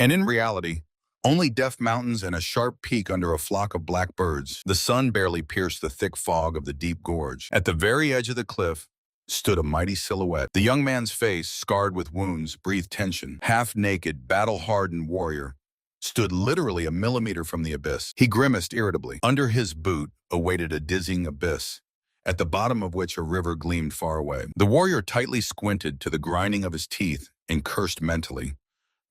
And in reality, only deaf mountains and a sharp peak under a flock of black birds. The sun barely pierced the thick fog of the deep gorge. At the very edge of the cliff stood a mighty silhouette. The young man's face, scarred with wounds, breathed tension. Half-naked, battle-hardened warrior stood literally a millimeter from the abyss. He grimaced irritably. Under his boot awaited a dizzying abyss, at the bottom of which a river gleamed far away. The warrior tightly squinted to the grinding of his teeth and cursed mentally,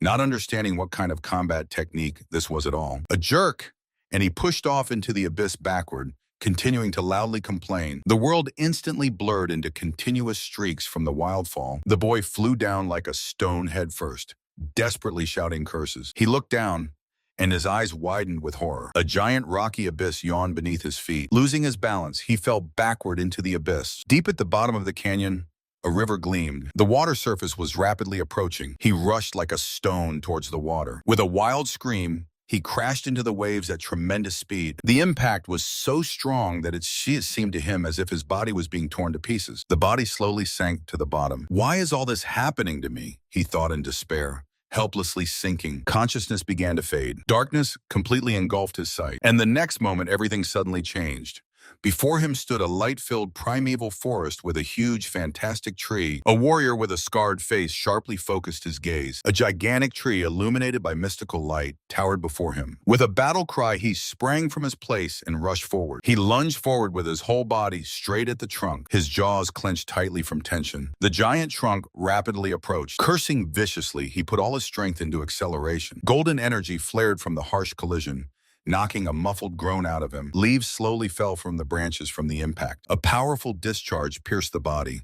not understanding what kind of combat technique this was at all. A jerk, and he pushed off into the abyss backward, continuing to loudly complain. The world instantly blurred into continuous streaks from the wild fall. The boy flew down like a stone headfirst, desperately shouting curses. He looked down, and his eyes widened with horror. A giant rocky abyss yawned beneath his feet. Losing his balance, he fell backward into the abyss. Deep at the bottom of the canyon, a river gleamed. The water surface was rapidly approaching. He rushed like a stone towards the water. With a wild scream, he crashed into the waves at tremendous speed. The impact was so strong that it seemed to him as if his body was being torn to pieces. The body slowly sank to the bottom. Why is all this happening to me? He thought in despair. Helplessly sinking, consciousness began to fade. Darkness completely engulfed his sight. And the next moment, everything suddenly changed. Before him stood a light-filled primeval forest with a huge, fantastic tree. A warrior with a scarred face sharply focused his gaze. A gigantic tree, illuminated by mystical light, towered before him. With a battle cry, he sprang from his place and rushed forward. He lunged forward with his whole body straight at the trunk, his jaws clenched tightly from tension. The giant trunk rapidly approached. Cursing viciously, he put all his strength into acceleration. Golden energy flared from the harsh collision, knocking a muffled groan out of him. Leaves slowly fell from the branches from the impact. A powerful discharge pierced the body,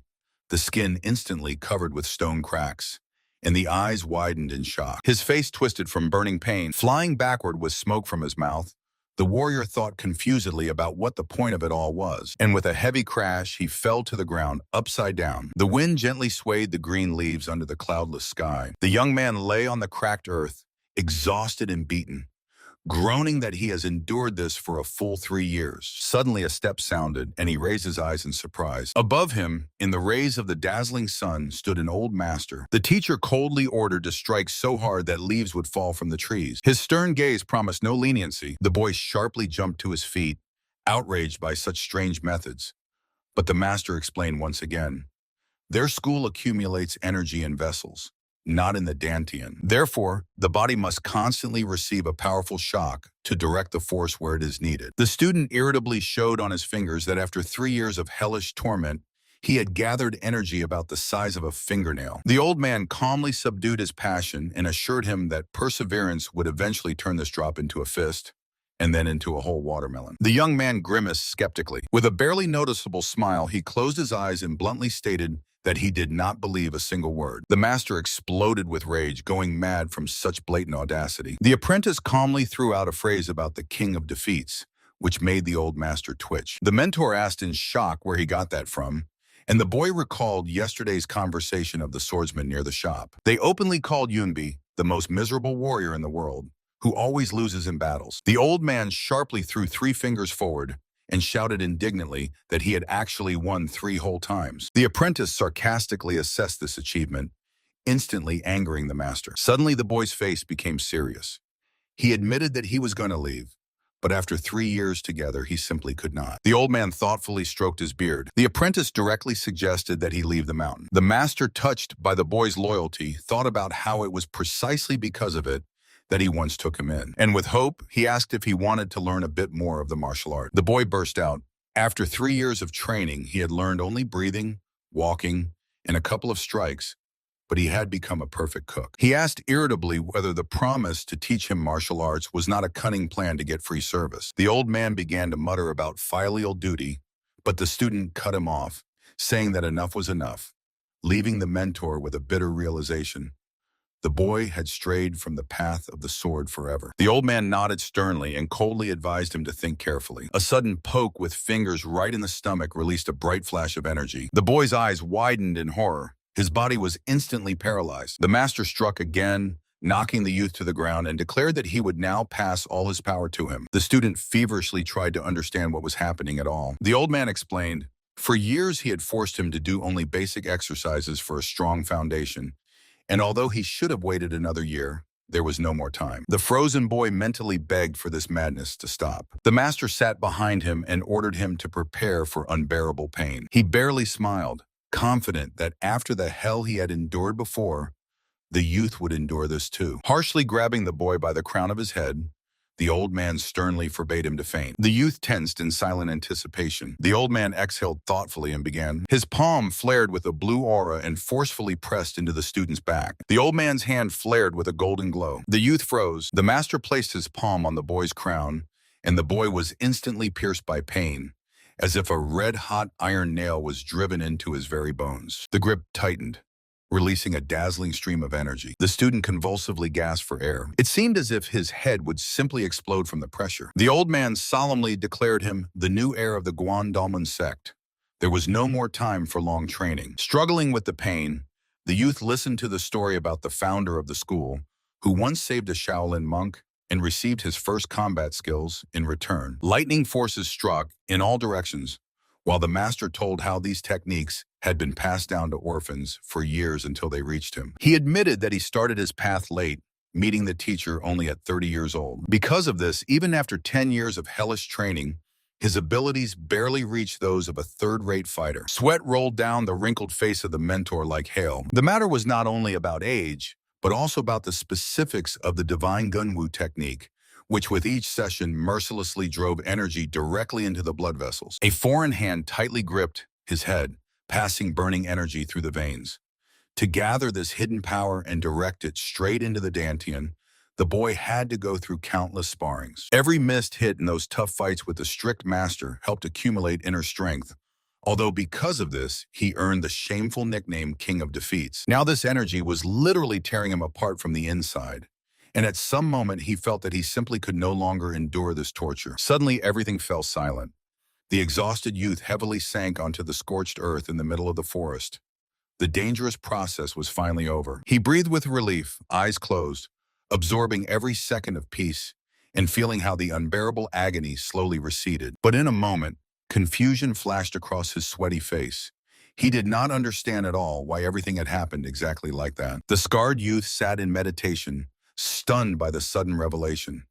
the skin instantly covered with stone cracks, and the eyes widened in shock. His face twisted from burning pain. Flying backward with smoke from his mouth, the warrior thought confusedly about what the point of it all was, and with a heavy crash, he fell to the ground, upside down. The wind gently swayed the green leaves under the cloudless sky. The young man lay on the cracked earth, exhausted and beaten, groaning that he has endured this for a full 3 years. Suddenly a step sounded, and he raised his eyes in surprise. Above him, in the rays of the dazzling sun, stood an old master. The teacher coldly ordered to strike so hard that leaves would fall from the trees. His stern gaze promised no leniency. The boy sharply jumped to his feet, outraged by such strange methods. But the master explained once again, their school accumulates energy in vessels, not in the Dantian. Therefore, the body must constantly receive a powerful shock to direct the force where it is needed. The student irritably showed on his fingers that after 3 years of hellish torment, he had gathered energy about the size of a fingernail. The old man calmly subdued his passion and assured him that perseverance would eventually turn this drop into a fist, and then into a whole watermelon. The young man grimaced skeptically. With a barely noticeable smile, he closed his eyes and bluntly stated that he did not believe a single word. The master exploded with rage, going mad from such blatant audacity. The apprentice calmly threw out a phrase about the king of defeats, which made the old master twitch. The mentor asked in shock where he got that from, and the boy recalled yesterday's conversation of the swordsman near the shop. They openly called Yunbi the most miserable warrior in the world, who always loses in battles. The old man sharply threw 3 fingers forward and shouted indignantly that he had actually won 3 whole times. The apprentice sarcastically assessed this achievement, instantly angering the master. Suddenly, the boy's face became serious. He admitted that he was going to leave, but after 3 years together, he simply could not. The old man thoughtfully stroked his beard. The apprentice directly suggested that he leave the mountain. The master, touched by the boy's loyalty, thought about how it was precisely because of it that he once took him in. And with hope, he asked if he wanted to learn a bit more of the martial art. The boy burst out. After 3 years of training, he had learned only breathing, walking, and a couple of strikes, but he had become a perfect cook. He asked irritably whether the promise to teach him martial arts was not a cunning plan to get free service. The old man began to mutter about filial duty, but the student cut him off, saying that enough was enough, leaving the mentor with a bitter realization. The boy had strayed from the path of the sword forever. The old man nodded sternly and coldly advised him to think carefully. A sudden poke with fingers right in the stomach released a bright flash of energy. The boy's eyes widened in horror. His body was instantly paralyzed. The master struck again, knocking the youth to the ground, and declared that he would now pass all his power to him. The student feverishly tried to understand what was happening at all. The old man explained, for years he had forced him to do only basic exercises for a strong foundation, and although he should have waited another year, there was no more time. The frozen boy mentally begged for this madness to stop. The master sat behind him and ordered him to prepare for unbearable pain. He barely smiled, confident that after the hell he had endured before, the youth would endure this too. Harshly grabbing the boy by the crown of his head, the old man sternly forbade him to faint. The youth tensed in silent anticipation. The old man exhaled thoughtfully and began. His palm flared with a blue aura and forcefully pressed into the student's back. The old man's hand flared with a golden glow. The youth froze. The master placed his palm on the boy's crown, and the boy was instantly pierced by pain, as if a red-hot iron nail was driven into his very bones. The grip tightened, releasing a dazzling stream of energy. The student convulsively gasped for air. It seemed as if his head would simply explode from the pressure. The old man solemnly declared him the new heir of the Guandalman sect. There was no more time for long training. Struggling with the pain, the youth listened to the story about the founder of the school, who once saved a Shaolin monk and received his first combat skills in return. Lightning forces struck in all directions, while the master told how these techniques had been passed down to orphans for years until they reached him. He admitted that he started his path late, meeting the teacher only at 30 years old. Because of this, even after 10 years of hellish training, his abilities barely reached those of a third-rate fighter. Sweat rolled down the wrinkled face of the mentor like hail. The matter was not only about age, but also about the specifics of the divine Gunwu technique, which with each session mercilessly drove energy directly into the blood vessels. A foreign hand tightly gripped his head, passing burning energy through the veins. To gather this hidden power and direct it straight into the Dantian, the boy had to go through countless sparrings. Every missed hit in those tough fights with the strict master helped accumulate inner strength, although because of this, he earned the shameful nickname King of Defeats. Now this energy was literally tearing him apart from the inside, and at some moment he felt that he simply could no longer endure this torture. Suddenly, everything fell silent. The exhausted youth heavily sank onto the scorched earth in the middle of the forest. The dangerous process was finally over. He breathed with relief, eyes closed, absorbing every second of peace and feeling how the unbearable agony slowly receded. But in a moment, confusion flashed across his sweaty face. He did not understand at all why everything had happened exactly like that. The scarred youth sat in meditation, stunned by the sudden revelation.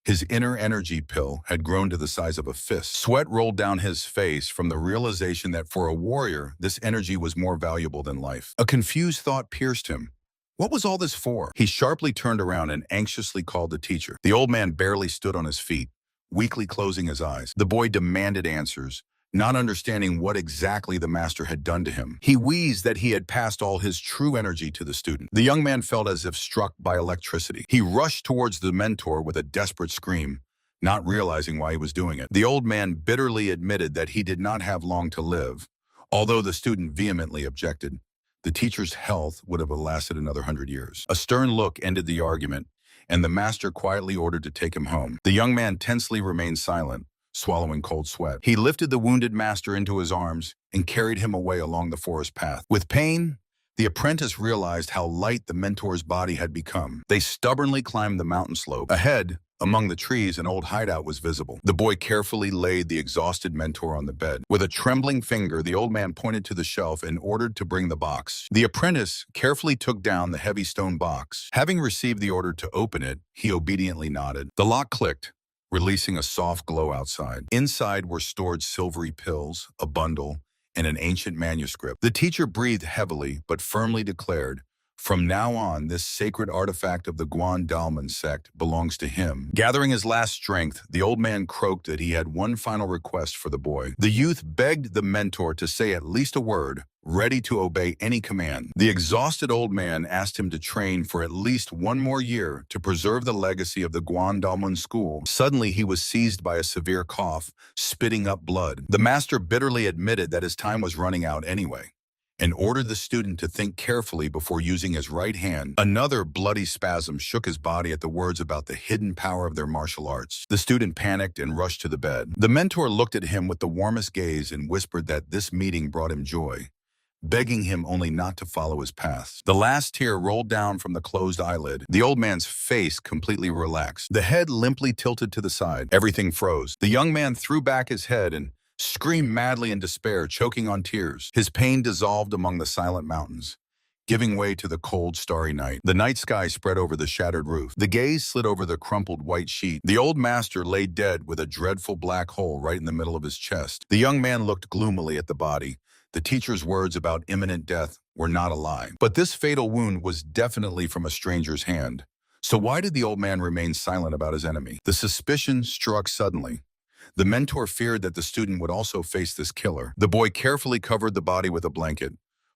His inner energy pill had grown to the size of a fist. Sweat rolled down his face from the realization that for a warrior, this energy was more valuable than life. A confused thought pierced him. What was all this for? He sharply turned around and anxiously called the teacher. The old man barely stood on his feet, weakly closing his eyes. The boy demanded answers, not understanding what exactly the master had done to him. He wheezed that he had passed all his true energy to the student. The young man felt as if struck by electricity. He rushed towards the mentor with a desperate scream, not realizing why he was doing it. The old man bitterly admitted that he did not have long to live, although the student vehemently objected. The teacher's health would have lasted another 100 years. A stern look ended the argument, and the master quietly ordered to take him home. The young man tensely remained silent, swallowing cold sweat. He lifted the wounded master into his arms and carried him away along the forest path. With pain, the apprentice realized how light the mentor's body had become. They stubbornly climbed the mountain slope. Ahead, among the trees, an old hideout was visible. The boy carefully laid the exhausted mentor on the bed. With a trembling finger, the old man pointed to the shelf and ordered to bring the box. The apprentice carefully took down the heavy stone box. Having received the order to open it, he obediently nodded. The lock clicked, releasing a soft glow outside. Inside were stored silvery pills, a bundle, and an ancient manuscript. The teacher breathed heavily but firmly declared, "From now on, this sacred artifact of the Guandalman sect belongs to him." Gathering his last strength, the old man croaked that he had one final request for the boy. The youth begged the mentor to say at least a word, ready to obey any command. The exhausted old man asked him to train for at least one more year to preserve the legacy of the Guandalman school. Suddenly, he was seized by a severe cough, spitting up blood. The master bitterly admitted that his time was running out anyway, and ordered the student to think carefully before using his right hand. Another bloody spasm shook his body at the words about the hidden power of their martial arts. The student panicked and rushed to the bed. The mentor looked at him with the warmest gaze and whispered that this meeting brought him joy, begging him only not to follow his path. The last tear rolled down from the closed eyelid. The old man's face completely relaxed. The head limply tilted to the side. Everything froze. The young man threw back his head and screamed madly in despair, choking on tears. His pain dissolved among the silent mountains. giving way to the cold, starry night. The night sky spread over the shattered roof. The gaze slid over the crumpled white sheet. The old master lay dead with a dreadful black hole right in the middle of his chest. The young man looked gloomily at the body. The teacher's words about imminent death were not a lie. But this fatal wound was definitely from a stranger's hand. So why did the old man remain silent about his enemy? The suspicion struck suddenly. The mentor feared that the student would also face this killer. The boy carefully covered the body with a blanket,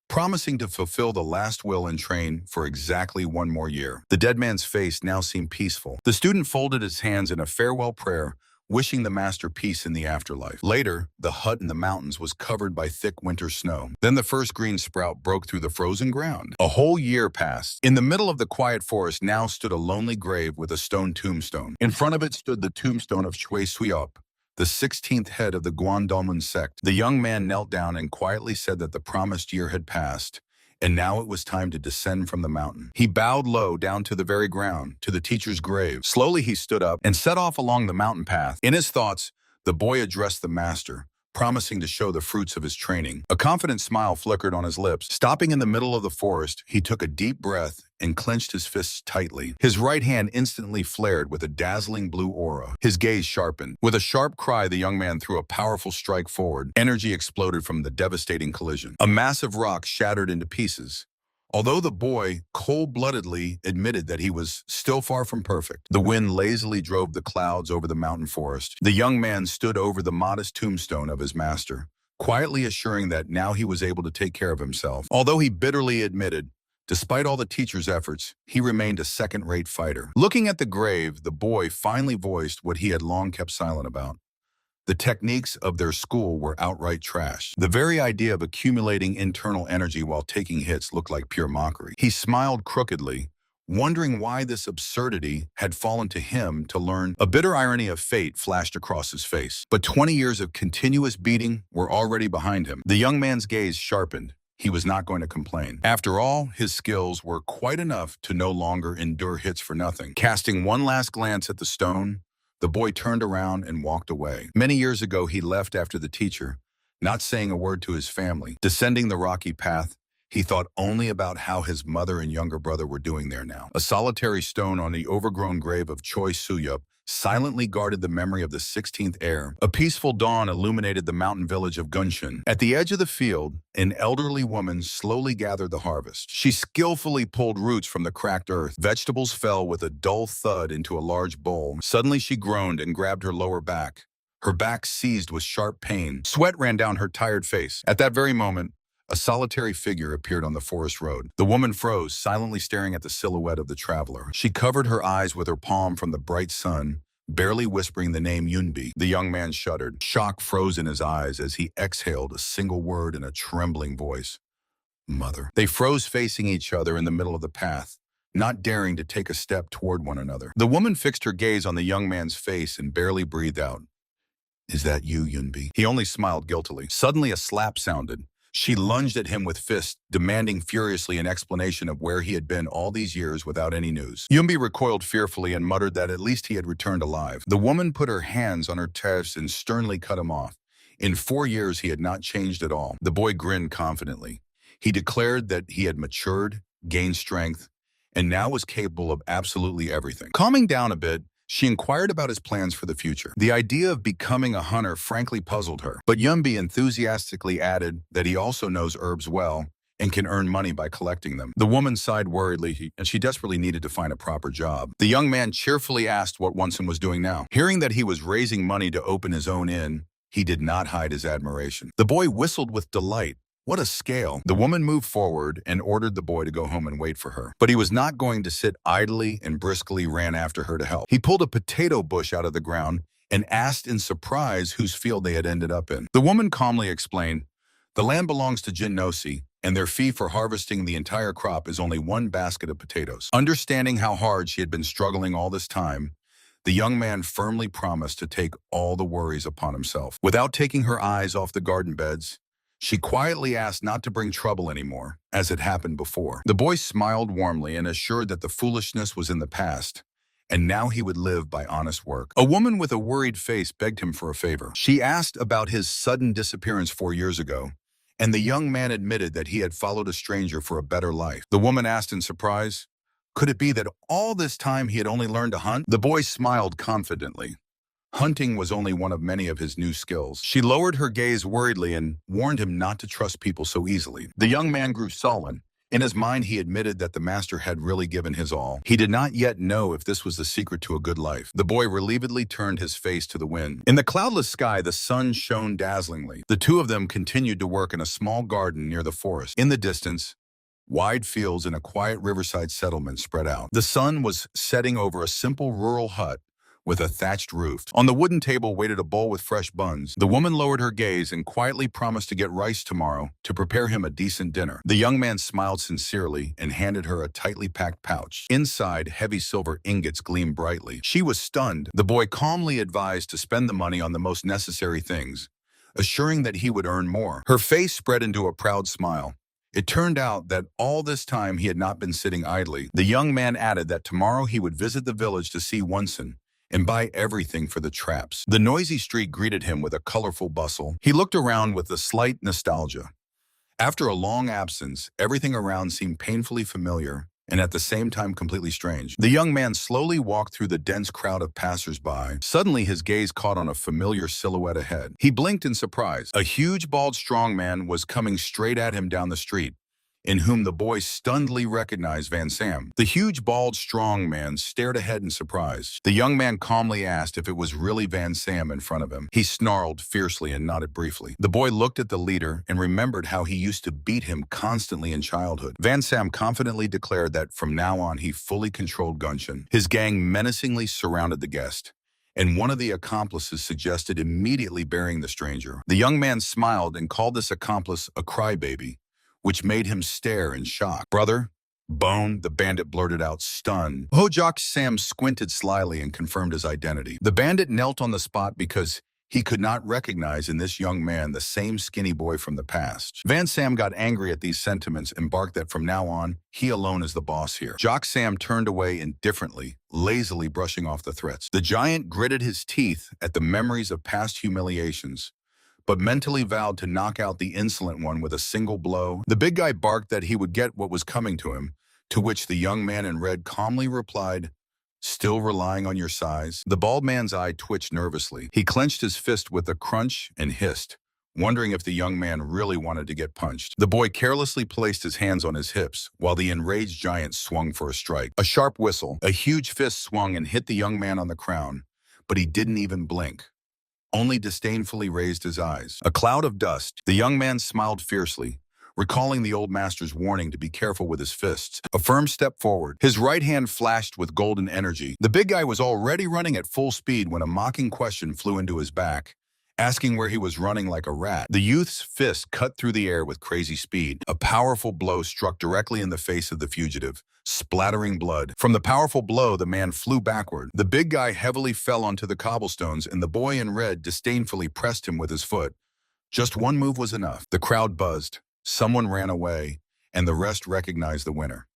promising to fulfill the last will and train for exactly 1 more year. The dead man's face now seemed peaceful. The student folded his hands in a farewell prayer, wishing the master peace in the afterlife. Later, the hut in the mountains was covered by thick winter snow. Then the first green sprout broke through the frozen ground. A whole year passed. In the middle of the quiet forest now stood a lonely grave with a stone tombstone. In front of it stood the tombstone of Shui Suyop, the 16th head of the Guandalmun sect. The young man knelt down and quietly said that the promised year had passed, and now it was time to descend from the mountain. He bowed low down to the very ground, to the teacher's grave. Slowly he stood up and set off along the mountain path. In his thoughts, the boy addressed the master, promising to show the fruits of his training. A confident smile flickered on his lips. Stopping in the middle of the forest, he took a deep breath and clenched his fists tightly. His right hand instantly flared with a dazzling blue aura. His gaze sharpened. With a sharp cry, the young man threw a powerful strike forward. Energy exploded from the devastating collision. A massive rock shattered into pieces. Although the boy cold-bloodedly admitted that he was still far from perfect, the wind lazily drove the clouds over the mountain forest. The young man stood over the modest tombstone of his master, quietly assuring that now he was able to take care of himself. Although he bitterly admitted, despite all the teacher's efforts, he remained a second-rate fighter. Looking at the grave, the boy finally voiced what he had long kept silent about. The techniques of their school were outright trash. The very idea of accumulating internal energy while taking hits looked like pure mockery. He smiled crookedly, wondering why this absurdity had fallen to him to learn. A bitter irony of fate flashed across his face. But 20 years of continuous beating were already behind him. The young man's gaze sharpened. He was not going to complain. After all, his skills were quite enough to no longer endure hits for nothing. Casting one last glance at the stone, the boy turned around and walked away. Many years ago, he left after the teacher, not saying a word to his family. Descending the rocky path, he thought only about how his mother and younger brother were doing there now. A solitary stone on the overgrown grave of Choi Suyup silently guarded the memory of the 16th heir. A peaceful dawn illuminated the mountain village of Gunshin. At the edge of the field, an elderly woman slowly gathered the harvest. She skillfully pulled roots from the cracked earth. Vegetables fell with a dull thud into a large bowl. Suddenly she groaned and grabbed her lower back. Her back seized with sharp pain. Sweat ran down her tired face. At that very moment, a solitary figure appeared on the forest road. The woman froze, silently staring at the silhouette of the traveler. She covered her eyes with her palm from the bright sun, barely whispering the name Yunbi. The young man shuddered. Shock froze in his eyes as he exhaled a single word in a trembling voice. Mother. They froze facing each other in the middle of the path, not daring to take a step toward one another. The woman fixed her gaze on the young man's face and barely breathed out. Is that you, Yunbi? He only smiled guiltily. Suddenly a slap sounded. She lunged at him with fists, demanding furiously an explanation of where he had been all these years without any news. Yumbi recoiled fearfully and muttered that at least he had returned alive. The woman put her hands on her chest and sternly cut him off. In 4 years, he had not changed at all. The boy grinned confidently. He declared that he had matured, gained strength, and now was capable of absolutely everything. Calming down a bit, she inquired about his plans for the future. The idea of becoming a hunter frankly puzzled her, but Yumbi enthusiastically added that he also knows herbs well and can earn money by collecting them. The woman sighed worriedly, and she desperately needed to find a proper job. The young man cheerfully asked what Wunsun was doing now. Hearing that he was raising money to open his own inn, he did not hide his admiration. The boy whistled with delight. What a scale. The woman moved forward and ordered the boy to go home and wait for her. But he was not going to sit idly and briskly ran after her to help. He pulled a potato bush out of the ground and asked in surprise whose field they had ended up in. The woman calmly explained, the land belongs to Jinnosi, and their fee for harvesting the entire crop is only 1 basket of potatoes. Understanding how hard she had been struggling all this time, the young man firmly promised to take all the worries upon himself. Without taking her eyes off the garden beds, she quietly asked not to bring trouble anymore, as had happened before. The boy smiled warmly and assured that the foolishness was in the past, and now he would live by honest work. A woman with a worried face begged him for a favor. She asked about his sudden disappearance 4 years ago, and the young man admitted that he had followed a stranger for a better life. The woman asked in surprise, could it be that all this time he had only learned to hunt? The boy smiled confidently. Hunting was only one of many of his new skills. She lowered her gaze worriedly and warned him not to trust people so easily. The young man grew sullen. In his mind, he admitted that the master had really given his all. He did not yet know if this was the secret to a good life. The boy relievedly turned his face to the wind. In the cloudless sky, the sun shone dazzlingly. The two of them continued to work in a small garden near the forest. In the distance, wide fields and a quiet riverside settlement spread out. The sun was setting over a simple rural hut with a thatched roof. On the wooden table waited a bowl with fresh buns. The woman lowered her gaze and quietly promised to get rice tomorrow to prepare him a decent dinner. The young man smiled sincerely and handed her a tightly packed pouch. Inside, heavy silver ingots gleamed brightly. She was stunned. The boy calmly advised to spend the money on the most necessary things, assuring that he would earn more. Her face spread into a proud smile. It turned out that all this time he had not been sitting idly. The young man added that tomorrow he would visit the village to see Wunsen and buy everything for the traps. The noisy street greeted him with a colorful bustle. He looked around with a slight nostalgia. After a long absence, everything around seemed painfully familiar and at the same time completely strange. The young man slowly walked through the dense crowd of passers-by. Suddenly, his gaze caught on a familiar silhouette ahead. He blinked in surprise. A huge, bald, strong man was coming straight at him down the street, in whom the boy stunnedly recognized Van Sam. The huge, bald, strong man stared ahead in surprise. The young man calmly asked if it was really Van Sam in front of him. He snarled fiercely and nodded briefly. The boy looked at the leader and remembered how he used to beat him constantly in childhood. Van Sam confidently declared that from now on he fully controlled Gunshin. His gang menacingly surrounded the guest, and one of the accomplices suggested immediately burying the stranger. The young man smiled and called this accomplice a crybaby, which made him stare in shock. Brother? Bone, the bandit blurted out, stunned. Hojok Sam squinted slyly and confirmed his identity. The bandit knelt on the spot because he could not recognize in this young man the same skinny boy from the past. Van Sam got angry at these sentiments and barked that from now on, he alone is the boss here. Jock Sam turned away indifferently, lazily brushing off the threats. The giant gritted his teeth at the memories of past humiliations, but mentally vowed to knock out the insolent one with a single blow. The big guy barked that he would get what was coming to him, to which the young man in red calmly replied, still relying on your size? The bald man's eye twitched nervously. He clenched his fist with a crunch and hissed, wondering if the young man really wanted to get punched. The boy carelessly placed his hands on his hips, while the enraged giant swung for a strike. A sharp whistle, a huge fist swung and hit the young man on the crown, but he didn't even blink, only disdainfully raised his eyes. A cloud of dust. The young man smiled fiercely, recalling the old master's warning to be careful with his fists. A firm step forward. His right hand flashed with golden energy. The big guy was already running at full speed when a mocking question flew into his back, asking where he was running like a rat. The youth's fist cut through the air with crazy speed. A powerful blow struck directly in the face of the fugitive, splattering blood. From the powerful blow, the man flew backward. The big guy heavily fell onto the cobblestones, and the boy in red disdainfully pressed him with his foot. Just one move was enough. The crowd buzzed. Someone ran away, and the rest recognized the winner.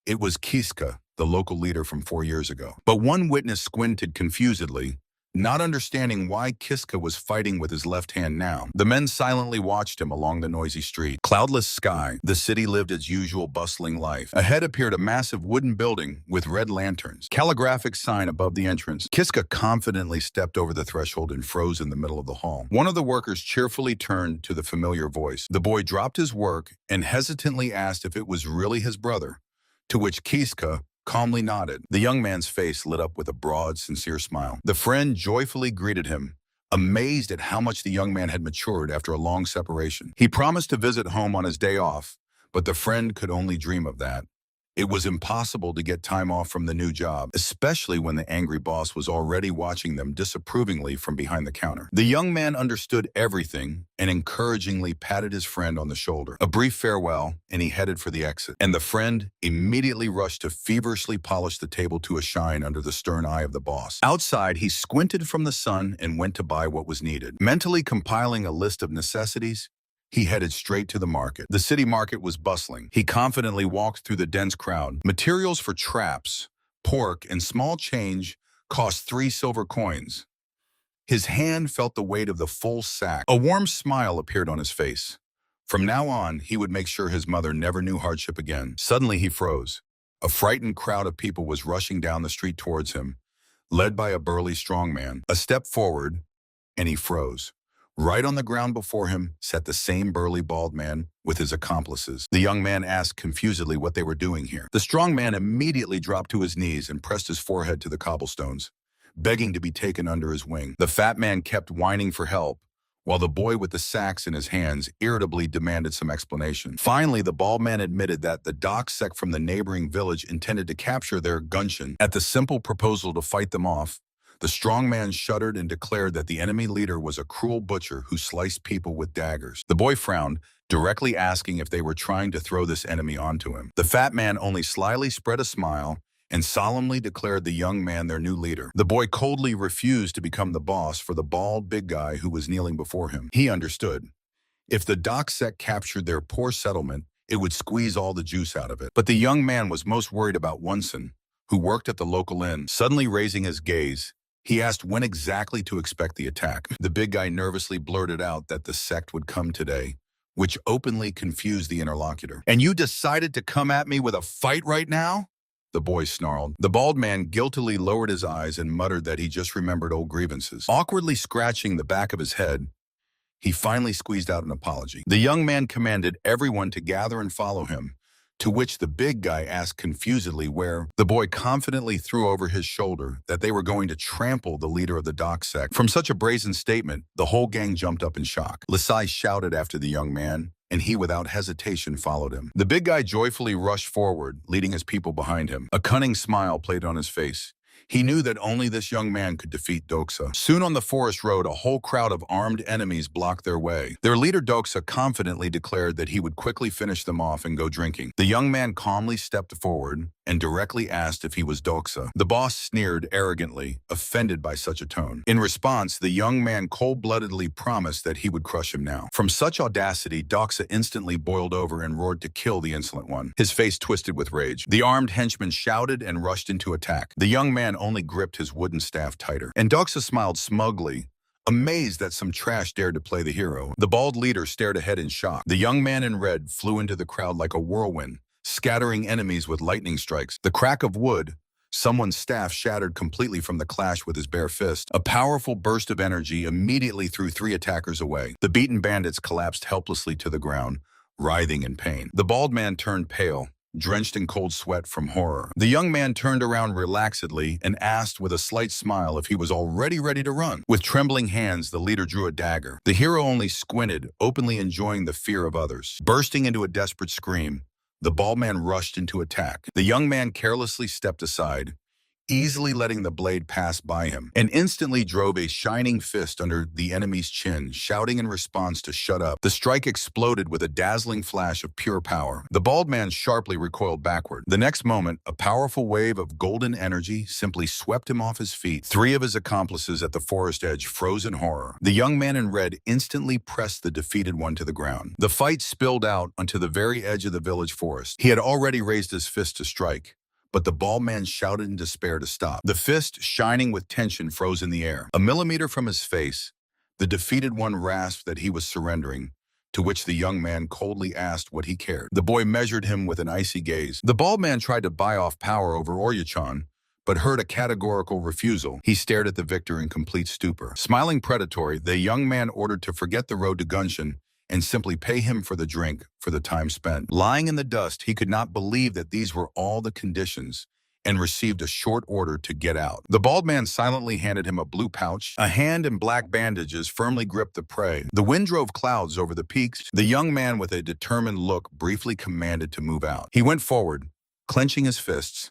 It was Kiska, the local leader from 4 years ago. But one witness squinted confusedly, not understanding why Kiska was fighting with his left hand now. The men silently watched him along the noisy street. Cloudless sky. The city lived its usual bustling life. Ahead appeared a massive wooden building with red lanterns. Calligraphic sign above the entrance. Kiska confidently stepped over the threshold and froze in the middle of the hall. One of the workers cheerfully turned to the familiar voice. The boy dropped his work and hesitantly asked if it was really his brother, to which Kiska calmly nodded. The young man's face lit up with a broad, sincere smile. The friend joyfully greeted him, amazed at how much the young man had matured after a long separation. He promised to visit home on his day off, but the friend could only dream of that. It was impossible to get time off from the new job, especially when the angry boss was already watching them disapprovingly from behind the counter. The young man understood everything and encouragingly patted his friend on the shoulder. A brief farewell, and he headed for the exit. And the friend immediately rushed to feverishly polish the table to a shine under the stern eye of the boss. Outside, he squinted from the sun and went to buy what was needed. Mentally compiling a list of necessities, he headed straight to the market. The city market was bustling. He confidently walked through the dense crowd. Materials for traps, pork, and small change cost 3 silver coins. His hand felt the weight of the full sack. A warm smile appeared on his face. From now on, he would make sure his mother never knew hardship again. Suddenly, he froze. A frightened crowd of people was rushing down the street towards him, led by a burly strong man. A step forward, and he froze. Right on the ground before him sat the same burly bald man with his accomplices. The young man asked confusedly what they were doing here. The strong man immediately dropped to his knees and pressed his forehead to the cobblestones, begging to be taken under his wing. The fat man kept whining for help, while the boy with the sacks in his hands irritably demanded some explanation. Finally, the bald man admitted that the dock sect from the neighboring village intended to capture their gunshin. At the simple proposal to fight them off, the strong man shuddered and declared that the enemy leader was a cruel butcher who sliced people with daggers. The boy frowned, directly asking if they were trying to throw this enemy onto him. The fat man only slyly spread a smile and solemnly declared the young man their new leader. The boy coldly refused to become the boss for the bald big guy who was kneeling before him. He understood. If the dock sect captured their poor settlement, it would squeeze all the juice out of it. But the young man was most worried about Wunson, who worked at the local inn. Suddenly raising his gaze, he asked when exactly to expect the attack. The big guy nervously blurted out that the sect would come today, which openly confused the interlocutor. "And you decided to come at me with a fight right now?" The boy snarled. The bald man guiltily lowered his eyes and muttered that he just remembered old grievances. Awkwardly scratching the back of his head, he finally squeezed out an apology. The young man commanded everyone to gather and follow him, to which the big guy asked confusedly where. The boy confidently threw over his shoulder that they were going to trample the leader of the dock sect. From such a brazen statement, the whole gang jumped up in shock. Lasai shouted after the young man, and he without hesitation followed him. The big guy joyfully rushed forward, leading his people behind him. A cunning smile played on his face. He knew that only this young man could defeat Doksa. Soon on the forest road, a whole crowd of armed enemies blocked their way. Their leader Doksa confidently declared that he would quickly finish them off and go drinking. The young man calmly stepped forward and directly asked if he was Doksa. The boss sneered arrogantly, offended by such a tone. In response, the young man cold-bloodedly promised that he would crush him now. From such audacity, Doksa instantly boiled over and roared to kill the insolent one. His face twisted with rage. The armed henchman shouted and rushed into attack. The young man only gripped his wooden staff tighter. And Doksa smiled smugly, amazed that some trash dared to play the hero. The bald leader stared ahead in shock. The young man in red flew into the crowd like a whirlwind, scattering enemies with lightning strikes. The crack of wood, someone's staff shattered completely from the clash with his bare fist. A powerful burst of energy immediately threw 3 attackers away. The beaten bandits collapsed helplessly to the ground, writhing in pain. The bald man turned pale, drenched in cold sweat from horror. The young man turned around relaxedly and asked with a slight smile if he was already ready to run. With trembling hands, the leader drew a dagger. The hero only squinted, openly enjoying the fear of others. Bursting into a desperate scream, the bald man rushed into attack. The young man carelessly stepped aside, easily letting the blade pass by him, and instantly drove a shining fist under the enemy's chin, shouting in response to shut up. The strike exploded with a dazzling flash of pure power. The bald man sharply recoiled backward. The next moment, a powerful wave of golden energy simply swept him off his feet. 3 of his accomplices at the forest edge froze in horror. The young man in red instantly pressed the defeated one to the ground. The fight spilled out onto the very edge of the village forest. He had already raised his fist to strike, but the bald man shouted in despair to stop. The fist, shining with tension, froze in the air. A millimeter from his face, the defeated one rasped that he was surrendering, to which the young man coldly asked what he cared. The boy measured him with an icy gaze. The bald man tried to buy off power over Oryachan, but heard a categorical refusal. He stared at the victor in complete stupor. Smiling predatory, the young man ordered to forget the road to Gunshin and simply pay him for the drink, for the time spent. Lying in the dust, he could not believe that these were all the conditions, and received a short order to get out. The bald man silently handed him a blue pouch. A hand and black bandages firmly gripped the prey. The wind drove clouds over the peaks. The young man with a determined look briefly commanded to move out. He went forward, clenching his fists,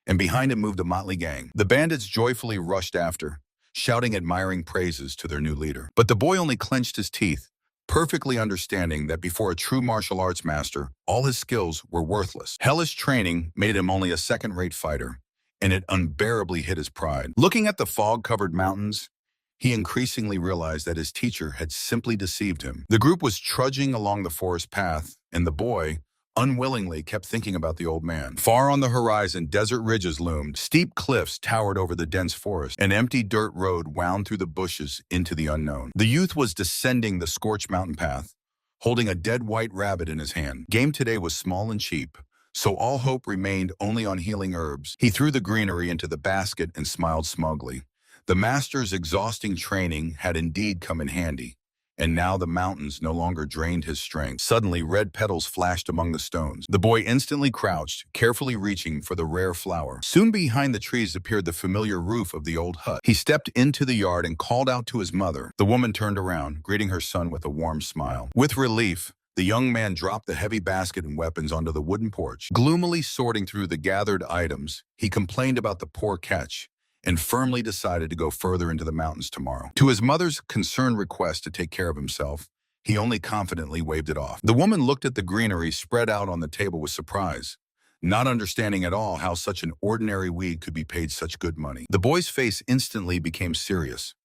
and behind him moved a motley gang. The bandits joyfully rushed after, shouting admiring praises to their new leader. But the boy only clenched his teeth, perfectly understanding that before a true martial arts master, all his skills were worthless. Hellish training made him only a second-rate fighter, and it unbearably hit his pride. Looking at the fog-covered mountains, he increasingly realized that his teacher had simply deceived him. The group was trudging along the forest path, and the boy, unwillingly, kept thinking about the old man. Far on the horizon, desert ridges loomed. Steep cliffs towered over the dense forest. An empty dirt road wound through the bushes into the unknown. The youth was descending the scorched mountain path, holding a dead white rabbit in his hand. Game today was small and cheap, so all hope remained only on healing herbs. He threw the greenery into the basket and smiled smugly. The master's exhausting training had indeed come in handy, and now the mountains no longer drained his strength. Suddenly, red petals flashed among the stones. The boy instantly crouched, carefully reaching for the rare flower. Soon behind the trees appeared the familiar roof of the old hut. He stepped into the yard and called out to his mother. The woman turned around, greeting her son with a warm smile. With relief, the young man dropped the heavy basket and weapons onto the wooden porch. Gloomily sorting through the gathered items, he complained about the poor catch and firmly decided to go further into the mountains tomorrow. To his mother's concerned request to take care of himself, he only confidently waved it off. The woman looked at the greenery spread out on the table with surprise, not understanding at all how such an ordinary weed could be paid such good money. The boy's face instantly became serious.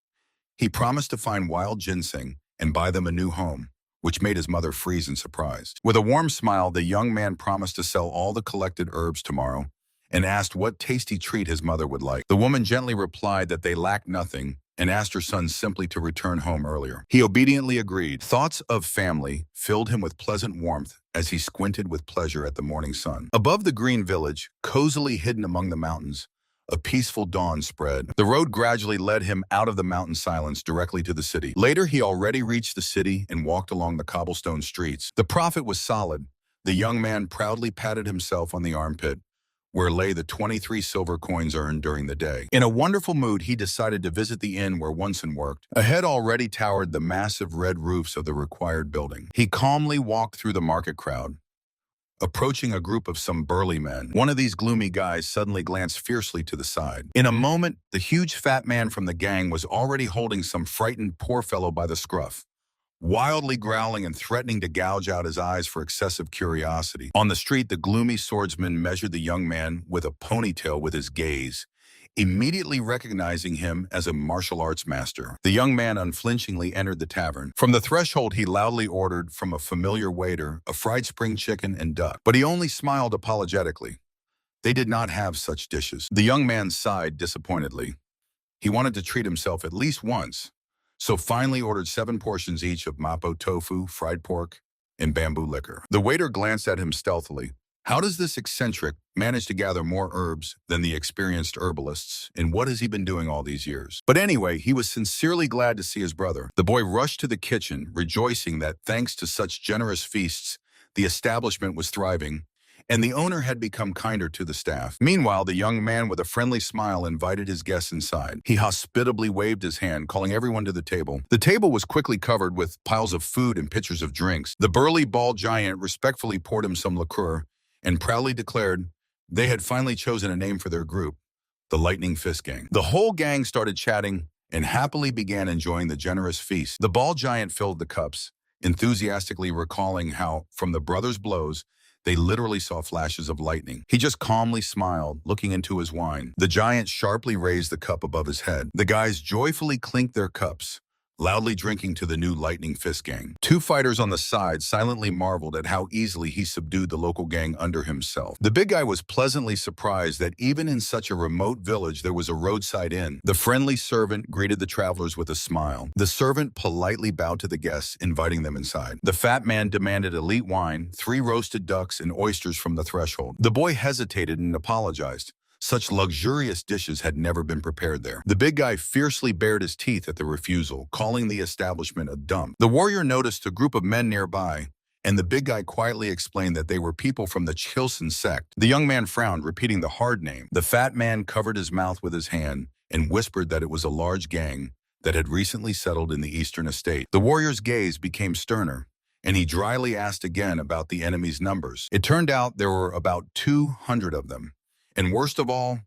He promised to find wild ginseng and buy them a new home, which made his mother freeze in surprise. With a warm smile, the young man promised to sell all the collected herbs tomorrow and asked what tasty treat his mother would like. The woman gently replied that they lacked nothing and asked her son simply to return home earlier. He obediently agreed. Thoughts of family filled him with pleasant warmth as he squinted with pleasure at the morning sun. Above the green village, cozily hidden among the mountains, a peaceful dawn spread. The road gradually led him out of the mountain silence directly to the city. Later, he already reached the city and walked along the cobblestone streets. The profit was solid. The young man proudly patted himself on the armpit, where lay the 23 silver coins earned during the day. In a wonderful mood, he decided to visit the inn where Wunsen worked. Ahead already towered the massive red roofs of the required building. He calmly walked through the market crowd, approaching a group of some burly men. One of these gloomy guys suddenly glanced fiercely to the side. In a moment, the huge fat man from the gang was already holding some frightened poor fellow by the scruff, wildly growling and threatening to gouge out his eyes for excessive curiosity. On the street, the gloomy swordsman measured the young man with a ponytail with his gaze, immediately recognizing him as a martial arts master. The young man unflinchingly entered the tavern. From the threshold, he loudly ordered from a familiar waiter a fried spring chicken and duck, but he only smiled apologetically. They did not have such dishes. The young man sighed disappointedly. He wanted to treat himself at least once, so finally ordered 7 portions each of mapo tofu, fried pork, and bamboo liquor. The waiter glanced at him stealthily. How does this eccentric manage to gather more herbs than the experienced herbalists, and what has he been doing all these years? But anyway, he was sincerely glad to see his brother. The boy rushed to the kitchen, rejoicing that thanks to such generous feasts, the establishment was thriving, and the owner had become kinder to the staff. Meanwhile, the young man with a friendly smile invited his guests inside. He hospitably waved his hand, calling everyone to the table. The table was quickly covered with piles of food and pitchers of drinks. The burly bald giant respectfully poured him some liqueur and proudly declared they had finally chosen a name for their group, the Lightning Fist Gang. The whole gang started chatting and happily began enjoying the generous feast. The bald giant filled the cups, enthusiastically recalling how, from the brothers' blows, they literally saw flashes of lightning. He just calmly smiled, looking into his wine. The giant sharply raised the cup above his head. The guys joyfully clinked their cups, loudly drinking to the new Lightning Fist Gang. 2 fighters on the side silently marveled at how easily he subdued the local gang under himself. The big guy was pleasantly surprised that even in such a remote village there was a roadside inn. The friendly servant greeted the travelers with a smile. The servant politely bowed to the guests, inviting them inside. The fat man demanded elite wine, 3 roasted ducks, and oysters from the threshold. The boy hesitated and apologized. Such luxurious dishes had never been prepared there. The big guy fiercely bared his teeth at the refusal, calling the establishment a dump. The warrior noticed a group of men nearby, and the big guy quietly explained that they were people from the Chilson sect. The young man frowned, repeating the hard name. The fat man covered his mouth with his hand and whispered that it was a large gang that had recently settled in the eastern estate. The warrior's gaze became sterner, and he dryly asked again about the enemy's numbers. It turned out there were about 200 of them. And worst of all,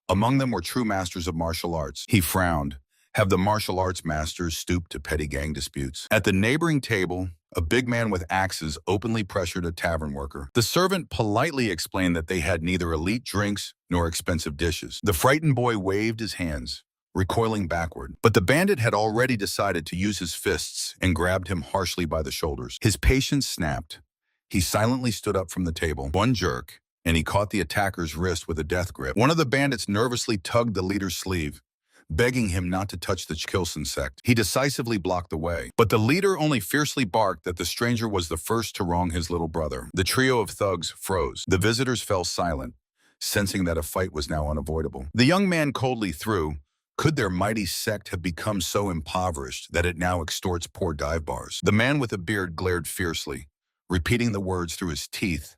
among them were true masters of martial arts. He frowned. Have the martial arts masters stooped to petty gang disputes? At the neighboring table, a big man with axes openly pressured a tavern worker. The servant politely explained that they had neither elite drinks nor expensive dishes. The frightened boy waved his hands, recoiling backward. But the bandit had already decided to use his fists and grabbed him harshly by the shoulders. His patience snapped. He silently stood up from the table. One jerk, and he caught the attacker's wrist with a death grip. One of the bandits nervously tugged the leader's sleeve. begging him not to touch the Chilson sect. He decisively blocked the way, but the leader only fiercely barked that the stranger was the first to wrong his little brother. The trio of thugs froze. The visitors fell silent, sensing that a fight was now unavoidable. The young man coldly threw, could their mighty sect have become so impoverished that it now extorts poor dive bars? The man with a beard glared fiercely, repeating the words through his teeth,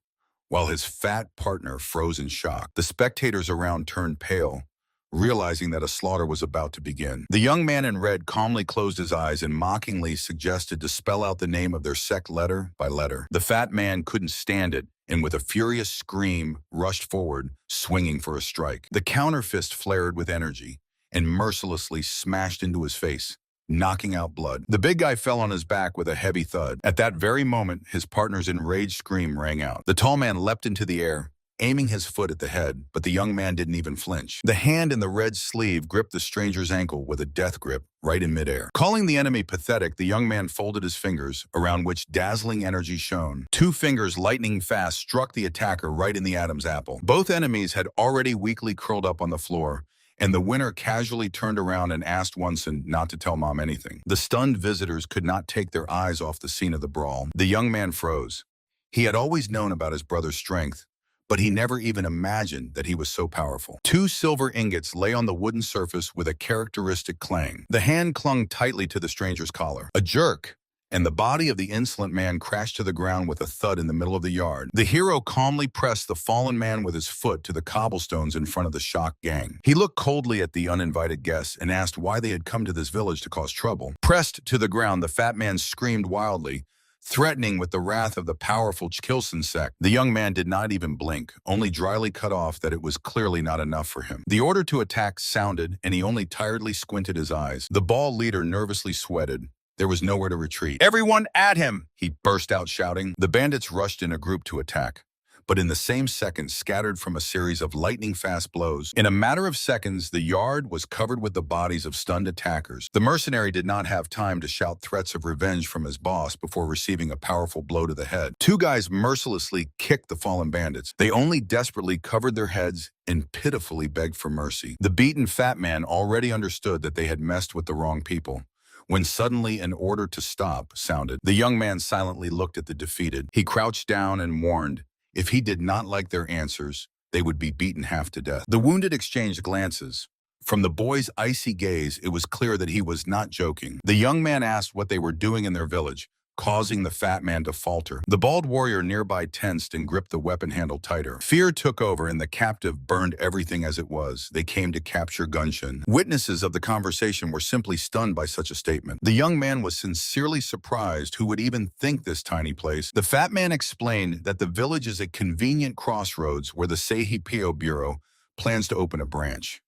while his fat partner froze in shock. The spectators around turned pale, realizing that a slaughter was about to begin. The young man in red calmly closed his eyes and mockingly suggested to spell out the name of their sect letter by letter. The fat man couldn't stand it, and with a furious scream, rushed forward, swinging for a strike. The counterfist flared with energy and mercilessly smashed into his face, knocking out blood. The big guy fell on his back with a heavy thud. At that very moment, his partner's enraged scream rang out. The tall man leapt into the air, aiming his foot at the head, but the young man didn't even flinch. The hand in the red sleeve gripped the stranger's ankle with a death grip right in midair. Calling the enemy pathetic, the young man folded his fingers, around which dazzling energy shone. Two fingers lightning fast struck the attacker right in the Adam's apple. Both enemies had already weakly curled up on the floor, and the winner casually turned around and asked Wunson not to tell Mom anything. The stunned visitors could not take their eyes off the scene of the brawl. The young man froze. He had always known about his brother's strength, but he never even imagined that he was so powerful. Two silver ingots lay on the wooden surface with a characteristic clang. The hand clung tightly to the stranger's collar. A jerk, and the body of the insolent man crashed to the ground with a thud in the middle of the yard. The hero calmly pressed the fallen man with his foot to the cobblestones in front of the shocked gang. He looked coldly at the uninvited guests and asked why they had come to this village to cause trouble. Pressed to the ground, the fat man screamed wildly, threatening with the wrath of the powerful Chilson sect. The young man did not even blink, only dryly cut off that it was clearly not enough for him. The order to attack sounded, and he only tiredly squinted his eyes. The ball leader nervously sweated. There was nowhere to retreat. "Everyone at him!" he burst out shouting. The bandits rushed in a group to attack, but in the same second scattered from a series of lightning-fast blows. In a matter of seconds, the yard was covered with the bodies of stunned attackers. The mercenary did not have time to shout threats of revenge from his boss before receiving a powerful blow to the head. Two guys mercilessly kicked the fallen bandits. They only desperately covered their heads and pitifully begged for mercy. The beaten fat man already understood that they had messed with the wrong people, when suddenly an order to stop sounded. The young man silently looked at the defeated. He crouched down and warned, if he did not like their answers, they would be beaten half to death. The wounded exchanged glances. From the boy's icy gaze, it was clear that he was not joking. The young man asked what they were doing in their village, causing the fat man to falter. The bald warrior nearby tensed and gripped the weapon handle tighter. Fear took over and the captive burned everything as it was. They came to capture Gunshin. Witnesses of the conversation were simply stunned by such a statement. The young man was sincerely surprised who would even think this tiny place. The fat man explained that the village is a convenient crossroads where the Seihipio Bureau plans to open a branch.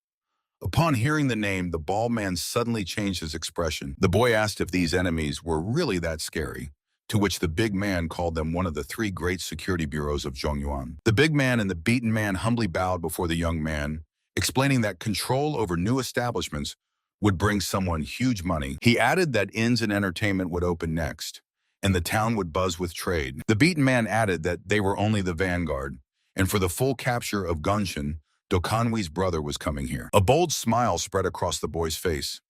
Upon hearing the name, the bald man suddenly changed his expression. The boy asked if these enemies were really that scary, to which the big man called them one of the three great security bureaus of Zhongyuan. The big man and the beaten man humbly bowed before the young man, explaining that control over new establishments would bring someone huge money. He added that inns and entertainment would open next, and the town would buzz with trade. The beaten man added that they were only the vanguard, and for the full capture of Gunshin, Dokanwi's brother was coming here. A bold smile spread across the boy's face.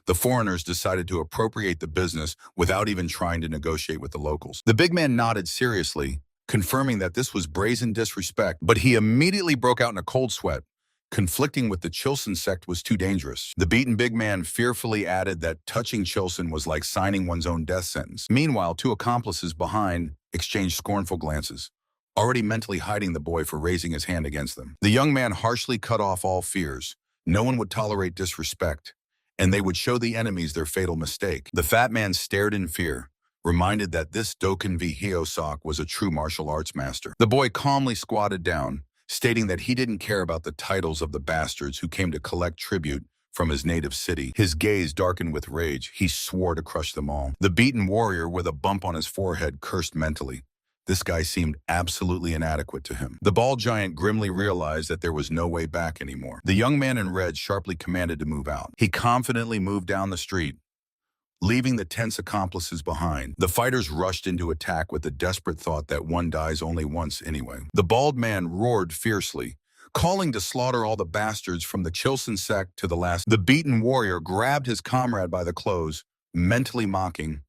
The foreigners decided to appropriate the business without even trying to negotiate with the locals. The big man nodded seriously, confirming that this was brazen disrespect, but he immediately broke out in a cold sweat. Conflicting with the Chilson sect was too dangerous. The beaten big man fearfully added that touching Chilson was like signing one's own death sentence. Meanwhile, two accomplices behind exchanged scornful glances, already mentally hiding the boy for raising his hand against them. The young man harshly cut off all fears. No one would tolerate disrespect, and they would show the enemies their fatal mistake. The fat man stared in fear, reminded that this Dokan V. Hyosok was a true martial arts master. The boy calmly squatted down, stating that he didn't care about the titles of the bastards who came to collect tribute from his native city. His gaze darkened with rage. He swore to crush them all. The beaten warrior with a bump on his forehead cursed mentally. This guy seemed absolutely inadequate to him. The bald giant grimly realized that there was no way back anymore. The young man in red sharply commanded to move out. He confidently moved down the street, leaving the tense accomplices behind. The fighters rushed into attack with the desperate thought that one dies only once anyway. The bald man roared fiercely, calling to slaughter all the bastards from the Chilson sect to the last. The beaten warrior grabbed his comrade by the clothes, mentally mocking,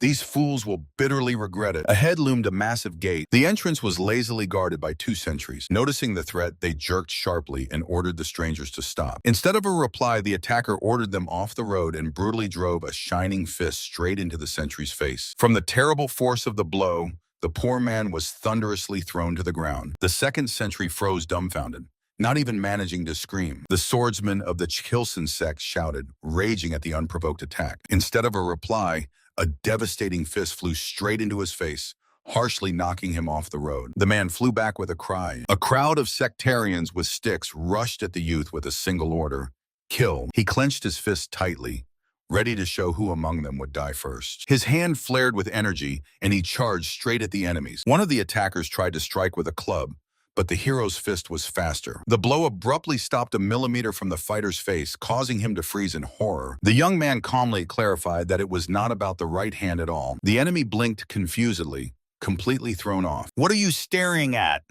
"These fools will bitterly regret it." Ahead loomed a massive gate. The entrance was lazily guarded by 2 sentries. Noticing the threat, they jerked sharply and ordered the strangers to stop. Instead of a reply, the attacker ordered them off the road and brutally drove a shining fist straight into the sentry's face. From the terrible force of the blow, the poor man was thunderously thrown to the ground. The 2nd sentry froze dumbfounded, not even managing to scream. The swordsman of the Chilson sect shouted, raging at the unprovoked attack. Instead of a reply, a devastating fist flew straight into his face, harshly knocking him off the road. The man flew back with a cry. A crowd of sectarians with sticks rushed at the youth with a single order: kill. He clenched his fist tightly, ready to show who among them would die first. His hand flared with energy, and he charged straight at the enemies. One of the attackers tried to strike with a club, but the hero's fist was faster. The blow abruptly stopped a millimeter from the fighter's face, causing him to freeze in horror. The young man calmly clarified that it was not about the right hand at all. The enemy blinked confusedly, completely thrown off. "What are you staring at?"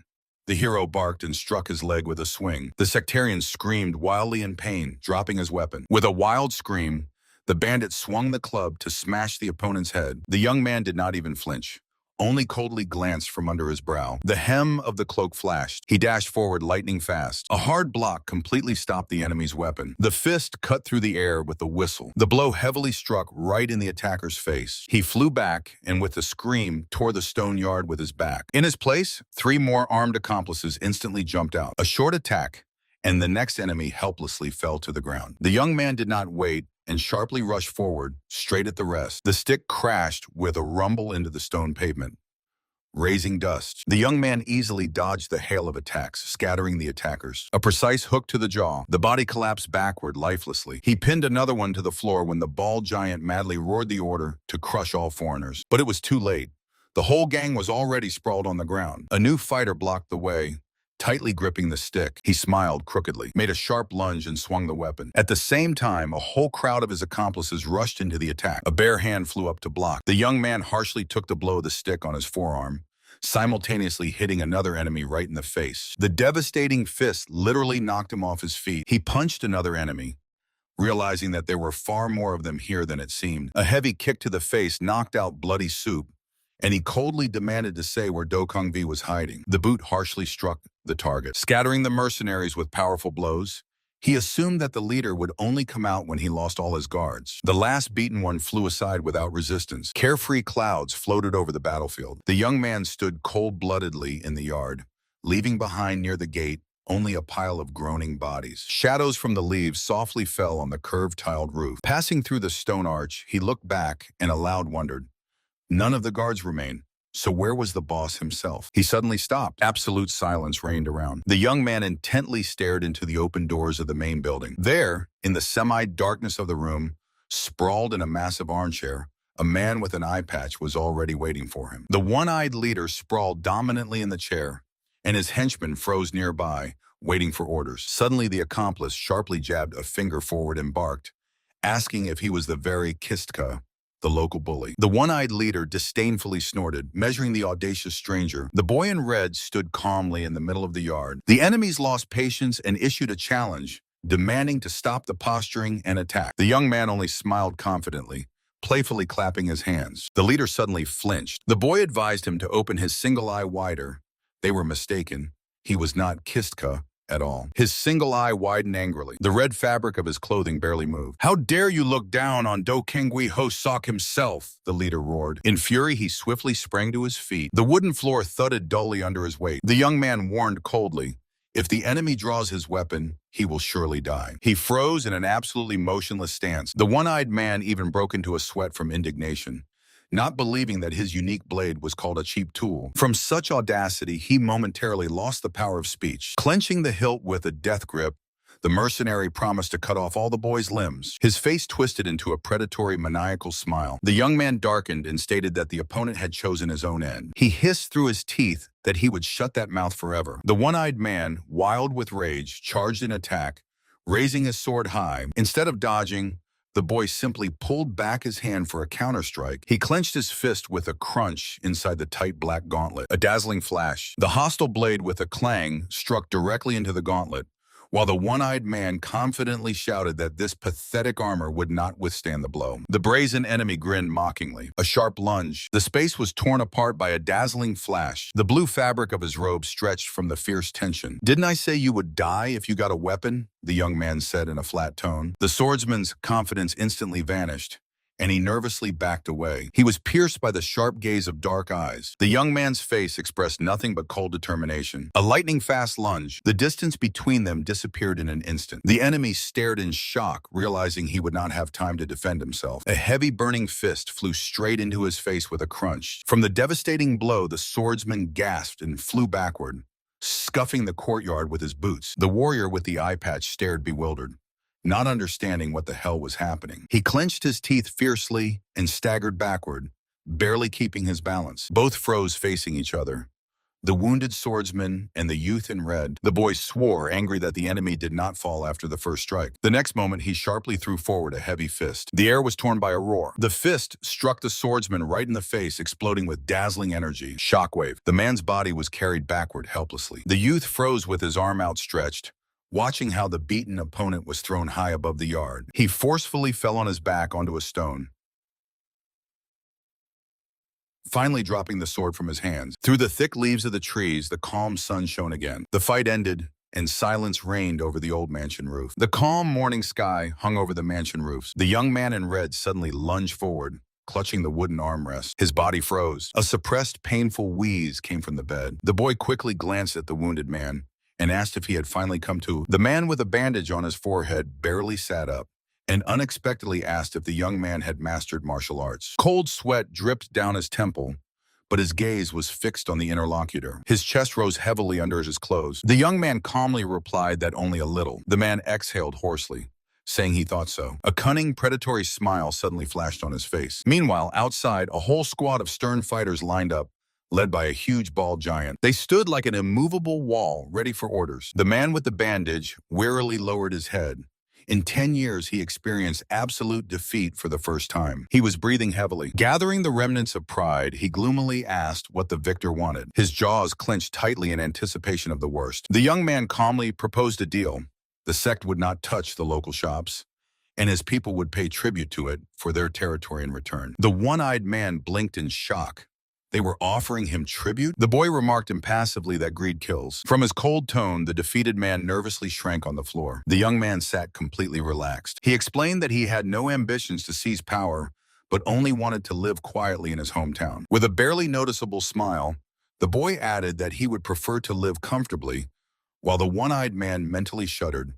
The hero barked and struck his leg with a swing. The sectarian screamed wildly in pain, dropping his weapon. With a wild scream, the bandit swung the club to smash the opponent's head. The young man did not even flinch, only coldly glanced from under his brow. The hem of the cloak flashed. He dashed forward lightning fast. A hard block completely stopped the enemy's weapon. The fist cut through the air with a whistle. The blow heavily struck right in the attacker's face. He flew back and with a scream tore the stone yard with his back. In his place, 3 more armed accomplices instantly jumped out. A short attack, and the next enemy helplessly fell to the ground. The young man did not wait and sharply rushed forward, straight at the rest. The stick crashed with a rumble into the stone pavement, raising dust. The young man easily dodged the hail of attacks, scattering the attackers. A precise hook to the jaw. The body collapsed backward lifelessly. He pinned another one to the floor when the bald giant madly roared the order to crush all foreigners. But it was too late. The whole gang was already sprawled on the ground. A new fighter blocked the way, tightly gripping the stick. He smiled crookedly, made a sharp lunge, and swung the weapon. At the same time, a whole crowd of his accomplices rushed into the attack. A bare hand flew up to block. The young man harshly took the blow of the stick on his forearm, simultaneously hitting another enemy right in the face. The devastating fist literally knocked him off his feet. He punched another enemy, realizing that there were far more of them here than it seemed. A heavy kick to the face knocked out Bloody Soup, and he coldly demanded to say where Dokongvi was hiding. The boot harshly struck the target, scattering the mercenaries with powerful blows. He assumed that the leader would only come out when he lost all his guards. The last beaten one flew aside without resistance. Carefree clouds floated over the battlefield. The young man stood cold-bloodedly in the yard, leaving behind near the gate only a pile of groaning bodies. Shadows from the leaves softly fell on the curved tiled roof. Passing through the stone arch, he looked back and aloud wondered, none of the guards remained. So where was the boss himself? He suddenly stopped. Absolute silence reigned around. The young man intently stared into the open doors of the main building. There, in the semi-darkness of the room, sprawled in a massive armchair, a man with an eye patch was already waiting for him. The one-eyed leader sprawled dominantly in the chair, and his henchman froze nearby, waiting for orders. Suddenly, the accomplice sharply jabbed a finger forward and barked, asking if he was the very Kistka, the local bully. The one-eyed leader disdainfully snorted, measuring the audacious stranger. The boy in red stood calmly in the middle of the yard. The enemies lost patience and issued a challenge, demanding to stop the posturing and attack. The young man only smiled confidently, playfully clapping his hands. The leader suddenly flinched. The boy advised him to open his single eye wider. They were mistaken. He was not Kistka at all. His single eye widened angrily. The red fabric of his clothing barely moved. "How dare you look down on Dokengwi Hosok himself?" the leader roared. In fury, he swiftly sprang to his feet. The wooden floor thudded dully under his weight. The young man warned coldly, "If the enemy draws his weapon, he will surely die." He froze in an absolutely motionless stance. The one-eyed man even broke into a sweat from indignation, not believing that his unique blade was called a cheap tool. From such audacity, he momentarily lost the power of speech. Clenching the hilt with a death grip, the mercenary promised to cut off all the boy's limbs. His face twisted into a predatory, maniacal smile. The young man darkened and stated that the opponent had chosen his own end. He hissed through his teeth that he would shut that mouth forever. The one-eyed man, wild with rage, charged in attack, raising his sword high. Instead of dodging, The boy simply pulled back his hand for a counterstrike. He clenched his fist with a crunch inside the tight black gauntlet. A dazzling flash. The hostile blade with a clang struck directly into the gauntlet, while the one-eyed man confidently shouted that this pathetic armor would not withstand the blow. The brazen enemy grinned mockingly. A sharp lunge. The space was torn apart by a dazzling flash. The blue fabric of his robe stretched from the fierce tension. "Didn't I say you would die if you got a weapon?" the young man said in a flat tone. The swordsman's confidence instantly vanished, and he nervously backed away. He was pierced by the sharp gaze of dark eyes. The young man's face expressed nothing but cold determination. A lightning-fast lunge. The distance between them disappeared in an instant. The enemy stared in shock, realizing he would not have time to defend himself. A heavy burning fist flew straight into his face with a crunch. From the devastating blow, the swordsman gasped and flew backward, scuffing the courtyard with his boots. The warrior with the eye patch stared bewildered, not understanding what the hell was happening. He clenched his teeth fiercely and staggered backward, barely keeping his balance. Both froze facing each other, the wounded swordsman and the youth in red. The boy swore, angry that the enemy did not fall after the first strike. The next moment, he sharply threw forward a heavy fist. The air was torn by a roar. The fist struck the swordsman right in the face, exploding with dazzling energy. Shockwave. The man's body was carried backward helplessly. The youth froze with his arm outstretched, watching how the beaten opponent was thrown high above the yard. He forcefully fell on his back onto a stone, finally dropping the sword from his hands. Through the thick leaves of the trees, the calm sun shone again. The fight ended, and silence reigned over the old mansion roof. The calm morning sky hung over the mansion roofs. The young man in red suddenly lunged forward, clutching the wooden armrest. His body froze. A suppressed, painful wheeze came from the bed. The boy quickly glanced at the wounded man and asked if he had finally come to. The man with a bandage on his forehead barely sat up and unexpectedly asked if the young man had mastered martial arts. Cold sweat dripped down his temple, but his gaze was fixed on the interlocutor. His chest rose heavily under his clothes. The young man calmly replied that only a little. The man exhaled hoarsely, saying he thought so. A cunning, predatory smile suddenly flashed on his face. Meanwhile, outside, a whole squad of stern fighters lined up, led by a huge bald giant. They stood like an immovable wall, ready for orders. The man with the bandage wearily lowered his head. In 10 years, he experienced absolute defeat for the first time. He was breathing heavily. Gathering the remnants of pride, he gloomily asked what the victor wanted. His jaws clenched tightly in anticipation of the worst. The young man calmly proposed a deal. The sect would not touch the local shops, and his people would pay tribute to it for their territory in return. The one-eyed man blinked in shock. They were offering him tribute? The boy remarked impassively that greed kills. From his cold tone, the defeated man nervously shrank on the floor. The young man sat completely relaxed. He explained that he had no ambitions to seize power, but only wanted to live quietly in his hometown. With a barely noticeable smile, the boy added that he would prefer to live comfortably, while the one-eyed man mentally shuddered,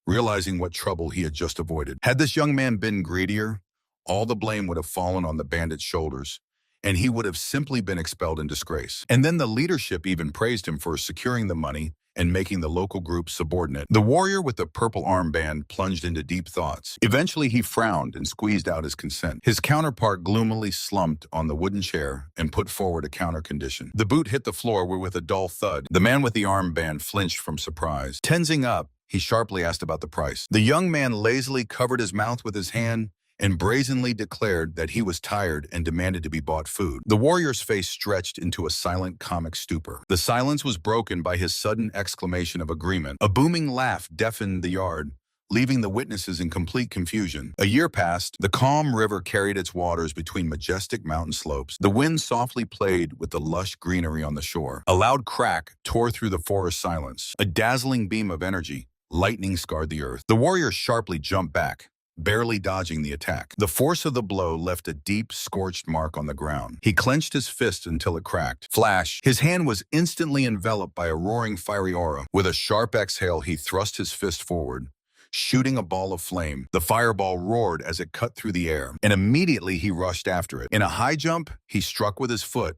realizing what trouble he had just avoided. Had this young man been greedier, all the blame would have fallen on the bandit's shoulders, and he would have simply been expelled in disgrace. And then the leadership even praised him for securing the money and making the local group subordinate. The warrior with the purple armband plunged into deep thoughts. Eventually, he frowned and squeezed out his consent. His counterpart gloomily slumped on the wooden chair and put forward a counter condition. The boot hit the floor with a dull thud. The man with the armband flinched from surprise. Tensing up, he sharply asked about the price. The young man lazily covered his mouth with his hand and brazenly declared that he was tired and demanded to be bought food. The warrior's face stretched into a silent comic stupor. The silence was broken by his sudden exclamation of agreement. A booming laugh deafened the yard, leaving the witnesses in complete confusion. A year passed. The calm river carried its waters between majestic mountain slopes. The wind softly played with the lush greenery on the shore. A loud crack tore through the forest silence. A dazzling beam of energy, lightning scarred the earth. The warrior sharply jumped back, barely dodging the attack. The force of the blow left a deep, scorched mark on the ground. He clenched his fist until it cracked. Flash! His hand was instantly enveloped by a roaring, fiery aura. With a sharp exhale, he thrust his fist forward, shooting a ball of flame. The fireball roared as it cut through the air, and immediately he rushed after it. In a high jump, he struck with his foot,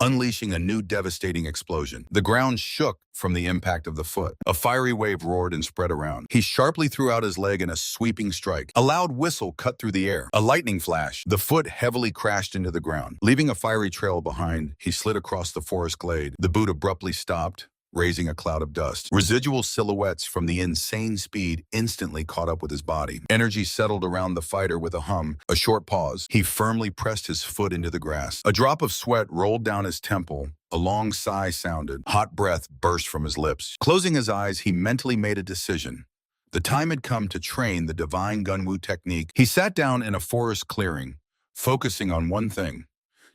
unleashing a new devastating explosion. The ground shook from the impact of the foot. A fiery wave roared and spread around. He sharply threw out his leg in a sweeping strike. A loud whistle cut through the air. A lightning flash. The foot heavily crashed into the ground. Leaving a fiery trail behind, he slid across the forest glade. The boot abruptly stopped, raising a cloud of dust. Residual silhouettes from the insane speed instantly caught up with his body. Energy settled around the fighter with a hum, a short pause. He firmly pressed his foot into the grass. A drop of sweat rolled down his temple. A long sigh sounded. Hot breath burst from his lips. Closing his eyes, he mentally made a decision. The time had come to train the divine Gunwu technique. He sat down in a forest clearing, focusing on one thing: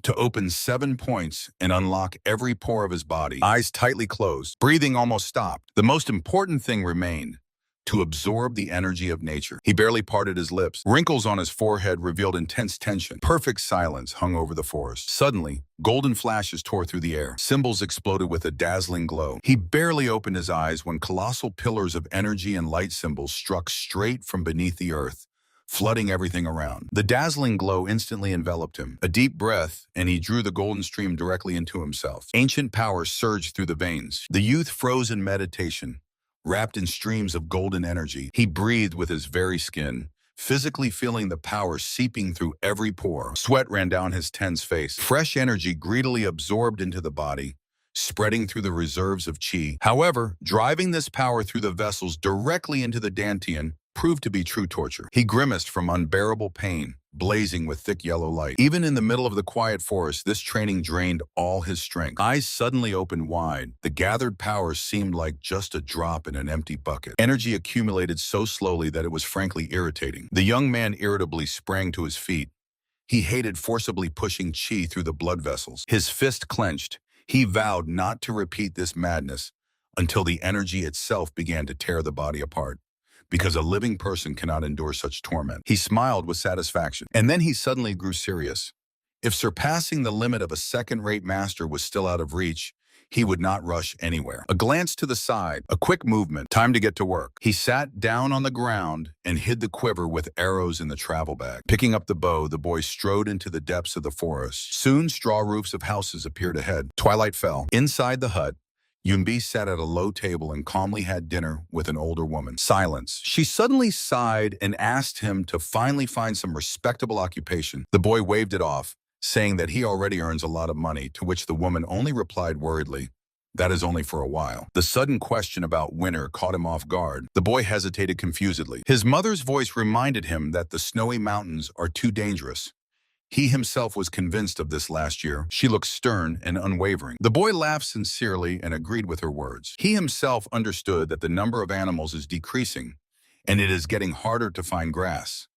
to open 7 points and unlock every pore of his body. Eyes tightly closed, breathing almost stopped. The most important thing remained: to absorb the energy of nature. He barely parted his lips. Wrinkles on his forehead revealed intense tension. Perfect silence hung over the forest. Suddenly, golden flashes tore through the air. Symbols exploded with a dazzling glow. He barely opened his eyes when colossal pillars of energy and light symbols struck straight from beneath the earth, flooding everything around. The dazzling glow instantly enveloped him. A deep breath, and he drew the golden stream directly into himself. Ancient power surged through the veins. The youth froze in meditation, wrapped in streams of golden energy. He breathed with his very skin, physically feeling the power seeping through every pore. Sweat ran down his tense face. Fresh energy greedily absorbed into the body, spreading through the reserves of chi. However, driving this power through the vessels directly into the dantian proved to be true torture. He grimaced from unbearable pain, blazing with thick yellow light. Even in the middle of the quiet forest, this training drained all his strength. Eyes suddenly opened wide. The gathered power seemed like just a drop in an empty bucket. Energy accumulated so slowly that it was frankly irritating. The young man irritably sprang to his feet. He hated forcibly pushing chi through the blood vessels. His fist clenched. He vowed not to repeat this madness until the energy itself began to tear the body apart, because a living person cannot endure such torment. He smiled with satisfaction, and then he suddenly grew serious. If surpassing the limit of a second-rate master was still out of reach, he would not rush anywhere. A glance to the side, a quick movement, time to get to work. He sat down on the ground and hid the quiver with arrows in the travel bag. Picking up the bow, the boy strode into the depths of the forest. Soon, straw roofs of houses appeared ahead. Twilight fell. Inside the hut, Yunbi sat at a low table and calmly had dinner with an older woman. Silence. She suddenly sighed and asked him to finally find some respectable occupation. The boy waved it off, saying that he already earns a lot of money, to which the woman only replied worriedly, "That is only for a while." The sudden question about winter caught him off guard. The boy hesitated confusedly. His mother's voice reminded him that the snowy mountains are too dangerous. He himself was convinced of this last year. She looked stern and unwavering. The boy laughed sincerely and agreed with her words. He himself understood that the number of animals is decreasing, and it is getting harder to find grass.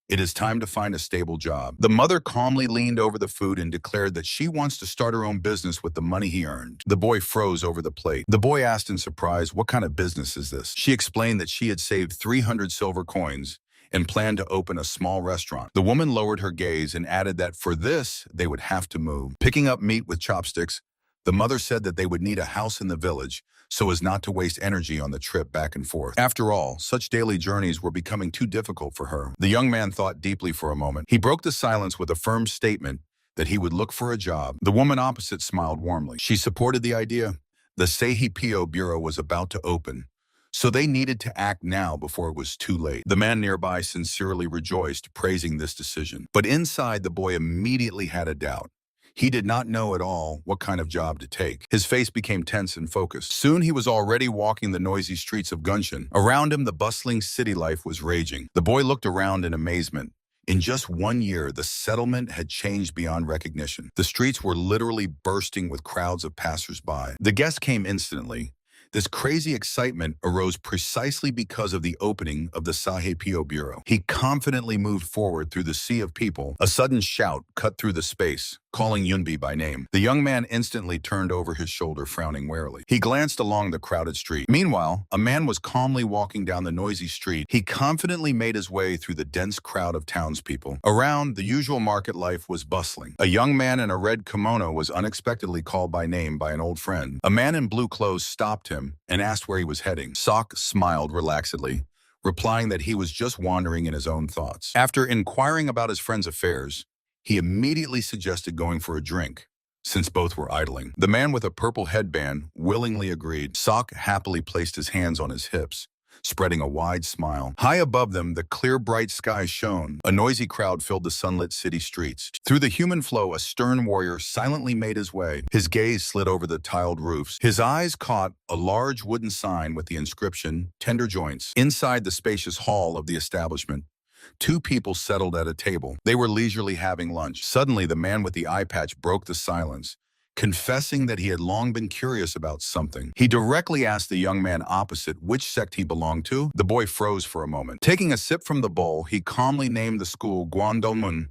It is time to find a stable job. The mother calmly leaned over the food and declared that she wants to start her own business with the money he earned. The boy froze over the plate. The boy asked in surprise, "What kind of business is this?" She explained that she had saved 300 silver coins and planned to open a small restaurant. The woman lowered her gaze and added that for this, they would have to move. Picking up meat with chopsticks, the mother said that they would need a house in the village so as not to waste energy on the trip back and forth. After all, such daily journeys were becoming too difficult for her. The young man thought deeply for a moment. He broke the silence with a firm statement that he would look for a job. The woman opposite smiled warmly. She supported the idea. The Seihipio Bureau was about to open, so they needed to act now before it was too late. The man nearby sincerely rejoiced, praising this decision. But inside, the boy immediately had a doubt. He did not know at all what kind of job to take. His face became tense and focused. Soon he was already walking the noisy streets of Gunshan. Around him, the bustling city life was raging. The boy looked around in amazement. In just 1 year, the settlement had changed beyond recognition. The streets were literally bursting with crowds of passers-by. The guests came instantly. This crazy excitement arose precisely because of the opening of the Seihipio Bureau. He confidently moved forward through the sea of people. A sudden shout cut through the space, calling Yunbi by name. The young man instantly turned over his shoulder, frowning warily. He glanced along the crowded street. Meanwhile, a man was calmly walking down the noisy street. He confidently made his way through the dense crowd of townspeople. Around, the usual market life was bustling. A young man in a red kimono was unexpectedly called by name by an old friend. A man in blue clothes stopped him and asked where he was heading. Sok smiled relaxedly, replying that he was just wandering in his own thoughts. After inquiring about his friend's affairs, he immediately suggested going for a drink, since both were idling. The man with a purple headband willingly agreed. Sok happily placed his hands on his hips, spreading a wide smile. High above them, the clear, bright sky shone. A noisy crowd filled the sunlit city streets. Through the human flow, a stern warrior silently made his way. His gaze slid over the tiled roofs. His eyes caught a large wooden sign with the inscription, "Tender Joints." Inside the spacious hall of the establishment, two people settled at a table. They were leisurely having lunch. Suddenly, the man with the eye patch broke the silence, confessing that he had long been curious about something. He directly asked the young man opposite which sect he belonged to. The boy froze for a moment. Taking a sip from the bowl, he calmly named the school Guandongmun,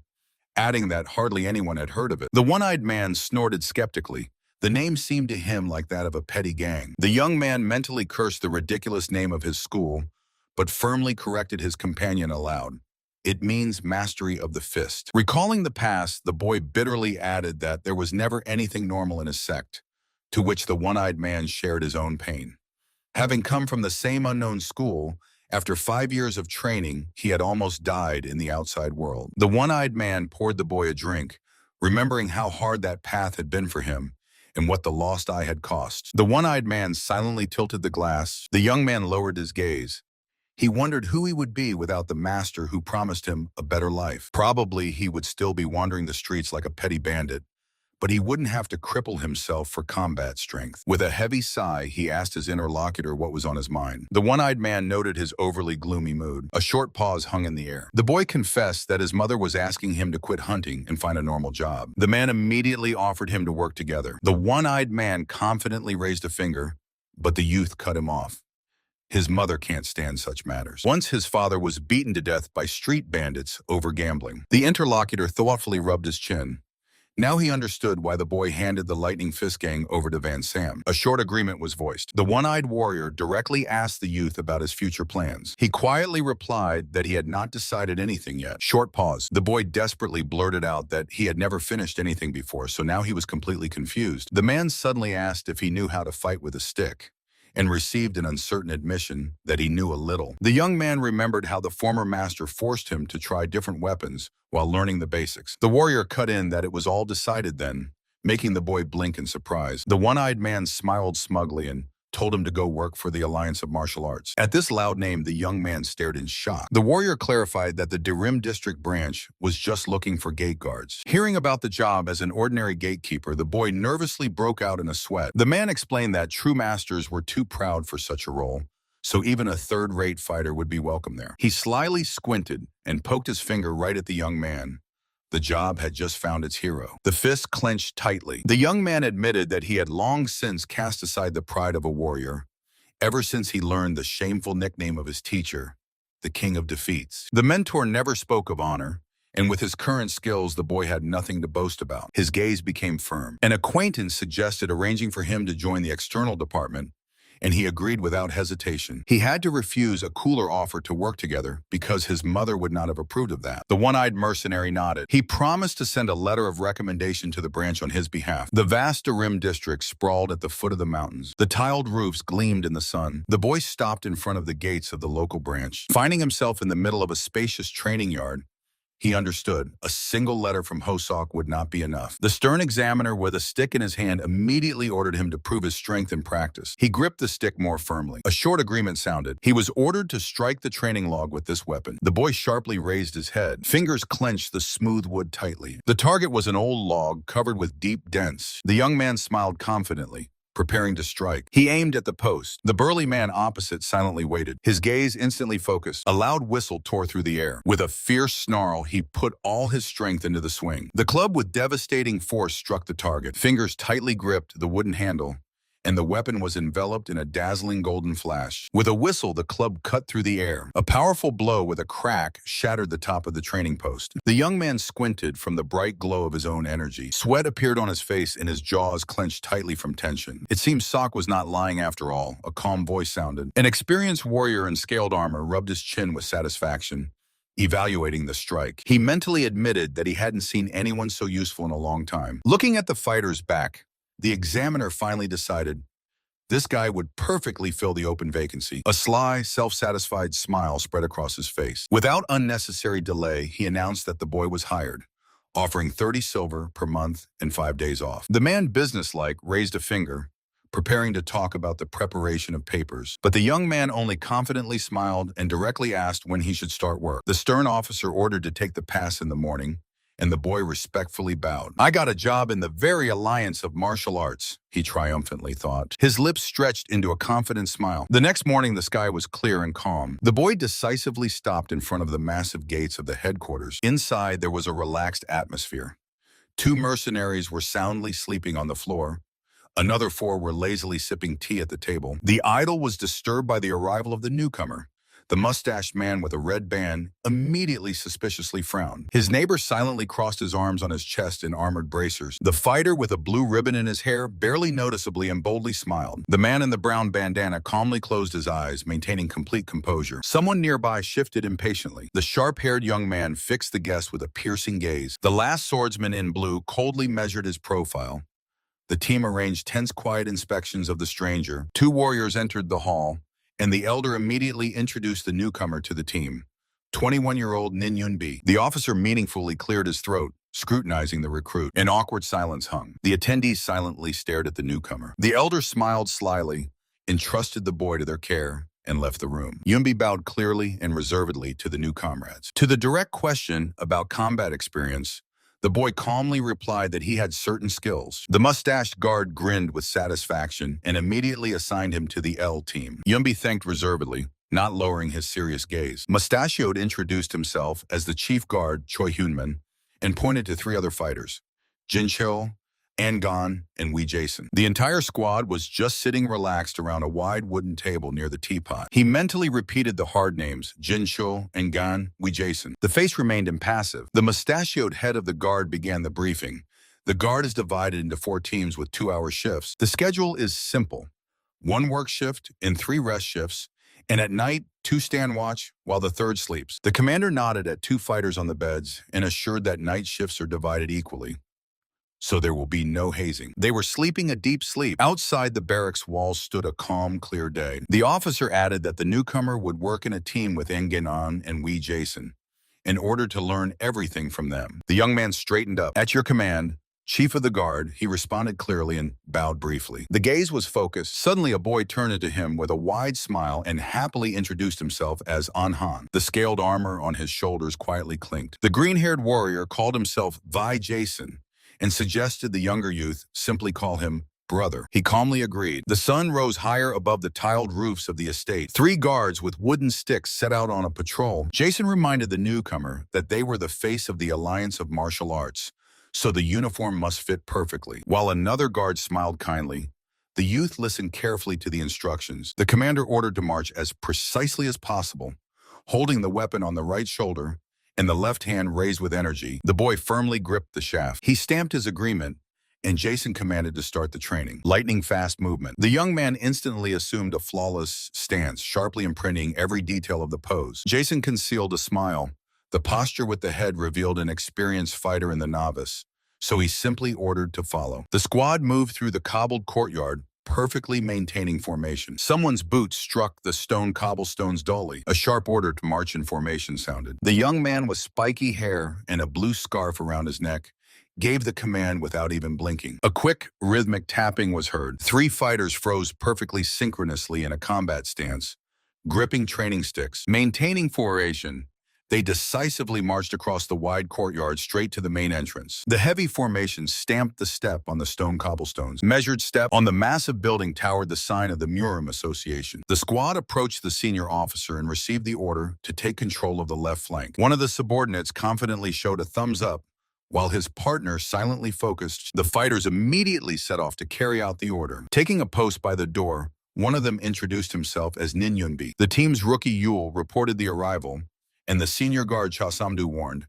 adding that hardly anyone had heard of it. The one-eyed man snorted skeptically. The name seemed to him like that of a petty gang. The young man mentally cursed the ridiculous name of his school, but firmly corrected his companion aloud. "It means mastery of the fist." Recalling the past, the boy bitterly added that there was never anything normal in his sect, to which the one-eyed man shared his own pain. Having come from the same unknown school, after 5 years of training, he had almost died in the outside world. The one-eyed man poured the boy a drink, remembering how hard that path had been for him and what the lost eye had cost. The one-eyed man silently tilted the glass. The young man lowered his gaze. He wondered who he would be without the master who promised him a better life. Probably he would still be wandering the streets like a petty bandit, but he wouldn't have to cripple himself for combat strength. With a heavy sigh, he asked his interlocutor what was on his mind. The one-eyed man noted his overly gloomy mood. A short pause hung in the air. The boy confessed that his mother was asking him to quit hunting and find a normal job. The man immediately offered him to work together. The one-eyed man confidently raised a finger, but the youth cut him off. His mother can't stand such matters. Once his father was beaten to death by street bandits over gambling. The interlocutor thoughtfully rubbed his chin. Now he understood why the boy handed the Lightning Fist gang over to Van Sam. A short agreement was voiced. The one-eyed warrior directly asked the youth about his future plans. He quietly replied that he had not decided anything yet. Short pause. The boy desperately blurted out that he had never finished anything before, so now he was completely confused. The man suddenly asked if he knew how to fight with a stick, and received an uncertain admission that he knew a little. The young man remembered how the former master forced him to try different weapons while learning the basics. The warrior cut in that it was all decided then, making the boy blink in surprise. The one-eyed man smiled smugly and told him to go work for the Alliance of Martial Arts. At this loud name, the young man stared in shock. The warrior clarified that the Dirim district branch was just looking for gate guards. Hearing about the job as an ordinary gatekeeper, the boy nervously broke out in a sweat. The man explained that true masters were too proud for such a role, so even a third-rate fighter would be welcome there. He slyly squinted and poked his finger right at the young man. The job had just found its hero. The fist clenched tightly. The young man admitted that he had long since cast aside the pride of a warrior, ever since he learned the shameful nickname of his teacher, the King of Defeats. The mentor never spoke of honor, and with his current skills, the boy had nothing to boast about. His gaze became firm. An acquaintance suggested arranging for him to join the external department, and he agreed without hesitation. He had to refuse a cooler offer to work together because his mother would not have approved of that. The one-eyed mercenary nodded. He promised to send a letter of recommendation to the branch on his behalf. The vast Dirim district sprawled at the foot of the mountains. The tiled roofs gleamed in the sun. The boy stopped in front of the gates of the local branch. Finding himself in the middle of a spacious training yard, he understood. A single letter from Hosok would not be enough. The stern examiner with a stick in his hand immediately ordered him to prove his strength in practice. He gripped the stick more firmly. A short agreement sounded. He was ordered to strike the training log with this weapon. The boy sharply raised his head. Fingers clenched the smooth wood tightly. The target was an old log covered with deep dents. The young man smiled confidently, preparing to strike. He aimed at the post. The burly man opposite silently waited. His gaze instantly focused. A loud whistle tore through the air. With a fierce snarl, he put all his strength into the swing. The club with devastating force struck the target. Fingers tightly gripped the wooden handle, and the weapon was enveloped in a dazzling golden flash. With a whistle, the club cut through the air. A powerful blow with a crack shattered the top of the training post. The young man squinted from the bright glow of his own energy. Sweat appeared on his face and his jaws clenched tightly from tension. It seemed Sok was not lying after all. A calm voice sounded. An experienced warrior in scaled armor rubbed his chin with satisfaction, evaluating the strike. He mentally admitted that he hadn't seen anyone so useful in a long time. Looking at the fighter's back, the examiner finally decided this guy would perfectly fill the open vacancy. A sly, self-satisfied smile spread across his face. Without unnecessary delay, he announced that the boy was hired, offering 30 silver per month and 5 days off. The man, businesslike, raised a finger, preparing to talk about the preparation of papers. But the young man only confidently smiled and directly asked when he should start work. The stern officer ordered to take the pass in the morning, and the boy respectfully bowed. "I got a job in the very alliance of martial arts," he triumphantly thought. His lips stretched into a confident smile. The next morning, the sky was clear and calm. The boy decisively stopped in front of the massive gates of the headquarters. Inside, there was a relaxed atmosphere. Two mercenaries were soundly sleeping on the floor. Another four were lazily sipping tea at the table. The idol was disturbed by the arrival of the newcomer. The mustached man with a red band immediately suspiciously frowned. His neighbor silently crossed his arms on his chest in armored bracers. The fighter with a blue ribbon in his hair barely noticeably and boldly smiled. The man in the brown bandana calmly closed his eyes, maintaining complete composure. Someone nearby shifted impatiently. The sharp-haired young man fixed the guest with a piercing gaze. The last swordsman in blue coldly measured his profile. The team arranged tense, quiet inspections of the stranger. Two warriors entered the hall, and the elder immediately introduced the newcomer to the team, 21-year-old Nin Yunbi. The officer meaningfully cleared his throat, scrutinizing the recruit. An awkward silence hung. The attendees silently stared at the newcomer. The elder smiled slyly, entrusted the boy to their care, and left the room. Yunbi bowed clearly and reservedly to the new comrades. To the direct question about combat experience, the boy calmly replied that he had certain skills. The mustached guard grinned with satisfaction and immediately assigned him to the L team. Yunbi thanked reservedly, not lowering his serious gaze. Mustachioed introduced himself as the chief guard, Choi Hyunman, and pointed to three other fighters, Jin Chil, Angon, and Wee Jason. The entire squad was just sitting relaxed around a wide wooden table near the teapot. He mentally repeated the hard names, Jin Chil, Angon, Wee Jason. The face remained impassive. The mustachioed head of the guard began the briefing. The guard is divided into 4 teams with 2-hour shifts. The schedule is simple. 1 work shift and 3 rest shifts, and at night, 2 stand watch while the 3rd sleeps. The commander nodded at 2 fighters on the beds and assured that night shifts are divided equally, so there will be no hazing. They were sleeping a deep sleep. Outside the barracks walls stood a calm, clear day. The officer added that the newcomer would work in a team with Angenon and Wee Jason in order to learn everything from them. The young man straightened up. "At your command, Chief of the Guard," he responded clearly and bowed briefly. The gaze was focused. Suddenly a boy turned to him with a wide smile and happily introduced himself as Anhan. The scaled armor on his shoulders quietly clinked. The green-haired warrior called himself Vi Jason and suggested the younger youth simply call him brother. He calmly agreed. The sun rose higher above the tiled roofs of the estate. 3 guards with wooden sticks set out on a patrol. Jason reminded the newcomer that they were the face of the Alliance of Martial Arts, so the uniform must fit perfectly. While another guard smiled kindly, the youth listened carefully to the instructions. The commander ordered to march as precisely as possible, holding the weapon on the right shoulder and the left hand raised with energy. The boy firmly gripped the shaft. He stamped his agreement, and Jason commanded to start the training. Lightning-fast movement. The young man instantly assumed a flawless stance, sharply imprinting every detail of the pose. Jason concealed a smile. The posture with the head revealed an experienced fighter in the novice, so he simply ordered to follow. The squad moved through the cobbled courtyard, perfectly maintaining formation. Someone's boots struck the stone cobblestones dully. A sharp order to march in formation sounded. The young man with spiky hair and a blue scarf around his neck gave the command without even blinking. A quick, rhythmic tapping was heard. 3 fighters froze perfectly synchronously in a combat stance, gripping training sticks. Maintaining formation, they decisively marched across the wide courtyard straight to the main entrance. The heavy formation stamped the step on the stone cobblestones. Measured step on the massive building towered the sign of the Murim Association. The squad approached the senior officer and received the order to take control of the left flank. One of the subordinates confidently showed a thumbs up, while his partner silently focused. The fighters immediately set off to carry out the order. Taking a post by the door, one of them introduced himself as Nin Yunbi. The team's rookie Yul reported the arrival, and the senior guard Cha Samdu warned,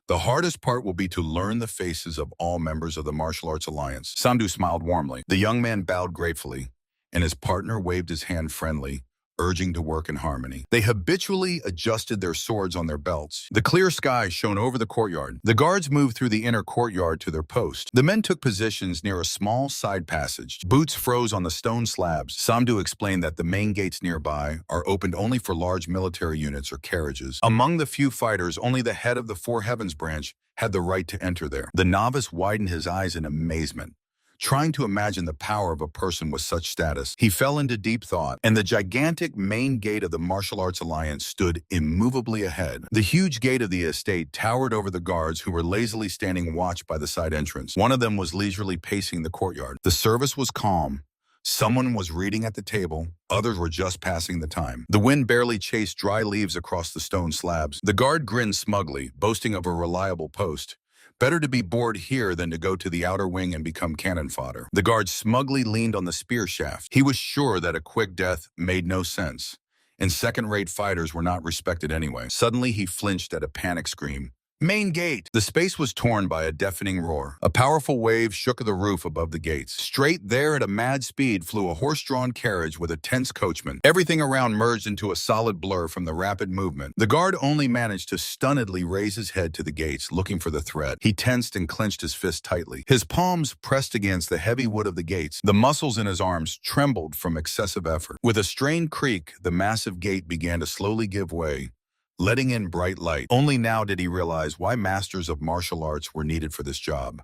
"The hardest part will be to learn the faces of all members of the Martial Arts Alliance." Samdu smiled warmly. The young man bowed gratefully, and his partner waved his hand friendly, urging to work in harmony. They habitually adjusted their swords on their belts. The clear sky shone over the courtyard. The guards moved through the inner courtyard to their post. The men took positions near a small side passage. Boots froze on the stone slabs. Samdu explained that the main gates nearby are opened only for large military units or carriages. Among the few fighters, only the head of the Four Heavens branch had the right to enter there. The novice widened his eyes in amazement. trying to imagine the power of a person with such status. He fell into deep thought, and the gigantic main gate of the Martial Arts Alliance stood immovably ahead. The huge gate of the estate towered over the guards who were lazily standing watch by the side entrance. One of them was leisurely pacing the courtyard. The service was calm. Someone was reading at the table, others were just passing the time. The wind barely chased dry leaves across the stone slabs. The guard grinned smugly, boasting of a reliable post. Better to be bored here than to go to the outer wing and become cannon fodder. The guard smugly leaned on the spear shaft. He was sure that a quick death made no sense, and second-rate fighters were not respected anyway. Suddenly, he flinched at a panic scream. Main gate! The space was torn by a deafening roar. A powerful wave shook the roof above the gates. Straight there at a mad speed flew a horse-drawn carriage with a tense coachman. Everything around merged into a solid blur from the rapid movement. The guard only managed to stunnedly raise his head to the gates, looking for the threat. He tensed and clenched his fist tightly. His palms pressed against the heavy wood of the gates. The muscles in his arms trembled from excessive effort. With a strained creak, the massive gate began to slowly give way, letting in bright light. Only now did he realize why masters of martial arts were needed for this job.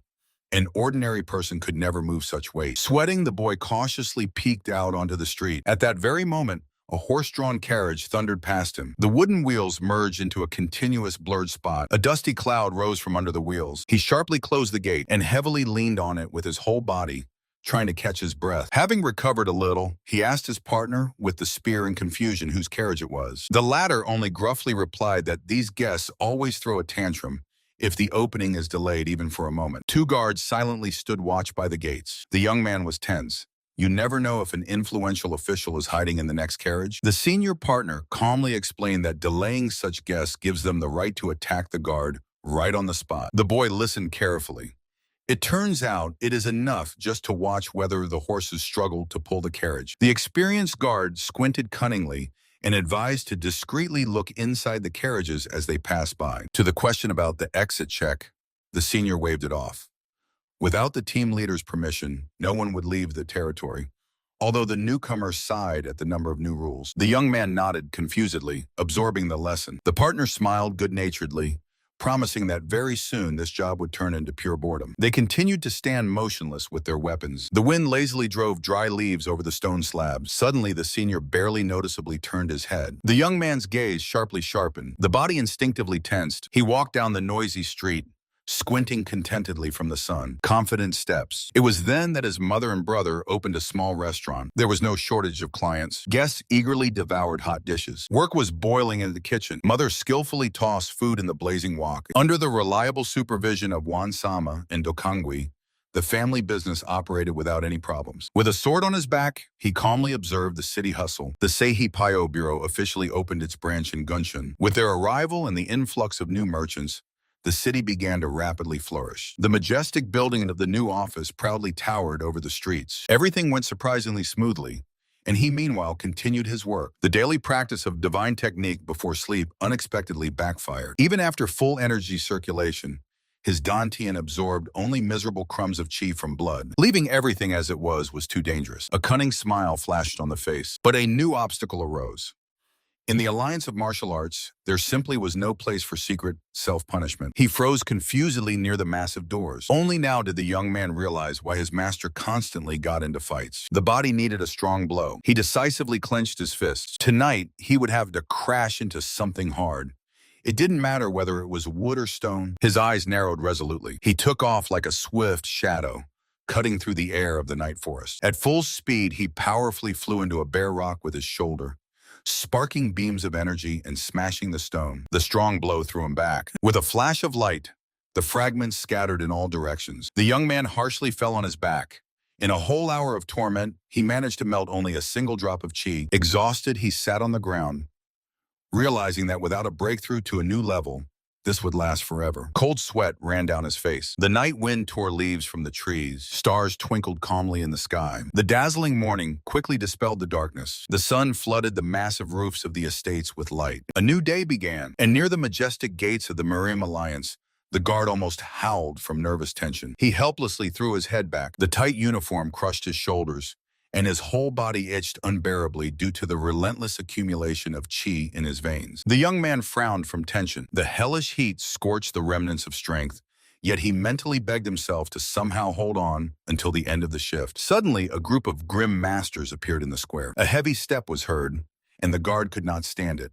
An ordinary person could never move such weight. Sweating, the boy cautiously peeked out onto the street. At that very moment, a horse-drawn carriage thundered past him. The wooden wheels merged into a continuous blurred spot. A dusty cloud rose from under the wheels. He sharply closed the gate and heavily leaned on it with his whole body, trying to catch his breath. Having recovered a little, he asked his partner with the spear in confusion whose carriage it was. The latter only gruffly replied that these guests always throw a tantrum if the opening is delayed even for a moment. Two guards silently stood watch by the gates. The young man was tense. You never know if an influential official is hiding in the next carriage. The senior partner calmly explained that delaying such guests gives them the right to attack the guard right on the spot. The boy listened carefully. It turns out it is enough just to watch whether the horses struggle to pull the carriage. The experienced guard squinted cunningly and advised to discreetly look inside the carriages as they passed by. To the question about the exit check, the senior waved it off. Without the team leader's permission, no one would leave the territory, although the newcomers sighed at the number of new rules. The young man nodded confusedly, absorbing the lesson. The partner smiled good-naturedly, promising that very soon this job would turn into pure boredom. They continued to stand motionless with their weapons. The wind lazily drove dry leaves over the stone slabs. Suddenly, the senior barely noticeably turned his head. The young man's gaze sharply sharpened. The body instinctively tensed. He walked down the noisy street, squinting contentedly from the sun. Confident steps. It was then that his mother and brother opened a small restaurant. There was no shortage of clients. Guests eagerly devoured hot dishes. Work was boiling in the kitchen. Mother skillfully tossed food in the blazing wok. Under the reliable supervision of Wan-sama and Dokangui, the family business operated without any problems. With a sword on his back, he calmly observed the city hustle. The Seihi Pyo Bureau officially opened its branch in Gunshan. With their arrival and the influx of new merchants, the city began to rapidly flourish. The majestic building of the new office proudly towered over the streets. Everything went surprisingly smoothly, and he meanwhile continued his work. The daily practice of divine technique before sleep unexpectedly backfired. Even after full energy circulation, his Dantian absorbed only miserable crumbs of chi from blood. Leaving everything as it was too dangerous. A cunning smile flashed on the face, but a new obstacle arose. In the alliance of martial arts, there simply was no place for secret self-punishment. He froze confusedly near the massive doors. Only now did the young man realize why his master constantly got into fights. The body needed a strong blow. He decisively clenched his fists. Tonight, he would have to crash into something hard. It didn't matter whether it was wood or stone. His eyes narrowed resolutely. He took off like a swift shadow, cutting through the air of the night forest. At full speed, he powerfully flew into a bare rock with his shoulder, sparking beams of energy and smashing the stone. The strong blow threw him back. With a flash of light, the fragments scattered in all directions. The young man harshly fell on his back. In a whole hour of torment, he managed to melt only a single drop of chi. Exhausted, he sat on the ground, realizing that without a breakthrough to a new level, this would last forever. Cold sweat ran down his face. The night wind tore leaves from the trees. Stars twinkled calmly in the sky. The dazzling morning quickly dispelled the darkness. The sun flooded the massive roofs of the estates with light. A new day began, and near the majestic gates of the Marine Alliance, the guard almost howled from nervous tension. He helplessly threw his head back. The tight uniform crushed his shoulders, and his whole body itched unbearably due to the relentless accumulation of chi in his veins. The young man frowned from tension. The hellish heat scorched the remnants of strength, yet he mentally begged himself to somehow hold on until the end of the shift. Suddenly, a group of grim masters appeared in the square. A heavy step was heard, and the guard could not stand it.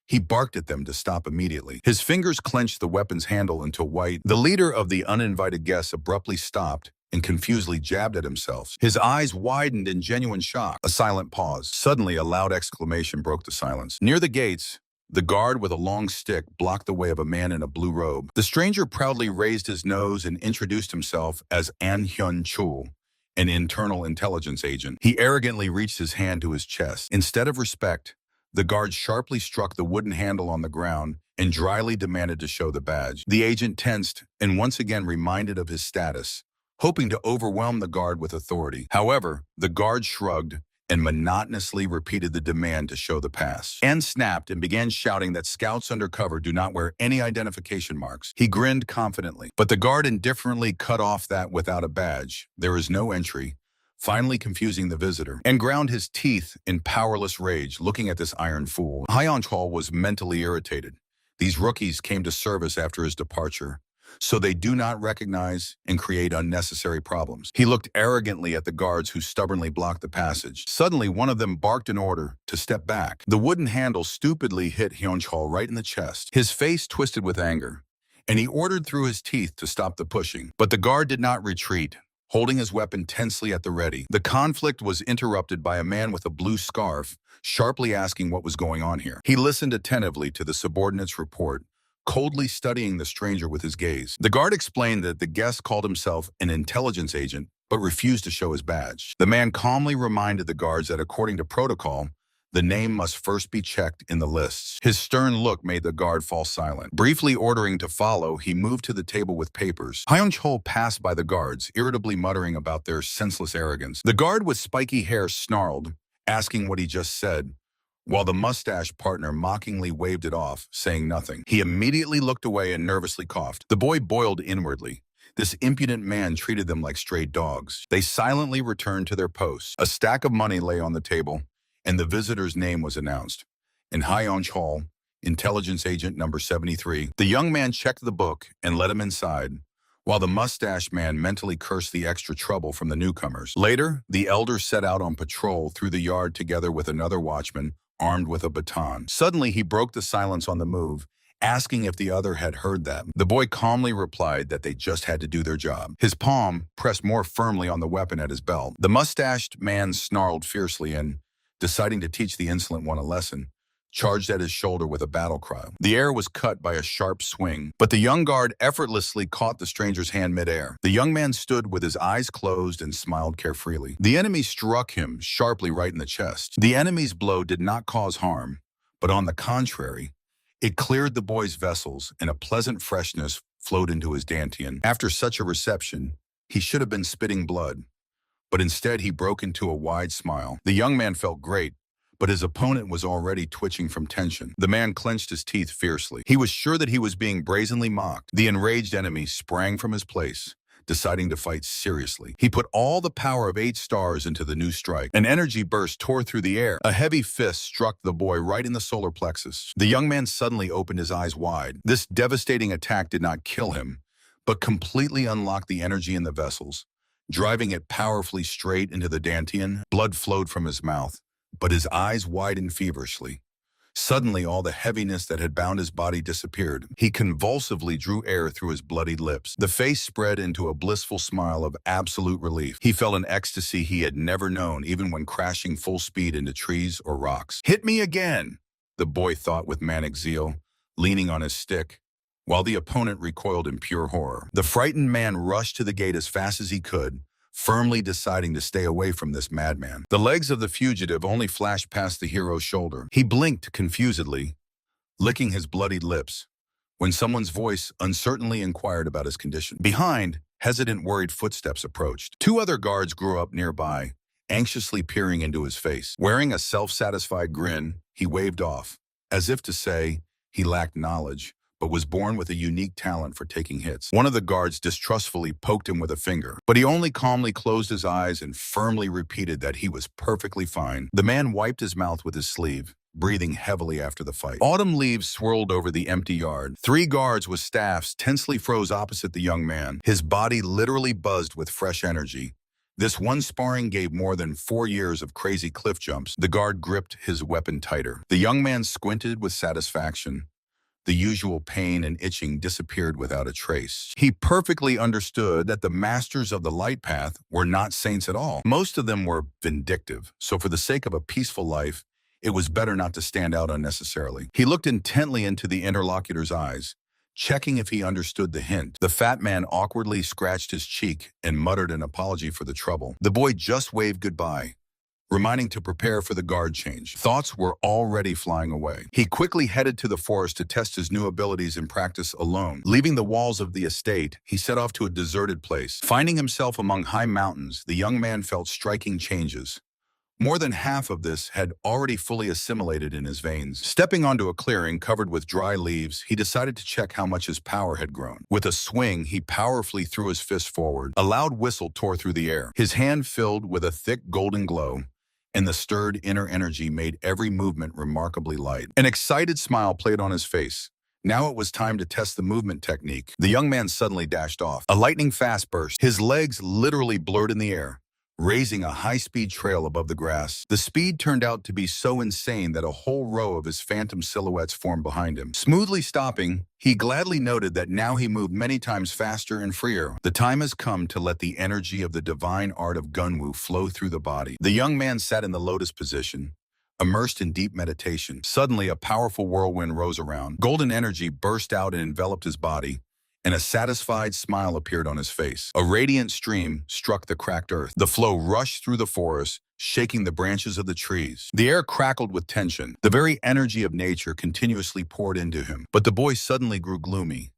He barked at them to stop immediately. His fingers clenched the weapon's handle until white. The leader of the uninvited guests abruptly stopped and confusedly jabbed at himself. His eyes widened in genuine shock. A silent pause. Suddenly, a loud exclamation broke the silence. Near the gates, the guard with a long stick blocked the way of a man in a blue robe. The stranger proudly raised his nose and introduced himself as Chul, an internal intelligence agent. He arrogantly reached his hand to his chest. Instead of respect, the guard sharply struck the wooden handle on the ground and dryly demanded to show the badge. The agent tensed and once again reminded of his status, hoping to overwhelm the guard with authority. However, the guard shrugged and monotonously repeated the demand to show the pass. Ann snapped and began shouting that scouts under cover do not wear any identification marks. He grinned confidently, but the guard indifferently cut off that without a badge. There is no entry, finally confusing the visitor, and ground his teeth in powerless rage looking at this iron fool. Hyonchal was mentally irritated. These rookies came to service after his departure, so they do not recognize and create unnecessary problems. He looked arrogantly at the guards who stubbornly blocked the passage. Suddenly, one of them barked an order to step back. The wooden handle stupidly hit Hyonchal right in the chest. His face twisted with anger, and he ordered through his teeth to stop the pushing. But the guard did not retreat, holding his weapon tensely at the ready. The conflict was interrupted by a man with a blue scarf, sharply asking what was going on here. He listened attentively to the subordinate's report, coldly studying the stranger with his gaze. The guard explained that the guest called himself an intelligence agent, but refused to show his badge. The man calmly reminded the guards that according to protocol, the name must first be checked in the lists. His stern look made the guard fall silent. Briefly ordering to follow, he moved to the table with papers. Hyunchol passed by the guards, irritably muttering about their senseless arrogance. The guard with spiky hair snarled, asking what he just said, while the mustached partner mockingly waved it off, saying nothing. He immediately looked away and nervously coughed. The boy boiled inwardly. This impudent man treated them like stray dogs. They silently returned to their posts. A stack of money lay on the table, and the visitor's name was announced. In Hyonch Hall, intelligence agent number 73. The young man checked the book and let him inside, while the mustached man mentally cursed the extra trouble from the newcomers. Later, the elder set out on patrol through the yard together with another watchman, armed with a baton. Suddenly, he broke the silence on the move, asking if the other had heard them. The boy calmly replied that they just had to do their job. His palm pressed more firmly on the weapon at his belt. The mustached man snarled fiercely and, deciding to teach the insolent one a lesson, charged at his shoulder with a battle cry. The air was cut by a sharp swing, but the young guard effortlessly caught the stranger's hand midair. The young man stood with his eyes closed and smiled carefreely. The enemy struck him sharply right in the chest. The enemy's blow did not cause harm, but on the contrary, it cleared the boy's vessels and a pleasant freshness flowed into his dantian. After such a reception, he should have been spitting blood, but instead he broke into a wide smile. The young man felt great, but his opponent was already twitching from tension. The man clenched his teeth fiercely. He was sure that he was being brazenly mocked. The enraged enemy sprang from his place, deciding to fight seriously. He put all the power of 8 stars into the new strike. An energy burst tore through the air. A heavy fist struck the boy right in the solar plexus. The young man suddenly opened his eyes wide. This devastating attack did not kill him, but completely unlocked the energy in the vessels, driving it powerfully straight into the dantian. Blood flowed from his mouth, but his eyes widened feverishly. Suddenly, all the heaviness that had bound his body disappeared. He convulsively drew air through his bloodied lips. The face spread into a blissful smile of absolute relief. He felt an ecstasy he had never known, even when crashing full speed into trees or rocks. "Hit me again," the boy thought with manic zeal, leaning on his stick, while the opponent recoiled in pure horror. The frightened man rushed to the gate as fast as he could, firmly deciding to stay away from this madman. The legs of the fugitive only flashed past the hero's shoulder. He blinked confusedly, licking his bloodied lips, when someone's voice uncertainly inquired about his condition. Behind, hesitant, worried footsteps approached. 2 other guards grew up nearby, anxiously peering into his face. Wearing a self-satisfied grin, he waved off, as if to say he lacked knowledge, but was born with a unique talent for taking hits. One of the guards distrustfully poked him with a finger, but he only calmly closed his eyes and firmly repeated that he was perfectly fine. The man wiped his mouth with his sleeve, breathing heavily after the fight. Autumn leaves swirled over the empty yard. 3 guards with staffs tensely froze opposite the young man. His body literally buzzed with fresh energy. This one sparring gave more than 4 years of crazy cliff jumps. The guard gripped his weapon tighter. The young man squinted with satisfaction. The usual pain and itching disappeared without a trace. He perfectly understood that the masters of the light path were not saints at all. Most of them were vindictive, so for the sake of a peaceful life, it was better not to stand out unnecessarily. He looked intently into the interlocutor's eyes, checking if he understood the hint. The fat man awkwardly scratched his cheek and muttered an apology for the trouble. The boy just waved goodbye, reminding to prepare for the guard change. Thoughts were already flying away. He quickly headed to the forest to test his new abilities in practice alone. Leaving the walls of the estate, he set off to a deserted place. Finding himself among high mountains, the young man felt striking changes. More than half of this had already fully assimilated in his veins. Stepping onto a clearing covered with dry leaves, he decided to check how much his power had grown. With a swing, he powerfully threw his fist forward. A loud whistle tore through the air. His hand filled with a thick golden glow, and the stirred inner energy made every movement remarkably light. An excited smile played on his face. Now it was time to test the movement technique. The young man suddenly dashed off. A lightning-fast burst. His legs literally blurred in the air, raising a high-speed trail above the grass. The speed turned out to be so insane that a whole row of his phantom silhouettes formed behind him. Smoothly stopping, he gladly noted that now he moved many times faster and freer. The time has come to let the energy of the divine art of Gunwu flow through the body. The young man sat in the lotus position, immersed in deep meditation. Suddenly, a powerful whirlwind rose around. Golden energy burst out and enveloped his body, and a satisfied smile appeared on his face. A radiant stream struck the cracked earth. The flow rushed through the forest, shaking the branches of the trees. The air crackled with tension. The very energy of nature continuously poured into him. But the boy suddenly grew gloomy.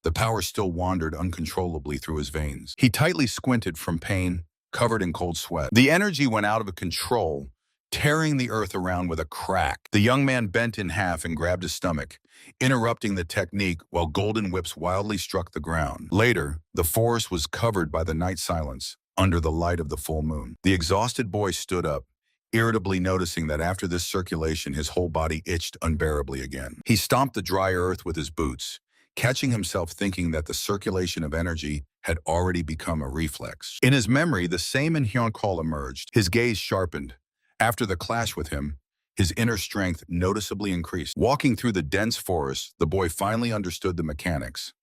The power still wandered uncontrollably through his veins. He tightly squinted from pain, covered in cold sweat. The energy went out of control, tearing the earth around with a crack. The young man bent in half and grabbed his stomach, interrupting the technique while golden whips wildly struck the ground. Later, the forest was covered by the night silence under the light of the full moon. The exhausted boy stood up, irritably noticing that after this circulation, his whole body itched unbearably again. He stomped the dry earth with his boots, catching himself thinking that the circulation of energy had already become a reflex. In his memory, the same Manhwa call emerged. His gaze sharpened. After the clash with him, his inner strength noticeably increased. Walking through the dense forest, the boy finally understood the mechanics.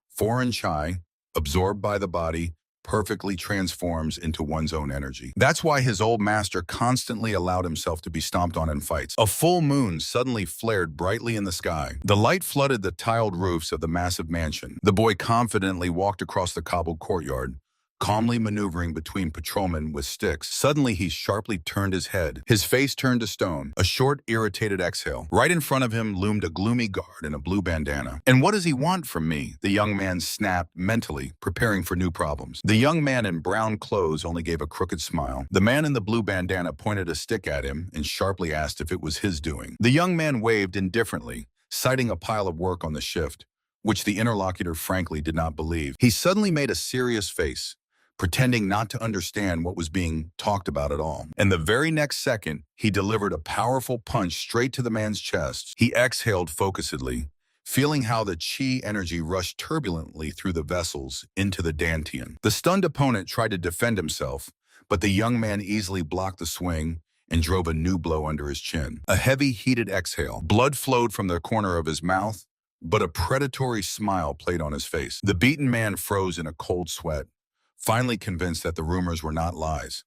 Foreign chai, absorbed by the body, perfectly transforms into one's own energy. That's why his old master constantly allowed himself to be stomped on in fights. A full moon suddenly flared brightly in the sky. The light flooded the tiled roofs of the massive mansion. The boy confidently walked across the cobbled courtyard, calmly maneuvering between patrolmen with sticks. Suddenly, he sharply turned his head. His face turned to stone. A short, irritated exhale. Right in front of him loomed a gloomy guard in a blue bandana. "And what does he want from me?" the young man snapped mentally, preparing for new problems. The young man in brown clothes only gave a crooked smile. The man in the blue bandana pointed a stick at him and sharply asked if it was his doing. The young man waved indifferently, citing a pile of work on the shift, which the interlocutor frankly did not believe. He suddenly made a serious face, pretending not to understand what was being talked about at all. And the very next second, he delivered a powerful punch straight to the man's chest. He exhaled focusedly, feeling how the chi energy rushed turbulently through the vessels into the dantian. The stunned opponent tried to defend himself, but the young man easily blocked the swing and drove a new blow under his chin. A heavy, heated exhale. Blood flowed from the corner of his mouth, but a predatory smile played on his face. The beaten man froze in a cold sweat, finally convinced that the rumors were not lies.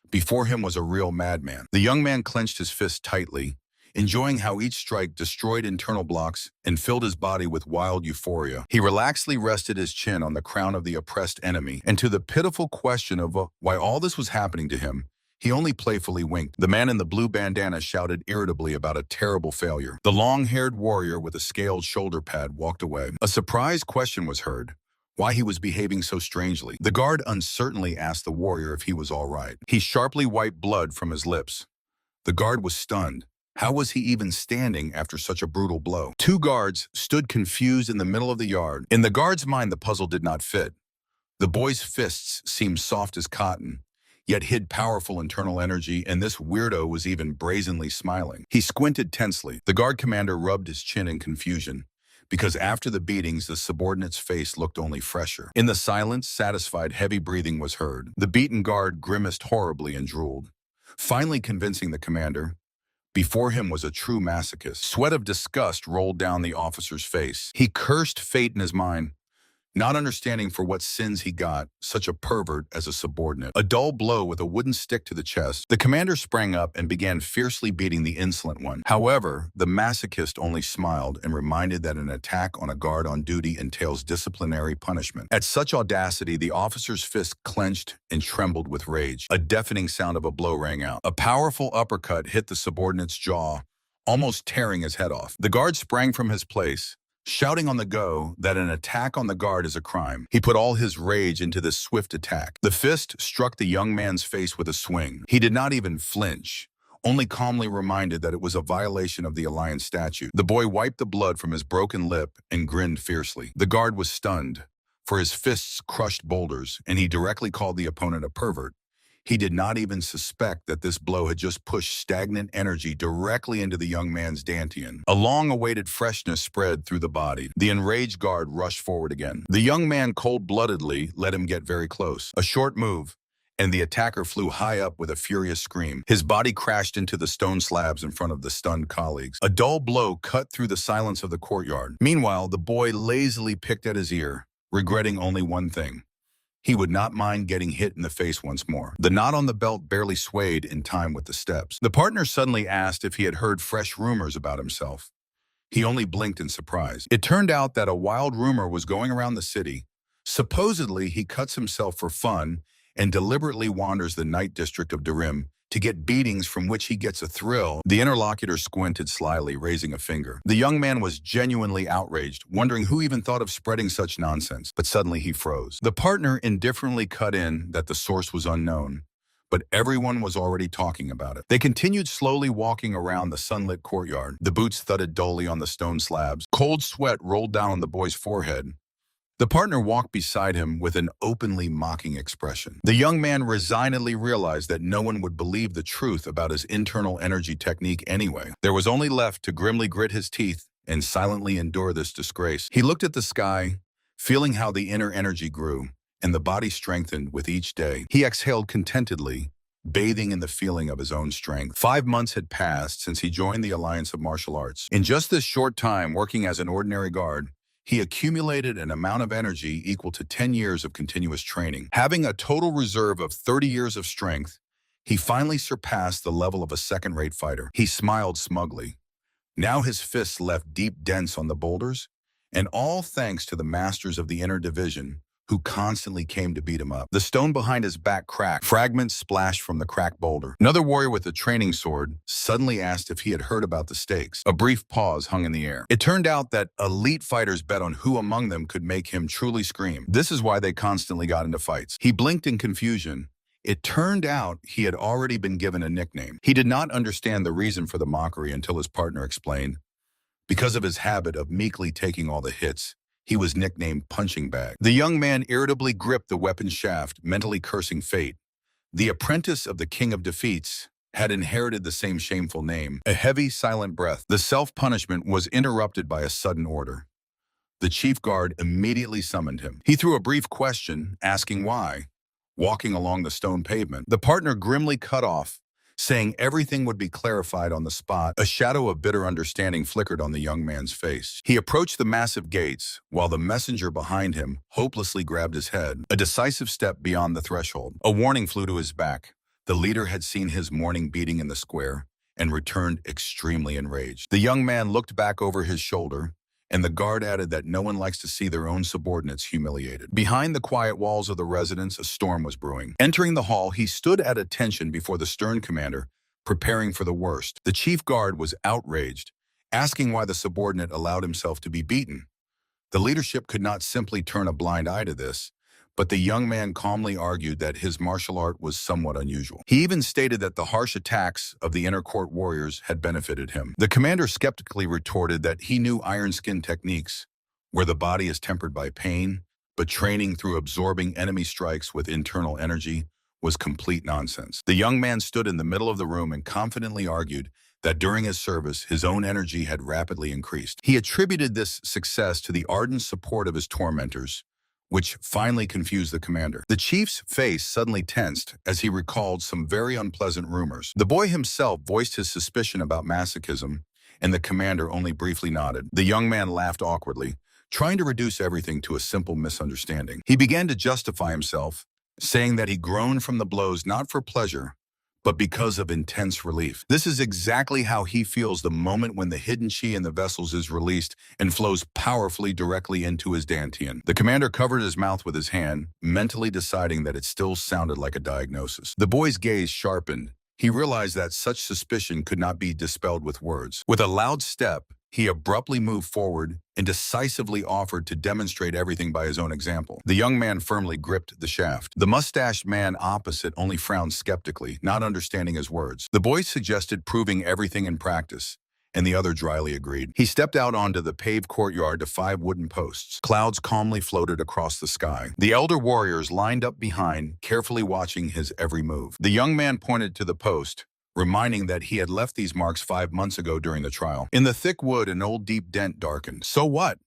Before him was a real madman. The young man clenched his fist tightly, enjoying how each strike destroyed internal blocks and filled his body with wild euphoria. He relaxedly rested his chin on the crown of the oppressed enemy, and to the pitiful question of why all this was happening to him, he only playfully winked. The man in the blue bandana shouted irritably about a terrible failure. The long-haired warrior with a scaled shoulder pad walked away. A surprised question was heard: why he was behaving so strangely. The guard uncertainly asked the warrior if he was all right. He sharply wiped blood from his lips. The guard was stunned. How was he even standing after such a brutal blow? 2 guards stood confused in the middle of the yard. In the guard's mind, the puzzle did not fit. The boy's fists seemed soft as cotton, yet hid powerful internal energy, and this weirdo was even brazenly smiling. He squinted tensely. The guard commander rubbed his chin in confusion, because after the beatings, the subordinate's face looked only fresher. In the silence, satisfied heavy breathing was heard. The beaten guard grimaced horribly and drooled, finally convincing the commander. Before him was a true masochist. Sweat of disgust rolled down the officer's face. He cursed fate in his mind, not understanding for what sins he got such a pervert as a subordinate. A dull blow with a wooden stick to the chest. The commander sprang up and began fiercely beating the insolent one. However, the masochist only smiled and reminded that an attack on a guard on duty entails disciplinary punishment. At such audacity, the officer's fist clenched and trembled with rage. A deafening sound of a blow rang out. A powerful uppercut hit the subordinate's jaw, almost tearing his head off. The guard sprang from his place, shouting on the go that an attack on the guard is a crime. He put all his rage into this swift attack. The fist struck the young man's face with a swing. He did not even flinch, only calmly reminded that it was a violation of the Alliance statute. The boy wiped the blood from his broken lip and grinned fiercely. The guard was stunned, for his fists crushed boulders, and he directly called the opponent a pervert. He did not even suspect that this blow had just pushed stagnant energy directly into the young man's dantian. A long-awaited freshness spread through the body. The enraged guard rushed forward again. The young man cold-bloodedly let him get very close. A short move, and the attacker flew high up with a furious scream. His body crashed into the stone slabs in front of the stunned colleagues. A dull blow cut through the silence of the courtyard. Meanwhile, the boy lazily picked at his ear, regretting only one thing. He would not mind getting hit in the face once more. The knot on the belt barely swayed in time with the steps. The partner suddenly asked if he had heard fresh rumors about himself. He only blinked in surprise. It turned out that a wild rumor was going around the city. Supposedly, he cuts himself for fun and deliberately wanders the night district of Darim to get beatings from which he gets a thrill. The interlocutor squinted slyly, raising a finger. The young man was genuinely outraged, wondering who even thought of spreading such nonsense. But suddenly he froze. The partner indifferently cut in that the source was unknown, but everyone was already talking about it. They continued slowly walking around the sunlit courtyard. The boots thudded dully on the stone slabs. Cold sweat rolled down on the boy's forehead. The partner walked beside him with an openly mocking expression. The young man resignedly realized that no one would believe the truth about his internal energy technique anyway. There was only left to grimly grit his teeth and silently endure this disgrace. He looked at the sky, feeling how the inner energy grew, and the body strengthened with each day. He exhaled contentedly, bathing in the feeling of his own strength. 5 months had passed since he joined the Alliance of Martial Arts. In just this short time, working as an ordinary guard, he accumulated an amount of energy equal to 10 years of continuous training. Having a total reserve of 30 years of strength, he finally surpassed the level of a second-rate fighter. He smiled smugly. Now his fists left deep dents on the boulders, and all thanks to the masters of the inner division, who constantly came to beat him up. The stone behind his back cracked. Fragments splashed from the cracked boulder. Another warrior with a training sword suddenly asked if he had heard about the stakes. A brief pause hung in the air. It turned out that elite fighters bet on who among them could make him truly scream. This is why they constantly got into fights. He blinked in confusion. It turned out he had already been given a nickname. He did not understand the reason for the mockery until his partner explained. Because of his habit of meekly taking all the hits, he was nicknamed Punching Bag. The young man irritably gripped the weapon shaft, mentally cursing fate. The apprentice of the King of Defeats had inherited the same shameful name. A heavy, silent breath. The self-punishment was interrupted by a sudden order. The chief guard immediately summoned him. He threw a brief question, asking why, walking along the stone pavement. The partner grimly cut off, saying everything would be clarified on the spot. A shadow of bitter understanding flickered on the young man's face. He approached the massive gates, while the messenger behind him hopelessly grabbed his head, a decisive step beyond the threshold. A warning flew to his back. The leader had seen his morning beating in the square and returned extremely enraged. The young man looked back over his shoulder, and the guard added that no one likes to see their own subordinates humiliated. Behind the quiet walls of the residence, a storm was brewing. Entering the hall, he stood at attention before the stern commander, preparing for the worst. The chief guard was outraged, asking why the subordinate allowed himself to be beaten. The leadership could not simply turn a blind eye to this, but the young man calmly argued that his martial art was somewhat unusual. He even stated that the harsh attacks of the inner court warriors had benefited him. The commander skeptically retorted that he knew iron skin techniques, where the body is tempered by pain, but training through absorbing enemy strikes with internal energy was complete nonsense. The young man stood in the middle of the room and confidently argued that during his service, his own energy had rapidly increased. He attributed this success to the ardent support of his tormentors, which finally confused the commander. The chief's face suddenly tensed as he recalled some very unpleasant rumors. The boy himself voiced his suspicion about masochism, and the commander only briefly nodded. The young man laughed awkwardly, trying to reduce everything to a simple misunderstanding. He began to justify himself, saying that he groaned from the blows not for pleasure, but because of intense relief. This is exactly how he feels the moment when the hidden chi in the vessels is released and flows powerfully directly into his dantian. The commander covered his mouth with his hand, mentally deciding that it still sounded like a diagnosis. The boy's gaze sharpened. He realized that such suspicion could not be dispelled with words. With a loud step, he abruptly moved forward and decisively offered to demonstrate everything by his own example. The young man firmly gripped the shaft. The mustached man opposite only frowned skeptically, not understanding his words. The boy suggested proving everything in practice, and the other dryly agreed. He stepped out onto the paved courtyard to 5 wooden posts. Clouds calmly floated across the sky. The elder warriors lined up behind, carefully watching his every move. The young man pointed to the post, reminding that he had left these marks 5 months ago during the trial. In the thick wood, an old deep dent darkened. "So what?"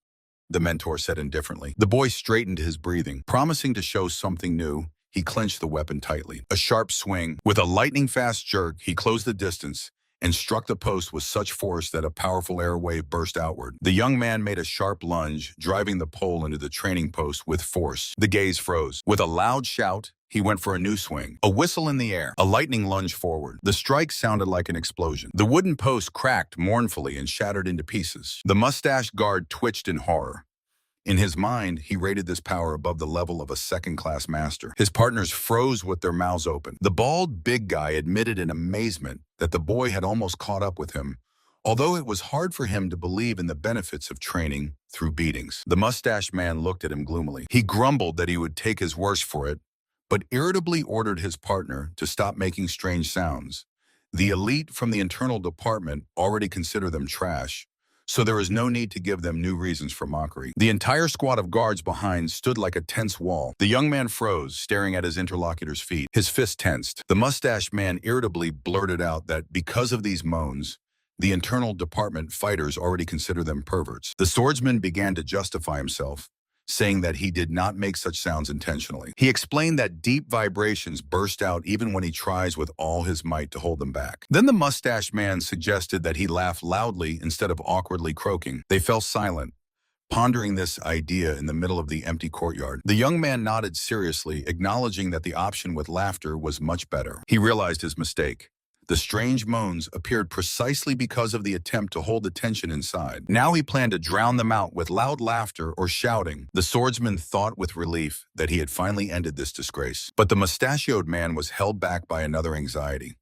the mentor said indifferently. The boy straightened his breathing. Promising to show something new, he clenched the weapon tightly. A sharp swing. With a lightning-fast jerk, he closed the distance and struck the post with such force that a powerful air wave burst outward. The young man made a sharp lunge, driving the pole into the training post with force. The gaze froze. With a loud shout, he went for a new swing. A whistle in the air, a lightning lunge forward. The strike sounded like an explosion. The wooden post cracked mournfully and shattered into pieces. The mustached guard twitched in horror. In his mind, he rated this power above the level of a second-class master. His partners froze with their mouths open. The bald, big guy admitted in amazement that the boy had almost caught up with him, although it was hard for him to believe in the benefits of training through beatings. The mustached man looked at him gloomily. He grumbled that he would take his worst for it, but irritably ordered his partner to stop making strange sounds. The elite from the internal department already consider them trash, so there is no need to give them new reasons for mockery. The entire squad of guards behind stood like a tense wall. The young man froze, staring at his interlocutor's feet. His fist tensed. The mustached man irritably blurted out that because of these moans, the internal department fighters already consider them perverts. The swordsman began to justify himself, saying that he did not make such sounds intentionally. He explained that deep vibrations burst out even when he tries with all his might to hold them back. Then the mustached man suggested that he laugh loudly instead of awkwardly croaking. They fell silent, pondering this idea in the middle of the empty courtyard. The young man nodded seriously, acknowledging that the option with laughter was much better. He realized his mistake. The strange moans appeared precisely because of the attempt to hold the tension inside. Now he planned to drown them out with loud laughter or shouting. The swordsman thought with relief that he had finally ended this disgrace. But the mustachioed man was held back by another anxiety.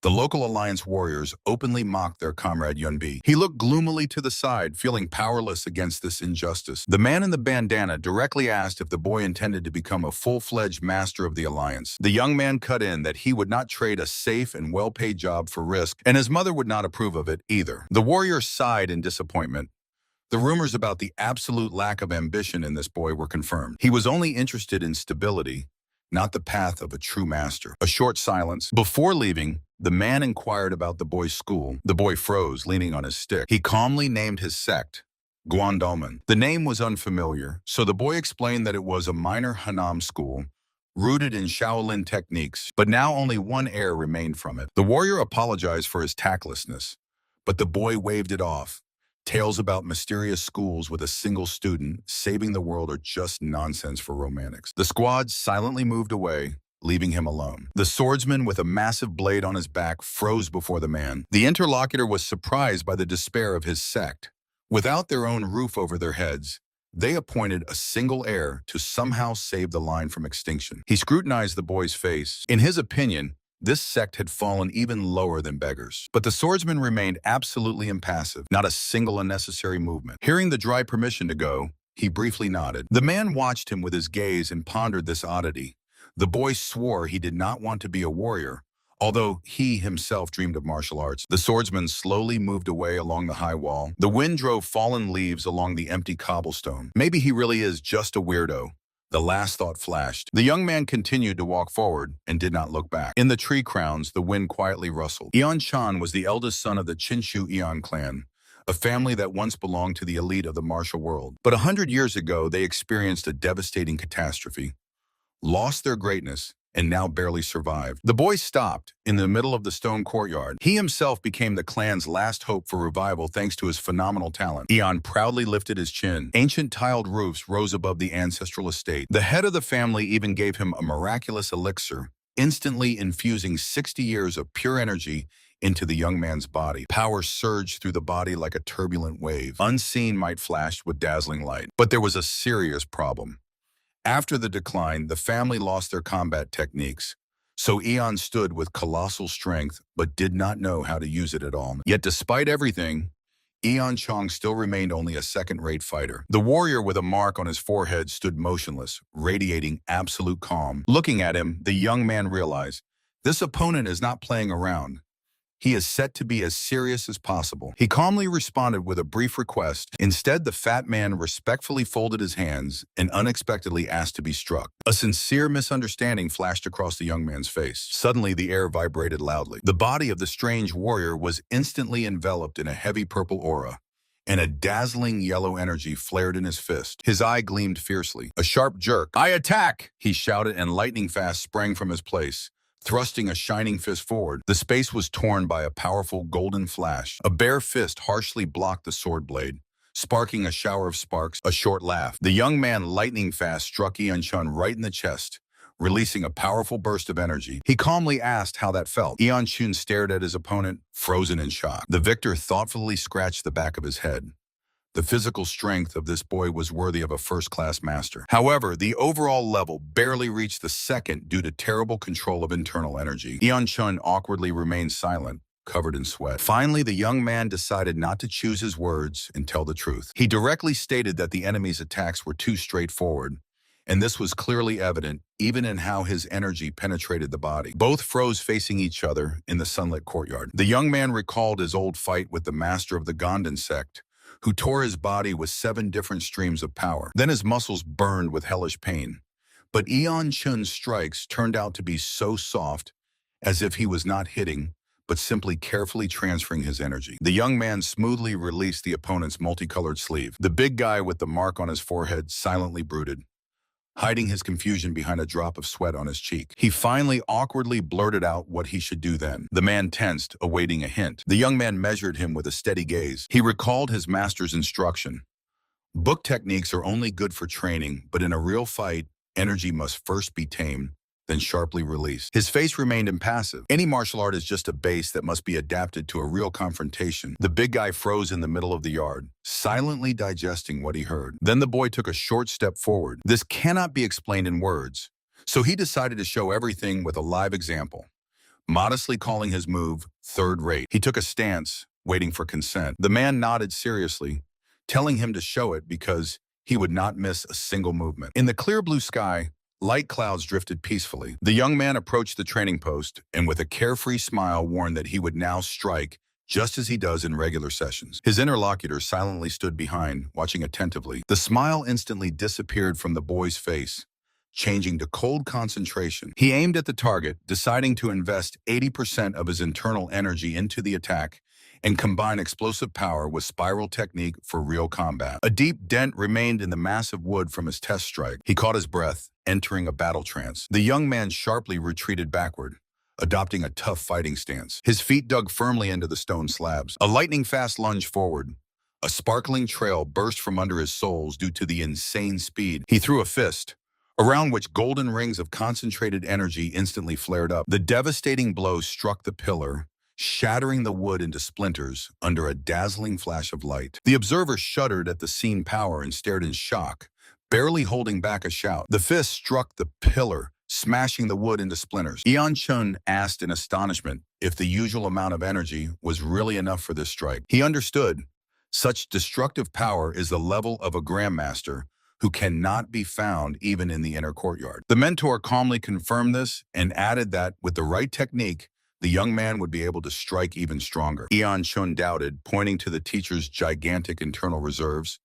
The local alliance warriors openly mocked their comrade Yunbi. He looked gloomily to the side, feeling powerless against this injustice. The man in the bandana directly asked if the boy intended to become a full-fledged master of the alliance. The young man cut in that he would not trade a safe and well-paid job for risk, and his mother would not approve of it either. The warrior sighed in disappointment. The rumors about the absolute lack of ambition in this boy were confirmed. He was only interested in stability, not the path of a true master. A short silence. Before leaving, the man inquired about the boy's school. The boy froze, leaning on his stick. He calmly named his sect, Guandomen. The name was unfamiliar, so the boy explained that it was a minor Hanam school, rooted in Shaolin techniques, but now only one heir remained from it. The warrior apologized for his tactlessness, but the boy waved it off. Tales about mysterious schools with a single student saving the world are just nonsense for romantics. The squad silently moved away, leaving him alone. The swordsman with a massive blade on his back froze before the man. The interlocutor was surprised by the despair of his sect. Without their own roof over their heads, they appointed a single heir to somehow save the line from extinction. He scrutinized the boy's face. In his opinion, this sect had fallen even lower than beggars. But the swordsman remained absolutely impassive, not a single unnecessary movement. Hearing the dry permission to go, he briefly nodded. The man watched him with his gaze and pondered this oddity. The boy swore he did not want to be a warrior, although he himself dreamed of martial arts. The swordsman slowly moved away along the high wall. The wind drove fallen leaves along the empty cobblestone. Maybe he really is just a weirdo, The last thought flashed. The young man continued to walk forward and did not look back. In the tree crowns, the wind quietly rustled. Eon Chan was the eldest son of the Chinshu Eon clan, a family that once belonged to the elite of the martial world. But 100 years ago, they experienced a devastating catastrophe, lost their greatness, and now barely survived. The boy stopped in the middle of the stone courtyard. He himself became the clan's last hope for revival thanks to his phenomenal talent. Eon proudly lifted his chin. Ancient tiled roofs rose above the ancestral estate. The head of the family even gave him a miraculous elixir, instantly infusing 60 years of pure energy into the young man's body. Power surged through the body like a turbulent wave. Unseen might flashed with dazzling light. But there was a serious problem. After the decline, the family lost their combat techniques, so Eon stood with colossal strength but did not know how to use it at all. Yet despite everything, Eon Chong still remained only a second-rate fighter. The warrior with a mark on his forehead stood motionless, radiating absolute calm. Looking at him, the young man realized, this opponent is not playing around. He is set to be as serious as possible. He calmly responded with a brief request. Instead, the fat man respectfully folded his hands and unexpectedly asked to be struck. A sincere misunderstanding flashed across the young man's face. Suddenly, the air vibrated loudly. The body of the strange warrior was instantly enveloped in a heavy purple aura, and a dazzling yellow energy flared in his fist. His eye gleamed fiercely. A sharp jerk. "I attack!" he shouted, and lightning fast sprang from his place, thrusting a shining fist forward. The space was torn by a powerful golden flash. A bare fist harshly blocked the sword blade, sparking a shower of sparks. A short laugh. The young man lightning fast struck Eon Chun right in the chest, releasing a powerful burst of energy. He calmly asked how that felt. Eon Chun stared at his opponent, frozen in shock. The victor thoughtfully scratched the back of his head. The physical strength of this boy was worthy of a first-class master. However, the overall level barely reached the second due to terrible control of internal energy. Eon Chun awkwardly remained silent, covered in sweat. Finally, the young man decided not to choose his words and tell the truth. He directly stated that the enemy's attacks were too straightforward, and this was clearly evident even in how his energy penetrated the body. Both froze facing each other in the sunlit courtyard. The young man recalled his old fight with the master of the Gondan sect, who tore his body with 7 different streams of power. Then his muscles burned with hellish pain. But Eon Chun's strikes turned out to be so soft, as if he was not hitting, but simply carefully transferring his energy. The young man smoothly released the opponent's multicolored sleeve. The big guy with the mark on his forehead silently brooded, hiding his confusion behind a drop of sweat on his cheek. He finally awkwardly blurted out what he should do then. The man tensed, awaiting a hint. The young man measured him with a steady gaze. He recalled his master's instruction. Book techniques are only good for training, but in a real fight, energy must first be tamed, then sharply released. His face remained impassive. Any martial art is just a base that must be adapted to a real confrontation. The big guy froze in the middle of the yard, silently digesting what he heard. Then the boy took a short step forward. This cannot be explained in words, so he decided to show everything with a live example, modestly calling his move third rate. He took a stance, waiting for consent. The man nodded seriously, telling him to show it because he would not miss a single movement. In the clear blue sky, light clouds drifted peacefully. The young man approached the training post and with a carefree smile warned that he would now strike just as he does in regular sessions. His interlocutor silently stood behind, watching attentively. The smile instantly disappeared from the boy's face, changing to cold concentration. He aimed at the target, deciding to invest 80% of his internal energy into the attack and combine explosive power with spiral technique for real combat. A deep dent remained in the massive wood from his test strike. He caught his breath, entering a battle trance. The young man sharply retreated backward, adopting a tough fighting stance. His feet dug firmly into the stone slabs. A lightning-fast lunge forward. A sparkling trail burst from under his soles due to the insane speed. He threw a fist, around which golden rings of concentrated energy instantly flared up. The devastating blow struck the pillar, shattering the wood into splinters under a dazzling flash of light. The observer shuddered at the scene power and stared in shock, barely holding back a shout. The fist struck the pillar, smashing the wood into splinters. Eon Chun asked in astonishment if the usual amount of energy was really enough for this strike. He understood. Such destructive power is the level of a grandmaster who cannot be found even in the inner courtyard. The mentor calmly confirmed this and added that with the right technique, the young man would be able to strike even stronger. Eon Chun doubted, pointing to the teacher's gigantic internal reserves.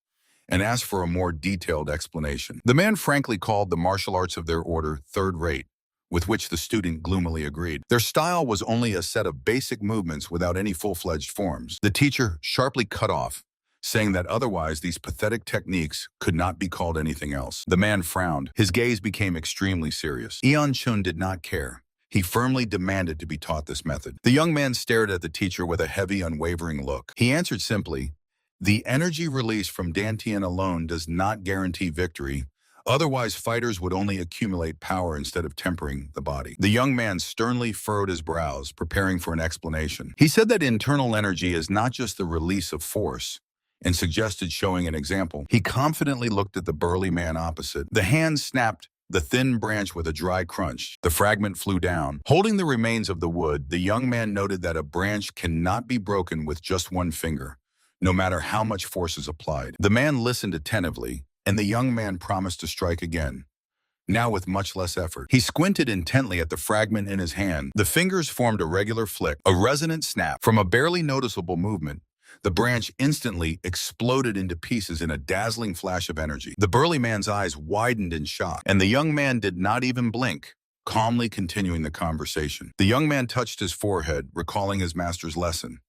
and asked for a more detailed explanation. The man frankly called the martial arts of their order third-rate, with which the student gloomily agreed. Their style was only a set of basic movements without any full-fledged forms. The teacher sharply cut off, saying that otherwise these pathetic techniques could not be called anything else. The man frowned. His gaze became extremely serious. Chun did not care. He firmly demanded to be taught this method. The young man stared at the teacher with a heavy, unwavering look. He answered simply, "The energy released from Dantian alone does not guarantee victory. Otherwise, fighters would only accumulate power instead of tempering the body." The young man sternly furrowed his brows, preparing for an explanation. He said that internal energy is not just the release of force, and suggested showing an example. He confidently looked at the burly man opposite. The hand snapped the thin branch with a dry crunch. The fragment flew down. Holding the remains of the wood, the young man noted that a branch cannot be broken with just one finger, no matter how much force is applied. The man listened attentively, and the young man promised to strike again, now with much less effort. He squinted intently at the fragment in his hand. The fingers formed a regular flick, a resonant snap. From a barely noticeable movement, the branch instantly exploded into pieces in a dazzling flash of energy. The burly man's eyes widened in shock, and the young man did not even blink, calmly continuing the conversation. The young man touched his forehead, recalling his master's lesson.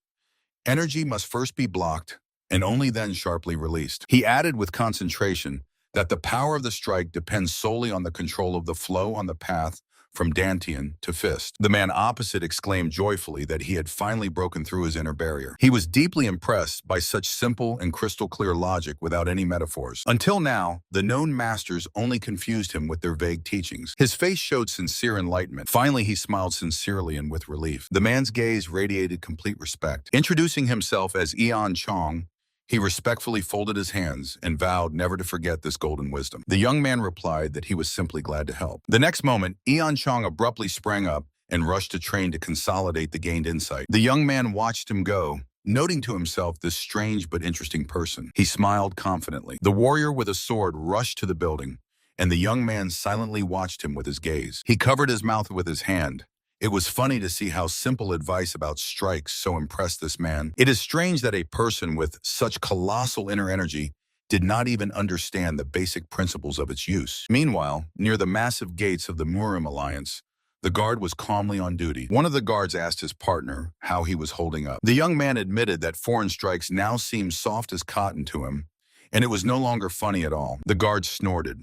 Energy must first be blocked, and only then sharply released. He added with concentration that the power of the strike depends solely on the control of the flow on the path from Dantian to fist. The man opposite exclaimed joyfully that he had finally broken through his inner barrier. He was deeply impressed by such simple and crystal-clear logic without any metaphors. Until now, the known masters only confused him with their vague teachings. His face showed sincere enlightenment. Finally, he smiled sincerely and with relief. The man's gaze radiated complete respect. Introducing himself as Chong, he respectfully folded his hands and vowed never to forget this golden wisdom. The young man replied that he was simply glad to help. The next moment, Chong abruptly sprang up and rushed to train to consolidate the gained insight. The young man watched him go, noting to himself this strange but interesting person. He smiled confidently. The warrior with a sword rushed to the building, and the young man silently watched him with his gaze. He covered his mouth with his hand. It was funny to see how simple advice about strikes so impressed this man. It is strange that a person with such colossal inner energy did not even understand the basic principles of its use. Meanwhile, near the massive gates of the Murim Alliance, the guard was calmly on duty. One of the guards asked his partner how he was holding up. The young man admitted that foreign strikes now seemed soft as cotton to him, and it was no longer funny at all. The guard snorted.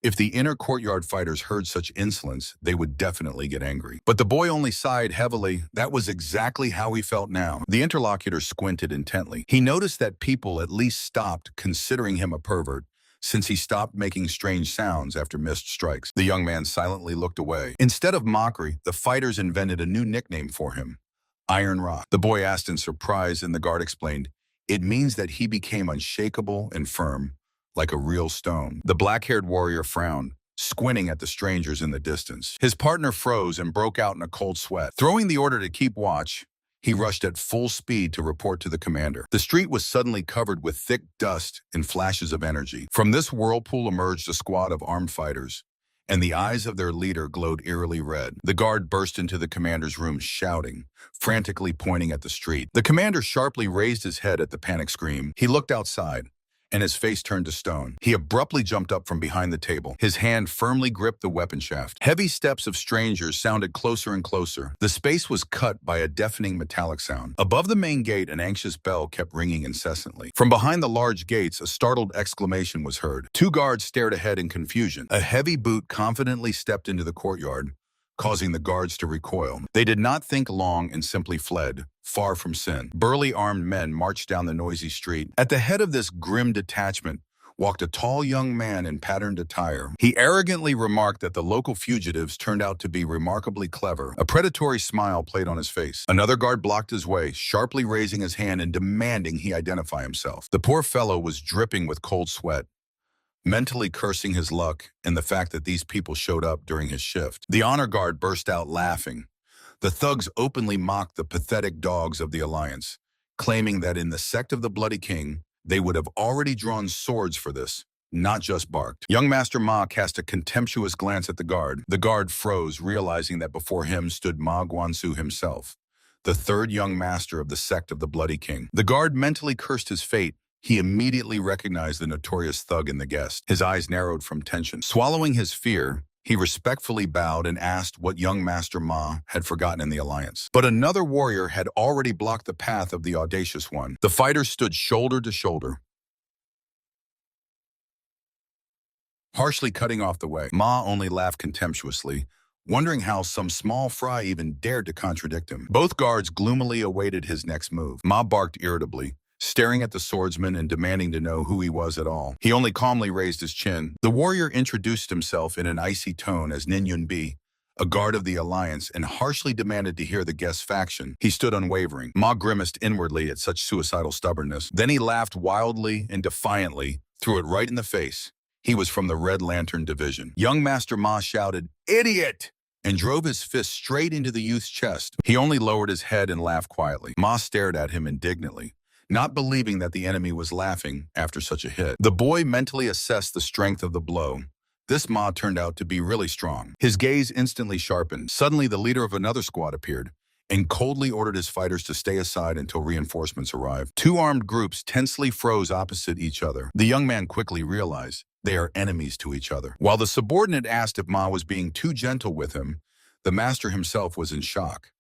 If the inner courtyard fighters heard such insolence, they would definitely get angry. But the boy only sighed heavily. That was exactly how he felt now. The interlocutor squinted intently. He noticed that people at least stopped considering him a pervert, since he stopped making strange sounds after missed strikes. The young man silently looked away. Instead of mockery, the fighters invented a new nickname for him, Iron Rock. The boy asked in surprise, and the guard explained, "It means that he became unshakable and firm, like a real stone." The black-haired warrior frowned, squinting at the strangers in the distance. His partner froze and broke out in a cold sweat. Throwing the order to keep watch, he rushed at full speed to report to the commander. The street was suddenly covered with thick dust and flashes of energy. From this whirlpool emerged a squad of armed fighters, and the eyes of their leader glowed eerily red. The guard burst into the commander's room shouting, frantically pointing at the street. The commander sharply raised his head at the panic scream. He looked outside, and his face turned to stone. He abruptly jumped up from behind the table. His hand firmly gripped the weapon shaft. Heavy steps of strangers sounded closer and closer. The space was cut by a deafening metallic sound. Above the main gate, an anxious bell kept ringing incessantly. From behind the large gates, a startled exclamation was heard. Two guards stared ahead in confusion. A heavy boot confidently stepped into the courtyard, causing the guards to recoil. They did not think long and simply fled, far from sin. Burly armed men marched down the noisy street. At the head of this grim detachment walked a tall young man in patterned attire. He arrogantly remarked that the local fugitives turned out to be remarkably clever. A predatory smile played on his face. Another guard blocked his way, sharply raising his hand and demanding he identify himself. The poor fellow was dripping with cold sweat, mentally cursing his luck and the fact that these people showed up during his shift. The honor guard burst out laughing. The thugs openly mocked the pathetic dogs of the Alliance, claiming that in the sect of the Bloody King, they would have already drawn swords for this, not just barked. Young Master Ma cast a contemptuous glance at the guard. The guard froze, realizing that before him stood Ma Guansu himself, the third young master of the sect of the Bloody King. The guard mentally cursed his fate He immediately recognized the notorious thug in the guest. His eyes narrowed from tension. Swallowing his fear, he respectfully bowed and asked what young Master Ma had forgotten in the alliance. But another warrior had already blocked the path of the audacious one. The fighters stood shoulder to shoulder, harshly cutting off the way. Ma only laughed contemptuously, wondering how some small fry even dared to contradict him. Both guards gloomily awaited his next move. Ma barked irritably, staring at the swordsman and demanding to know who he was at all. He only calmly raised his chin. The warrior introduced himself in an icy tone as Nin Yunbi, a guard of the alliance, and harshly demanded to hear the guest's faction. He stood unwavering. Ma grimaced inwardly at such suicidal stubbornness. Then he laughed wildly and defiantly, threw it right in the face. He was from the Red Lantern Division. Young Master Ma shouted, "Idiot!" and drove his fist straight into the youth's chest. He only lowered his head and laughed quietly. Ma stared at him indignantly, not believing that the enemy was laughing after such a hit. The boy mentally assessed the strength of the blow. This Ma turned out to be really strong. His gaze instantly sharpened. Suddenly, the leader of another squad appeared and coldly ordered his fighters to stay aside until reinforcements arrived. Two armed groups tensely froze opposite each other. The young man quickly realized they are enemies to each other. While the subordinate asked if Ma was being too gentle with him, the master himself was in shock.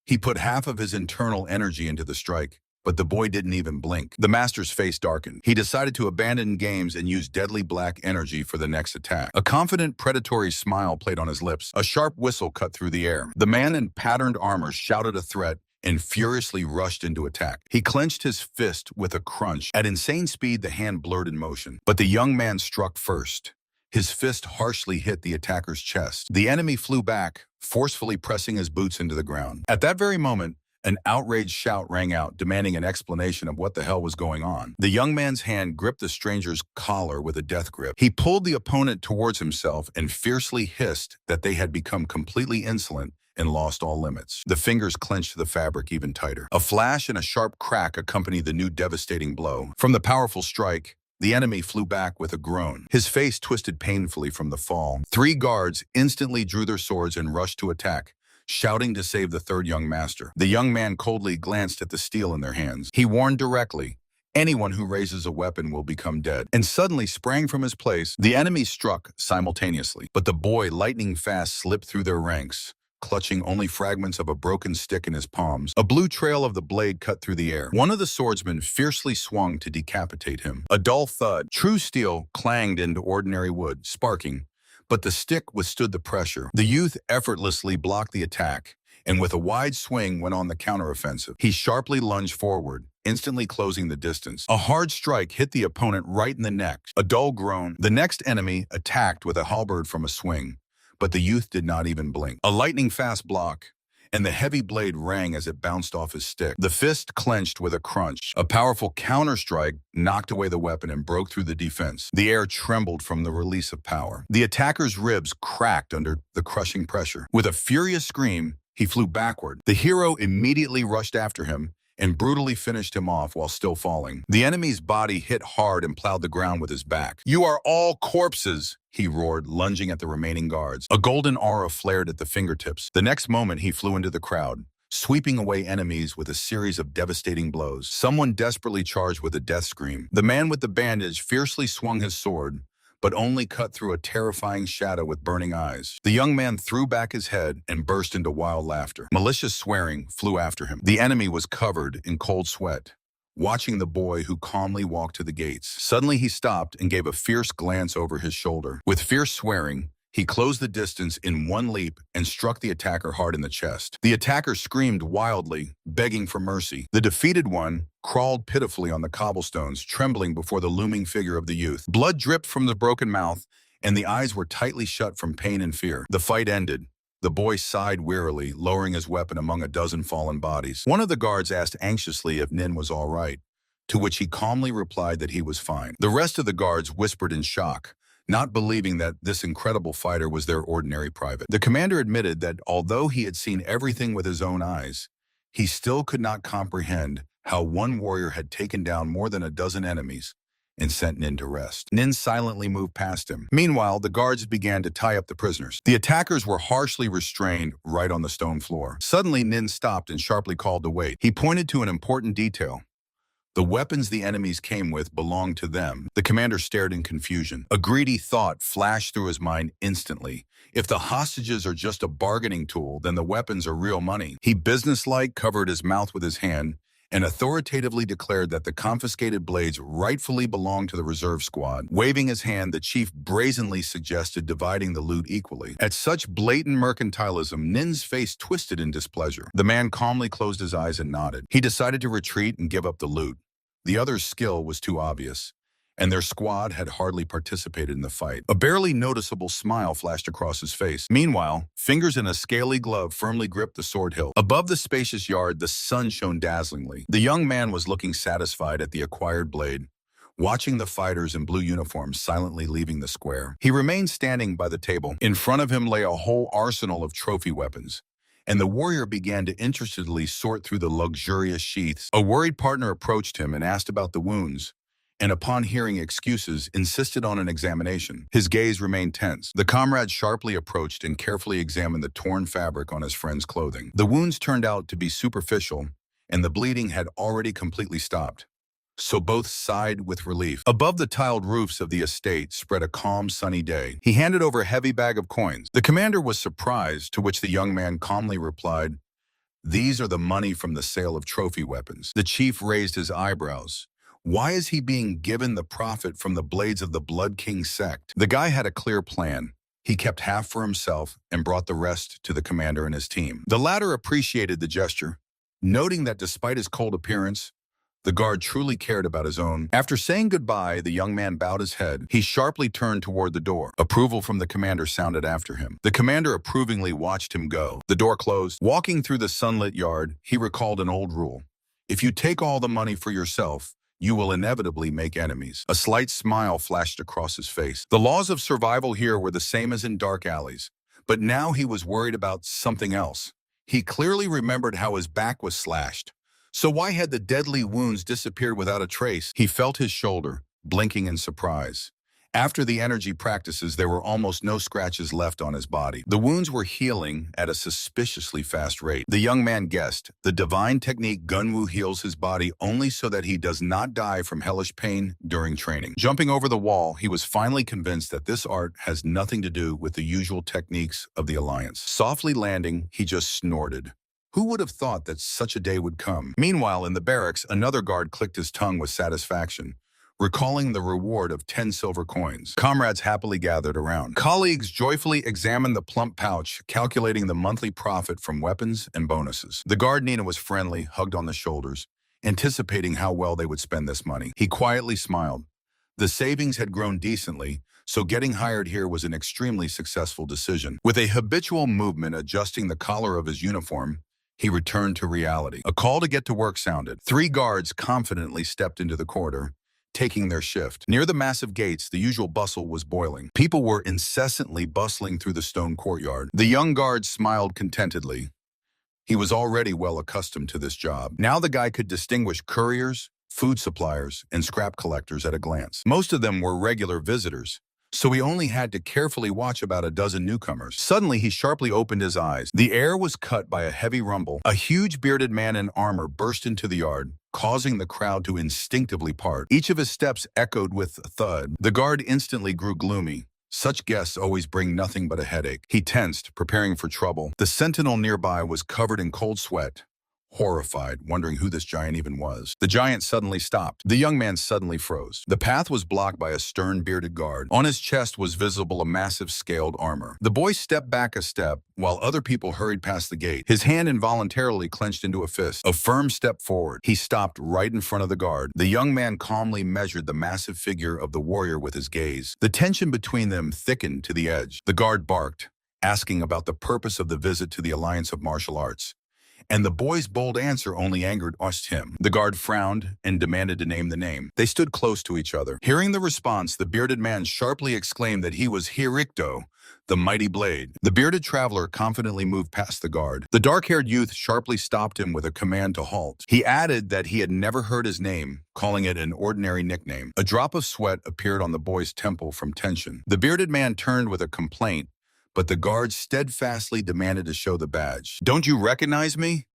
He put half of his internal energy into the strike, but the boy didn't even blink. The master's face darkened. He decided to abandon games and use deadly black energy for the next attack. A confident, predatory smile played on his lips. A sharp whistle cut through the air. The man in patterned armor shouted a threat and furiously rushed into attack. He clenched his fist with a crunch. At insane speed, the hand blurred in motion. But the young man struck first. His fist harshly hit the attacker's chest. The enemy flew back, forcefully pressing his boots into the ground. At that very moment, an outraged shout rang out, demanding an explanation of what the hell was going on. The young man's hand gripped the stranger's collar with a death grip. He pulled the opponent towards himself and fiercely hissed that they had become completely insolent and lost all limits. The fingers clenched the fabric even tighter. A flash and a sharp crack accompanied the new devastating blow. From the powerful strike, the enemy flew back with a groan. His face twisted painfully from the fall. Three guards instantly drew their swords and rushed to attack, shouting to save the third young master. The young man coldly glanced at the steel in their hands. He warned directly, "Anyone who raises a weapon will become dead," and suddenly sprang from his place. The enemy struck simultaneously, but the boy, lightning fast, slipped through their ranks, clutching only fragments of a broken stick in his palms. A blue trail of the blade cut through the air. One of the swordsmen fiercely swung to decapitate him. A dull thud. True steel clanged into ordinary wood, sparking, but the stick withstood the pressure. The youth effortlessly blocked the attack, and with a wide swing went on the counteroffensive. He sharply lunged forward, instantly closing the distance. A hard strike hit the opponent right in the neck. A dull groan. The next enemy attacked with a halberd from a swing, but the youth did not even blink. A lightning-fast block, and the heavy blade rang as it bounced off his stick. The fist clenched with a crunch. A powerful counter-strike knocked away the weapon and broke through the defense. The air trembled from the release of power. The attacker's ribs cracked under the crushing pressure. With a furious scream, he flew backward. The hero immediately rushed after him and brutally finished him off while still falling. The enemy's body hit hard and plowed the ground with his back. "You are all corpses," he roared, lunging at the remaining guards. A golden aura flared at the fingertips. The next moment, he flew into the crowd, sweeping away enemies with a series of devastating blows. Someone desperately charged with a death scream. The man with the bandage fiercely swung his sword, but only cut through a terrifying shadow with burning eyes. The young man threw back his head and burst into wild laughter. Malicious swearing flew after him. The enemy was covered in cold sweat, watching the boy who calmly walked to the gates. Suddenly he stopped and gave a fierce glance over his shoulder. With fierce swearing, he closed the distance in one leap and struck the attacker hard in the chest. The attacker screamed wildly, begging for mercy. The defeated one crawled pitifully on the cobblestones, trembling before the looming figure of the youth. Blood dripped from the broken mouth, and the eyes were tightly shut from pain and fear. The fight ended. The boy sighed wearily, lowering his weapon among a dozen fallen bodies. One of the guards asked anxiously if Nin was all right, to which he calmly replied that he was fine. The rest of the guards whispered in shock, not believing that this incredible fighter was their ordinary private. The commander admitted that although he had seen everything with his own eyes, he still could not comprehend how one warrior had taken down more than a dozen enemies and sent Nin to rest. Nin silently moved past him. Meanwhile, the guards began to tie up the prisoners. The attackers were harshly restrained right on the stone floor. Suddenly, Nin stopped and sharply called to wait. He pointed to an important detail. The weapons the enemies came with belonged to them. The commander stared in confusion. A greedy thought flashed through his mind instantly. If the hostages are just a bargaining tool, then the weapons are real money. He businesslike covered his mouth with his hand and authoritatively declared that the confiscated blades rightfully belonged to the reserve squad. Waving his hand, the chief brazenly suggested dividing the loot equally. At such blatant mercantilism, Nin's face twisted in displeasure. The man calmly closed his eyes and nodded. He decided to retreat and give up the loot. The other's skill was too obvious, and their squad had hardly participated in the fight. A barely noticeable smile flashed across his face. Meanwhile, fingers in a scaly glove firmly gripped the sword hilt. Above the spacious yard, the sun shone dazzlingly. The young man was looking satisfied at the acquired blade, watching the fighters in blue uniforms silently leaving the square. He remained standing by the table. In front of him lay a whole arsenal of trophy weapons, and the warrior began to interestedly sort through the luxurious sheaths. A worried partner approached him and asked about the wounds, and upon hearing excuses, insisted on an examination. His gaze remained tense. The comrade sharply approached and carefully examined the torn fabric on his friend's clothing. The wounds turned out to be superficial, and the bleeding had already completely stopped. So both sighed with relief. Above the tiled roofs of the estate spread a calm, sunny day. He handed over a heavy bag of coins. The commander was surprised, to which the young man calmly replied, "These are the money from the sale of trophy weapons." The chief raised his eyebrows. Why is he being given the profit from the blades of the Blood King sect? The guy had a clear plan. He kept half for himself and brought the rest to the commander and his team. The latter appreciated the gesture, noting that despite his cold appearance, the guard truly cared about his own. After saying goodbye, the young man bowed his head. He sharply turned toward the door. Approval from the commander sounded after him. The commander approvingly watched him go. The door closed. Walking through the sunlit yard, he recalled an old rule. If you take all the money for yourself, you will inevitably make enemies. A slight smile flashed across his face. The laws of survival here were the same as in dark alleys, but now he was worried about something else. He clearly remembered how his back was slashed. So why had the deadly wounds disappeared without a trace? He felt his shoulder, blinking in surprise. After the energy practices, there were almost no scratches left on his body. The wounds were healing at a suspiciously fast rate. The young man guessed, the divine technique Gunwoo heals his body only so that he does not die from hellish pain during training. Jumping over the wall, he was finally convinced that this art has nothing to do with the usual techniques of the Alliance. Softly landing, he just snorted. Who would have thought that such a day would come? Meanwhile, in the barracks, another guard clicked his tongue with satisfaction, recalling the reward of 10 silver coins. Comrades happily gathered around. Colleagues joyfully examined the plump pouch, calculating the monthly profit from weapons and bonuses. The guard Nina was friendly, hugged on the shoulders, anticipating how well they would spend this money. He quietly smiled. The savings had grown decently, so getting hired here was an extremely successful decision. With a habitual movement adjusting the collar of his uniform, he returned to reality. A call to get to work sounded. 3 guards confidently stepped into the corridor, taking their shift. Near the massive gates, the usual bustle was boiling. People were incessantly bustling through the stone courtyard. The young guard smiled contentedly. He was already well accustomed to this job. Now the guy could distinguish couriers, food suppliers, and scrap collectors at a glance. Most of them were regular visitors, so he only had to carefully watch about a dozen newcomers. Suddenly, he sharply opened his eyes. The air was cut by a heavy rumble. A huge bearded man in armor burst into the yard, causing the crowd to instinctively part. Each of his steps echoed with a thud. The guard instantly grew gloomy. Such guests always bring nothing but a headache. He tensed, preparing for trouble. The sentinel nearby was covered in cold sweat, horrified, wondering who this giant even was. The giant suddenly stopped. The young man suddenly froze. The path was blocked by a stern, bearded guard. On his chest was visible a massive scaled armor. The boy stepped back a step, while other people hurried past the gate. His hand involuntarily clenched into a fist. A firm step forward. He stopped right in front of the guard. The young man calmly measured the massive figure of the warrior with his gaze. The tension between them thickened to the edge. The guard barked, asking about the purpose of the visit to the Alliance of Martial Arts. And the boy's bold answer only angered him. The guard frowned and demanded to name the name. They stood close to each other. Hearing the response, the bearded man sharply exclaimed that he was Hirikto, the mighty blade. The bearded traveler confidently moved past the guard. The dark-haired youth sharply stopped him with a command to halt. He added that he had never heard his name, calling it an ordinary nickname. A drop of sweat appeared on the boy's temple from tension. The bearded man turned with a complaint, but the guard steadfastly demanded to show the badge. "Don't you recognize me?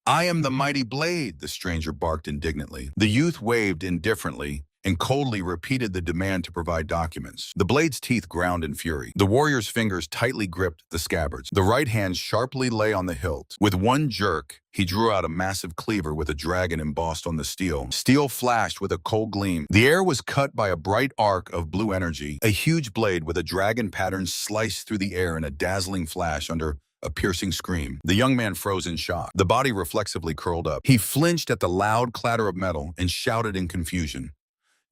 I am the mighty blade, the stranger barked indignantly. The youth waved indifferently and coldly repeated the demand to provide documents. The blade's teeth ground in fury. The warrior's fingers tightly gripped the scabbards. The right hand sharply lay on the hilt. With one jerk, he drew out a massive cleaver with a dragon embossed on the steel. Steel flashed with a cold gleam. The air was cut by a bright arc of blue energy. A huge blade with a dragon pattern sliced through the air in a dazzling flash under a piercing scream. The young man froze in shock. The body reflexively curled up. He flinched at the loud clatter of metal and shouted in confusion,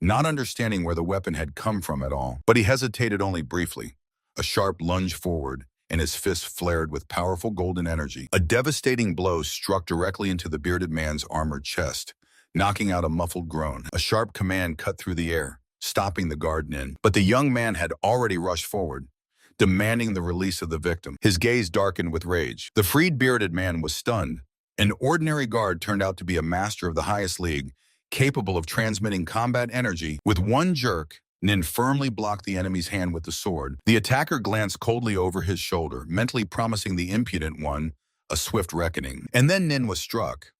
not understanding where the weapon had come from at all. But he hesitated only briefly. A sharp lunge forward, and his fist flared with powerful golden energy. A devastating blow struck directly into the bearded man's armored chest, knocking out a muffled groan. A sharp command cut through the air, stopping the guard in. But the young man had already rushed forward, demanding the release of the victim. His gaze darkened with rage. The freed bearded man was stunned. An ordinary guard turned out to be a master of the highest league, capable of transmitting combat energy. With one jerk, Nin firmly blocked the enemy's hand with the sword. The attacker glanced coldly over his shoulder, mentally promising the impudent one a swift reckoning. And then Nin was struck.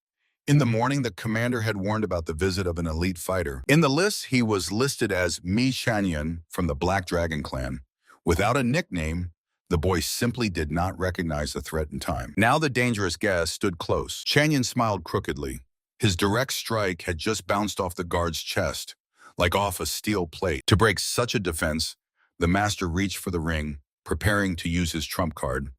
In the morning, the commander had warned about the visit of an elite fighter. In the list, he was listed as Mi Shanyan from the Black Dragon clan. Without a nickname, the boy simply did not recognize the threat in time. Now the dangerous guest stood close. Shanyan smiled crookedly. His direct strike had just bounced off the guard's chest, like off a steel plate. To break such a defense, the master reached for the ring, preparing to use his trump card.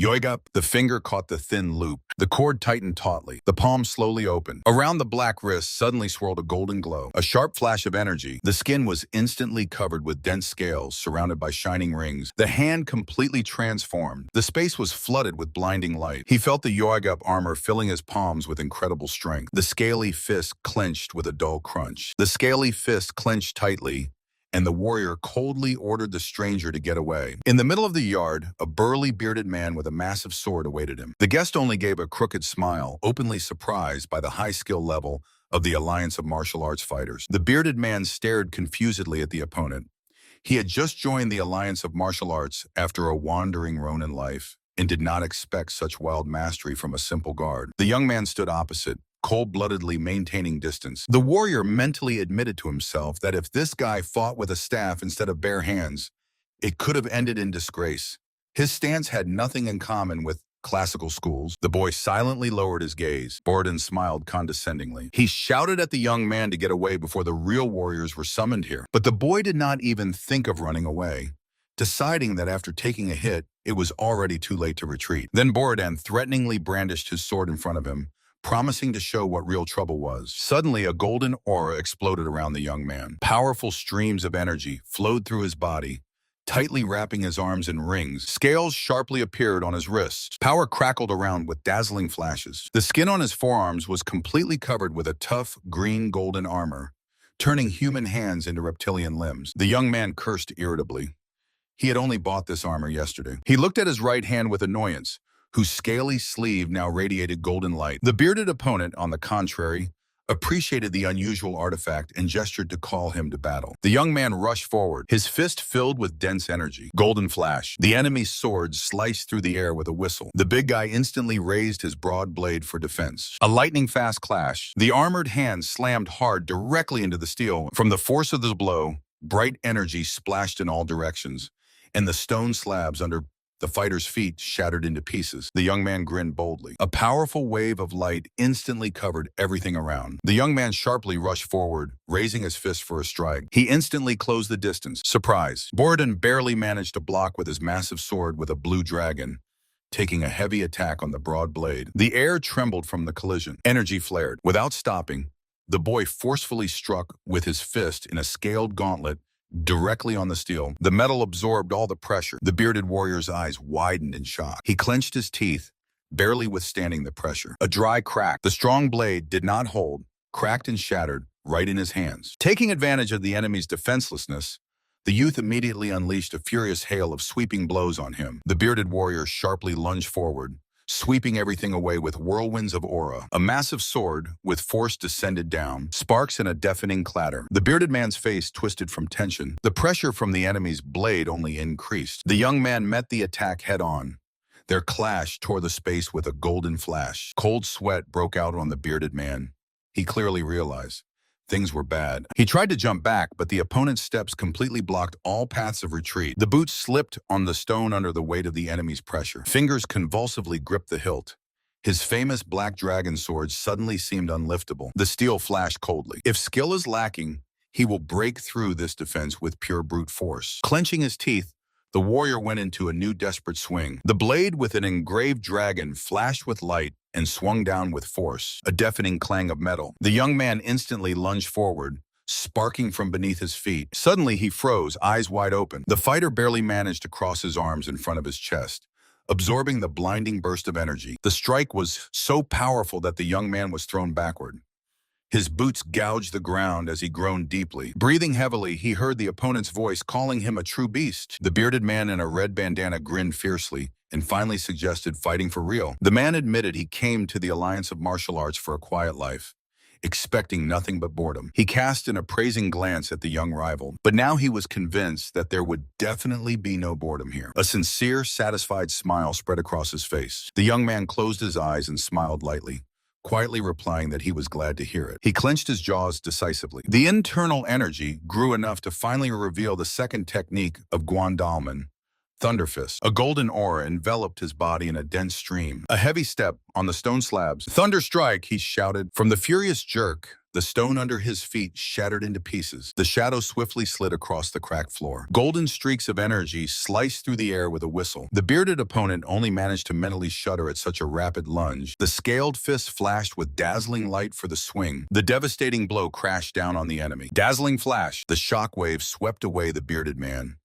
Yoigap, the finger caught the thin loop. The cord tightened tautly. The palm slowly opened. Around the black wrist suddenly swirled a golden glow. A sharp flash of energy. The skin was instantly covered with dense scales, surrounded by shining rings. The hand completely transformed. The space was flooded with blinding light. He felt the Yoigap armor filling his palms with incredible strength. The scaly fist clenched with a dull crunch. The scaly fist clenched tightly, and the warrior coldly ordered the stranger to get away. In the middle of the yard, a burly bearded man with a massive sword awaited him. The guest only gave a crooked smile, openly surprised by the high skill level of the alliance of martial arts fighters. The bearded man stared confusedly at the opponent. He had just joined the alliance of martial arts after a wandering Ronin life and did not expect such wild mastery from a simple guard. The young man stood opposite, cold-bloodedly maintaining distance. The warrior mentally admitted to himself that if this guy fought with a staff instead of bare hands, it could have ended in disgrace. His stance had nothing in common with classical schools. The boy silently lowered his gaze. Borden smiled condescendingly. He shouted at the young man to get away before the real warriors were summoned here. But the boy did not even think of running away, deciding that after taking a hit, it was already too late to retreat. Then Borden threateningly brandished his sword in front of him, promising to show what real trouble was. Suddenly, a golden aura exploded around the young man. Powerful streams of energy flowed through his body, tightly wrapping his arms in rings. Scales sharply appeared on his wrists. Power crackled around with dazzling flashes. The skin on his forearms was completely covered with a tough, green-golden armor, turning human hands into reptilian limbs. The young man cursed irritably. He had only bought this armor yesterday. He looked at his right hand with annoyance, whose scaly sleeve now radiated golden light. The bearded opponent, on the contrary, appreciated the unusual artifact and gestured to call him to battle. The young man rushed forward, his fist filled with dense energy. Golden flash. The enemy's sword sliced through the air with a whistle. The big guy instantly raised his broad blade for defense. A lightning-fast clash. The armored hand slammed hard directly into the steel. From the force of the blow, bright energy splashed in all directions, and the stone slabs under the fighter's feet shattered into pieces. The young man grinned boldly. A powerful wave of light instantly covered everything around. The young man sharply rushed forward, raising his fist for a strike. He instantly closed the distance. Surprise. Borden barely managed to block with his massive sword with a blue dragon, taking a heavy attack on the broad blade. The air trembled from the collision. Energy flared. Without stopping, the boy forcefully struck with his fist in a scaled gauntlet directly on the steel. The metal absorbed all the pressure. The bearded warrior's eyes widened in shock. He clenched his teeth, barely withstanding the pressure. A dry crack. The strong blade did not hold, cracked and shattered right in his hands. Taking advantage of the enemy's defenselessness, the youth immediately unleashed a furious hail of sweeping blows on him. The bearded warrior sharply lunged forward, sweeping everything away with whirlwinds of aura. A massive sword with force descended down, sparks and a deafening clatter. The bearded man's face twisted from tension. The pressure from the enemy's blade only increased. The young man met the attack head-on, Their clash tore the space with a golden flash. Cold sweat broke out on the bearded man. He clearly realized things were bad. He tried to jump back, but the opponent's steps completely blocked all paths of retreat. The boots slipped on the stone under the weight of the enemy's pressure. Fingers convulsively gripped the hilt. His famous black dragon sword suddenly seemed unliftable. The steel flashed coldly. If skill is lacking, he will break through this defense with pure brute force. Clenching his teeth, the warrior went into a new desperate swing. The blade with an engraved dragon flashed with light and swung down with force, a deafening clang of metal. The young man instantly lunged forward, sparking from beneath his feet. Suddenly he froze, eyes wide open. The fighter barely managed to cross his arms in front of his chest, absorbing the blinding burst of energy. The strike was so powerful that the young man was thrown backward. His boots gouged the ground as he groaned deeply. Breathing heavily, he heard the opponent's voice calling him a true beast. The bearded man in a red bandana grinned fiercely and finally suggested fighting for real. The man admitted he came to the Alliance of Martial Arts for a quiet life, expecting nothing but boredom. He cast an appraising glance at the young rival, but now he was convinced that there would definitely be no boredom here. A sincere, satisfied smile spread across his face. The young man closed his eyes and smiled lightly, quietly replying that he was glad to hear it. He clenched his jaws decisively. The internal energy grew enough to finally reveal the second technique of Guandalman, Thunder Fist. A golden aura enveloped his body in a dense stream. A heavy step on the stone slabs. Thunder strike, he shouted. From the furious jerk, the stone under his feet shattered into pieces. The shadow swiftly slid across the cracked floor. Golden streaks of energy sliced through the air with a whistle. The bearded opponent only managed to mentally shudder at such a rapid lunge. The scaled fist flashed with dazzling light for the swing. The devastating blow crashed down on the enemy. Dazzling flash, the shockwave swept away the bearded man,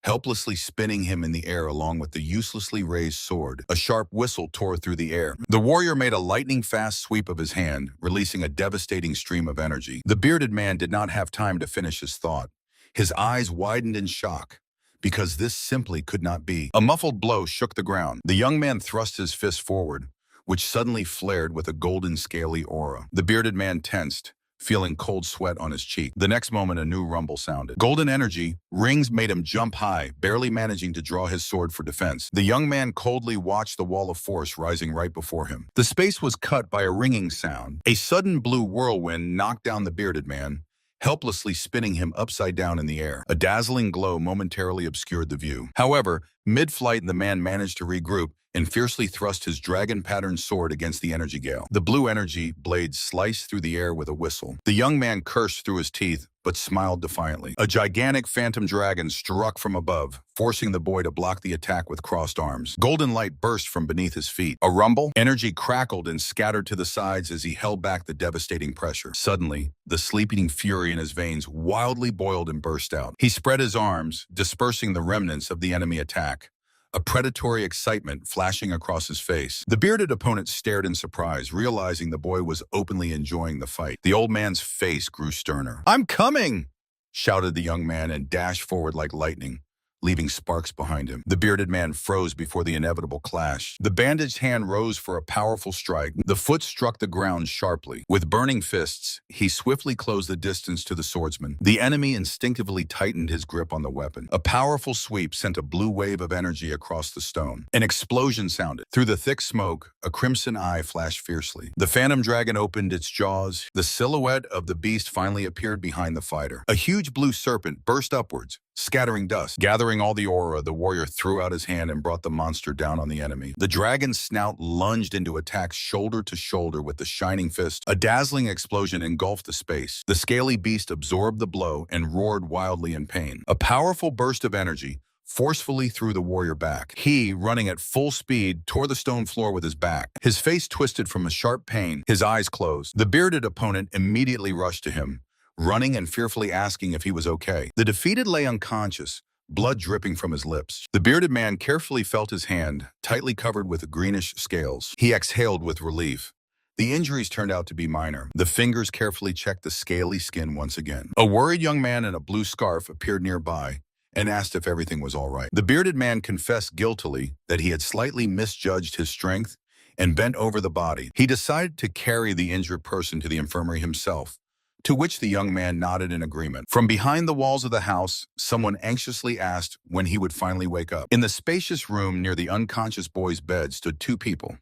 helplessly spinning him in the air along with the uselessly raised sword. A sharp whistle tore through the air. The warrior made a lightning-fast sweep of his hand, releasing a devastating stream of energy. The bearded man did not have time to finish his thought. His eyes widened in shock, because this simply could not be. A muffled blow shook the ground. The young man thrust his fist forward, which suddenly flared with a golden scaly aura. The bearded man tensed, feeling cold sweat on his cheek. The next moment, a new rumble sounded. Golden energy, rings made him jump high, barely managing to draw his sword for defense. The young man coldly watched the wall of force rising right before him. The space was cut by a ringing sound. A sudden blue whirlwind knocked down the bearded man, helplessly spinning him upside down in the air. A dazzling glow momentarily obscured the view. However, mid-flight, the man managed to regroup and fiercely thrust his dragon-patterned sword against the energy gale. The blue energy blade sliced through the air with a whistle. The young man cursed through his teeth, but smiled defiantly. A gigantic phantom dragon struck from above, forcing the boy to block the attack with crossed arms. Golden light burst from beneath his feet. A rumble? Energy crackled and scattered to the sides as he held back the devastating pressure. Suddenly, the sleeping fury in his veins wildly boiled and burst out. He spread his arms, dispersing the remnants of the enemy attack, a predatory excitement flashing across his face. The bearded opponent stared in surprise, realizing the boy was openly enjoying the fight. The old man's face grew sterner. "I'm coming!" shouted the young man and dashed forward like lightning, leaving sparks behind him. The bearded man froze before the inevitable clash. The bandaged hand rose for a powerful strike. The foot struck the ground sharply. With burning fists, he swiftly closed the distance to the swordsman. The enemy instinctively tightened his grip on the weapon. A powerful sweep sent a blue wave of energy across the stone. An explosion sounded. Through the thick smoke, a crimson eye flashed fiercely. The phantom dragon opened its jaws. The silhouette of the beast finally appeared behind the fighter. A huge blue serpent burst upwards, scattering dust. Gathering all the aura, the warrior threw out his hand and brought the monster down on the enemy. The dragon's snout lunged into attack shoulder to shoulder with the shining fist. A dazzling explosion engulfed the space. The scaly beast absorbed the blow and roared wildly in pain. A powerful burst of energy forcefully threw the warrior back. He, running at full speed, tore the stone floor with his back. His face twisted from a sharp pain, his eyes closed. The bearded opponent immediately rushed to him, running and fearfully asking if he was okay. The defeated lay unconscious, blood dripping from his lips. The bearded man carefully felt his hand, tightly covered with greenish scales. He exhaled with relief. The injuries turned out to be minor. The fingers carefully checked the scaly skin once again. A worried young man in a blue scarf appeared nearby and asked if everything was all right. The bearded man confessed guiltily that he had slightly misjudged his strength and bent over the body. He decided to carry the injured person to the infirmary himself, To which the young man nodded in agreement. From behind the walls of the house, someone anxiously asked when he would finally wake up. In the spacious room near the unconscious boy's bed stood two people,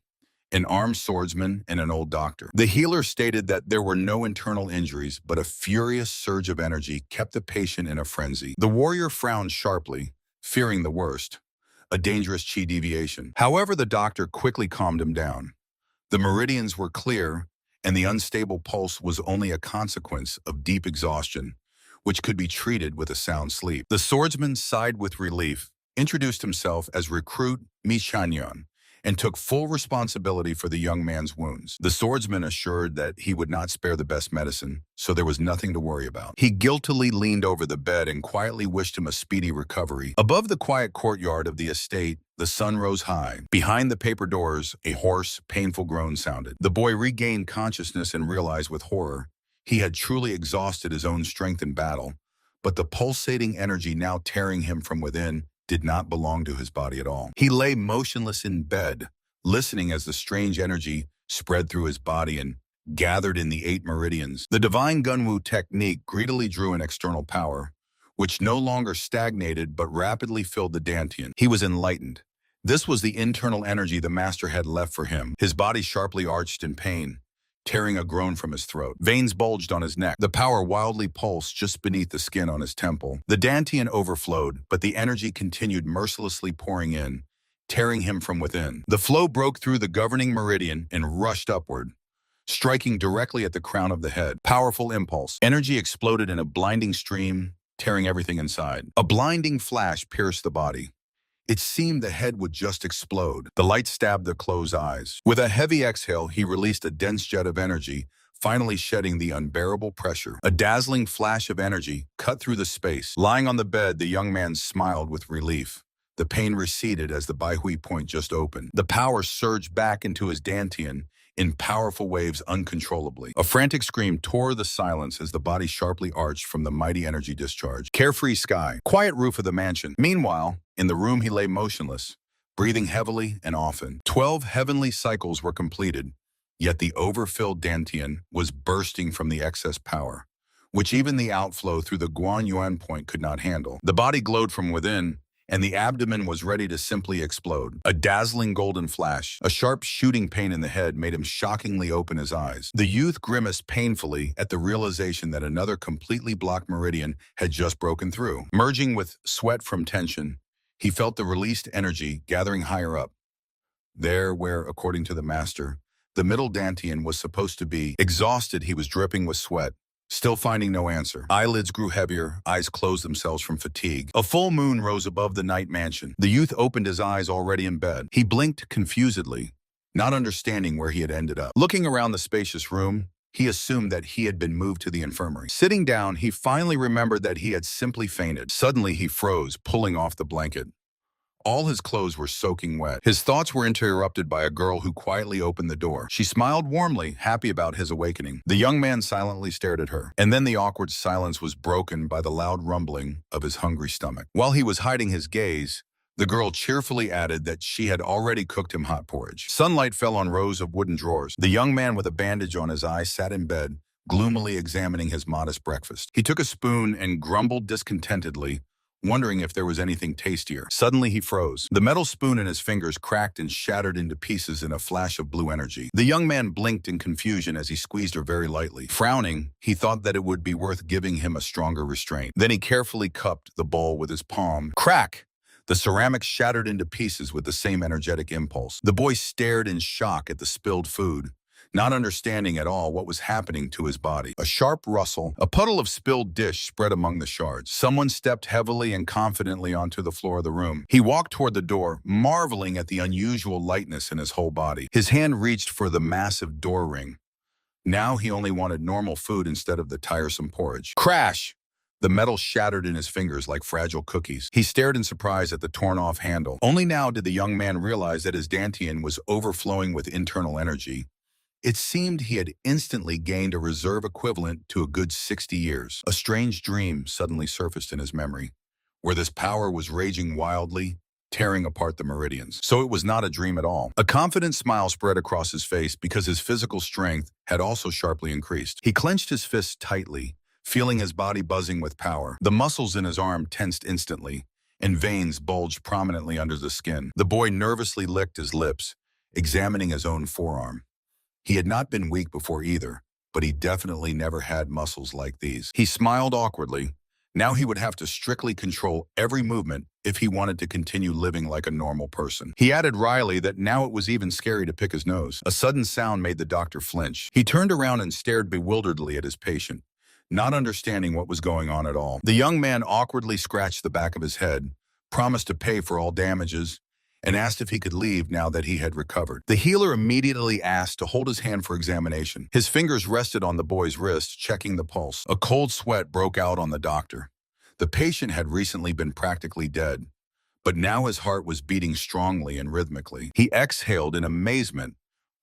an armed swordsman and an old doctor. The healer stated that there were no internal injuries, but a furious surge of energy kept the patient in a frenzy. The warrior frowned sharply, fearing the worst, a dangerous chi deviation. However, the doctor quickly calmed him down. The meridians were clear, and the unstable pulse was only a consequence of deep exhaustion, which could be treated with a sound sleep. The swordsman sighed with relief, introduced himself as recruit Mi Chanyon, and took full responsibility for the young man's wounds. The swordsman assured that he would not spare the best medicine, so there was nothing to worry about. He guiltily leaned over the bed and quietly wished him a speedy recovery. Above the quiet courtyard of the estate, the sun rose high. Behind the paper doors, a hoarse, painful groan sounded. The boy regained consciousness and realized with horror he had truly exhausted his own strength in battle, but the pulsating energy now tearing him from within did not belong to his body at all. He lay motionless in bed, listening as the strange energy spread through his body and gathered in the 8 meridians. The divine Gunwu technique greedily drew an external power, which no longer stagnated but rapidly filled the Dantian. He was enlightened. This was the internal energy the master had left for him. His body sharply arched in pain, tearing a groan from his throat. Veins bulged on his neck. The power wildly pulsed just beneath the skin on his temple. The Dantian overflowed, but the energy continued mercilessly pouring in, tearing him from within. The flow broke through the governing meridian and rushed upward, striking directly at the crown of the head. Powerful impulse. Energy exploded in a blinding stream, tearing everything inside. A blinding flash pierced the body. It seemed the head would just explode. The light stabbed the closed eyes. With a heavy exhale, he released a dense jet of energy, finally shedding the unbearable pressure. A dazzling flash of energy cut through the space. Lying on the bed, the young man smiled with relief. The pain receded as the Baihui point just opened. The power surged back into his Dantian in powerful waves uncontrollably. A frantic scream tore the silence as the body sharply arched from the mighty energy discharge. Carefree sky, quiet roof of the mansion. Meanwhile, in the room he lay motionless, breathing heavily and often. 12 heavenly cycles were completed, yet the overfilled Dantian was bursting from the excess power, which even the outflow through the Guan Yuan point could not handle. The body glowed from within, and the abdomen was ready to simply explode. A dazzling golden flash, a sharp shooting pain in the head made him shockingly open his eyes. The youth grimaced painfully at the realization that another completely blocked meridian had just broken through. Merging with sweat from tension, he felt the released energy gathering higher up. There where, according to the master, the middle Dantian was supposed to be. Exhausted, he was dripping with sweat, still finding no answer. Eyelids grew heavier, eyes closed themselves from fatigue. A full moon rose above the night mansion. The youth opened his eyes already in bed. He blinked confusedly, not understanding where he had ended up. Looking around the spacious room, he assumed that he had been moved to the infirmary. Sitting down, he finally remembered that he had simply fainted. Suddenly, he froze, pulling off the blanket. All his clothes were soaking wet. His thoughts were interrupted by a girl who quietly opened the door. She smiled warmly, happy about his awakening. The young man silently stared at her, and then the awkward silence was broken by the loud rumbling of his hungry stomach. While he was hiding his gaze, the girl cheerfully added that she had already cooked him hot porridge. Sunlight fell on rows of wooden drawers. The young man with a bandage on his eye sat in bed, gloomily examining his modest breakfast. He took a spoon and grumbled discontentedly, wondering if there was anything tastier. Suddenly he froze. The metal spoon in his fingers cracked and shattered into pieces in a flash of blue energy. The young man blinked in confusion as he squeezed her very lightly. Frowning, he thought that it would be worth giving him a stronger restraint. Then he carefully cupped the bowl with his palm. Crack! The ceramic shattered into pieces with the same energetic impulse. The boy stared in shock at the spilled food, not understanding at all what was happening to his body. A sharp rustle, a puddle of spilled dish spread among the shards. Someone stepped heavily and confidently onto the floor of the room. He walked toward the door, marveling at the unusual lightness in his whole body. His hand reached for the massive door ring. Now he only wanted normal food instead of the tiresome porridge. Crash! The metal shattered in his fingers like fragile cookies. He stared in surprise at the torn-off handle. Only now did the young man realize that his Dantian was overflowing with internal energy. It seemed he had instantly gained a reserve equivalent to a good 60 years. A strange dream suddenly surfaced in his memory, where this power was raging wildly, tearing apart the meridians. So it was not a dream at all. A confident smile spread across his face because his physical strength had also sharply increased. He clenched his fists tightly, feeling his body buzzing with power. The muscles in his arm tensed instantly, and veins bulged prominently under the skin. The boy nervously licked his lips, examining his own forearm. He had not been weak before either, but he definitely never had muscles like these. He smiled awkwardly. Now he would have to strictly control every movement if he wanted to continue living like a normal person. He added wryly that now it was even scary to pick his nose. A sudden sound made the doctor flinch. He turned around and stared bewilderedly at his patient, not understanding what was going on at all. The young man awkwardly scratched the back of his head, promised to pay for all damages, and asked if he could leave now that he had recovered. The healer immediately asked to hold his hand for examination. His fingers rested on the boy's wrist, checking the pulse. A cold sweat broke out on the doctor. The patient had recently been practically dead, but now his heart was beating strongly and rhythmically. He exhaled in amazement,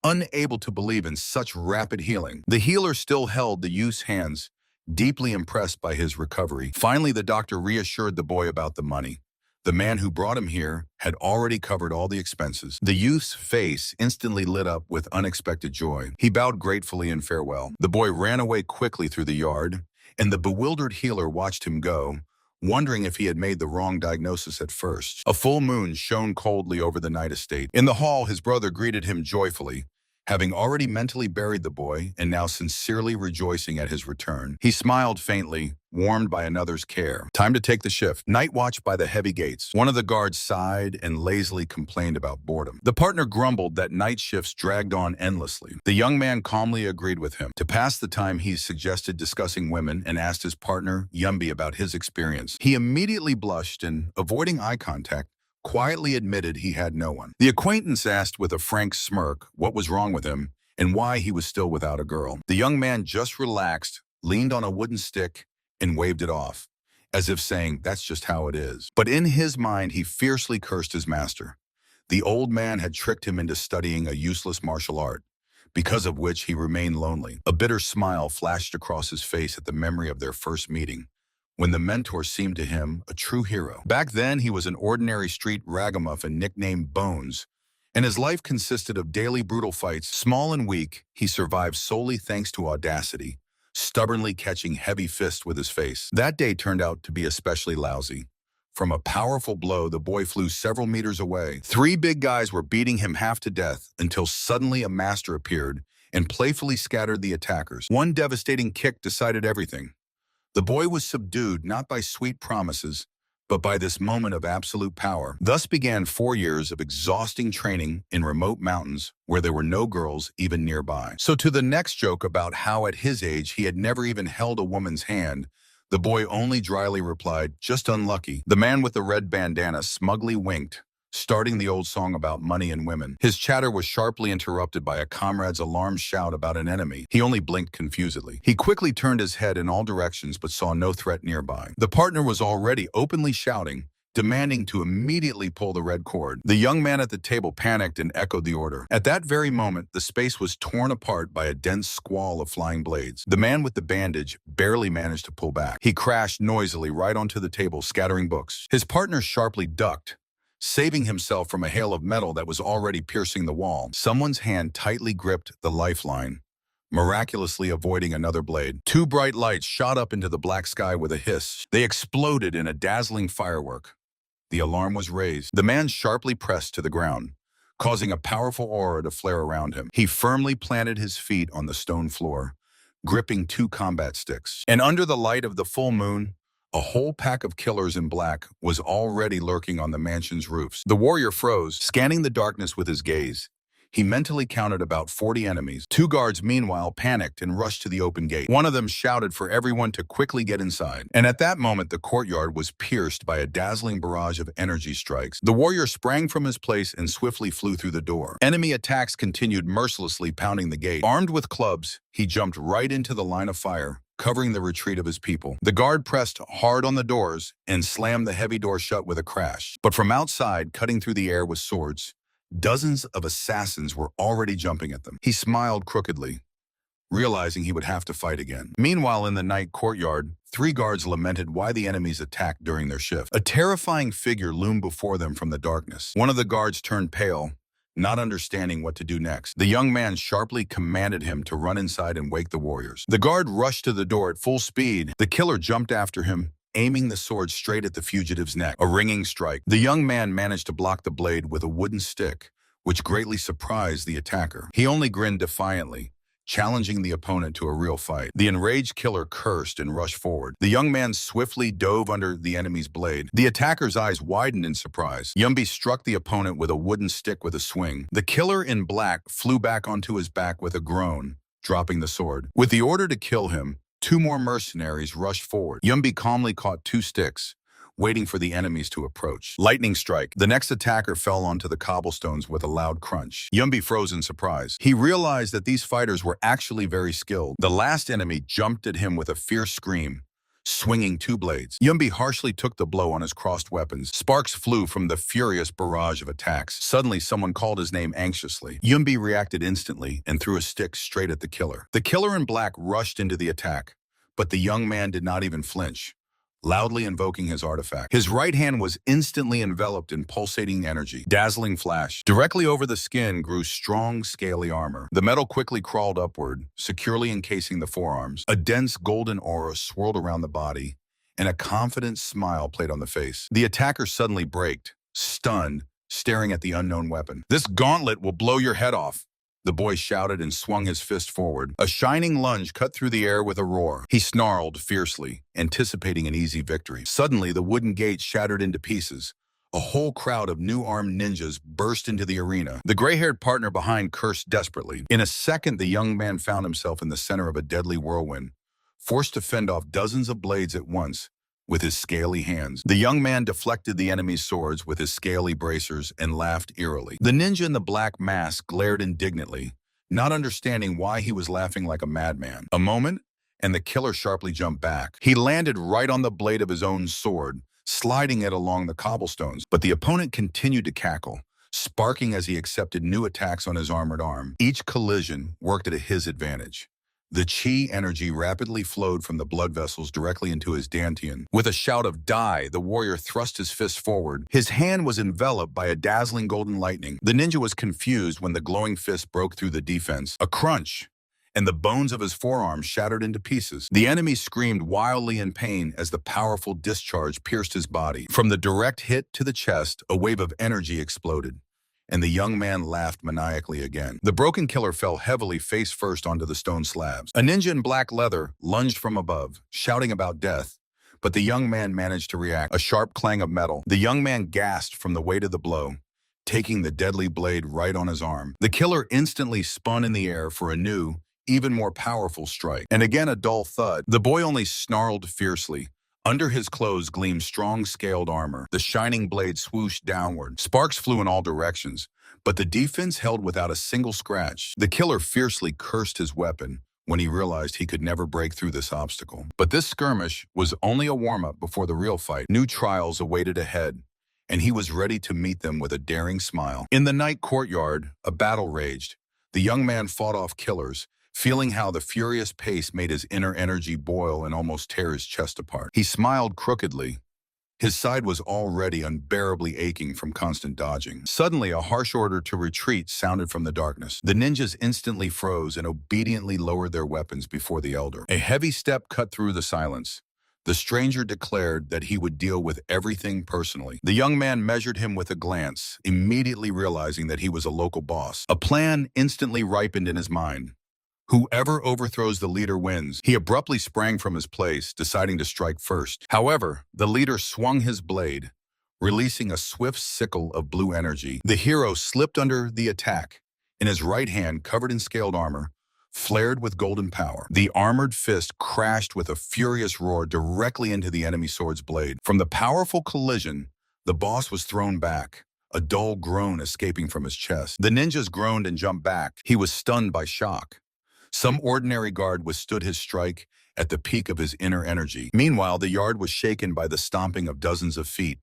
unable to believe in such rapid healing. The healer still held the youth's hands, deeply impressed by his recovery. Finally, the doctor reassured the boy about the money. The man who brought him here had already covered all the expenses. The youth's face instantly lit up with unexpected joy. He bowed gratefully in farewell. The boy ran away quickly through the yard, and the bewildered healer watched him go, wondering if he had made the wrong diagnosis at first. A full moon shone coldly over the night estate. In the hall, his brother greeted him joyfully, having already mentally buried the boy and now sincerely rejoicing at his return. He smiled faintly, warmed by another's care. Time to take the shift. Night watch by the heavy gates. One of the guards sighed and lazily complained about boredom. The partner grumbled that night shifts dragged on endlessly. The young man calmly agreed with him. To pass the time, he suggested discussing women and asked his partner, Yumbi, about his experience. He immediately blushed and, avoiding eye contact, quietly admitted he had no one. The acquaintance asked with a frank smirk what was wrong with him and why he was still without a girl. The young man just relaxed, leaned on a wooden stick, and waved it off, as if saying, that's just how it is. But in his mind, he fiercely cursed his master. The old man had tricked him into studying a useless martial art, because of which he remained lonely. A bitter smile flashed across his face at the memory of their first meeting, when the mentor seemed to him a true hero. Back then, he was an ordinary street ragamuffin nicknamed Bones, and his life consisted of daily brutal fights. Small and weak, he survived solely thanks to audacity, stubbornly catching heavy fists with his face. That day turned out to be especially lousy. From a powerful blow, the boy flew several meters away. 3 big guys were beating him half to death until suddenly a master appeared and playfully scattered the attackers. One devastating kick decided everything. The boy was subdued not by sweet promises, but by this moment of absolute power. Thus began 4 years of exhausting training in remote mountains where there were no girls even nearby. So to the next joke about how at his age he had never even held a woman's hand, the boy only dryly replied, just unlucky. The man with the red bandana smugly winked, starting the old song about money and women. His chatter was sharply interrupted by a comrade's alarmed shout about an enemy. He only blinked confusedly. He quickly turned his head in all directions but saw no threat nearby. The partner was already openly shouting, demanding to immediately pull the red cord. The young man at the table panicked and echoed the order. At that very moment, the space was torn apart by a dense squall of flying blades. The man with the bandage barely managed to pull back. He crashed noisily right onto the table, scattering books. His partner sharply ducked, saving himself from a hail of metal that was already piercing the wall. Someone's hand tightly gripped the lifeline, miraculously avoiding another blade. 2 bright lights shot up into the black sky with a hiss. They exploded in a dazzling firework. The alarm was raised. The man sharply pressed to the ground, causing a powerful aura to flare around him. He firmly planted his feet on the stone floor, gripping 2 combat sticks. And under the light of the full moon, a whole pack of killers in black was already lurking on the mansion's roofs. The warrior froze, scanning the darkness with his gaze. He mentally counted about 40 enemies. 2 guards, meanwhile, panicked and rushed to the open gate. One of them shouted for everyone to quickly get inside. And at that moment, the courtyard was pierced by a dazzling barrage of energy strikes. The warrior sprang from his place and swiftly flew through the door. Enemy attacks continued mercilessly pounding the gate. Armed with clubs, he jumped right into the line of fire, covering the retreat of his people. The guard pressed hard on the doors and slammed the heavy door shut with a crash. But from outside, cutting through the air with swords, dozens of assassins were already jumping at them. He smiled crookedly. realizing he would have to fight again. Meanwhile, in the night courtyard, three guards lamented why the enemies attacked during their shift. A terrifying figure loomed before them from the darkness. One of the guards turned pale, not understanding what to do next. The young man sharply commanded him to run inside and wake the warriors. The guard rushed to the door at full speed. The killer jumped after him, aiming the sword straight at the fugitive's neck. A ringing strike. The young man managed to block the blade with a wooden stick, which greatly surprised the attacker. He only grinned defiantly, challenging the opponent to a real fight. The enraged killer cursed and rushed forward. The young man swiftly dove under the enemy's blade. The attacker's eyes widened in surprise. Yumbi struck the opponent with a wooden stick with a swing. The killer in black flew back onto his back with a groan, dropping the sword. With the order to kill him, two more mercenaries rushed forward. Yumbi calmly caught two sticks, waiting for the enemies to approach. Lightning strike. The next attacker fell onto the cobblestones with a loud crunch. Yumbi froze in surprise. He realized that these fighters were actually very skilled. The last enemy jumped at him with a fierce scream, swinging two blades. Yumbi harshly took the blow on his crossed weapons. Sparks flew from the furious barrage of attacks. Suddenly, someone called his name anxiously. Yumbi reacted instantly and threw a stick straight at the killer. The killer in black rushed into the attack, but the young man did not even flinch, loudly invoking his artifact. His right hand was instantly enveloped in pulsating energy. Dazzling flash. Directly over the skin grew strong, scaly armor. The metal quickly crawled upward, securely encasing the forearms. A dense golden aura swirled around the body, and a confident smile played on the face. The attacker suddenly braked, stunned, staring at the unknown weapon. "This gauntlet will blow your head off," the boy shouted and swung his fist forward. A shining lunge cut through the air with a roar. He snarled fiercely, anticipating an easy victory. Suddenly, the wooden gate shattered into pieces. A whole crowd of new armed ninjas burst into the arena. The gray-haired partner behind cursed desperately. In a second, the young man found himself in the center of a deadly whirlwind, forced to fend off dozens of blades at once with his scaly hands. The young man deflected the enemy's swords with his scaly bracers and laughed eerily. The ninja in the black mask glared indignantly, not understanding why he was laughing like a madman. A moment, and the killer sharply jumped back. He landed right on the blade of his own sword, sliding it along the cobblestones. But the opponent continued to cackle, sparking as he accepted new attacks on his armored arm. Each collision worked at his advantage. The chi energy rapidly flowed from the blood vessels directly into his dantian. With a shout of "Die!" the warrior thrust his fist forward. His hand was enveloped by a dazzling golden lightning. The ninja was confused when the glowing fist broke through the defense. A crunch, and the bones of his forearm shattered into pieces. The enemy screamed wildly in pain as the powerful discharge pierced his body. From the direct hit to the chest, a wave of energy exploded, and the young man laughed maniacally again. The broken killer fell heavily face first onto the stone slabs. A ninja in black leather lunged from above, shouting about death, but the young man managed to react. A sharp clang of metal. The young man gasped from the weight of the blow, taking the deadly blade right on his arm. The killer instantly spun in the air for a new, even more powerful strike. And again a dull thud. The boy only snarled fiercely. Under his clothes gleamed strong scaled armor. The shining blade swooshed downward. Sparks flew in all directions, but the defense held without a single scratch. The killer fiercely cursed his weapon when he realized he could never break through this obstacle. But this skirmish was only a warm-up before the real fight. New trials awaited ahead, and he was ready to meet them with a daring smile. In the night courtyard, a battle raged. The young man fought off killers, feeling how the furious pace made his inner energy boil and almost tear his chest apart. He smiled crookedly. His side was already unbearably aching from constant dodging. Suddenly, a harsh order to retreat sounded from the darkness. The ninjas instantly froze and obediently lowered their weapons before the elder. A heavy step cut through the silence. The stranger declared that he would deal with everything personally. The young man measured him with a glance, immediately realizing that he was a local boss. A plan instantly ripened in his mind. Whoever overthrows the leader wins. He abruptly sprang from his place, deciding to strike first. However, the leader swung his blade, releasing a swift sickle of blue energy. The hero slipped under the attack, and his right hand, covered in scaled armor, flared with golden power. The armored fist crashed with a furious roar directly into the enemy sword's blade. From the powerful collision, the boss was thrown back, a dull groan escaping from his chest. The ninjas groaned and jumped back. He was stunned by shock. Some ordinary guard withstood his strike at the peak of his inner energy. Meanwhile, the yard was shaken by the stomping of dozens of feet.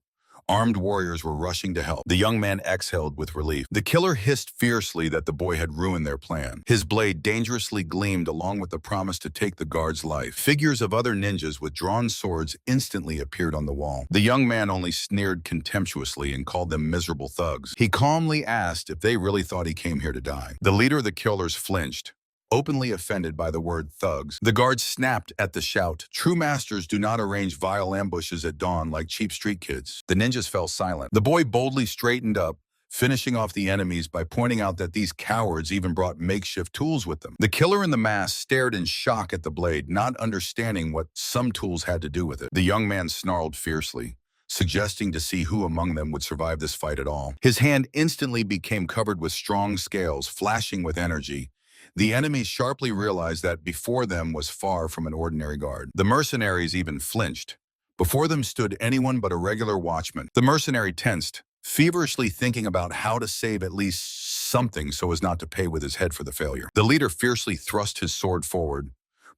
Armed warriors were rushing to help. The young man exhaled with relief. The killer hissed fiercely that the boy had ruined their plan. His blade dangerously gleamed along with the promise to take the guard's life. Figures of other ninjas with drawn swords instantly appeared on the wall. The young man only sneered contemptuously and called them miserable thugs. He calmly asked if they really thought he came here to die. The leader of the killers flinched, openly offended by the word thugs. The guards snapped at the shout. True masters do not arrange vile ambushes at dawn like cheap street kids. The ninjas fell silent. The boy boldly straightened up, finishing off the enemies by pointing out that these cowards even brought makeshift tools with them. The killer in the mask stared in shock at the blade, not understanding what some tools had to do with it. The young man snarled fiercely, suggesting to see who among them would survive this fight at all. His hand instantly became covered with strong scales, flashing with energy. The enemies sharply realized that before them was far from an ordinary guard. The mercenaries even flinched. Before them stood anyone but a regular watchman. The mercenary tensed, feverishly thinking about how to save at least something so as not to pay with his head for the failure. The leader fiercely thrust his sword forward,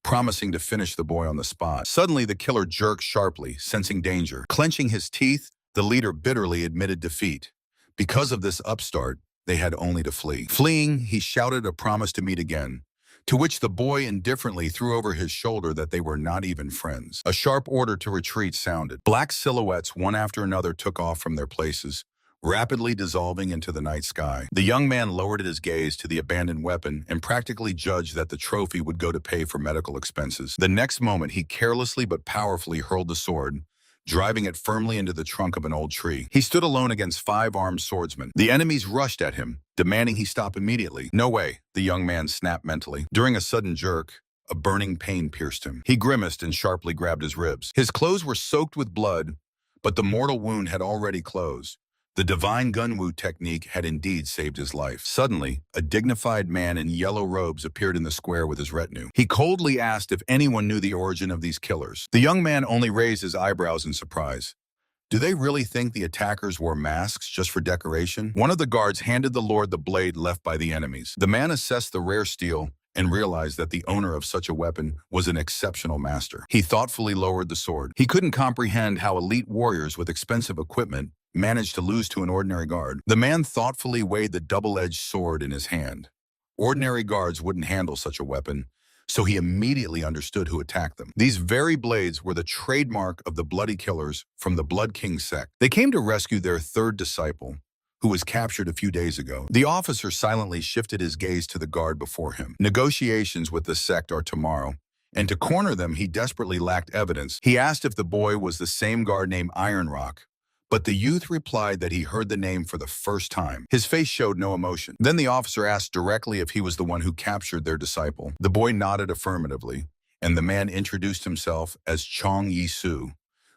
promising to finish the boy on the spot. Suddenly, the killer jerked sharply, sensing danger. Clenching his teeth, the leader bitterly admitted defeat. Because of this upstart, they had only to flee. Fleeing, he shouted a promise to meet again, to which the boy indifferently threw over his shoulder that they were not even friends. A sharp order to retreat sounded. Black silhouettes, one after another, took off from their places, rapidly dissolving into the night sky. The young man lowered his gaze to the abandoned weapon and practically judged that the trophy would go to pay for medical expenses. The next moment, he carelessly but powerfully hurled the sword, driving it firmly into the trunk of an old tree. He stood alone against 5 armed swordsmen. The enemies rushed at him, demanding he stop immediately. No way, the young man snapped mentally. During a sudden jerk, a burning pain pierced him. He grimaced and sharply grabbed his ribs. His clothes were soaked with blood, but the mortal wound had already closed. The divine Gunwu technique had indeed saved his life. Suddenly, a dignified man in yellow robes appeared in the square with his retinue. He coldly asked if anyone knew the origin of these killers. The young man only raised his eyebrows in surprise. Do they really think the attackers wore masks just for decoration? One of the guards handed the lord the blade left by the enemies. The man assessed the rare steel and realized that the owner of such a weapon was an exceptional master. He thoughtfully lowered the sword. He couldn't comprehend how elite warriors with expensive equipment managed to lose to an ordinary guard. The man thoughtfully weighed the double-edged sword in his hand. Ordinary guards wouldn't handle such a weapon, so he immediately understood who attacked them. These very blades were the trademark of the bloody killers from the Blood King sect. They came to rescue their third disciple, who was captured a few days ago. The officer silently shifted his gaze to the guard before him. Negotiations with the sect are tomorrow, and to corner them, he desperately lacked evidence. He asked if the boy was the same guard named Iron Rock, but the youth replied that he heard the name for the first time. His face showed no emotion. Then the officer asked directly if he was the one who captured their disciple. The boy nodded affirmatively, and the man introduced himself as Chong Yi-Su,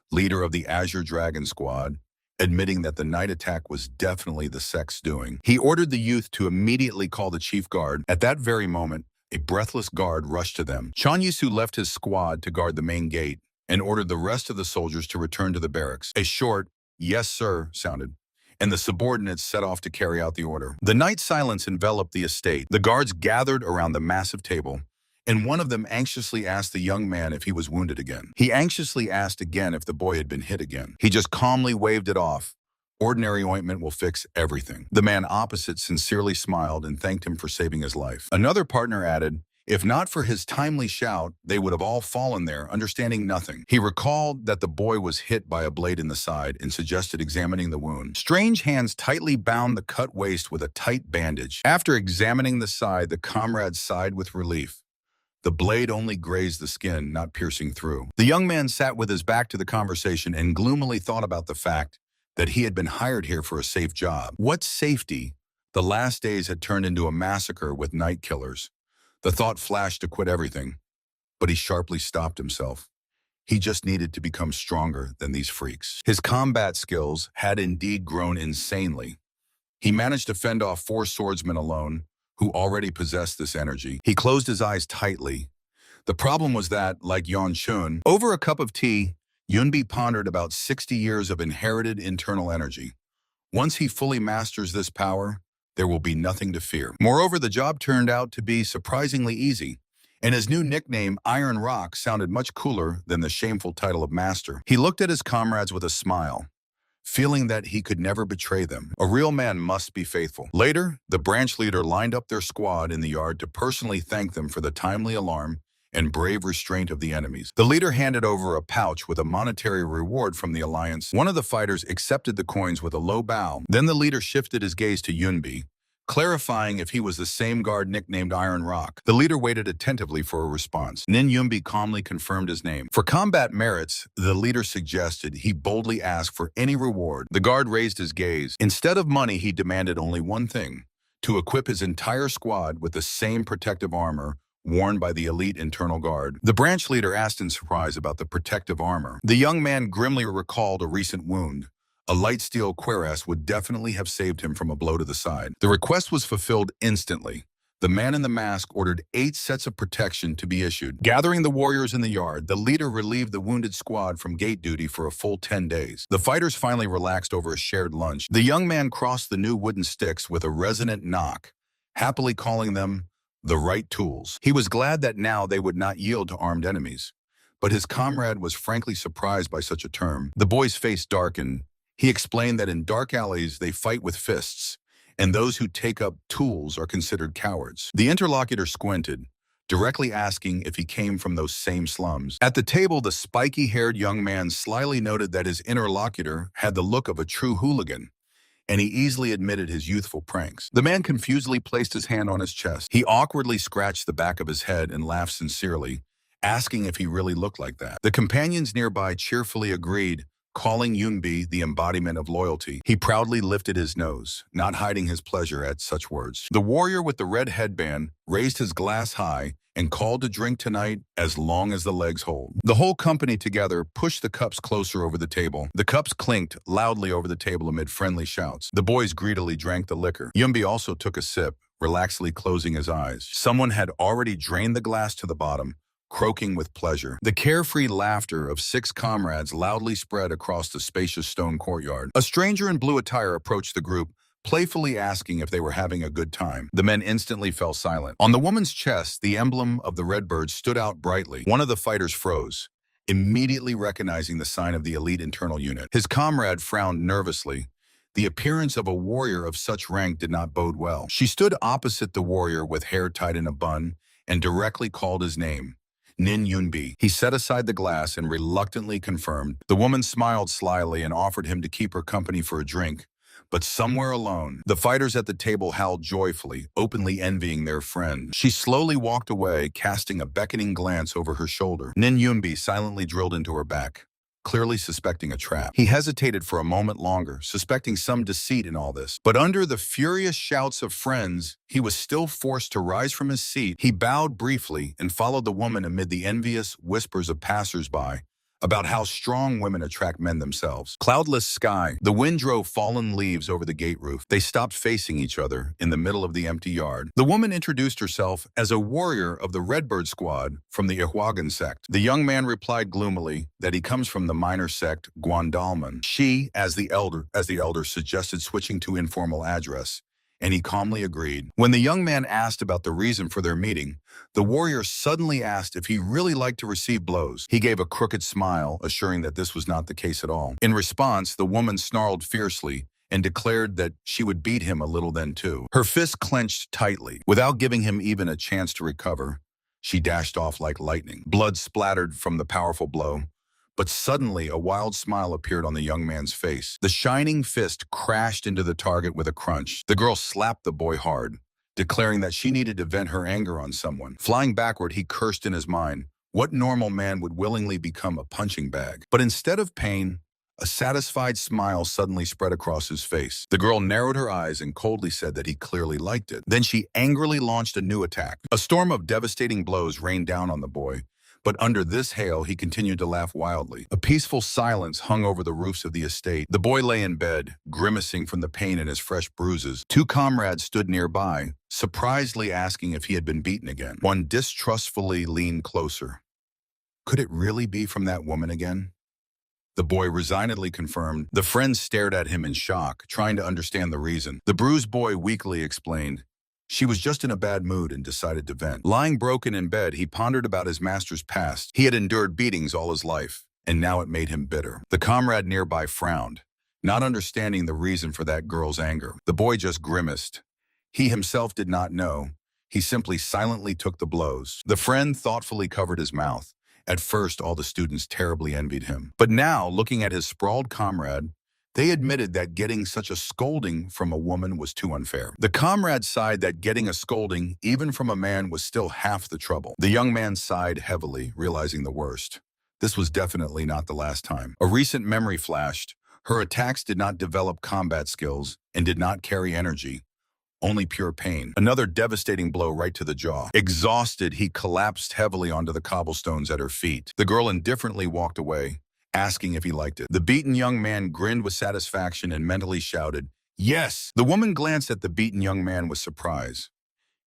leader of the Azure Dragon Squad, admitting that the night attack was definitely the sect's doing. He ordered the youth to immediately call the chief guard. At that very moment, a breathless guard rushed to them. Chong Yi-Su left his squad to guard the main gate and ordered the rest of the soldiers to return to the barracks. A short, "Yes, sir," sounded, and the subordinates set off to carry out the order. The night silence enveloped the estate. The guards gathered around the massive table, and one of them anxiously asked the young man if he was wounded again. He anxiously asked again if the boy had been hit again. He just calmly waved it off. Ordinary ointment will fix everything. The man opposite sincerely smiled and thanked him for saving his life. Another partner added, if not for his timely shout, they would have all fallen there, understanding nothing. He recalled that the boy was hit by a blade in the side and suggested examining the wound. Strange hands tightly bound the cut waist with a tight bandage. After examining the side, the comrade sighed with relief. The blade only grazed the skin, not piercing through. The young man sat with his back to the conversation and gloomily thought about the fact that he had been hired here for a safe job. What safety? The last days had turned into a massacre with night killers. The thought flashed to quit everything, but he sharply stopped himself. He just needed to become stronger than these freaks. His combat skills had indeed grown insanely. He managed to fend off 4 swordsmen alone, who already possessed this energy. He closed his eyes tightly. The problem was that, like Yon Chun, over a cup of tea, Yunbi pondered about 60 years of inherited internal energy. Once he fully masters this power, there will be nothing to fear. Moreover, the job turned out to be surprisingly easy, and his new nickname, Iron Rock, sounded much cooler than the shameful title of Master. He looked at his comrades with a smile. feeling that he could never betray them. A real man must be faithful. Later, the branch leader lined up their squad in the yard to personally thank them for the timely alarm and brave restraint of the enemies. The leader handed over a pouch with a monetary reward from the alliance. One of the fighters accepted the coins with a low bow. Then the leader shifted his gaze to Yunbi, clarifying if he was the same guard nicknamed Iron Rock. The leader waited attentively for a response. Nin Yunbi calmly confirmed his name. For combat merits, the leader suggested he boldly ask for any reward. The guard raised his gaze. Instead of money, he demanded only one thing: to equip his entire squad with the same protective armor worn by the elite internal guard. The branch leader asked in surprise about the protective armor. The young man grimly recalled a recent wound. A light steel cuirass would definitely have saved him from a blow to the side. The request was fulfilled instantly. The man in the mask ordered 8 sets of protection to be issued. Gathering the warriors in the yard, the leader relieved the wounded squad from gate duty for a full 10 days. The fighters finally relaxed over a shared lunch. The young man crossed the new wooden sticks with a resonant knock, happily calling them the right tools. He was glad that now they would not yield to armed enemies. But his comrade was frankly surprised by such a term. The boy's face darkened. He explained that in dark alleys they fight with fists, and those who take up tools are considered cowards. The interlocutor squinted, directly asking if he came from those same slums. At the table, the spiky-haired young man slyly noted that his interlocutor had the look of a true hooligan, and he easily admitted his youthful pranks. The man confusedly placed his hand on his chest. He awkwardly scratched the back of his head and laughed sincerely, asking if he really looked like that. The companions nearby cheerfully agreed, calling Yunbi the embodiment of loyalty. He proudly lifted his nose, not hiding his pleasure at such words. The warrior with the red headband raised his glass high and called to drink tonight as long as the legs hold. The whole company together pushed the cups closer over the table. The cups clinked loudly over the table amid friendly shouts. The boys greedily drank the liquor. Yunbi also took a sip, relaxedly closing his eyes. Someone had already drained the glass to the bottom, croaking with pleasure. The carefree laughter of 6 comrades loudly spread across the spacious stone courtyard. A stranger in blue attire approached the group, playfully asking if they were having a good time. The men instantly fell silent. On the woman's chest, the emblem of the Redbird stood out brightly. One of the fighters froze, immediately recognizing the sign of the elite internal unit. His comrade frowned nervously. The appearance of a warrior of such rank did not bode well. She stood opposite the warrior with hair tied in a bun and directly called his name: Nin Yunbi. He set aside the glass and reluctantly confirmed. The woman smiled slyly and offered him to keep her company for a drink. But somewhere alone, the fighters at the table howled joyfully, openly envying their friend. She slowly walked away, casting a beckoning glance over her shoulder. Nin Yunbi silently drilled into her back, clearly suspecting a trap. He hesitated for a moment longer, suspecting some deceit in all this. But under the furious shouts of friends, he was still forced to rise from his seat. He bowed briefly and followed the woman amid the envious whispers of passers-by about how strong women attract men themselves. Cloudless sky. The wind drove fallen leaves over the gate roof. They stopped facing each other in the middle of the empty yard. The woman introduced herself as a warrior of the Redbird squad from the Ihwagan sect. The young man replied gloomily that he comes from the minor sect Guandalman. She, as the elder, suggested switching to informal address, and he calmly agreed. When the young man asked about the reason for their meeting, the warrior suddenly asked if he really liked to receive blows. He gave a crooked smile, assuring that this was not the case at all. In response, the woman snarled fiercely and declared that she would beat him a little then too. Her fist clenched tightly. Without giving him even a chance to recover, she dashed off like lightning. Blood splattered from the powerful blow. But suddenly, a wild smile appeared on the young man's face. The shining fist crashed into the target with a crunch. The girl slapped the boy hard, declaring that she needed to vent her anger on someone. Flying backward, he cursed in his mind. What normal man would willingly become a punching bag? But instead of pain, a satisfied smile suddenly spread across his face. The girl narrowed her eyes and coldly said that he clearly liked it. Then she angrily launched a new attack. A storm of devastating blows rained down on the boy. But under this hail, he continued to laugh wildly. A peaceful silence hung over the roofs of the estate. The boy lay in bed, grimacing from the pain in his fresh bruises. 2 comrades stood nearby, surprisedly asking if he had been beaten again. One distrustfully leaned closer. Could it really be from that woman again? The boy resignedly confirmed. The friends stared at him in shock, trying to understand the reason. The bruised boy weakly explained. She was just in a bad mood and decided to vent. Lying broken in bed, he pondered about his master's past. He had endured beatings all his life, and now it made him bitter. The comrade nearby frowned, not understanding the reason for that girl's anger. The boy just grimaced. He himself did not know. He simply silently took the blows. The friend thoughtfully covered his mouth. At first, all the students terribly envied him. But now, looking at his sprawled comrade, they admitted that getting such a scolding from a woman was too unfair. The comrade sighed that getting a scolding, even from a man, was still half the trouble. The young man sighed heavily, realizing the worst. This was definitely not the last time. A recent memory flashed. Her attacks did not develop combat skills and did not carry energy, only pure pain. Another devastating blow right to the jaw. Exhausted, he collapsed heavily onto the cobblestones at her feet. The girl indifferently walked away, asking if he liked it. The beaten young man grinned with satisfaction and mentally shouted, "Yes!" The woman glanced at the beaten young man with surprise.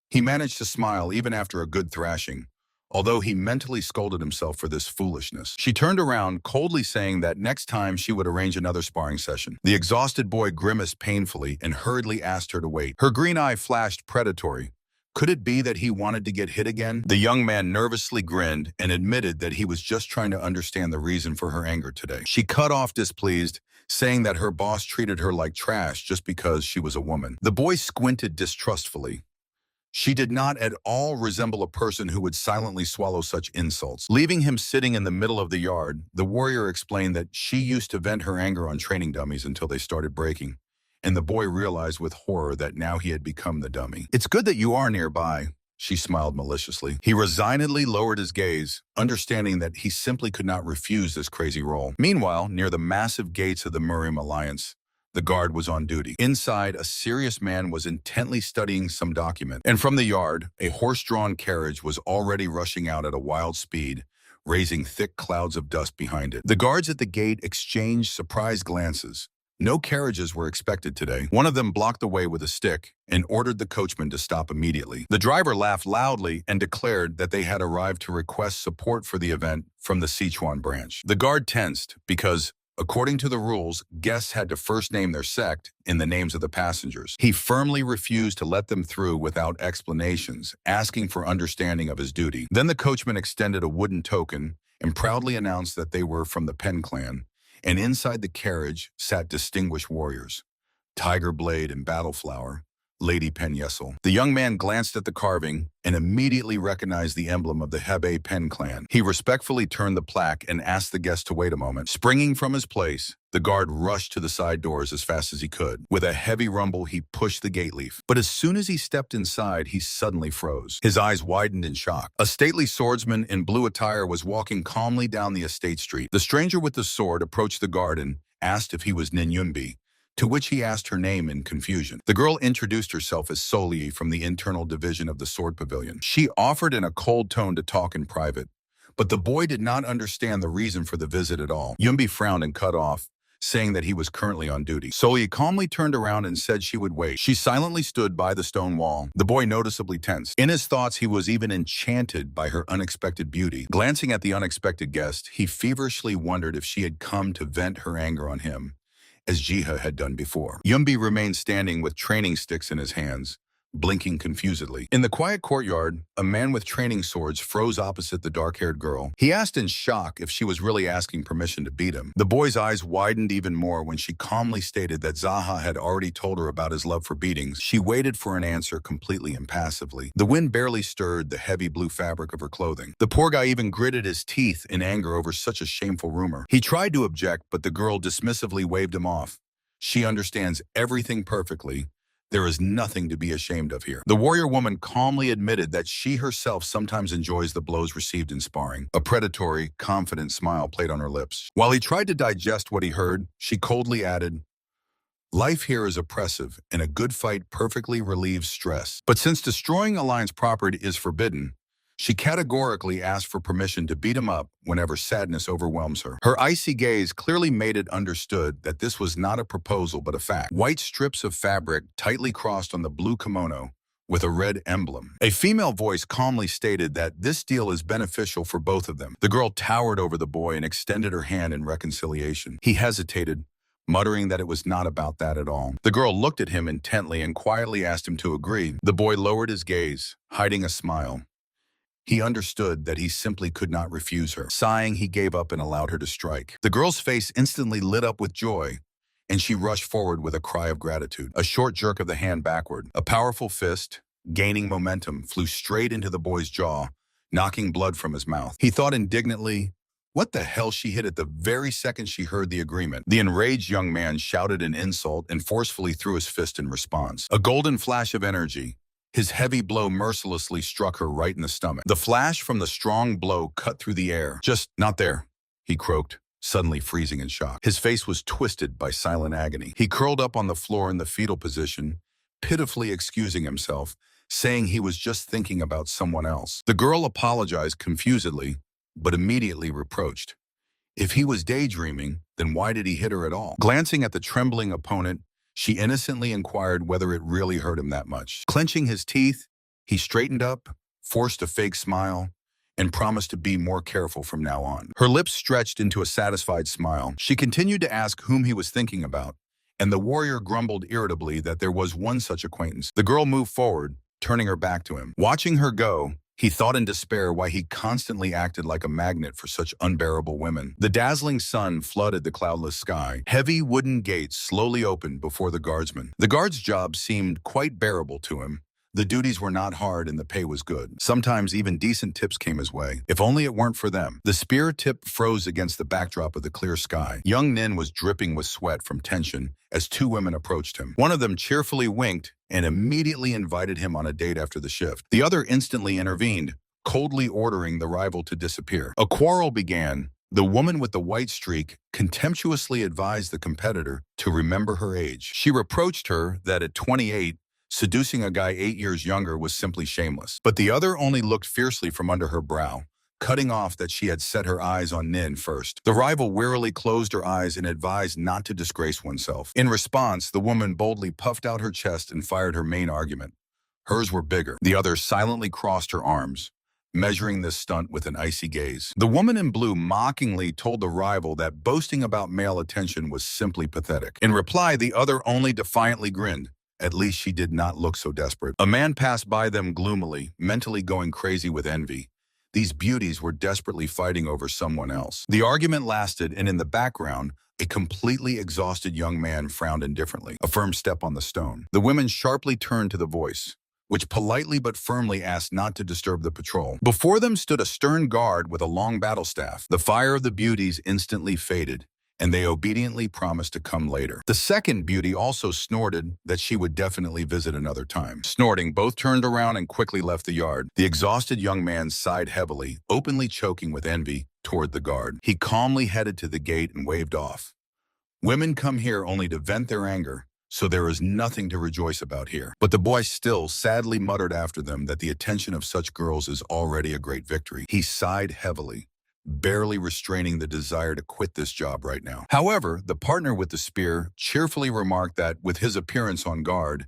He managed to smile even after a good thrashing, although he mentally scolded himself for this foolishness. She turned around, coldly saying that next time she would arrange another sparring session. The exhausted boy grimaced painfully and hurriedly asked her to wait. Her green eye flashed predatory. Could it be that he wanted to get hit again? The young man nervously grinned and admitted that he was just trying to understand the reason for her anger today. She cut off displeased, saying that her boss treated her like trash just because she was a woman. The boy squinted distrustfully. She did not at all resemble a person who would silently swallow such insults. Leaving him sitting in the middle of the yard, the warrior explained that she used to vent her anger on training dummies until they started breaking, and the boy realized with horror that now he had become the dummy. "It's good that you are nearby," she smiled maliciously. He resignedly lowered his gaze, understanding that he simply could not refuse this crazy role. Meanwhile, near the massive gates of the Murium Alliance, the guard was on duty. Inside, a serious man was intently studying some document. And from the yard, a horse-drawn carriage was already rushing out at a wild speed, raising thick clouds of dust behind it. The guards at the gate exchanged surprised glances. No carriages were expected today. One of them blocked the way with a stick and ordered the coachman to stop immediately. The driver laughed loudly and declared that they had arrived to request support for the event from the Sichuan branch. The guard tensed because, according to the rules, guests had to first name their sect in the names of the passengers. He firmly refused to let them through without explanations, asking for understanding of his duty. Then the coachman extended a wooden token and proudly announced that they were from the Pen clan, and inside the carriage sat distinguished warriors: Tiger Blade and Battleflower, Lady Pen Yesel. The young man glanced at the carving and immediately recognized the emblem of the Hebei Pen clan. He respectfully turned the plaque and asked the guest to wait a moment. Springing from his place, the guard rushed to the side doors as fast as he could. With a heavy rumble, he pushed the gate leaf. But as soon as he stepped inside, he suddenly froze. His eyes widened in shock. A stately swordsman in blue attire was walking calmly down the estate street. The stranger with the sword approached the guard and asked if he was Nin Yunbi, to which he asked her name in confusion. The girl introduced herself as Soliyi from the internal division of the Sword Pavilion. She offered in a cold tone to talk in private, but the boy did not understand the reason for the visit at all. Yunbi frowned and cut off, saying that he was currently on duty. Soliyi calmly turned around and said she would wait. She silently stood by the stone wall. The boy noticeably tensed. In his thoughts, he was even enchanted by her unexpected beauty. Glancing at the unexpected guest, he feverishly wondered if she had come to vent her anger on him, as Jiha had done before. Yunbi remained standing with training sticks in his hands, blinking confusedly. In the quiet courtyard, a man with training swords froze opposite the dark-haired girl. He asked in shock if she was really asking permission to beat him. The boy's eyes widened even more when she calmly stated that Zaha had already told her about his love for beatings. She waited for an answer completely impassively. The wind barely stirred the heavy blue fabric of her clothing. The poor guy even gritted his teeth in anger over such a shameful rumor. He tried to object, but the girl dismissively waved him off. She understands everything perfectly. There is nothing to be ashamed of here. The warrior woman calmly admitted that she herself sometimes enjoys the blows received in sparring. A predatory, confident smile played on her lips. While he tried to digest what he heard, she coldly added, "Life here is oppressive, and a good fight perfectly relieves stress. But since destroying Alliance property is forbidden, she categorically asked for permission to beat him up whenever sadness overwhelms her." Her icy gaze clearly made it understood that this was not a proposal but a fact. White strips of fabric tightly crossed on the blue kimono with a red emblem. A female voice calmly stated that this deal is beneficial for both of them. The girl towered over the boy and extended her hand in reconciliation. He hesitated, muttering that it was not about that at all. The girl looked at him intently and quietly asked him to agree. The boy lowered his gaze, hiding a smile. He understood that he simply could not refuse her. Sighing, he gave up and allowed her to strike. The girl's face instantly lit up with joy, and she rushed forward with a cry of gratitude. A short jerk of the hand backward. A powerful fist, gaining momentum, flew straight into the boy's jaw, knocking blood from his mouth. He thought indignantly, what the hell? She hit at the very second she heard the agreement. The enraged young man shouted an insult and forcefully threw his fist in response. A golden flash of energy. His heavy blow mercilessly struck her right in the stomach. The flash from the strong blow cut through the air. Just not there, he croaked, suddenly freezing in shock. His face was twisted by silent agony. He curled up on the floor in the fetal position, pitifully excusing himself, saying he was just thinking about someone else. The girl apologized confusedly, but immediately reproached. If he was daydreaming, then why did he hit her at all? Glancing at the trembling opponent, she innocently inquired whether it really hurt him that much. Clenching his teeth, he straightened up, forced a fake smile, and promised to be more careful from now on. Her lips stretched into a satisfied smile. She continued to ask whom he was thinking about, and the warrior grumbled irritably that there was one such acquaintance. The girl moved forward, turning her back to him. Watching her go, he thought in despair why he constantly acted like a magnet for such unbearable women. The dazzling sun flooded the cloudless sky. Heavy wooden gates slowly opened before the guardsman. The guard's job seemed quite bearable to him. The duties were not hard and the pay was good. Sometimes even decent tips came his way, if only it weren't for them. The spear tip froze against the backdrop of the clear sky. Young Nin was dripping with sweat from tension as two women approached him. One of them cheerfully winked and immediately invited him on a date after the shift. The other instantly intervened, coldly ordering the rival to disappear. A quarrel began. The woman with the white streak contemptuously advised the competitor to remember her age. She reproached her that at 28, seducing a guy 8 years younger was simply shameless. But the other only looked fiercely from under her brow, cutting off that she had set her eyes on Nin first. The rival wearily closed her eyes and advised not to disgrace oneself. In response, the woman boldly puffed out her chest and fired her main argument. Hers were bigger. The other silently crossed her arms, measuring this stunt with an icy gaze. The woman in blue mockingly told the rival that boasting about male attention was simply pathetic. In reply, the other only defiantly grinned. At least she did not look so desperate. A man passed by them gloomily, mentally going crazy with envy. These beauties were desperately fighting over someone else. The argument lasted, and in the background, a completely exhausted young man frowned indifferently, a firm step on the stone. The women sharply turned to the voice, which politely but firmly asked not to disturb the patrol. Before them stood a stern guard with a long battle staff. The fire of the beauties instantly faded, and they obediently promised to come later. The second beauty also snorted that she would definitely visit another time. Snorting, both turned around and quickly left the yard. The exhausted young man sighed heavily, openly choking with envy, toward the guard. He calmly headed to the gate and waved off. Women come here only to vent their anger, so there is nothing to rejoice about here. But the boy still sadly muttered after them that the attention of such girls is already a great victory. He sighed heavily, barely restraining the desire to quit this job right now. However, the partner with the spear cheerfully remarked that with his appearance on guard,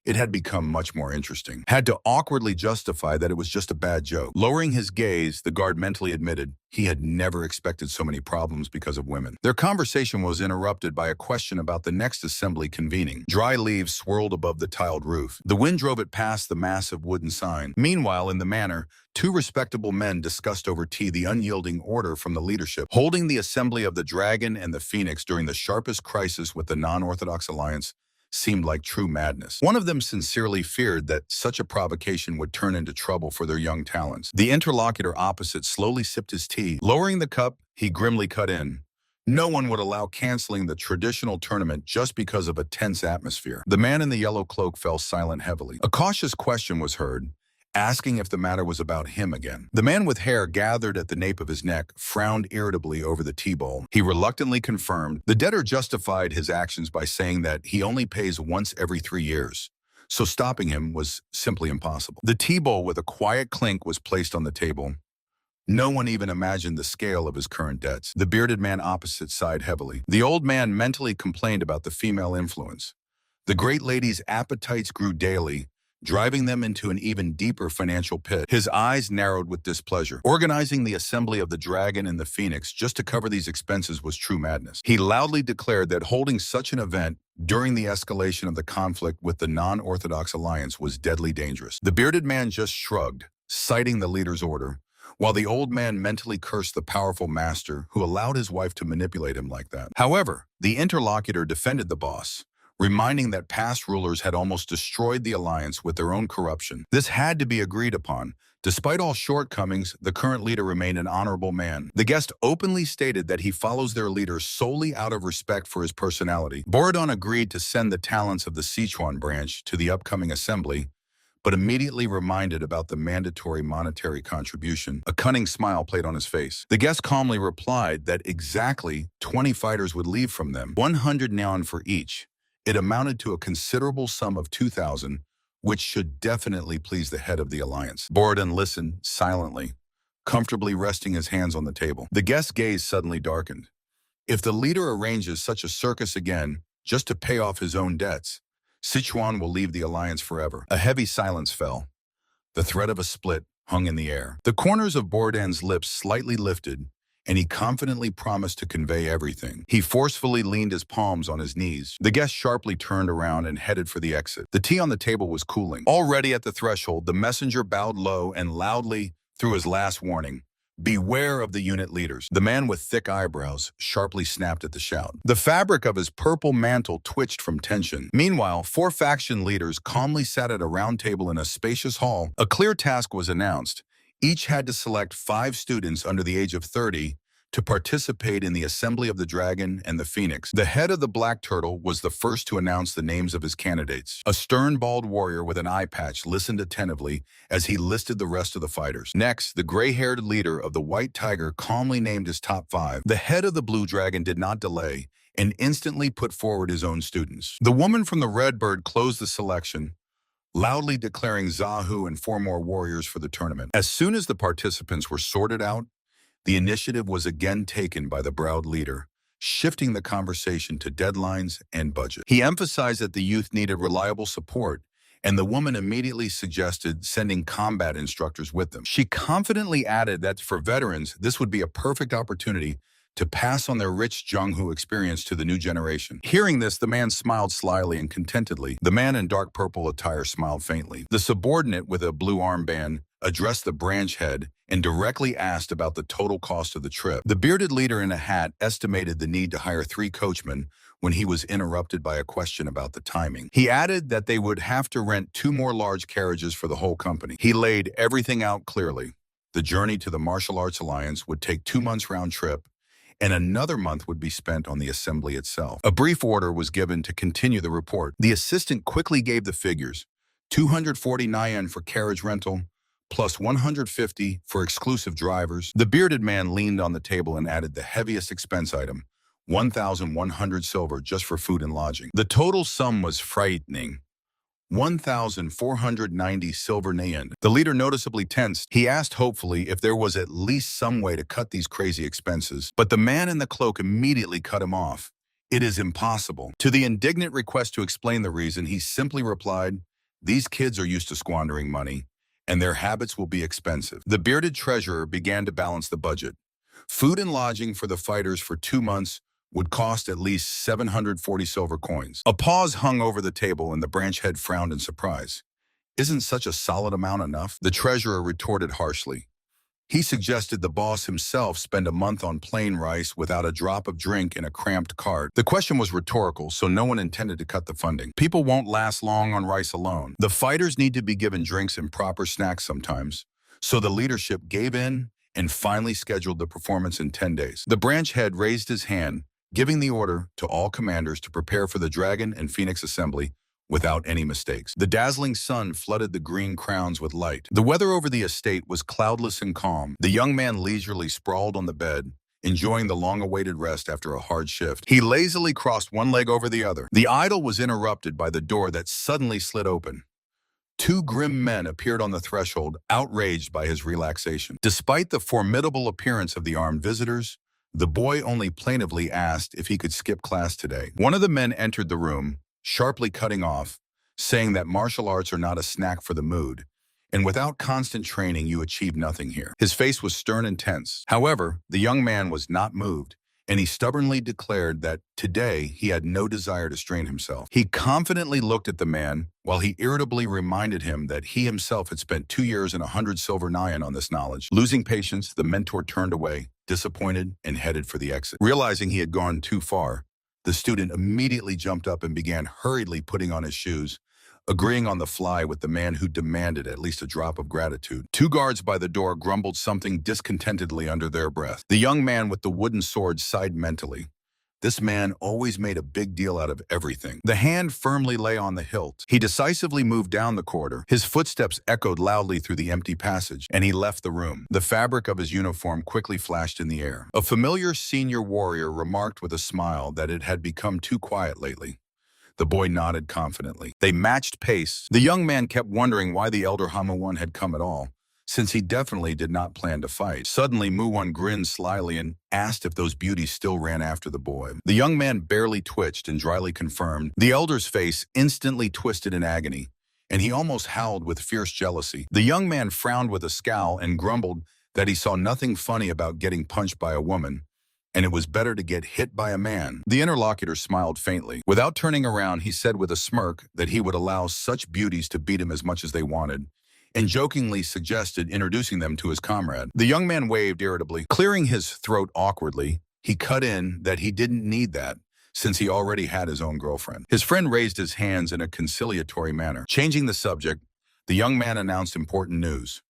it had become much more interesting. Had to awkwardly justify that it was just a bad joke. Lowering his gaze, the guard mentally admitted he had never expected so many problems because of women. Their conversation was interrupted by a question about the next assembly convening. Dry leaves swirled above the tiled roof. The wind drove it past the massive wooden sign. Meanwhile, in the manor, two respectable men discussed over tea the unyielding order from the leadership. Holding the assembly of the Dragon and the Phoenix during the sharpest crisis with the non-Orthodox alliance seemed like true madness. One of them sincerely feared that such a provocation would turn into trouble for their young talents. The interlocutor opposite slowly sipped his tea. Lowering the cup, he grimly cut in. No one would allow canceling the traditional tournament just because of a tense atmosphere. The man in the yellow cloak fell silent heavily. A cautious question was heard, asking if the matter was about him again. The man with hair gathered at the nape of his neck frowned irritably over the tea bowl. He reluctantly confirmed. The debtor justified his actions by saying that he only pays once every 3 years, so stopping him was simply impossible. The tea bowl with a quiet clink was placed on the table. No one even imagined the scale of his current debts. The bearded man opposite sighed heavily. The old man mentally complained about the female influence. The great lady's appetites grew daily, driving them into an even deeper financial pit. His eyes narrowed with displeasure. Organizing the assembly of the Dragon and the Phoenix just to cover these expenses was true madness. He loudly declared that holding such an event during the escalation of the conflict with the non-Orthodox alliance was deadly dangerous. The bearded man just shrugged, citing the leader's order. while the old man mentally cursed the powerful master who allowed his wife to manipulate him like that. However, the interlocutor defended the boss, reminding that past rulers had almost destroyed the alliance with their own corruption. This had to be agreed upon. Despite all shortcomings, the current leader remained an honorable man. The guest openly stated that he follows their leader solely out of respect for his personality. Borodon agreed to send the talents of the Sichuan branch to the upcoming assembly, but immediately reminded about the mandatory monetary contribution. A cunning smile played on his face. The guest calmly replied that exactly 20 fighters would leave from them, 100 neon for each. It amounted to a considerable sum of 2,000, which should definitely please the head of the alliance. Borodon listened silently, comfortably resting his hands on the table. The guest's gaze suddenly darkened. If the leader arranges such a circus again, just to pay off his own debts, Sichuan will leave the alliance forever. A heavy silence fell. The threat of a split hung in the air. The corners of Borodon's lips slightly lifted, and he confidently promised to convey everything. He forcefully leaned his palms on his knees. The guest sharply turned around and headed for the exit. The tea on the table was cooling. Already at the threshold, the messenger bowed low and loudly threw his last warning. Beware of the unit leaders. The man with thick eyebrows sharply snapped at the shout. The fabric of his purple mantle twitched from tension. Meanwhile, 4 faction leaders calmly sat at a round table in a spacious hall. A clear task was announced. Each had to select 5 students under the age of 30 to participate in the Assembly of the Dragon and the Phoenix. The head of the Black Turtle was the first to announce the names of his candidates. A stern, bald warrior with an eye patch listened attentively as he listed the rest of the fighters. Next, the gray-haired leader of the White Tiger calmly named his top 5. The head of the Blue Dragon did not delay and instantly put forward his own students. The woman from the Red Bird closed the selection, loudly declaring Zahu and 4 more warriors for the tournament. As soon as the participants were sorted out, the initiative was again taken by the browed leader, shifting the conversation to deadlines and budget. He emphasized that the youth needed reliable support, and the woman immediately suggested sending combat instructors with them. She confidently added that for veterans, this would be a perfect opportunity to pass on their rich Zhonghu experience to the new generation. Hearing this, the man smiled slyly and contentedly. The man in dark purple attire smiled faintly. The subordinate with a blue armband addressed the branch head and directly asked about the total cost of the trip. The bearded leader in a hat estimated the need to hire 3 coachmen when he was interrupted by a question about the timing. He added that they would have to rent 2 more large carriages for the whole company. He laid everything out clearly. The journey to the Martial Arts Alliance would take 2 months round trip, and another month would be spent on the assembly itself. A brief order was given to continue the report. The assistant quickly gave the figures: 240 Nyan for carriage rental, plus 150 for exclusive drivers. The bearded man leaned on the table and added the heaviest expense item, 1,100 silver just for food and lodging. The total sum was frightening: 1,490 silver Nyan. The leader noticeably tensed. He asked hopefully if there was at least some way to cut these crazy expenses, but the man in the cloak immediately cut him off. It is impossible. To the indignant request to explain the reason, he simply replied, "These kids are used to squandering money, and their habits will be expensive." The bearded treasurer began to balance the budget. Food and lodging for the fighters for 2 months would cost at least 740 silver coins. A pause hung over the table and the branch head frowned in surprise. "Isn't such a solid amount enough?" The treasurer retorted harshly. He suggested the boss himself spend a month on plain rice without a drop of drink in a cramped cart. The question was rhetorical, so no one intended to cut the funding. People won't last long on rice alone. The fighters need to be given drinks and proper snacks sometimes. So the leadership gave in and finally scheduled the performance in 10 days. The branch head raised his hand, giving the order to all commanders to prepare for the Dragon and Phoenix Assembly without any mistakes. The dazzling sun flooded the green crowns with light. The weather over the estate was cloudless and calm. The young man leisurely sprawled on the bed, enjoying the long-awaited rest after a hard shift. He lazily crossed one leg over the other. The idyll was interrupted by the door that suddenly slid open. 2 grim men appeared on the threshold, outraged by his relaxation. Despite the formidable appearance of the armed visitors, the boy only plaintively asked if he could skip class today. One of the men entered the room, sharply cutting off, saying that martial arts are not a snack for the mood, and without constant training you achieve nothing here. His face was stern and tense. However, the young man was not moved. and he stubbornly declared that today he had no desire to strain himself. He confidently looked at the man while he irritably reminded him that he himself had spent 2 years and 100 silver nyan on this knowledge. Losing patience, the mentor turned away, disappointed, and headed for the exit. Realizing he had gone too far, the student immediately jumped up and began hurriedly putting on his shoes, agreeing on the fly with the man who demanded at least a drop of gratitude. 2 guards by the door grumbled something discontentedly under their breath. The young man with the wooden sword sighed mentally. This man always made a big deal out of everything. The hand firmly lay on the hilt. He decisively moved down the corridor. His footsteps echoed loudly through the empty passage, and he left the room. The fabric of his uniform quickly flashed in the air. A familiar senior warrior remarked with a smile that it had become too quiet lately. The boy nodded confidently. They matched pace. The young man kept wondering why the elder Hamuwan had come at all, since he definitely did not plan to fight. Suddenly, Muwan grinned slyly and asked if those beauties still ran after the boy. The young man barely twitched and dryly confirmed. The elder's face instantly twisted in agony, and he almost howled with fierce jealousy. The young man frowned with a scowl and grumbled that he saw nothing funny about getting punched by a woman, and it was better to get hit by a man. The interlocutor smiled faintly. Without turning around, he said with a smirk that he would allow such beauties to beat him as much as they wanted, and jokingly suggested introducing them to his comrade. The young man waved irritably. Clearing his throat awkwardly, he cut in that he didn't need that, since he already had his own girlfriend. His friend raised his hands in a conciliatory manner. Changing the subject, the young man announced important news.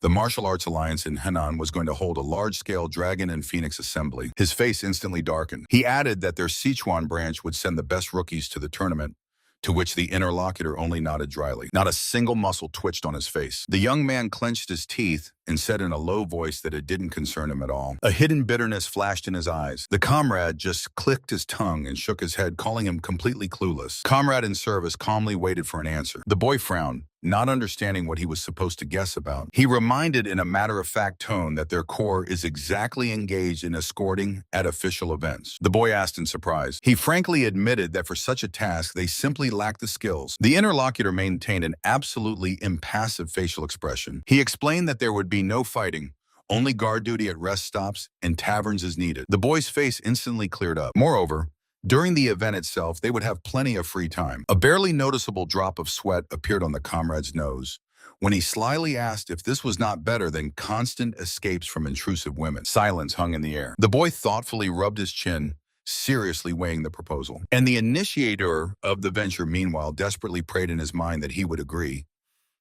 The Martial Arts Alliance in Henan was going to hold a large-scale Dragon and Phoenix assembly. His face instantly darkened. He added that their Sichuan branch would send the best rookies to the tournament, to which the interlocutor only nodded dryly. Not a single muscle twitched on his face. The young man clenched his teeth and said in a low voice that it didn't concern him at all. A hidden bitterness flashed in his eyes. The comrade just clicked his tongue and shook his head, calling him completely clueless. Comrade in service calmly waited for an answer. The boy frowned, not understanding what he was supposed to guess about. He reminded in a matter-of-fact tone that their corps is exactly engaged in escorting at official events. The boy asked in surprise. He frankly admitted that for such a task, they simply lacked the skills. The interlocutor maintained an absolutely impassive facial expression. He explained that there would be no fighting, only guard duty at rest stops and taverns as needed. The boy's face instantly cleared up. Moreover, during the event itself, they would have plenty of free time. A barely noticeable drop of sweat appeared on the comrade's nose when he slyly asked if this was not better than constant escapes from intrusive women. Silence hung in the air. The boy thoughtfully rubbed his chin, seriously weighing the proposal. And the initiator of the venture, meanwhile, desperately prayed in his mind that he would agree.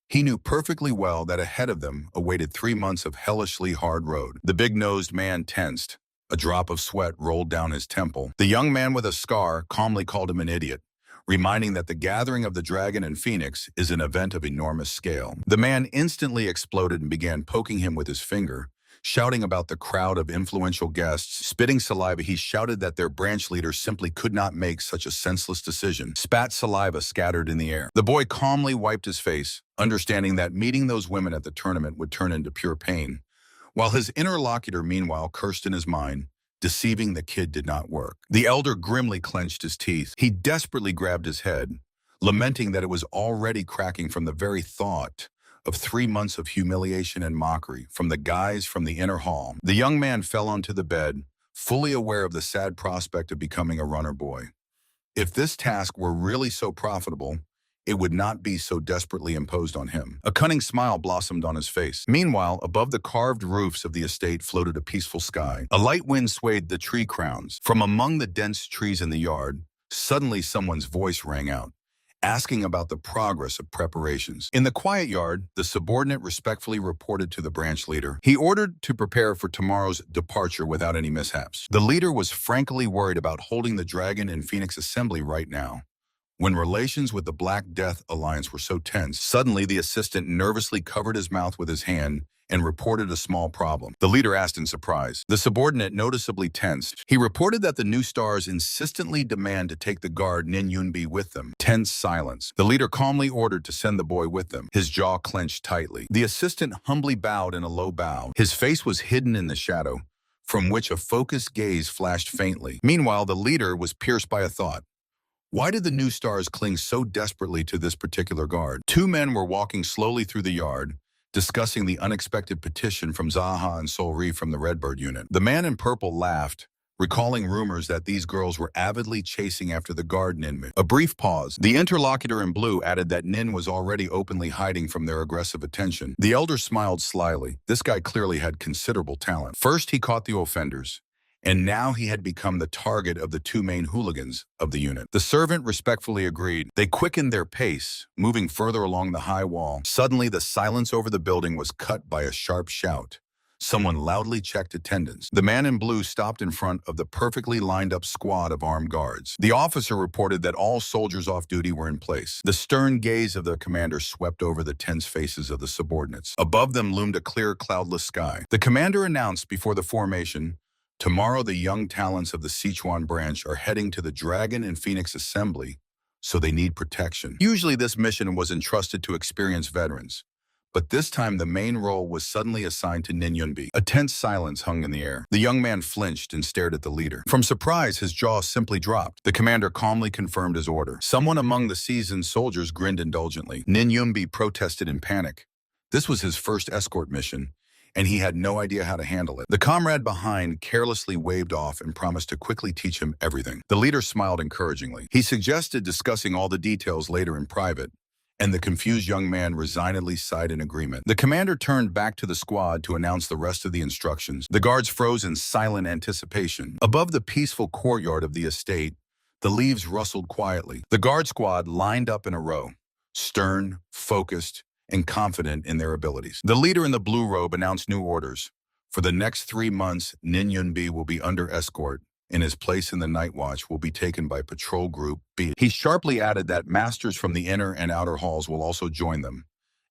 He knew perfectly well that ahead of them awaited 3 months of hellishly hard road. The big-nosed man tensed. A drop of sweat rolled down his temple. The young man with a scar calmly called him an idiot, reminding that the gathering of the Dragon and Phoenix is an event of enormous scale. The man instantly exploded and began poking him with his finger, shouting about the crowd of influential guests. Spitting saliva, he shouted that their branch leader simply could not make such a senseless decision. Spat saliva scattered in the air. The boy calmly wiped his face, understanding that meeting those women at the tournament would turn into pure pain, while his interlocutor meanwhile cursed in his mind. Deceiving the kid did not work. The elder grimly clenched his teeth. He desperately grabbed his head, lamenting that it was already cracking from the very thought of 3 months of humiliation and mockery from the guys from the inner hall. The young man fell onto the bed, fully aware of the sad prospect of becoming a runner boy. If this task were really so profitable, it would not be so desperately imposed on him. A cunning smile blossomed on his face. Meanwhile, above the carved roofs of the estate floated a peaceful sky. A light wind swayed the tree crowns. From among the dense trees in the yard, suddenly someone's voice rang out, asking about the progress of preparations. In the quiet yard, the subordinate respectfully reported to the branch leader. He ordered to prepare for tomorrow's departure without any mishaps. The leader was frankly worried about holding the Dragon and Phoenix assembly right now, when relations with the Black Death Alliance were so tense. Suddenly, the assistant nervously covered his mouth with his hand and reported a small problem. The leader asked in surprise. The subordinate noticeably tensed. He reported that the new stars insistently demand to take the guard Nin Yunbi with them. Tense silence. The leader calmly ordered to send the boy with them. His jaw clenched tightly. The assistant humbly bowed in a low bow. His face was hidden in the shadow, from which a focused gaze flashed faintly. Meanwhile, the leader was pierced by a thought. Why did the new stars cling so desperately to this particular guard? 2 men were walking slowly through the yard, discussing the unexpected petition from Zaha and Solri from the Redbird unit. The man in purple laughed, recalling rumors that these girls were avidly chasing after the guard Nin. A brief pause. The interlocutor in blue added that Nin was already openly hiding from their aggressive attention. The elder smiled slyly. This guy clearly had considerable talent. First, he caught the offenders, and now he had become the target of the two main hooligans of the unit. The servant respectfully agreed. They quickened their pace, moving further along the high wall. Suddenly, the silence over the building was cut by a sharp shout. Someone loudly checked attendance. The man in blue stopped in front of the perfectly lined-up squad of armed guards. The officer reported that all soldiers off duty were in place. The stern gaze of the commander swept over the tense faces of the subordinates. Above them loomed a clear, cloudless sky. The commander announced before the formation, "Tomorrow the young talents of the Sichuan branch are heading to the Dragon and Phoenix Assembly, so they need protection." Usually this mission was entrusted to experienced veterans, but this time the main role was suddenly assigned to Nin Yunbi. A tense silence hung in the air. The young man flinched and stared at the leader. From surprise, his jaw simply dropped. The commander calmly confirmed his order. Someone among the seasoned soldiers grinned indulgently. Nin Yunbi protested in panic. This was his first escort mission, and he had no idea how to handle it. The comrade behind carelessly waved off and promised to quickly teach him everything. The leader smiled encouragingly. He suggested discussing all the details later in private, and the confused young man resignedly sighed in agreement. The commander turned back to the squad to announce the rest of the instructions. The guards froze in silent anticipation. Above the peaceful courtyard of the estate, the leaves rustled quietly. The guard squad lined up in a row, stern, focused, and confident in their abilities. The leader in the blue robe announced new orders. For the next 3 months, Nin Yunbi will be under escort, and his place in the night watch will be taken by Patrol Group B. He sharply added that masters from the inner and outer halls will also join them,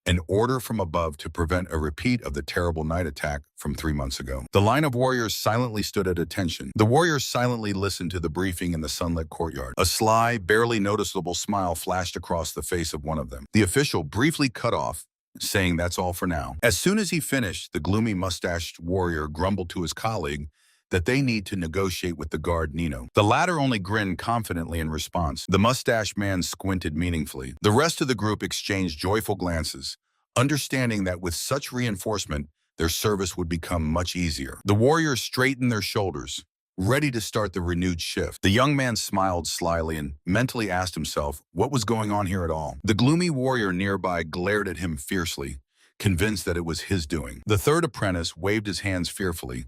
an order from above to prevent a repeat of the terrible night attack from 3 months ago. The line of warriors silently stood at attention. The warriors silently listened to the briefing in the sunlit courtyard. A sly, barely noticeable smile flashed across the face of one of them. The official briefly cut off, saying that's all for now. As soon as he finished, the gloomy mustached warrior grumbled to his colleague that they need to negotiate with the guard Nino. The latter only grinned confidently in response. The mustached man squinted meaningfully. The rest of the group exchanged joyful glances, understanding that with such reinforcement, their service would become much easier. The warriors straightened their shoulders, ready to start the renewed shift. The young man smiled slyly and mentally asked himself what was going on here at all. The gloomy warrior nearby glared at him fiercely, convinced that it was his doing. The third apprentice waved his hands fearfully,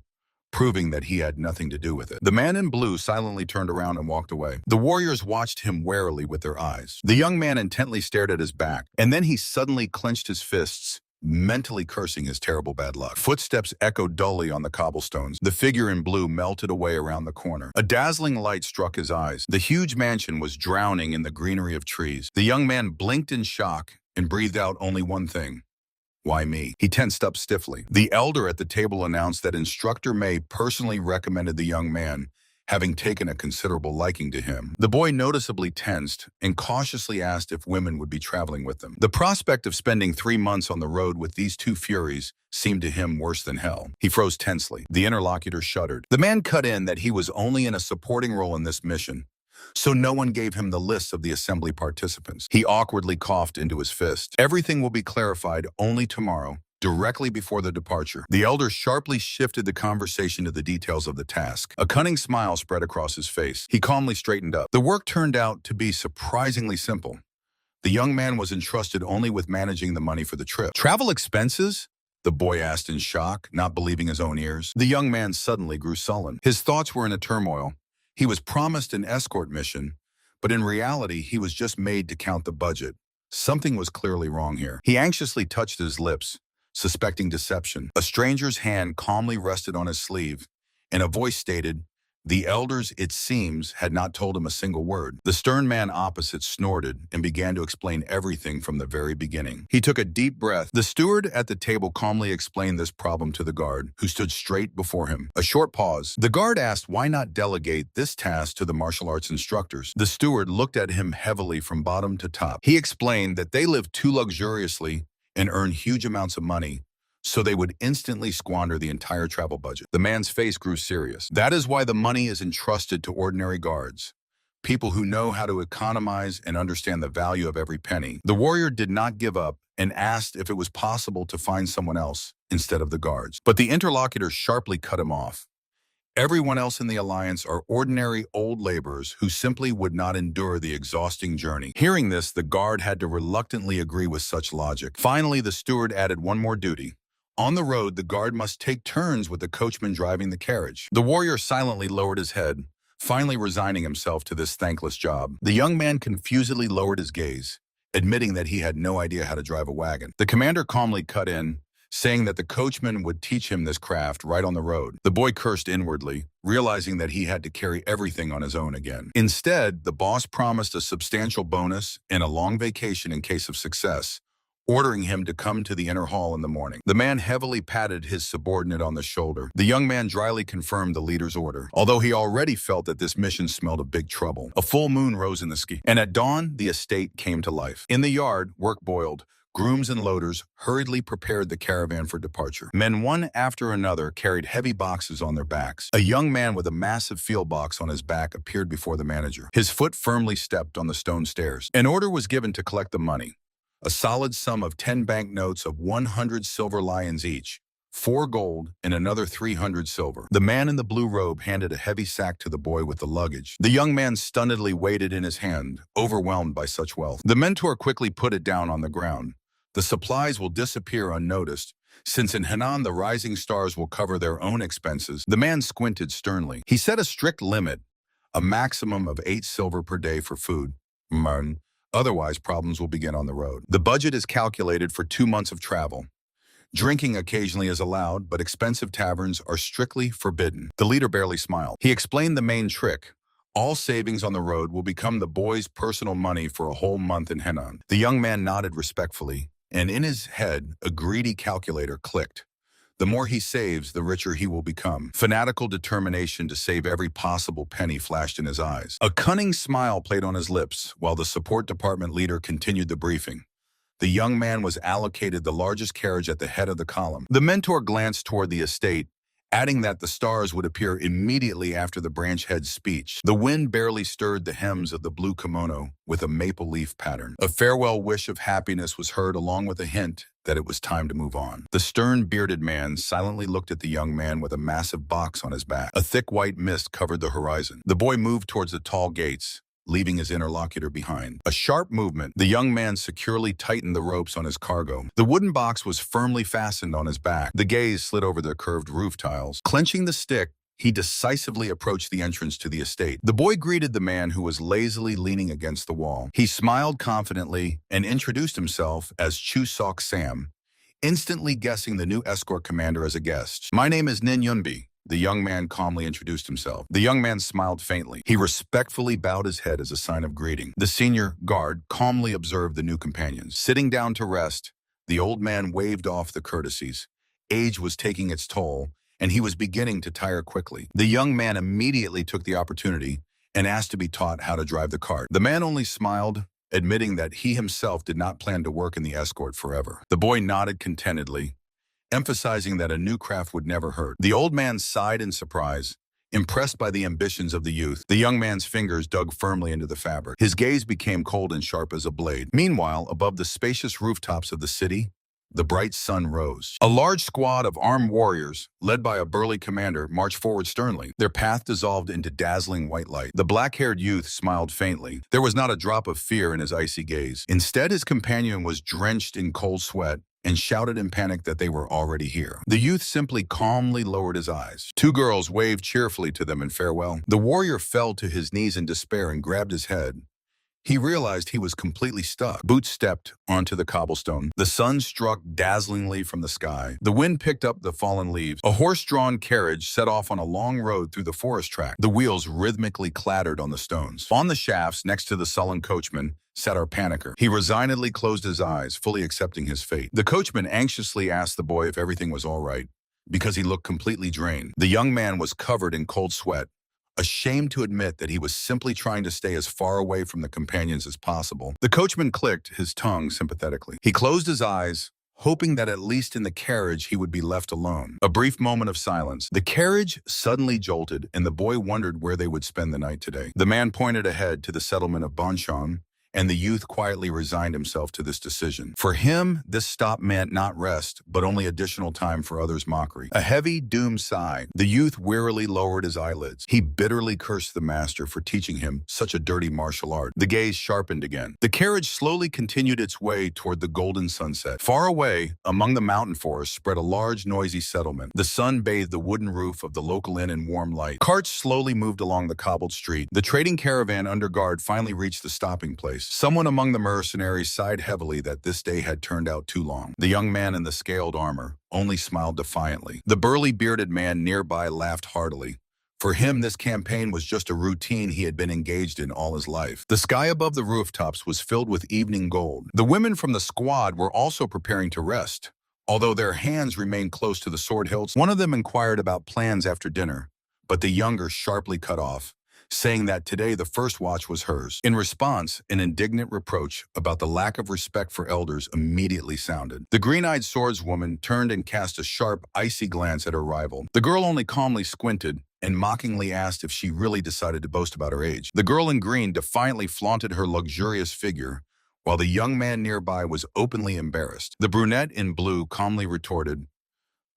proving that he had nothing to do with it. The man in blue silently turned around and walked away. The warriors watched him warily with their eyes. The young man intently stared at his back, and then he suddenly clenched his fists, mentally cursing his terrible bad luck. Footsteps echoed dully on the cobblestones. The figure in blue melted away around the corner. A dazzling light struck his eyes. The huge mansion was drowning in the greenery of trees. The young man blinked in shock and breathed out only one thing. Why me? He tensed up stiffly. The elder at the table announced that Instructor May personally recommended the young man, having taken a considerable liking to him. The boy noticeably tensed and cautiously asked if women would be traveling with them. The prospect of spending 3 months on the road with these two furies seemed to him worse than hell. He froze tensely. The interlocutor shuddered. The man cut in that he was only in a supporting role in this mission, so no one gave him the list of the assembly participants. He awkwardly coughed into his fist. Everything will be clarified only tomorrow, directly before the departure. The elder sharply shifted the conversation to the details of the task. A cunning smile spread across his face. He calmly straightened up. The work turned out to be surprisingly simple. The young man was entrusted only with managing the money for the trip. Travel expenses? The boy asked in shock, not believing his own ears. The young man suddenly grew sullen. His thoughts were in a turmoil. He was promised an escort mission, but in reality, he was just made to count the budget. Something was clearly wrong here. He anxiously touched his lips, suspecting deception. A stranger's hand calmly rested on his sleeve, and a voice stated, "The elders, it seems, had not told him a single word." The stern man opposite snorted and began to explain everything from the very beginning. He took a deep breath. The steward at the table calmly explained this problem to the guard, who stood straight before him. A short pause. The guard asked why not delegate this task to the martial arts instructors. The steward looked at him heavily from bottom to top. He explained that they lived too luxuriously and earned huge amounts of money, so they would instantly squander the entire travel budget. The man's face grew serious. That is why the money is entrusted to ordinary guards, people who know how to economize and understand the value of every penny. The warrior did not give up and asked if it was possible to find someone else instead of the guards. But the interlocutor sharply cut him off. Everyone else in the alliance are ordinary old laborers who simply would not endure the exhausting journey. Hearing this, the guard had to reluctantly agree with such logic. Finally, the steward added one more duty. On the road, the guard must take turns with the coachman driving the carriage. The warrior silently lowered his head, finally resigning himself to this thankless job. The young man confusedly lowered his gaze, admitting that he had no idea how to drive a wagon. The commander calmly cut in, saying that the coachman would teach him this craft right on the road. The boy cursed inwardly, realizing that he had to carry everything on his own again. Instead, the boss promised a substantial bonus and a long vacation in case of success, ordering him to come to the inner hall in the morning. The man heavily patted his subordinate on the shoulder. The young man dryly confirmed the leader's order, although he already felt that this mission smelled of big trouble. A full moon rose in the sky, and at dawn, the estate came to life. In the yard, work boiled. Grooms and loaders hurriedly prepared the caravan for departure. Men one after another carried heavy boxes on their backs. A young man with a massive field box on his back appeared before the manager. His foot firmly stepped on the stone stairs. An order was given to collect the money, a solid sum of 10 banknotes of 100 silver lions each, 4 gold, and another 300 silver. The man in the blue robe handed a heavy sack to the boy with the luggage. The young man stunnedly weighed it in his hand, overwhelmed by such wealth. The mentor quickly put it down on the ground. The supplies will disappear unnoticed, since in Henan the rising stars will cover their own expenses. The man squinted sternly. He set a strict limit, a maximum of 8 silver per day for food. Otherwise, problems will begin on the road. The budget is calculated for 2 months of travel. Drinking occasionally is allowed, but expensive taverns are strictly forbidden. The leader barely smiled. He explained the main trick. All savings on the road will become the boy's personal money for a whole month in Henan. The young man nodded respectfully, and in his head, a greedy calculator clicked. The more he saves, the richer he will become. Fanatical determination to save every possible penny flashed in his eyes. A cunning smile played on his lips while the support department leader continued the briefing. The young man was allocated the largest carriage at the head of the column. The mentor glanced toward the estate, adding that the stars would appear immediately after the branch head's speech. The wind barely stirred the hems of the blue kimono with a maple leaf pattern. A farewell wish of happiness was heard along with a hint that it was time to move on. The stern, bearded man silently looked at the young man with a massive box on his back. A thick white mist covered the horizon. The boy moved towards the tall gates, leaving his interlocutor behind. A sharp movement, the young man securely tightened the ropes on his cargo. The wooden box was firmly fastened on his back. The gaze slid over the curved roof tiles. Clenching the stick, he decisively approached the entrance to the estate. The boy greeted the man who was lazily leaning against the wall. He smiled confidently and introduced himself as Chuseok Sam, instantly guessing the new escort commander as a guest. "My name is Nin Yunbi." The young man calmly introduced himself. The young man smiled faintly. He respectfully bowed his head as a sign of greeting. The senior guard calmly observed the new companions. Sitting down to rest, the old man waved off the courtesies. Age was taking its toll, and he was beginning to tire quickly. The young man immediately took the opportunity and asked to be taught how to drive the cart. The man only smiled, admitting that he himself did not plan to work in the escort forever. The boy nodded contentedly, emphasizing that a new craft would never hurt. The old man sighed in surprise, impressed by the ambitions of the youth. The young man's fingers dug firmly into the fabric. His gaze became cold and sharp as a blade. Meanwhile, above the spacious rooftops of the city, the bright sun rose. A large squad of armed warriors, led by a burly commander, marched forward sternly. Their path dissolved into dazzling white light. The black-haired youth smiled faintly. There was not a drop of fear in his icy gaze. Instead, his companion was drenched in cold sweat and shouted in panic that they were already here. The youth simply calmly lowered his eyes. 2 girls waved cheerfully to them in farewell. The warrior fell to his knees in despair and grabbed his head. He realized he was completely stuck. Boots stepped onto the cobblestone. The sun struck dazzlingly from the sky. The wind picked up the fallen leaves. A horse-drawn carriage set off on a long road through the forest track. The wheels rhythmically clattered on the stones. On the shafts, next to the sullen coachman, sat our panicker. He resignedly closed his eyes, fully accepting his fate. The coachman anxiously asked the boy if everything was all right, because he looked completely drained. The young man was covered in cold sweat, ashamed to admit that he was simply trying to stay as far away from the companions as possible. The coachman clicked his tongue sympathetically. He closed his eyes, hoping that at least in the carriage he would be left alone. A brief moment of silence. The carriage suddenly jolted, and the boy wondered where they would spend the night today. The man pointed ahead to the settlement of Bonchon and the youth quietly resigned himself to this decision. For him, this stop meant not rest, but only additional time for others' mockery. A heavy, doomed sigh. The youth wearily lowered his eyelids. He bitterly cursed the master for teaching him such a dirty martial art. The gaze sharpened again. The carriage slowly continued its way toward the golden sunset. Far away, among the mountain forests, spread a large, noisy settlement. The sun bathed the wooden roof of the local inn in warm light. Carts slowly moved along the cobbled street. The trading caravan under guard finally reached the stopping place. Someone among the mercenaries sighed heavily that this day had turned out too long. The young man in the scaled armor only smiled defiantly. The burly bearded man nearby laughed heartily. For him, this campaign was just a routine he had been engaged in all his life. The sky above the rooftops was filled with evening gold. The women from the squad were also preparing to rest. Although their hands remained close to the sword hilts, one of them inquired about plans after dinner, but the younger sharply cut off, saying that today the first watch was hers. In response, an indignant reproach about the lack of respect for elders immediately sounded. The green-eyed swordswoman turned and cast a sharp, icy glance at her rival. The girl only calmly squinted and mockingly asked if she really decided to boast about her age. The girl in green defiantly flaunted her luxurious figure, while the young man nearby was openly embarrassed. The brunette in blue calmly retorted,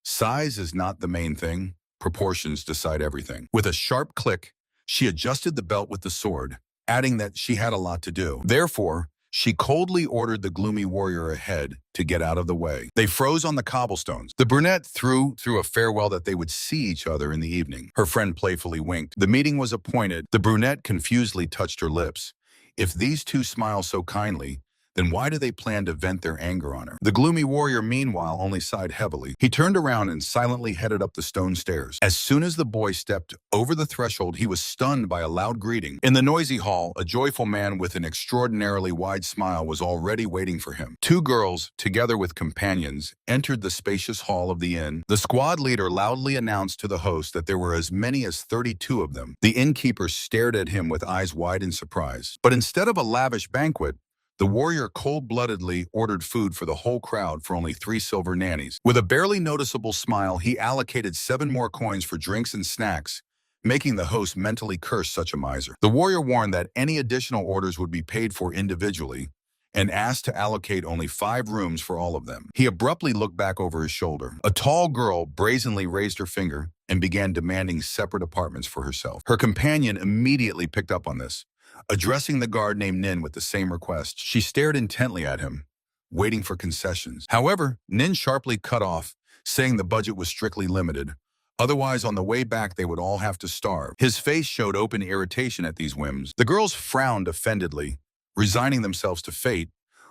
"Size is not the main thing. Proportions decide everything." With a sharp click, she adjusted the belt with the sword, adding that she had a lot to do. Therefore, she coldly ordered the gloomy warrior ahead to get out of the way. They froze on the cobblestones. The brunette threw a farewell that they would see each other in the evening. Her friend playfully winked. The meeting was appointed. The brunette confusedly touched her lips. If these two smile so kindly, then why do they plan to vent their anger on her? The gloomy warrior, meanwhile, only sighed heavily. He turned around and silently headed up the stone stairs. As soon as the boy stepped over the threshold, he was stunned by a loud greeting. In the noisy hall, a joyful man with an extraordinarily wide smile was already waiting for him. Two girls, together with companions, entered the spacious hall of the inn. The squad leader loudly announced to the host that there were as many as 32 of them. The innkeeper stared at him with eyes wide in surprise. But instead of a lavish banquet, the warrior cold-bloodedly ordered food for the whole crowd for only 3 silver nannies. With a barely noticeable smile, he allocated 7 more coins for drinks and snacks, making the host mentally curse such a miser. The warrior warned that any additional orders would be paid for individually and asked to allocate only 5 rooms for all of them. He abruptly looked back over his shoulder. A tall girl brazenly raised her finger and began demanding separate apartments for herself. Her companion immediately picked up on this. Addressing the guard named Nin with the same request, she stared intently at him, waiting for concessions. However, Nin sharply cut off, saying the budget was strictly limited. Otherwise, on the way back, they would all have to starve. His face showed open irritation at these whims. The girls frowned offendedly, resigning themselves to fate,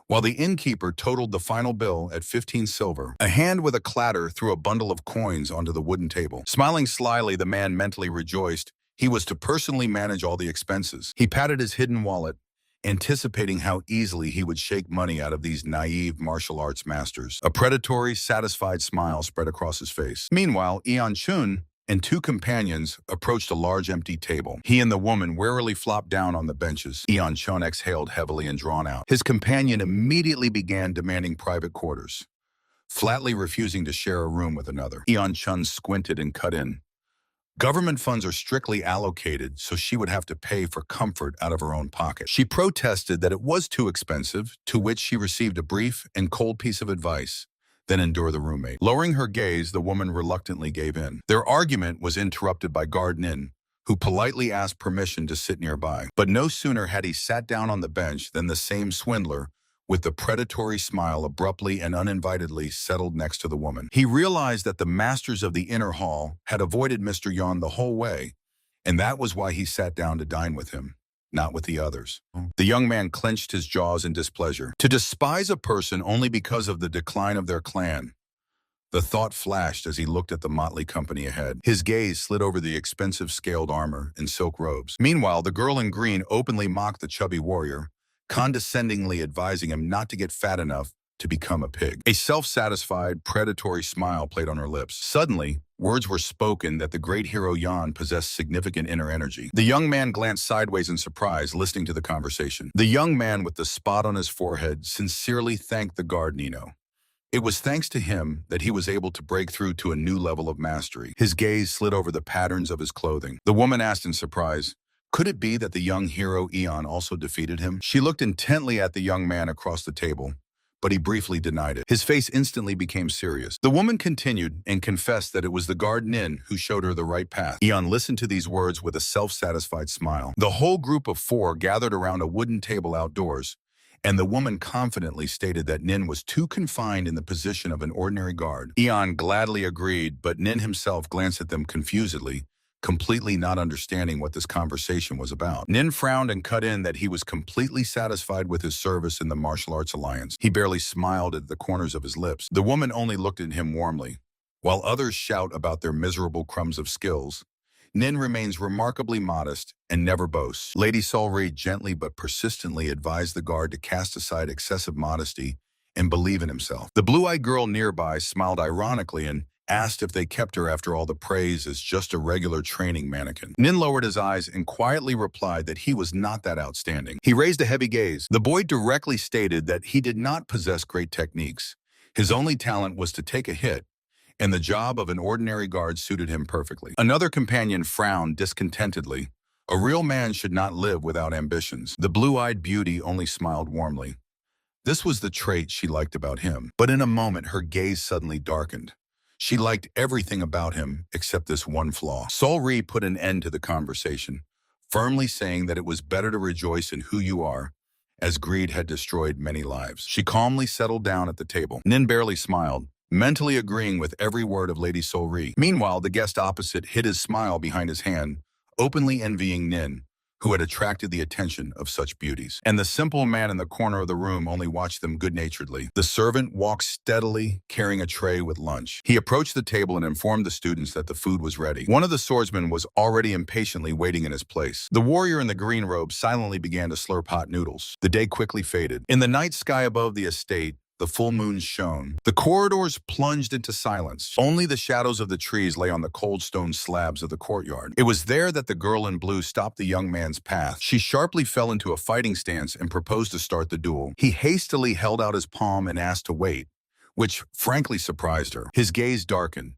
while the innkeeper totaled the final bill at 15 silver. A hand with a clatter threw a bundle of coins onto the wooden table. Smiling slyly, the man mentally rejoiced. He was to personally manage all the expenses. He patted his hidden wallet, anticipating how easily he would shake money out of these naive martial arts masters. A predatory, satisfied smile spread across his face. Meanwhile, Chun and 2 companions approached a large empty table. He and the woman warily flopped down on the benches. Chun exhaled heavily and drawn out. His companion immediately began demanding private quarters, flatly refusing to share a room with another. Chun squinted and cut in. Government funds are strictly allocated, so she would have to pay for comfort out of her own pocket. She protested that it was too expensive, to which she received a brief and cold piece of advice, then endure the roommate. Lowering her gaze, the woman reluctantly gave in. Their argument was interrupted by guard Nin, who politely asked permission to sit nearby. But no sooner had he sat down on the bench than the same swindler, with the predatory smile, abruptly and uninvitedly settled next to the woman. He realized that the masters of the inner hall had avoided Mr. Yon the whole way, and that was why he sat down to dine with him, not with the others. The young man clenched his jaws in displeasure. To despise a person only because of the decline of their clan. The thought flashed as he looked at the motley company ahead. His gaze slid over the expensive scaled armor and silk robes. Meanwhile, the girl in green openly mocked the chubby warrior, condescendingly advising him not to get fat enough to become a pig. A self-satisfied, predatory smile played on her lips. Suddenly, words were spoken that the great hero Yan possessed significant inner energy. The young man glanced sideways in surprise, listening to the conversation. The young man with the spot on his forehead sincerely thanked the guard Nino. It was thanks to him that he was able to break through to a new level of mastery. His gaze slid over the patterns of his clothing. The woman asked in surprise, Could it be that the young hero Eon also defeated him? She looked intently at the young man across the table, but he briefly denied it. His face instantly became serious. The woman continued and confessed that it was the guard Nin who showed her the right path. Eon listened to these words with a self-satisfied smile. The whole group of 4 gathered around a wooden table outdoors, and the woman confidently stated that Nin was too confined in the position of an ordinary guard. Eon gladly agreed, but Nin himself glanced at them confusedly, completely not understanding what this conversation was about. Nin frowned and cut in that he was completely satisfied with his service in the martial arts alliance. He barely smiled at the corners of his lips. The woman only looked at him warmly. While others shout about their miserable crumbs of skills, Nin remains remarkably modest and never boasts. Lady Solri gently but persistently advised the guard to cast aside excessive modesty and believe in himself. The blue-eyed girl nearby smiled ironically and asked if they kept her after all the praise as just a regular training mannequin. Nin lowered his eyes and quietly replied that he was not that outstanding. He raised a heavy gaze. The boy directly stated that he did not possess great techniques. His only talent was to take a hit, and the job of an ordinary guard suited him perfectly. Another companion frowned discontentedly. A real man should not live without ambitions. The blue-eyed beauty only smiled warmly. This was the trait she liked about him. But in a moment, her gaze suddenly darkened. She liked everything about him except this one flaw. Solri put an end to the conversation, firmly saying that it was better to rejoice in who you are, as greed had destroyed many lives. She calmly settled down at the table. Nin barely smiled, mentally agreeing with every word of Lady Solri. Meanwhile, the guest opposite hid his smile behind his hand, openly envying Nin, who had attracted the attention of such beauties. And the simple man in the corner of the room only watched them good-naturedly. The servant walked steadily, carrying a tray with lunch. He approached the table and informed the students that the food was ready. One of the swordsmen was already impatiently waiting in his place. The warrior in the green robe silently began to slurp hot noodles. The day quickly faded. In the night sky above the estate, the full moon shone. The corridors plunged into silence. Only the shadows of the trees lay on the cold stone slabs of the courtyard. It was there that the girl in blue stopped the young man's path. She sharply fell into a fighting stance and proposed to start the duel. He hastily held out his palm and asked to wait, which frankly surprised her. His gaze darkened.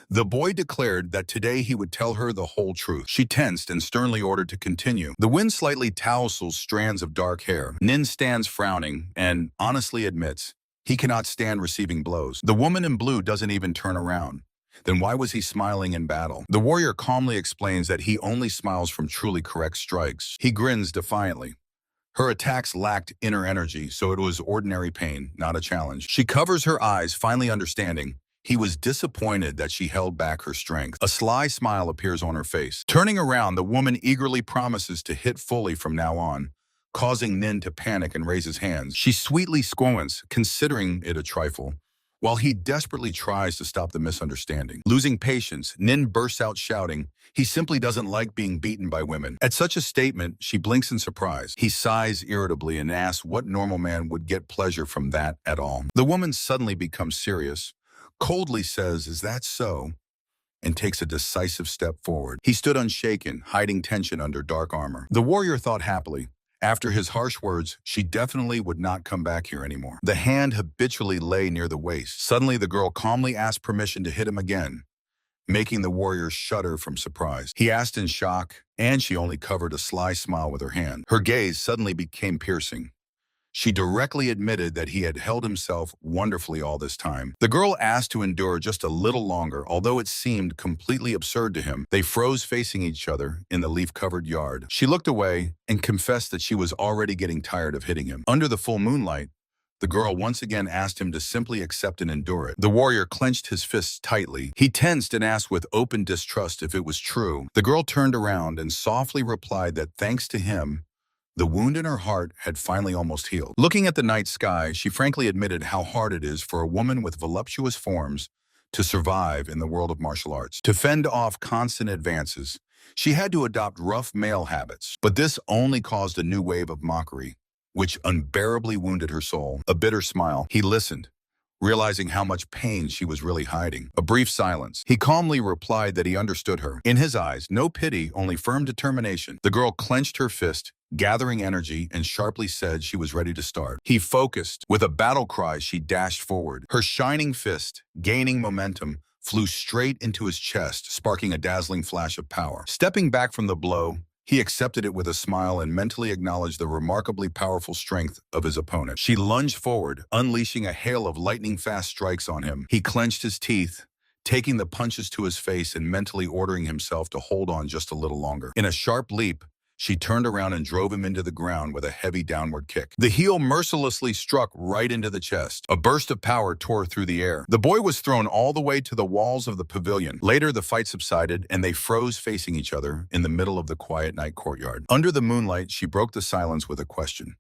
The boy declared that today he would tell her the whole truth. She tensed and sternly ordered to continue. The wind slightly tousles strands of dark hair. Nin stands frowning and honestly admits he cannot stand receiving blows. The woman in blue doesn't even turn around. Then why was he smiling in battle? The warrior calmly explains that he only smiles from truly correct strikes. He grins defiantly. Her attacks lacked inner energy, so it was ordinary pain, not a challenge. She covers her eyes, finally understanding. He was disappointed that she held back her strength. A sly smile appears on her face. Turning around, the woman eagerly promises to hit fully from now on, causing Nin to panic and raise his hands. She sweetly squints, considering it a trifle, while he desperately tries to stop the misunderstanding. Losing patience, Nin bursts out shouting, he simply doesn't like being beaten by women. At such a statement, she blinks in surprise. He sighs irritably and asks what normal man would get pleasure from that at all. The woman suddenly becomes serious, coldly says, "Is that so?" and takes a decisive step forward. He stood unshaken, hiding tension under dark armor. The warrior thought happily. After his harsh words, she definitely would not come back here anymore. The hand habitually lay near the waist. Suddenly, the girl calmly asked permission to hit him again, making the warrior shudder from surprise. He asked in shock, and she only covered a sly smile with her hand. Her gaze suddenly became piercing. She directly admitted that he had held himself wonderfully all this time. The girl asked to endure just a little longer, although it seemed completely absurd to him. They froze facing each other in the leaf-covered yard. She looked away and confessed that she was already getting tired of hitting him. Under the full moonlight, the girl once again asked him to simply accept and endure it. The warrior clenched his fists tightly. He tensed and asked with open distrust if it was true. The girl turned around and softly replied that thanks to him, the wound in her heart had finally almost healed. Looking at the night sky, she frankly admitted how hard it is for a woman with voluptuous forms to survive in the world of martial arts. To fend off constant advances, she had to adopt rough male habits. But this only caused a new wave of mockery, which unbearably wounded her soul. A bitter smile. He listened, realizing how much pain she was really hiding. A brief silence. He calmly replied that he understood her. In his eyes, no pity, only firm determination. The girl clenched her fist, gathering energy, and sharply said she was ready to start. He focused. With a battle cry, she dashed forward. Her shining fist, gaining momentum, flew straight into his chest, sparking a dazzling flash of power. Stepping back from the blow, He accepted it with a smile and mentally acknowledged the remarkably powerful strength of his opponent. She lunged forward, unleashing a hail of lightning-fast strikes on him. He clenched his teeth, taking the punches to his face and mentally ordering himself to hold on just a little longer. In a sharp leap, she turned around and drove him into the ground with a heavy downward kick. The heel mercilessly struck right into the chest. A burst of power tore through the air. The boy was thrown all the way to the walls of the pavilion. Later, the fight subsided, and they froze facing each other in the middle of the quiet night courtyard. Under the moonlight, she broke the silence with a question.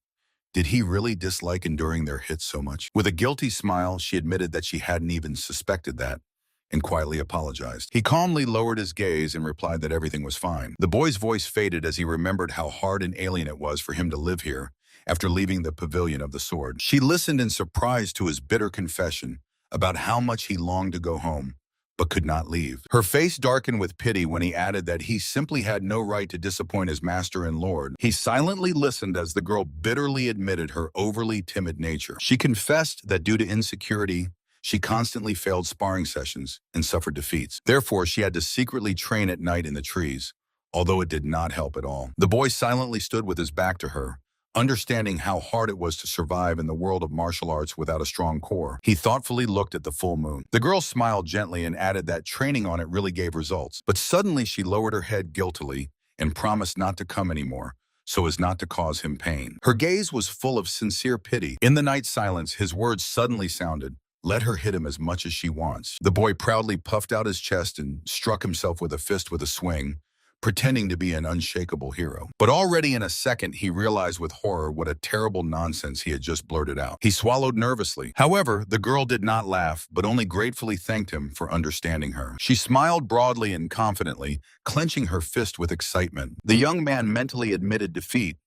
Did he really dislike enduring their hits so much? With a guilty smile, she admitted that she hadn't even suspected that, and quietly apologized. He calmly lowered his gaze and replied that everything was fine. The boy's voice faded as he remembered how hard and alien it was for him to live here after leaving the pavilion of the sword. She listened in surprise to his bitter confession about how much he longed to go home, but could not leave. Her face darkened with pity when he added that he simply had no right to disappoint his master and lord. He silently listened as the girl bitterly admitted her overly timid nature. She confessed that due to insecurity, she constantly failed sparring sessions and suffered defeats. Therefore, she had to secretly train at night in the trees, although it did not help at all. The boy silently stood with his back to her, understanding how hard it was to survive in the world of martial arts without a strong core. He thoughtfully looked at the full moon. The girl smiled gently and added that training on it really gave results. But suddenly she lowered her head guiltily and promised not to come anymore, so as not to cause him pain. Her gaze was full of sincere pity. In the night silence, his words suddenly sounded, "Let her hit him as much as she wants." The boy proudly puffed out his chest and struck himself with a fist with a swing, pretending to be an unshakable hero. But already in a second, he realized with horror what a terrible nonsense he had just blurted out. He swallowed nervously. However, the girl did not laugh, but only gratefully thanked him for understanding her. She smiled broadly and confidently, clenching her fist with excitement. The young man mentally admitted defeat.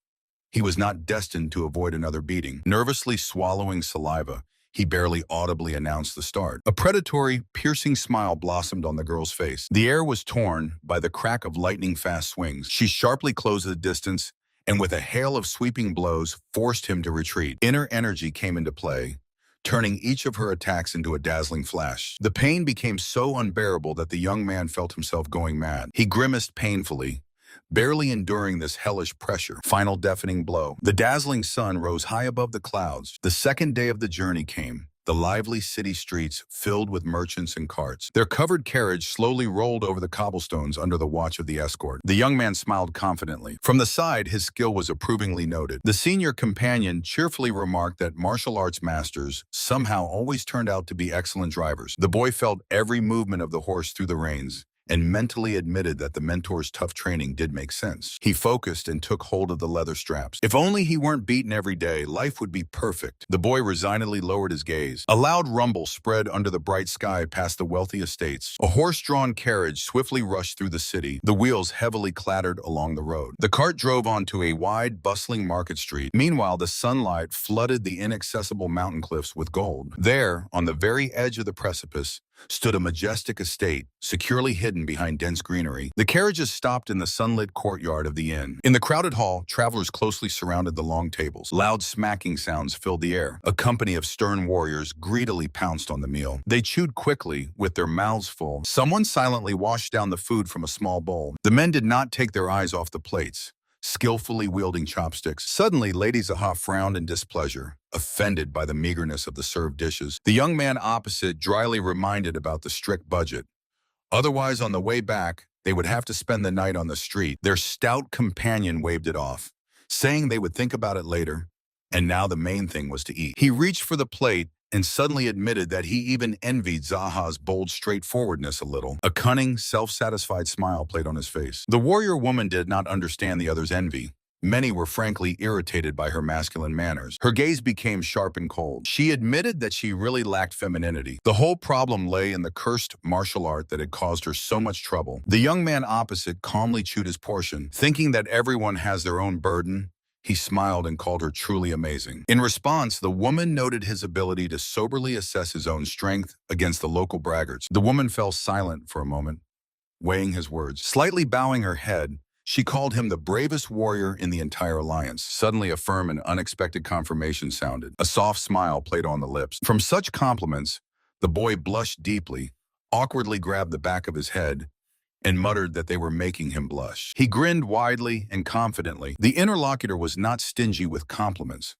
He was not destined to avoid another beating. Nervously swallowing saliva, he barely audibly announced the start. A predatory, piercing smile blossomed on the girl's face. The air was torn by the crack of lightning-fast swings. She sharply closed the distance, and with a hail of sweeping blows, forced him to retreat. Inner energy came into play, turning each of her attacks into a dazzling flash. The pain became so unbearable that the young man felt himself going mad. He grimaced painfully, barely enduring this hellish pressure. Final deafening blow. The dazzling sun rose high above the clouds. The second day of the journey came. The lively city streets filled with merchants and carts. Their covered carriage slowly rolled over the cobblestones under the watch of the escort. The young man smiled confidently. From the side, his skill was approvingly noted. The senior companion cheerfully remarked that martial arts masters somehow always turned out to be excellent drivers. The boy felt every movement of the horse through the reins and mentally admitted that the mentor's tough training did make sense. He focused and took hold of the leather straps. If only he weren't beaten every day, life would be perfect. The boy resignedly lowered his gaze. A loud rumble spread under the bright sky past the wealthy estates. A horse-drawn carriage swiftly rushed through the city. The wheels heavily clattered along the road. The cart drove onto a wide, bustling market street. Meanwhile, the sunlight flooded the inaccessible mountain cliffs with gold. There, on the very edge of the precipice, stood a majestic estate, securely hidden behind dense greenery. The carriages stopped in the sunlit courtyard of the inn. In the crowded hall, travelers closely surrounded the long tables. Loud smacking sounds filled the air. A company of stern warriors greedily pounced on the meal. They chewed quickly, with their mouths full. Someone silently washed down the food from a small bowl. The men did not take their eyes off the plates, skillfully wielding chopsticks. Suddenly, Lady Zaha frowned in displeasure, offended by the meagerness of the served dishes. The young man opposite dryly reminded about the strict budget. Otherwise, on the way back, they would have to spend the night on the street. Their stout companion waved it off, saying they would think about it later, and now the main thing was to eat. He reached for the plate and suddenly admitted that he even envied Zaha's bold straightforwardness a little. A cunning, self-satisfied smile played on his face. The warrior woman did not understand the other's envy. Many were frankly irritated by her masculine manners. Her gaze became sharp and cold. She admitted that she really lacked femininity. The whole problem lay in the cursed martial art that had caused her so much trouble. The young man opposite calmly chewed his portion, thinking that everyone has their own burden. He smiled and called her truly amazing. In response, the woman noted his ability to soberly assess his own strength against the local braggarts. The woman fell silent for a moment, weighing his words. Slightly bowing her head, she called him the bravest warrior in the entire alliance. Suddenly, a firm and unexpected confirmation sounded. A soft smile played on the lips. From such compliments, the boy blushed deeply, awkwardly grabbed the back of his head, and muttered that they were making him blush. He grinned widely and confidently. The interlocutor was not stingy with compliments.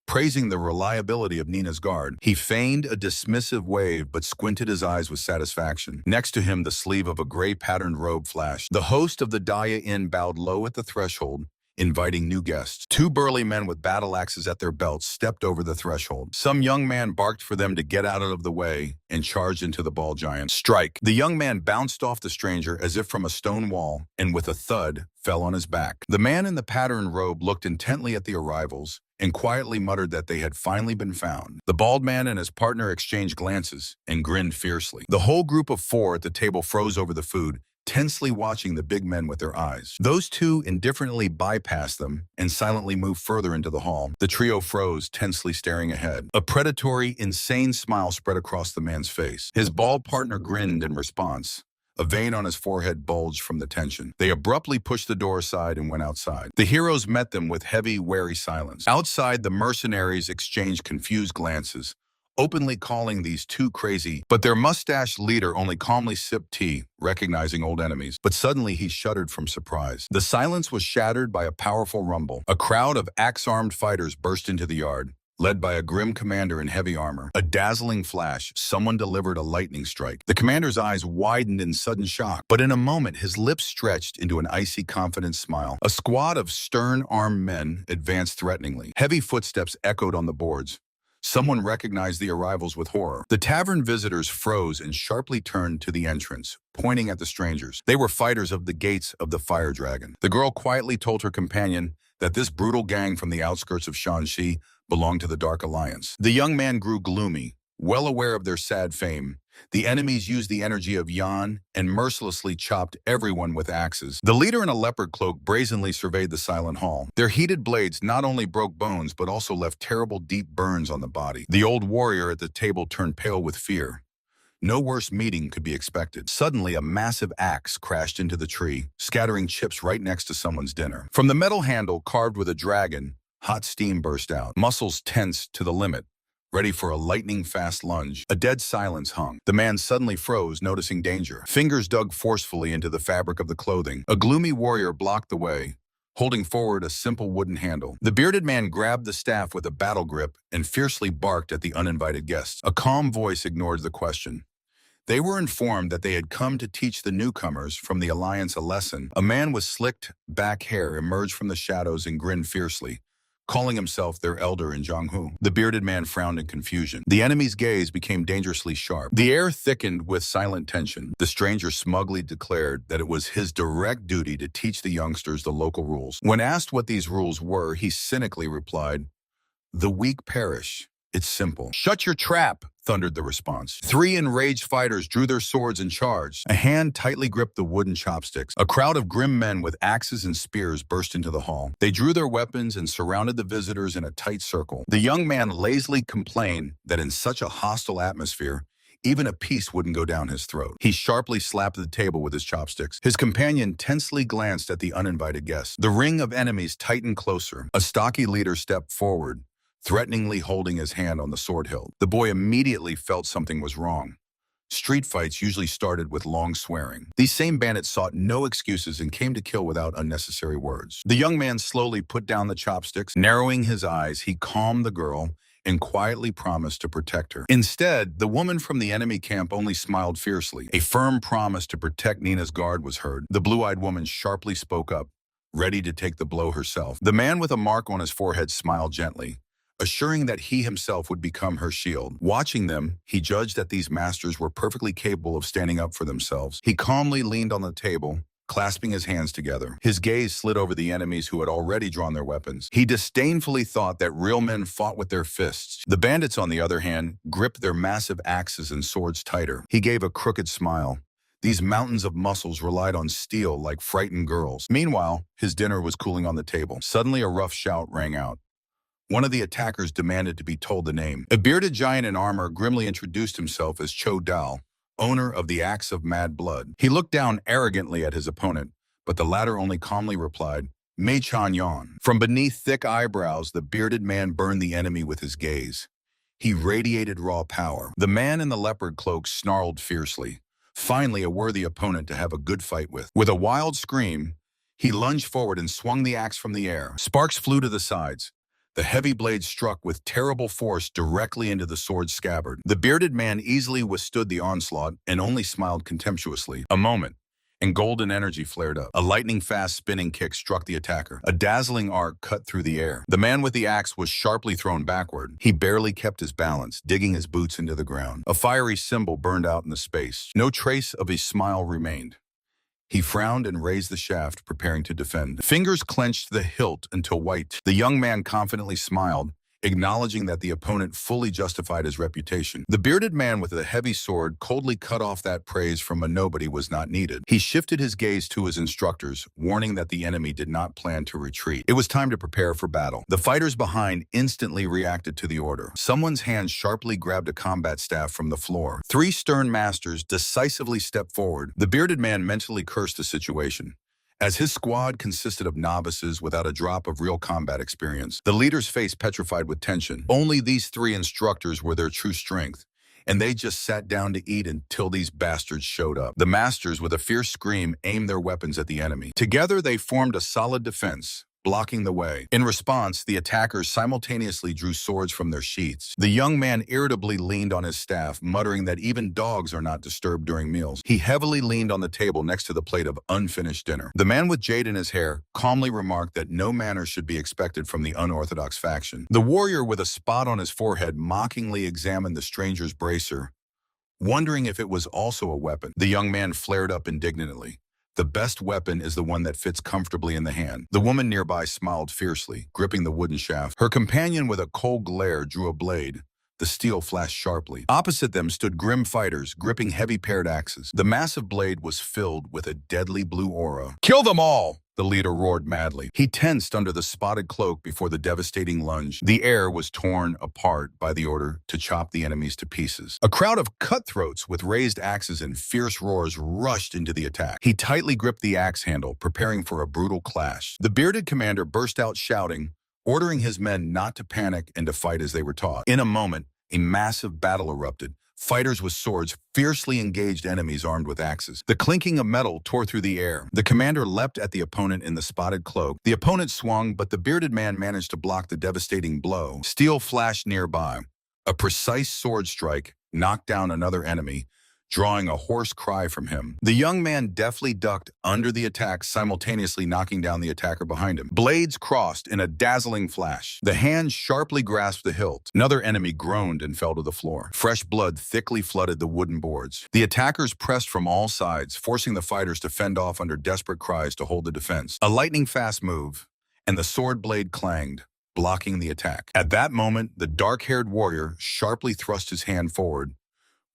Praising the reliability of Nina's guard, he feigned a dismissive wave but squinted his eyes with satisfaction. Next to him, the sleeve of a gray-patterned robe flashed. The host of the Daya Inn bowed low at the threshold, inviting new guests. Two burly men with battle axes at their belts stepped over the threshold. Some young man barked for them to get out of the way and charged into the ball giant. Strike! The young man bounced off the stranger as if from a stone wall and with a thud fell on his back. The man in the patterned robe looked intently at the arrivals and quietly muttered that they had finally been found. The bald man and his partner exchanged glances and grinned fiercely. The whole group of four at the table froze over the food, tensely watching the big men with their eyes. Those two indifferently bypassed them and silently moved further into the hall. The trio froze, tensely staring ahead. A predatory, insane smile spread across the man's face. His bald partner grinned in response. A vein on his forehead bulged from the tension. They abruptly pushed the door aside and went outside. The heroes met them with heavy, wary silence. Outside, the mercenaries exchanged confused glances, openly calling these two crazy, but their mustached leader only calmly sipped tea, recognizing old enemies. But suddenly he shuddered from surprise. The silence was shattered by a powerful rumble. A crowd of axe-armed fighters burst into the yard, led by a grim commander in heavy armor. A dazzling flash, someone delivered a lightning strike. The commander's eyes widened in sudden shock, but in a moment his lips stretched into an icy, confident smile. A squad of stern, armed men advanced threateningly. Heavy footsteps echoed on the boards. Someone recognized the arrivals with horror. The tavern visitors froze and sharply turned to the entrance, pointing at the strangers. They were fighters of the gates of the Fire Dragon. The girl quietly told her companion that this brutal gang from the outskirts of Shanxi belonged to the Dark Alliance. The young man grew gloomy, well aware of their sad fame. The enemies used the energy of Yan and mercilessly chopped everyone with axes. The leader in a leopard cloak brazenly surveyed the silent hall. Their heated blades not only broke bones but also left terrible deep burns on the body. The old warrior at the table turned pale with fear. No worse meeting could be expected. Suddenly, a massive axe crashed into the tree, scattering chips right next to someone's dinner. From the metal handle carved with a dragon, hot steam burst out, muscles tensed to the limit, ready for a lightning-fast lunge. A dead silence hung. The man suddenly froze, noticing danger. Fingers dug forcefully into the fabric of the clothing. A gloomy warrior blocked the way, holding forward a simple wooden handle. The bearded man grabbed the staff with a battle grip and fiercely barked at the uninvited guests. A calm voice ignored the question. They were informed that they had come to teach the newcomers from the Alliance a lesson. A man with slicked back hair emerged from the shadows and grinned fiercely, calling himself their elder in Jianghu. The bearded man frowned in confusion. The enemy's gaze became dangerously sharp. The air thickened with silent tension. The stranger smugly declared that it was his direct duty to teach the youngsters the local rules. When asked what these rules were, he cynically replied, "The weak perish. It's simple." "Shut your trap," thundered the response. Three enraged fighters drew their swords and charged. A hand tightly gripped the wooden chopsticks. A crowd of grim men with axes and spears burst into the hall. They drew their weapons and surrounded the visitors in a tight circle. The young man lazily complained that in such a hostile atmosphere, even a piece wouldn't go down his throat. He sharply slapped the table with his chopsticks. His companion tensely glanced at the uninvited guests. The ring of enemies tightened closer. A stocky leader stepped forward, threateningly holding his hand on the sword hilt. The boy immediately felt something was wrong. Street fights usually started with long swearing. These same bandits sought no excuses and came to kill without unnecessary words. The young man slowly put down the chopsticks. Narrowing his eyes, he calmed the girl and quietly promised to protect her. Instead, the woman from the enemy camp only smiled fiercely. A firm promise to protect Nina's guard was heard. The blue-eyed woman sharply spoke up, ready to take the blow herself. The man with a mark on his forehead smiled gently, assuring that he himself would become her shield. Watching them, he judged that these masters were perfectly capable of standing up for themselves. He calmly leaned on the table, clasping his hands together. His gaze slid over the enemies who had already drawn their weapons. He disdainfully thought that real men fought with their fists. The bandits, on the other hand, gripped their massive axes and swords tighter. He gave a crooked smile. These mountains of muscles relied on steel like frightened girls. Meanwhile, his dinner was cooling on the table. Suddenly, a rough shout rang out. One of the attackers demanded to be told the name. A bearded giant in armor grimly introduced himself as Cho Dal, owner of the Axe of Mad Blood. He looked down arrogantly at his opponent, but the latter only calmly replied, "Mei Chan Yan." From beneath thick eyebrows, the bearded man burned the enemy with his gaze. He radiated raw power. The man in the leopard cloak snarled fiercely, Finally, a worthy opponent to have a good fight with. With a wild scream, he lunged forward and swung the axe from the air. Sparks flew to the sides. The heavy blade struck with terrible force directly into the sword's scabbard. The bearded man easily withstood the onslaught and only smiled contemptuously. A moment, and golden energy flared up. A lightning-fast spinning kick struck the attacker. A dazzling arc cut through the air. The man with the axe was sharply thrown backward. He barely kept his balance, digging his boots into the ground. A fiery symbol burned out in the space. No trace of his smile remained. He frowned and raised the shaft, preparing to defend. Fingers clenched the hilt until white. The young man confidently smiled, acknowledging that the opponent fully justified his reputation. The bearded man with the heavy sword coldly cut off that praise from a nobody was not needed. He shifted his gaze to his instructors, warning that the enemy did not plan to retreat. It was time to prepare for battle. The fighters behind instantly reacted to the order. Someone's hand sharply grabbed a combat staff from the floor. Three stern masters decisively stepped forward. The bearded man mentally cursed the situation, as his squad consisted of novices without a drop of real combat experience. The leader's face petrified with tension. Only these three instructors were their true strength, and they just sat down to eat until these bastards showed up. The masters, with a fierce scream, aimed their weapons at the enemy. Together, they formed a solid defense, blocking the way. In response, the attackers simultaneously drew swords from their sheaths. The young man irritably leaned on his staff, muttering that even dogs are not disturbed during meals. He heavily leaned on the table next to the plate of unfinished dinner. The man with jade in his hair calmly remarked that no manners should be expected from the unorthodox faction. The warrior with a spot on his forehead mockingly examined the stranger's bracer, wondering if it was also a weapon. The young man flared up indignantly. The best weapon is the one that fits comfortably in the hand. The woman nearby smiled fiercely, gripping the wooden shaft. Her companion with a cold glare drew a blade. The steel flashed sharply. Opposite them stood grim fighters, gripping heavy paired axes. The massive blade was filled with a deadly blue aura. "Kill them all!" the leader roared madly. He tensed under the spotted cloak before the devastating lunge. The air was torn apart by the order to chop the enemies to pieces. A crowd of cutthroats with raised axes and fierce roars rushed into the attack. He tightly gripped the axe handle, preparing for a brutal clash. The bearded commander burst out shouting, ordering his men not to panic and to fight as they were taught. In a moment, a massive battle erupted. Fighters with swords fiercely engaged enemies armed with axes. The clinking of metal tore through the air. The commander leapt at the opponent in the spotted cloak. The opponent swung, but the bearded man managed to block the devastating blow. Steel flashed nearby. A precise sword strike knocked down another enemy, drawing a hoarse cry from him. The young man deftly ducked under the attack, simultaneously knocking down the attacker behind him. Blades crossed in a dazzling flash. The hand sharply grasped the hilt. Another enemy groaned and fell to the floor. Fresh blood thickly flooded the wooden boards. The attackers pressed from all sides, forcing the fighters to fend off under desperate cries to hold the defense. A lightning-fast move, and the sword blade clanged, blocking the attack. At that moment, the dark-haired warrior sharply thrust his hand forward,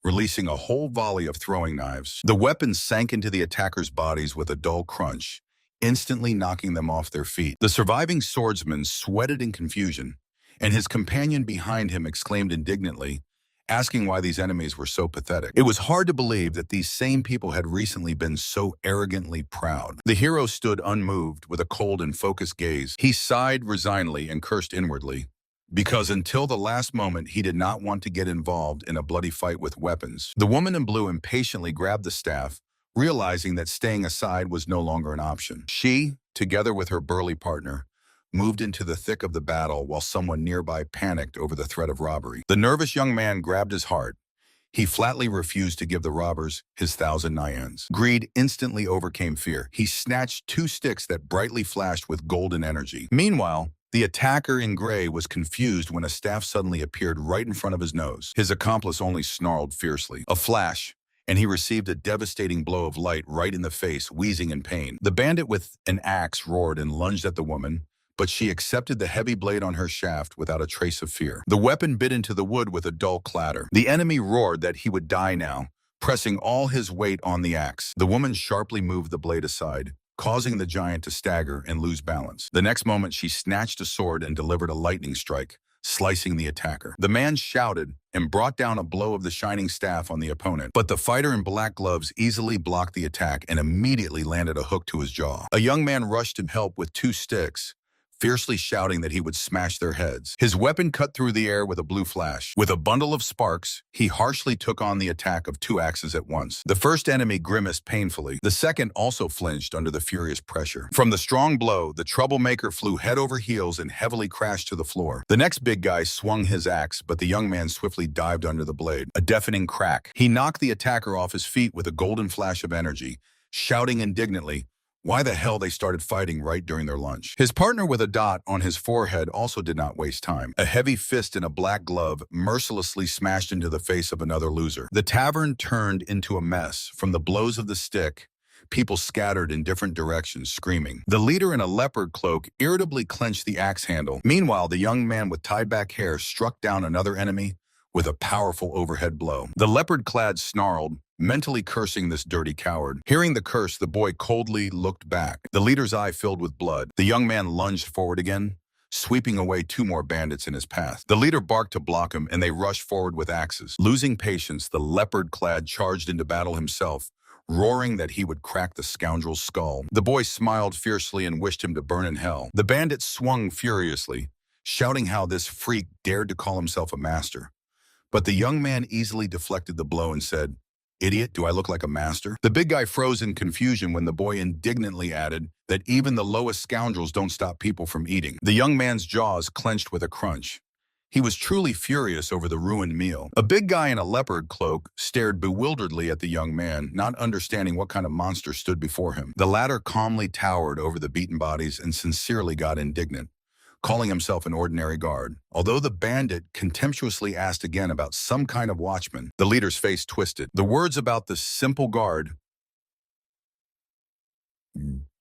releasing a whole volley of throwing knives. The weapons sank into the attackers' bodies with a dull crunch, instantly knocking them off their feet. The surviving swordsman sweated in confusion, and his companion behind him exclaimed indignantly, asking why these enemies were so pathetic. It was hard to believe that these same people had recently been so arrogantly proud. The hero stood unmoved with a cold and focused gaze. He sighed resignedly and cursed inwardly, because until the last moment he did not want to get involved in a bloody fight with weapons. The woman in blue impatiently grabbed the staff, realizing that staying aside was no longer an option. She, together with her burly partner, moved into the thick of the battle while someone nearby panicked over the threat of robbery. The nervous young man grabbed his heart. He flatly refused to give the robbers his 1,000 nyans. Greed instantly overcame fear. He snatched 2 sticks that brightly flashed with golden energy. Meanwhile, the attacker in gray was confused when a staff suddenly appeared right in front of his nose. His accomplice only snarled fiercely. A flash, and he received a devastating blow of light right in the face, wheezing in pain. The bandit with an axe roared and lunged at the woman, but she accepted the heavy blade on her shaft without a trace of fear. The weapon bit into the wood with a dull clatter. The enemy roared that he would die now, pressing all his weight on the axe. The woman sharply moved the blade aside, causing the giant to stagger and lose balance. The next moment, she snatched a sword and delivered a lightning strike, slicing the attacker. The man shouted and brought down a blow of the shining staff on the opponent, but the fighter in black gloves easily blocked the attack and immediately landed a hook to his jaw. A young man rushed to help with 2 sticks, fiercely shouting that he would smash their heads. His weapon cut through the air with a blue flash. With a bundle of sparks, he harshly took on the attack of two axes at once. The first enemy grimaced painfully. The second also flinched under the furious pressure. From the strong blow, the troublemaker flew head over heels and heavily crashed to the floor. The next big guy swung his axe, but the young man swiftly dived under the blade. A deafening crack. He knocked the attacker off his feet with a golden flash of energy, shouting indignantly, why the hell they started fighting right during their lunch. His partner with a dot on his forehead also did not waste time. A heavy fist in a black glove mercilessly smashed into the face of another loser. The tavern turned into a mess. From the blows of the stick, people scattered in different directions, screaming. The leader in a leopard cloak irritably clenched the axe handle. Meanwhile, the young man with tied-back hair struck down another enemy with a powerful overhead blow. The leopard-clad snarled, mentally cursing this dirty coward. Hearing the curse, the boy coldly looked back. The leader's eye filled with blood. The young man lunged forward again, sweeping away two more bandits in his path. The leader barked to block him, and they rushed forward with axes. Losing patience, the leopard-clad charged into battle himself, roaring that he would crack the scoundrel's skull. The boy smiled fiercely and wished him to burn in hell. The bandit swung furiously, shouting how this freak dared to call himself a master. But the young man easily deflected the blow and said, "Idiot, do I look like a master?" The big guy froze in confusion when the boy indignantly added that even the lowest scoundrels don't stop people from eating. The young man's jaws clenched with a crunch. He was truly furious over the ruined meal. A big guy in a leopard cloak stared bewilderedly at the young man, not understanding what kind of monster stood before him. The latter calmly towered over the beaten bodies and sincerely got indignant, calling himself an ordinary guard. Although the bandit contemptuously asked again about some kind of watchman, the leader's face twisted. The words about the simple guard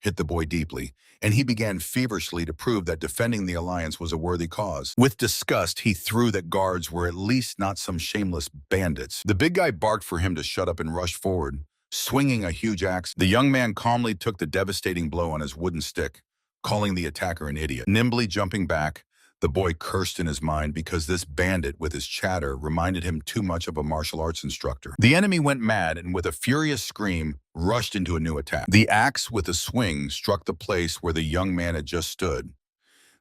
hit the boy deeply, and he began feverishly to prove that defending the alliance was a worthy cause. With disgust, he threw that guards were at least not some shameless bandits. The big guy barked for him to shut up and rushed forward, swinging a huge axe. The young man calmly took the devastating blow on his wooden stick, calling the attacker an idiot. Nimbly jumping back, the boy cursed in his mind because this bandit with his chatter reminded him too much of a martial arts instructor. The enemy went mad and with a furious scream, rushed into a new attack. The axe with a swing struck the place where the young man had just stood,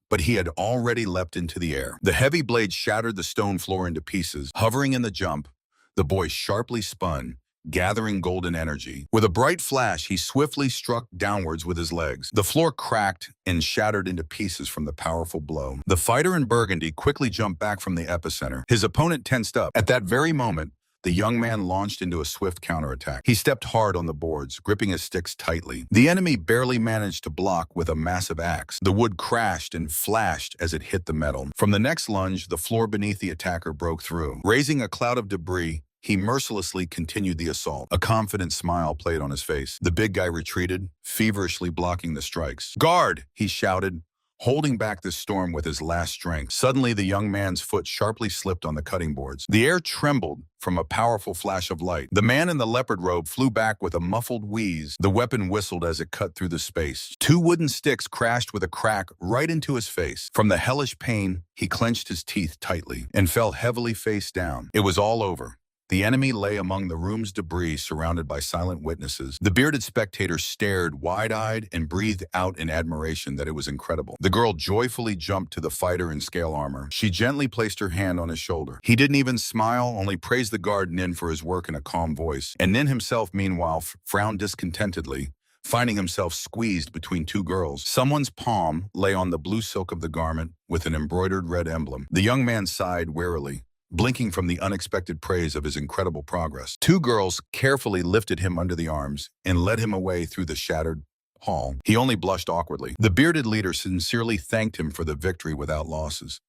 but he had already leapt into the air. The heavy blade shattered the stone floor into pieces. Hovering in the jump, the boy sharply spun, gathering golden energy. With a bright flash, he swiftly struck downwards with his legs. The floor cracked and shattered into pieces from the powerful blow. The fighter in burgundy quickly jumped back from the epicenter. His opponent tensed up. At that very moment, the young man launched into a swift counterattack. He stepped hard on the boards, gripping his sticks tightly. The enemy barely managed to block with a massive axe. The wood crashed and flashed as it hit the metal. From the next lunge, the floor beneath the attacker broke through. Raising a cloud of debris, he mercilessly continued the assault. A confident smile played on his face. The big guy retreated, feverishly blocking the strikes. "Guard!" he shouted, holding back the storm with his last strength. Suddenly, the young man's foot sharply slipped on the cutting boards. The air trembled from a powerful flash of light. The man in the leopard robe flew back with a muffled wheeze. The weapon whistled as it cut through the space. Two wooden sticks crashed with a crack right into his face. From the hellish pain, he clenched his teeth tightly and fell heavily face down. It was all over. The enemy lay among the room's debris, surrounded by silent witnesses. The bearded spectator stared wide-eyed and breathed out in admiration that it was incredible. The girl joyfully jumped to the fighter in scale armor. She gently placed her hand on his shoulder. He didn't even smile, only praised the guard Nin for his work in a calm voice. And Nin himself, meanwhile, frowned discontentedly, finding himself squeezed between two girls. Someone's palm lay on the blue silk of the garment with an embroidered red emblem. The young man sighed wearily, blinking from the unexpected praise of his incredible progress. Two girls carefully lifted him under the arms and led him away through the shattered hall. He only blushed awkwardly. The bearded leader sincerely thanked him for the victory without losses,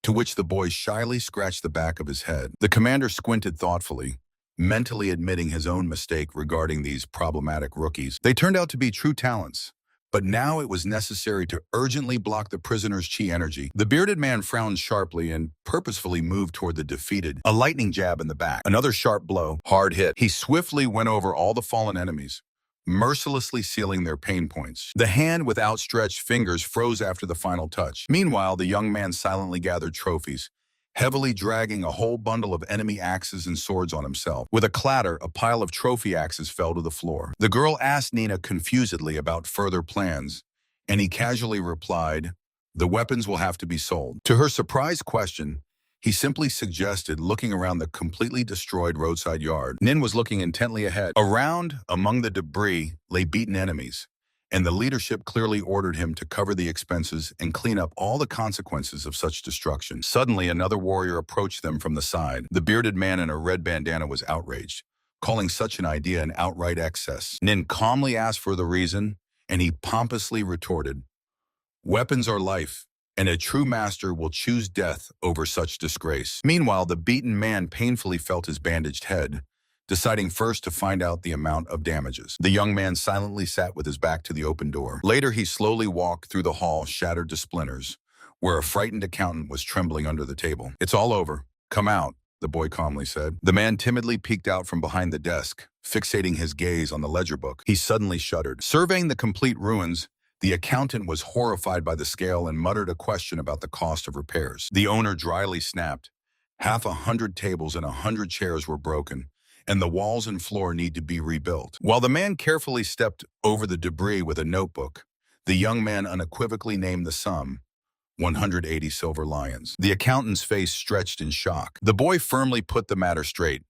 to which the boy shyly scratched the back of his head. The commander squinted thoughtfully, mentally admitting his own mistake regarding these problematic rookies. They turned out to be true talents, but now it was necessary to urgently block the prisoner's chi energy. The bearded man frowned sharply and purposefully moved toward the defeated. A lightning jab in the back. Another sharp blow. Hard hit. He swiftly went over all the fallen enemies, mercilessly sealing their pain points. The hand with outstretched fingers froze after the final touch. Meanwhile, the young man silently gathered trophies, heavily dragging a whole bundle of enemy axes and swords on himself. With a clatter, a pile of trophy axes fell to the floor. The girl asked Nina confusedly about further plans, and he casually replied, The weapons will have to be sold. To her surprised question, he simply suggested looking around the completely destroyed roadside yard. Nin was looking intently ahead. Around, among the debris, lay beaten enemies, and the leadership clearly ordered him to cover the expenses and clean up all the consequences of such destruction. Suddenly, another warrior approached them from the side. The bearded man in a red bandana was outraged, calling such an idea an outright excess. Nin calmly asked for the reason, and he pompously retorted, "Weapons are life, and a true master will choose death over such disgrace." Meanwhile, the beaten man painfully felt his bandaged head, deciding first to find out the amount of damages. The young man silently sat with his back to the open door. Later, he slowly walked through the hall shattered to splinters, where a frightened accountant was trembling under the table. "It's all over. Come out," the boy calmly said. The man timidly peeked out from behind the desk, fixating his gaze on the ledger book. He suddenly shuddered. Surveying the complete ruins, the accountant was horrified by the scale and muttered a question about the cost of repairs. The owner dryly snapped, "Half 100 tables and 100 chairs were broken, and the walls and floor need to be rebuilt." While the man carefully stepped over the debris with a notebook, the young man unequivocally named the sum, 180 silver lions. The accountant's face stretched in shock. The boy firmly put the matter straight.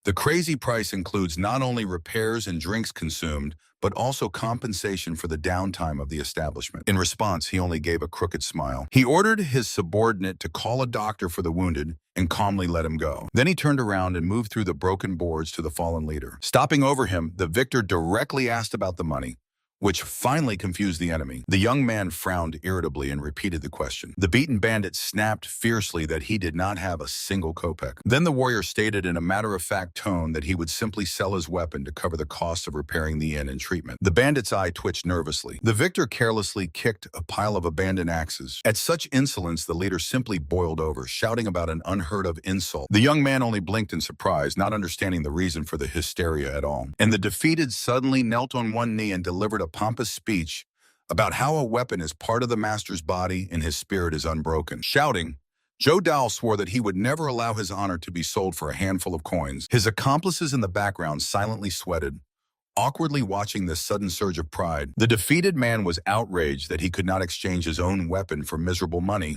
The crazy price includes not only repairs and drinks consumed, but also compensation for the downtime of the establishment. In response, he only gave a crooked smile. He ordered his subordinate to call a doctor for the wounded and calmly let him go. Then he turned around and moved through the broken boards to the fallen leader. Stopping over him, the victor directly asked about the money, which finally confused the enemy. The young man frowned irritably and repeated the question. The beaten bandit snapped fiercely that he did not have a single kopeck. Then the warrior stated in a matter-of-fact tone that he would simply sell his weapon to cover the cost of repairing the inn and treatment. The bandit's eye twitched nervously. The victor carelessly kicked a pile of abandoned axes. At such insolence, the leader simply boiled over, shouting about an unheard-of insult. The young man only blinked in surprise, not understanding the reason for the hysteria at all. And the defeated suddenly knelt on one knee and delivered a pompous speech about how a weapon is part of the master's body and his spirit is unbroken. Shouting, Joe Dowell swore that he would never allow his honor to be sold for a handful of coins. His accomplices in the background silently sweated, awkwardly watching this sudden surge of pride. The defeated man was outraged that he could not exchange his own weapon for miserable money,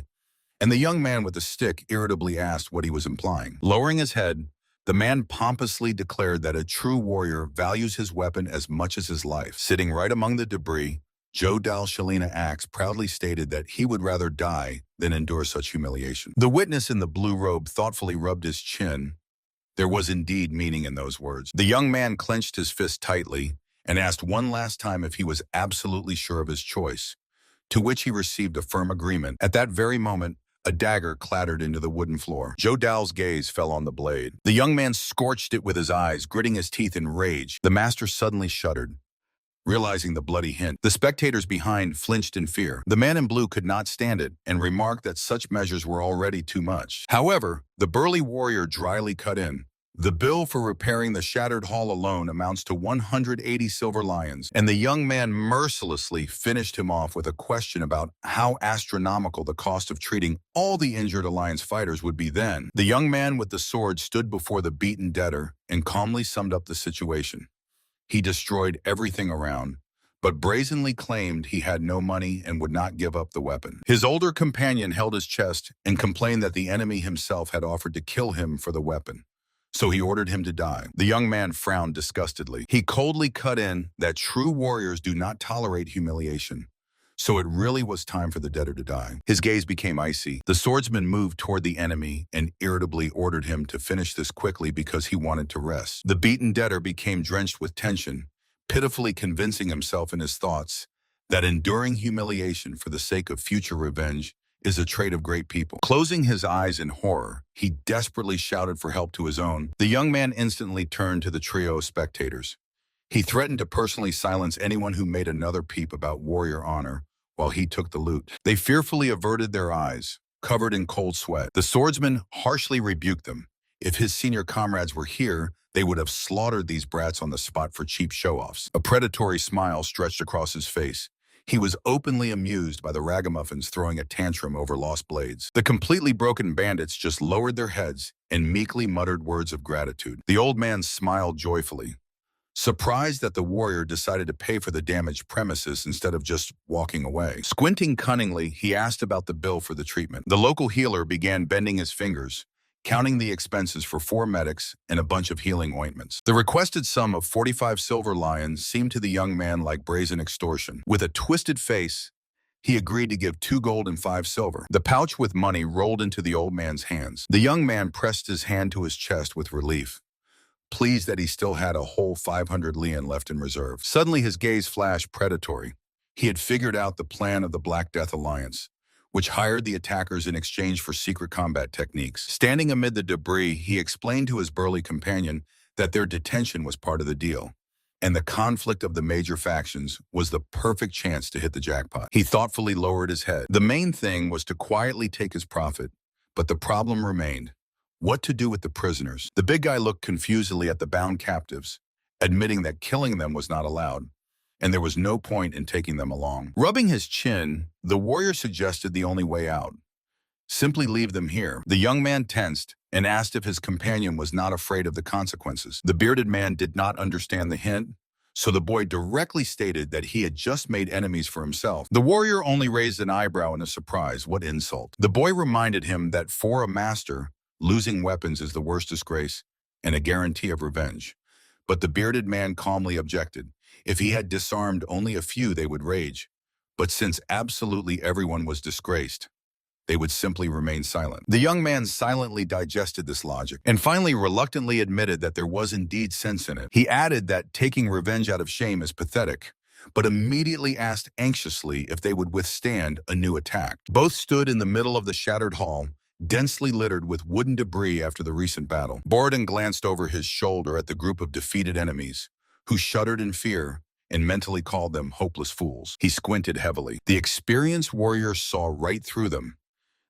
and the young man with the stick irritably asked what he was implying. Lowering his head, the man pompously declared that a true warrior values his weapon as much as his life. Sitting right among the debris, Joe Dal Shalina Axe proudly stated that he would rather die than endure such humiliation. The witness in the blue robe thoughtfully rubbed his chin. There was indeed meaning in those words. The young man clenched his fist tightly and asked one last time if he was absolutely sure of his choice, to which he received a firm agreement. At that very moment, a dagger clattered into the wooden floor. Joe Dowell's gaze fell on the blade. The young man scorched it with his eyes, gritting his teeth in rage. The master suddenly shuddered, realizing the bloody hint. The spectators behind flinched in fear. The man in blue could not stand it and remarked that such measures were already too much. However, the burly warrior dryly cut in. The bill for repairing the shattered hall alone amounts to 180 silver lions, and the young man mercilessly finished him off with a question about how astronomical the cost of treating all the injured alliance fighters would be then. The young man with the sword stood before the beaten debtor and calmly summed up the situation. He destroyed everything around, but brazenly claimed he had no money and would not give up the weapon. His older companion held his chest and complained that the enemy himself had offered to kill him for the weapon, so he ordered him to die. The young man frowned disgustedly. He coldly cut in that true warriors do not tolerate humiliation, so it really was time for the debtor to die. His gaze became icy. The swordsman moved toward the enemy and irritably ordered him to finish this quickly because he wanted to rest. The beaten debtor became drenched with tension, pitifully convincing himself in his thoughts that enduring humiliation for the sake of future revenge is a trait of great people. Closing his eyes in horror, he desperately shouted for help to his own. The young man instantly turned to the trio of spectators. He threatened to personally silence anyone who made another peep about warrior honor while he took the loot. They fearfully averted their eyes, covered in cold sweat. The swordsman harshly rebuked them. If his senior comrades were here, they would have slaughtered these brats on the spot for cheap show-offs. A predatory smile stretched across his face. He was openly amused by the ragamuffins throwing a tantrum over lost blades. The completely broken bandits just lowered their heads and meekly muttered words of gratitude. The old man smiled joyfully. surprised that the warrior decided to pay for the damaged premises instead of just walking away. Squinting cunningly, he asked about the bill for the treatment. The local healer began bending his fingers, counting the expenses for 4 medics and a bunch of healing ointments. The requested sum of 45 silver lions seemed to the young man like brazen extortion. With a twisted face, he agreed to give 2 gold and 5 silver. The pouch with money rolled into the old man's hands. The young man pressed his hand to his chest with relief, pleased that he still had a whole 500 lien left in reserve. Suddenly his gaze flashed predatory. He had figured out the plan of the Black Death Alliance, which hired the attackers in exchange for secret combat techniques. Standing amid the debris, he explained to his burly companion that their detention was part of the deal, and the conflict of the major factions was the perfect chance to hit the jackpot. He thoughtfully lowered his head. The main thing was to quietly take his profit, but the problem remained: what to do with the prisoners? The big guy looked confusedly at the bound captives, admitting that killing them was not allowed, and there was no point in taking them along. Rubbing his chin, the warrior suggested the only way out: simply leave them here. The young man tensed and asked if his companion was not afraid of the consequences. The bearded man did not understand the hint, so the boy directly stated that he had just made enemies for himself. The warrior only raised an eyebrow in a surprise. What insult! The boy reminded him that for a master, losing weapons is the worst disgrace and a guarantee of revenge. But the bearded man calmly objected. If he had disarmed only a few, they would rage. But since absolutely everyone was disgraced, they would simply remain silent. The young man silently digested this logic and finally reluctantly admitted that there was indeed sense in it. He added that taking revenge out of shame is pathetic, but immediately asked anxiously if they would withstand a new attack. Both stood in the middle of the shattered hall, densely littered with wooden debris after the recent battle. Borden glanced over his shoulder at the group of defeated enemies, who shuddered in fear and mentally called them hopeless fools. He squinted heavily. The experienced warrior saw right through them.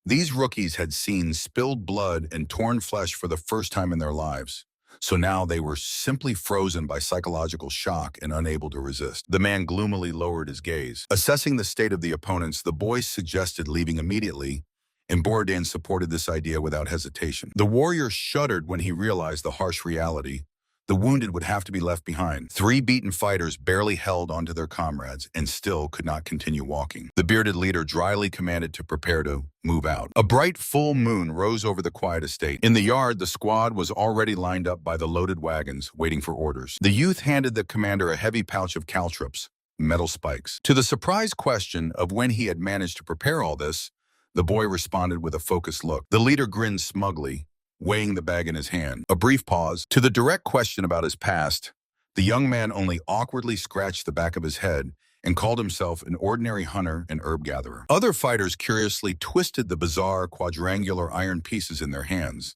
These rookies had seen spilled blood and torn flesh for the first time in their lives, so now they were simply frozen by psychological shock and unable to resist. The man gloomily lowered his gaze. Assessing the state of the opponents, the boy suggested leaving immediately, and Bourdain supported this idea without hesitation. The warrior shuddered when he realized the harsh reality. The wounded would have to be left behind. 3 beaten fighters barely held onto their comrades and still could not continue walking. The bearded leader dryly commanded to prepare to move out. A bright full moon rose over the quiet estate. In the yard, the squad was already lined up by the loaded wagons, waiting for orders. The youth handed the commander a heavy pouch of caltrops, metal spikes. To the surprised question of when he had managed to prepare all this, the boy responded with a focused look. The leader grinned smugly, weighing the bag in his hand. A brief pause. To the direct question about his past, the young man only awkwardly scratched the back of his head and called himself an ordinary hunter and herb gatherer. Other fighters curiously twisted the bizarre quadrangular iron pieces in their hands,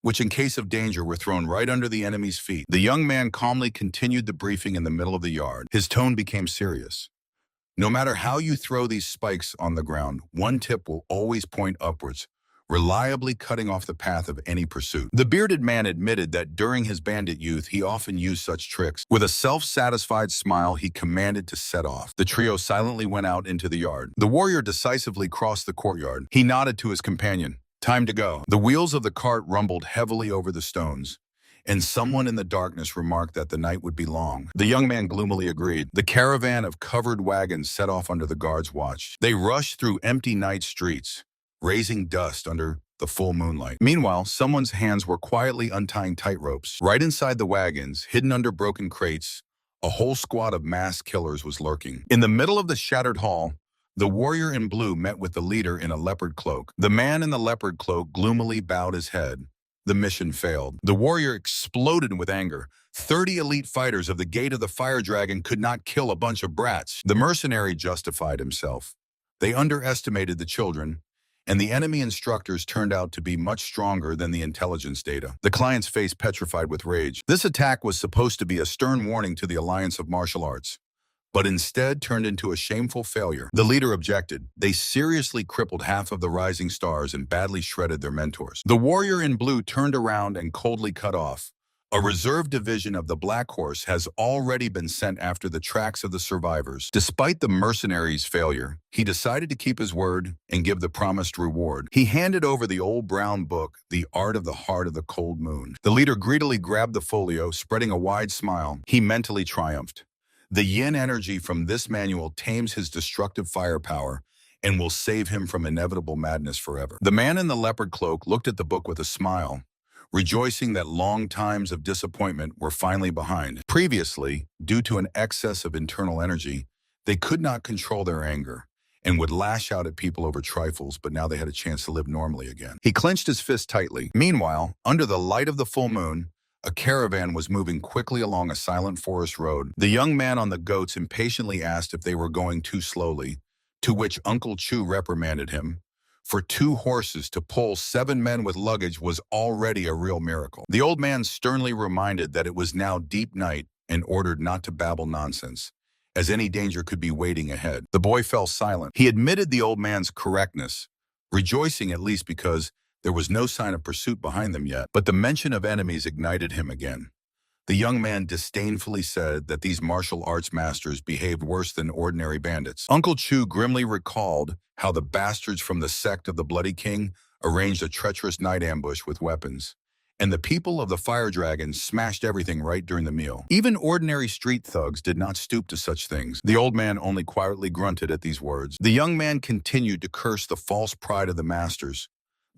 which in case of danger were thrown right under the enemy's feet. The young man calmly continued the briefing in the middle of the yard. His tone became serious. No matter how you throw these spikes on the ground, one tip will always point upwards, reliably cutting off the path of any pursuit. The bearded man admitted that during his bandit youth, he often used such tricks. With a self-satisfied smile, he commanded to set off. The trio silently went out into the yard. The warrior decisively crossed the courtyard. He nodded to his companion. Time to go. The wheels of the cart rumbled heavily over the stones, and someone in the darkness remarked that the night would be long. The young man gloomily agreed. The caravan of covered wagons set off under the guard's watch. They rushed through empty night streets, raising dust under the full moonlight. Meanwhile, someone's hands were quietly untying tight ropes. Right inside the wagons, hidden under broken crates, a whole squad of masked killers was lurking. In the middle of the shattered hall, the warrior in blue met with the leader in a leopard cloak. The man in the leopard cloak gloomily bowed his head. The mission failed. The warrior exploded with anger. 30 elite fighters of the Gate of the Fire Dragon could not kill a bunch of brats. The mercenary justified himself. They underestimated the children, and the enemy instructors turned out to be much stronger than the intelligence data. The client's face petrified with rage. This attack was supposed to be a stern warning to the Alliance of Martial Arts, but instead turned into a shameful failure. The leader objected. They seriously crippled half of the Rising Stars and badly shredded their mentors. The warrior in blue turned around and coldly cut off. A reserve division of the Black Horse has already been sent after the tracks of the survivors. Despite the mercenaries' failure, he decided to keep his word and give the promised reward. He handed over the old brown book, The Art of the Heart of the Cold Moon. The leader greedily grabbed the folio, spreading a wide smile. He mentally triumphed. The yin energy from this manual tames his destructive firepower and will save him from inevitable madness forever. The man in the leopard cloak looked at the book with a smile, rejoicing that long times of disappointment were finally behind. Previously, due to an excess of internal energy, they could not control their anger and would lash out at people over trifles, but now they had a chance to live normally again. He clenched his fist tightly. Meanwhile, under the light of the full moon, a caravan was moving quickly along a silent forest road. The young man on the goats impatiently asked if they were going too slowly, to which Uncle Chu reprimanded him. For 2 horses to pull 7 men with luggage was already a real miracle. The old man sternly reminded that it was now deep night and ordered not to babble nonsense, as any danger could be waiting ahead. The boy fell silent. He admitted the old man's correctness, rejoicing at least because there was no sign of pursuit behind them yet, but the mention of enemies ignited him again. The young man disdainfully said that these martial arts masters behaved worse than ordinary bandits. Uncle Chu grimly recalled how the bastards from the sect of the Bloody King arranged a treacherous night ambush with weapons, and the people of the Fire Dragon smashed everything right during the meal. Even ordinary street thugs did not stoop to such things. The old man only quietly grunted at these words. The young man continued to curse the false pride of the masters,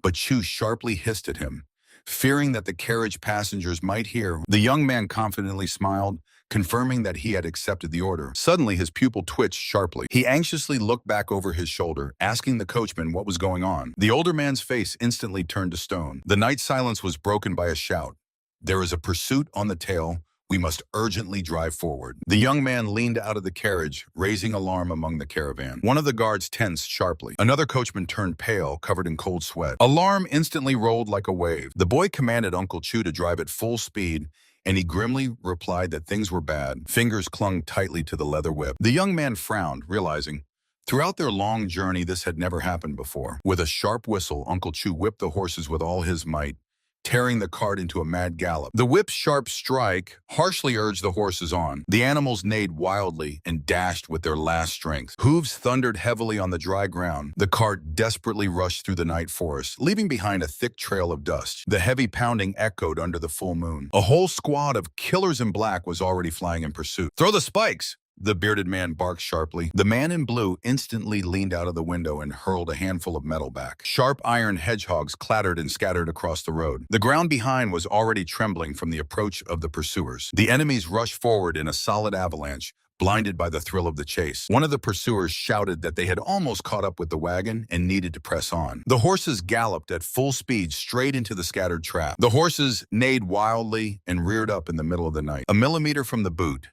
but Chu sharply hissed at him, fearing that the carriage passengers might hear. The young man confidently smiled, confirming that he had accepted the order. Suddenly, his pupil twitched sharply. He anxiously looked back over his shoulder, asking the coachman what was going on. The older man's face instantly turned to stone. The night silence was broken by a shout. "There is a pursuit on the tail. We must urgently drive forward." The young man leaned out of the carriage, raising alarm among the caravan. One of the guards tensed sharply. Another coachman turned pale, covered in cold sweat. Alarm instantly rolled like a wave. The boy commanded Uncle Chu to drive at full speed, and he grimly replied that things were bad. Fingers clung tightly to the leather whip. The young man frowned, realizing throughout their long journey this had never happened before. With a sharp whistle, Uncle Chu whipped the horses with all his might, tearing the cart into a mad gallop. The whip's sharp strike harshly urged the horses on. The animals neighed wildly and dashed with their last strength. Hooves thundered heavily on the dry ground. The cart desperately rushed through the night forest, leaving behind a thick trail of dust. The heavy pounding echoed under the full moon. A whole squad of killers in black was already flying in pursuit. "Throw the spikes!" the bearded man barked sharply. The man in blue instantly leaned out of the window and hurled a handful of metal back. Sharp iron hedgehogs clattered and scattered across the road. The ground behind was already trembling from the approach of the pursuers. The enemies rushed forward in a solid avalanche, blinded by the thrill of the chase. One of the pursuers shouted that they had almost caught up with the wagon and needed to press on. The horses galloped at full speed straight into the scattered trap. The horses neighed wildly and reared up in the middle of the night. A millimeter from the boot,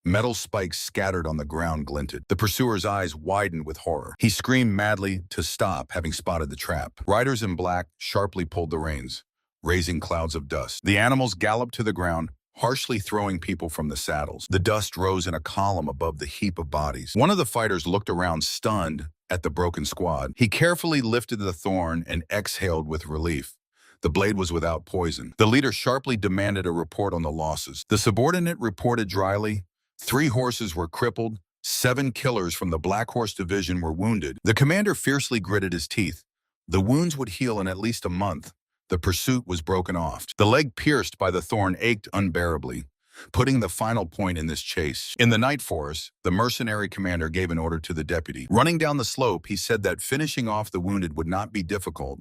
metal spikes scattered on the ground glinted. The pursuer's eyes widened with horror. He screamed madly to stop, having spotted the trap. Riders in black sharply pulled the reins, raising clouds of dust. The animals galloped to the ground, harshly throwing people from the saddles. The dust rose in a column above the heap of bodies. One of the fighters looked around, stunned at the broken squad. He carefully lifted the thorn and exhaled with relief. The blade was without poison. The leader sharply demanded a report on the losses. The subordinate reported dryly, 3 horses were crippled, 7 killers from the Black Horse Division were wounded. The commander fiercely gritted his teeth. The wounds would heal in at least a month. The pursuit was broken off. The leg pierced by the thorn ached unbearably, putting the final point in this chase. In the night forest, the mercenary commander gave an order to the deputy. Running down the slope, he said that finishing off the wounded would not be difficult,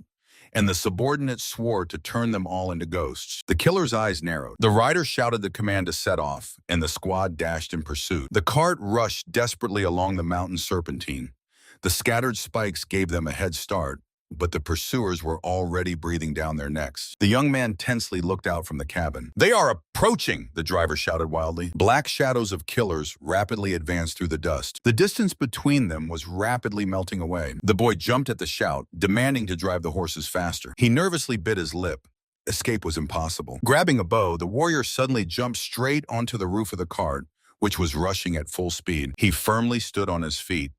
and the subordinate swore to turn them all into ghosts. The killer's eyes narrowed. The rider shouted the command to set off, and the squad dashed in pursuit. The cart rushed desperately along the mountain serpentine. The scattered spikes gave them a head start, but the pursuers were already breathing down their necks. The young man tensely looked out from the cabin. "They are approaching!" the driver shouted wildly. Black shadows of killers rapidly advanced through the dust. The distance between them was rapidly melting away. The boy jumped at the shout, demanding to drive the horses faster. He nervously bit his lip. Escape was impossible. Grabbing a bow, the warrior suddenly jumped straight onto the roof of the cart, which was rushing at full speed. He firmly stood on his feet,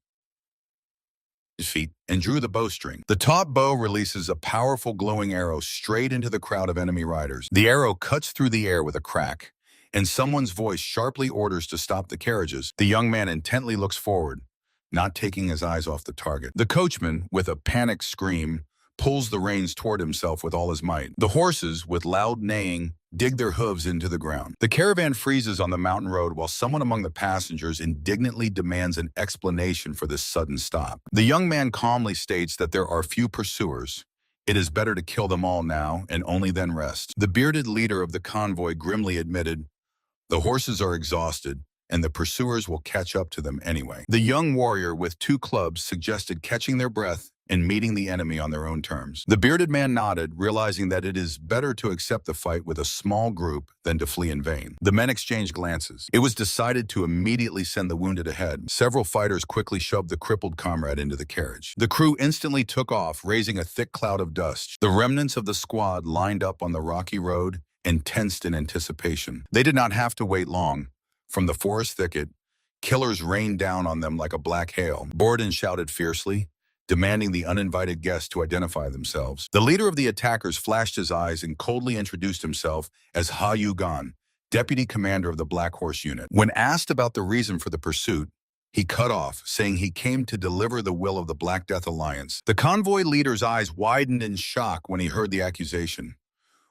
his feet and drew the bowstring. The top bow releases a powerful glowing arrow straight into the crowd of enemy riders. The arrow cuts through the air with a crack, and someone's voice sharply orders to stop the carriages. The young man intently looks forward, not taking his eyes off the target. The coachman, with a panicked scream, pulls the reins toward himself with all his might. The horses, with loud neighing, dig their hooves into the ground. The caravan freezes on the mountain road while someone among the passengers indignantly demands an explanation for this sudden stop. The young man calmly states that there are few pursuers. It is better to kill them all now and only then rest. The bearded leader of the convoy grimly admitted, "The horses are exhausted, and the pursuers will catch up to them anyway." The young warrior with 2 clubs suggested catching their breath and meeting the enemy on their own terms. The bearded man nodded, realizing that it is better to accept the fight with a small group than to flee in vain. The men exchanged glances. It was decided to immediately send the wounded ahead. Several fighters quickly shoved the crippled comrade into the carriage. The crew instantly took off, raising a thick cloud of dust. The remnants of the squad lined up on the rocky road and tensed in anticipation. They did not have to wait long. From the forest thicket, killers rained down on them like a black hail. Borden shouted fiercely, demanding the uninvited guests to identify themselves. The leader of the attackers flashed his eyes and coldly introduced himself as Ha Yu-gan, deputy commander of the Black Horse Unit. When asked about the reason for the pursuit, he cut off, saying he came to deliver the will of the Black Death Alliance. The convoy leader's eyes widened in shock when he heard the accusation.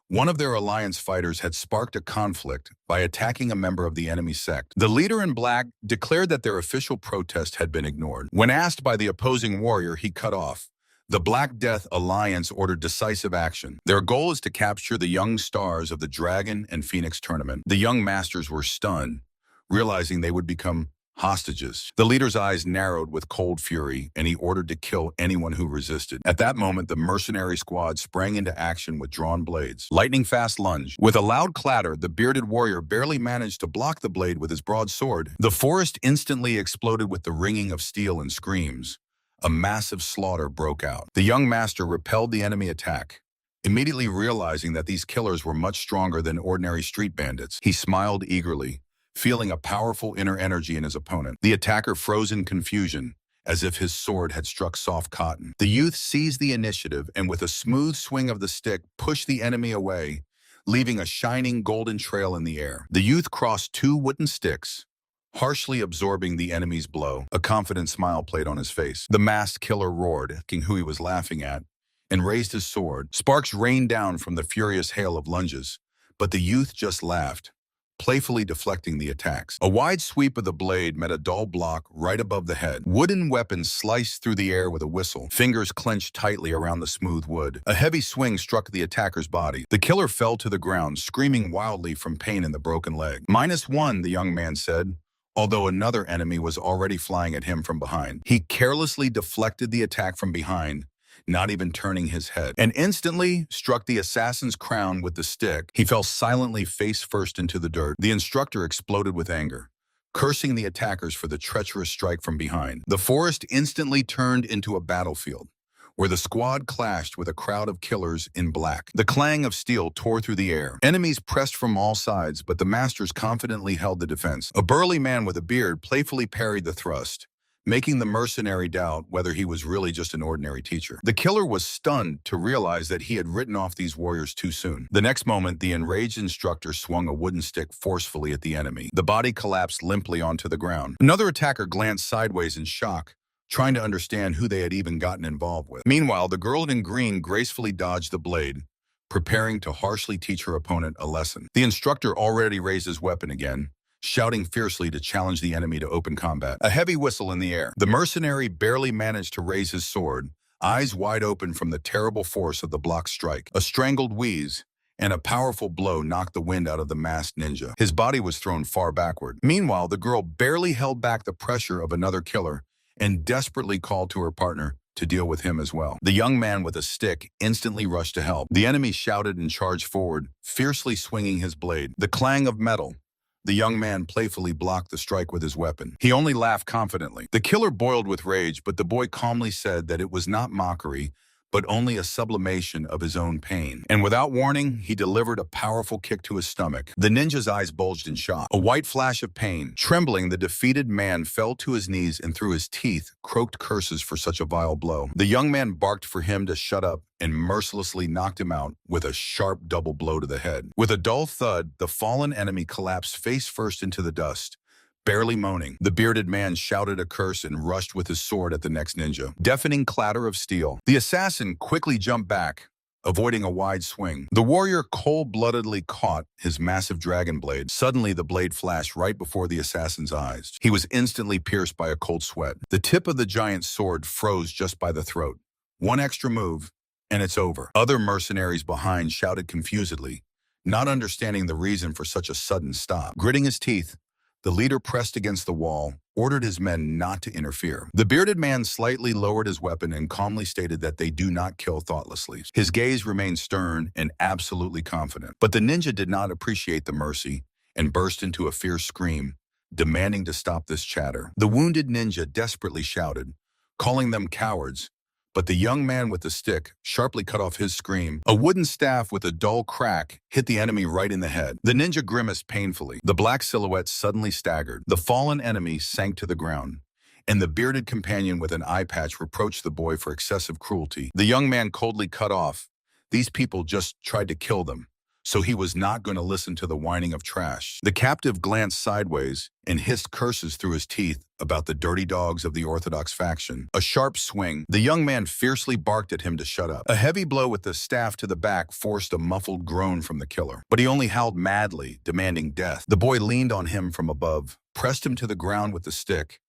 One of their alliance fighters had sparked a conflict by attacking a member of the enemy sect. The leader in black declared that their official protest had been ignored. When asked by the opposing warrior, he cut off. The Black Death Alliance ordered decisive action. Their goal is to capture the young stars of the Dragon and Phoenix tournament. The young masters were stunned, realizing they would become hostages. The leader's eyes narrowed with cold fury, and he ordered to kill anyone who resisted. At that moment, the mercenary squad sprang into action with drawn blades. Lightning-fast lunge. With a loud clatter, the bearded warrior barely managed to block the blade with his broadsword. The forest instantly exploded with the ringing of steel and screams. A massive slaughter broke out. The young master repelled the enemy attack, immediately realizing that these killers were much stronger than ordinary street bandits. He smiled eagerly, feeling a powerful inner energy in his opponent. The attacker froze in confusion, as if his sword had struck soft cotton. The youth seized the initiative and with a smooth swing of the stick pushed the enemy away, leaving a shining golden trail in the air. The youth crossed 2 wooden sticks, harshly absorbing the enemy's blow. A confident smile played on his face. The masked killer roared, asking who he was laughing at, and raised his sword. Sparks rained down from the furious hail of lunges, but the youth just laughed, playfully deflecting the attacks. A wide sweep of the blade met a dull block right above the head. Wooden weapons sliced through the air with a whistle. Fingers clenched tightly around the smooth wood. A heavy swing struck the attacker's body. The killer fell to the ground, screaming wildly from pain in the broken leg. -1, the young man said, although another enemy was already flying at him from behind. He carelessly deflected the attack from behind, not even turning his head, and instantly struck the assassin's crown with the stick. He fell silently face first into the dirt. The instructor exploded with anger, cursing the attackers for the treacherous strike from behind. The forest instantly turned into a battlefield, where the squad clashed with a crowd of killers in black. The clang of steel tore through the air. Enemies pressed from all sides, but the masters confidently held the defense. A burly man with a beard playfully parried the thrust, making the mercenary doubt whether he was really just an ordinary teacher. The killer was stunned to realize that he had written off these warriors too soon. The next moment, the enraged instructor swung a wooden stick forcefully at the enemy. The body collapsed limply onto the ground. Another attacker glanced sideways in shock, trying to understand who they had even gotten involved with. Meanwhile, the girl in green gracefully dodged the blade, preparing to harshly teach her opponent a lesson. The instructor already raised his weapon again, shouting fiercely to challenge the enemy to open combat. A heavy whistle in the air. The mercenary barely managed to raise his sword, eyes wide open from the terrible force of the block strike. A strangled wheeze and a powerful blow knocked the wind out of the masked ninja. His body was thrown far backward. Meanwhile, the girl barely held back the pressure of another killer and desperately called to her partner to deal with him as well. The young man with a stick instantly rushed to help. The enemy shouted and charged forward, fiercely swinging his blade. The clang of metal. The young man playfully blocked the strike with his weapon. He only laughed confidently. The killer boiled with rage, but the boy calmly said that it was not mockery, but only a sublimation of his own pain. And without warning, he delivered a powerful kick to his stomach. The ninja's eyes bulged in shock. A white flash of pain. Trembling, the defeated man fell to his knees and through his teeth croaked curses for such a vile blow. The young man barked for him to shut up and mercilessly knocked him out with a sharp double blow to the head. With a dull thud, the fallen enemy collapsed face first into the dust. Barely moaning, the bearded man shouted a curse and rushed with his sword at the next ninja. Deafening clatter of steel. The assassin quickly jumped back, avoiding a wide swing. The warrior cold-bloodedly caught his massive dragon blade. Suddenly, the blade flashed right before the assassin's eyes. He was instantly pierced by a cold sweat. The tip of the giant's sword froze just by the throat. One extra move, and it's over. Other mercenaries behind shouted confusedly, not understanding the reason for such a sudden stop. Gritting his teeth, the leader pressed against the wall, ordered his men not to interfere. The bearded man slightly lowered his weapon and calmly stated that they do not kill thoughtlessly. His gaze remained stern and absolutely confident. But the ninja did not appreciate the mercy and burst into a fierce scream, demanding to stop this chatter. The wounded ninja desperately shouted, calling them cowards, but the young man with the stick sharply cut off his scream. A wooden staff with a dull crack hit the enemy right in the head. The ninja grimaced painfully. The black silhouette suddenly staggered. The fallen enemy sank to the ground, and the bearded companion with an eye patch reproached the boy for excessive cruelty. The young man coldly cut off. These people just tried to kill them, so he was not going to listen to the whining of trash. The captive glanced sideways and hissed curses through his teeth about the dirty dogs of the Orthodox faction. A sharp swing. The young man fiercely barked at him to shut up. A heavy blow with the staff to the back forced a muffled groan from the killer, but he only howled madly, demanding death. The boy leaned on him from above, pressed him to the ground with the stick,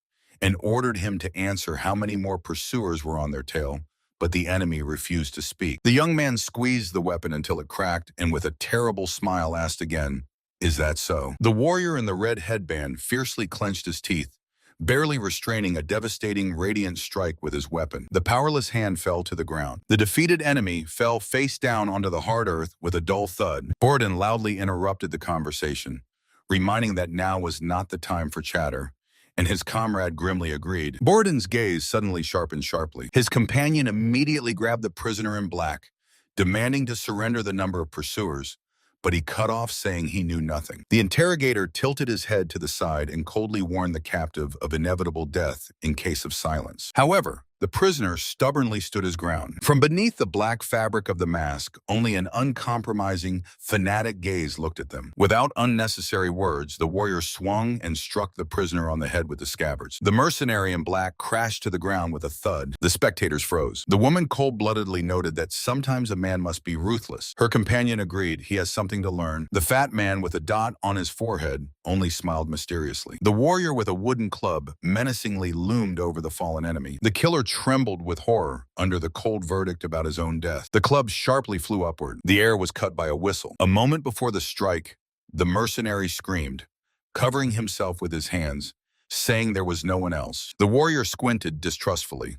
and ordered him to answer how many more pursuers were on their tail, but the enemy refused to speak. The young man squeezed the weapon until it cracked, and with a terrible smile asked again, "Is that so?" The warrior in the red headband fiercely clenched his teeth, barely restraining a devastating radiant strike with his weapon. The powerless hand fell to the ground. The defeated enemy fell face down onto the hard earth with a dull thud. Borden loudly interrupted the conversation, reminding that now was not the time for chatter, and his comrade grimly agreed. Borden's gaze suddenly sharpened sharply. His companion immediately grabbed the prisoner in black, demanding to surrender the number of pursuers, but he cut off, saying he knew nothing. The interrogator tilted his head to the side and coldly warned the captive of inevitable death in case of silence. However, the prisoner stubbornly stood his ground. From beneath the black fabric of the mask, only an uncompromising, fanatic gaze looked at them. Without unnecessary words, the warrior swung and struck the prisoner on the head with the scabbards. The mercenary in black crashed to the ground with a thud. The spectators froze. The woman cold-bloodedly noted that sometimes a man must be ruthless. Her companion agreed. He has something to learn. The fat man with a dot on his forehead only smiled mysteriously. The warrior with a wooden club menacingly loomed over the fallen enemy. The killer trembled with horror under the cold verdict about his own death. The club sharply flew upward. The air was cut by a whistle. A moment before the strike, the mercenary screamed, covering himself with his hands, saying there was no one else. The warrior squinted distrustfully.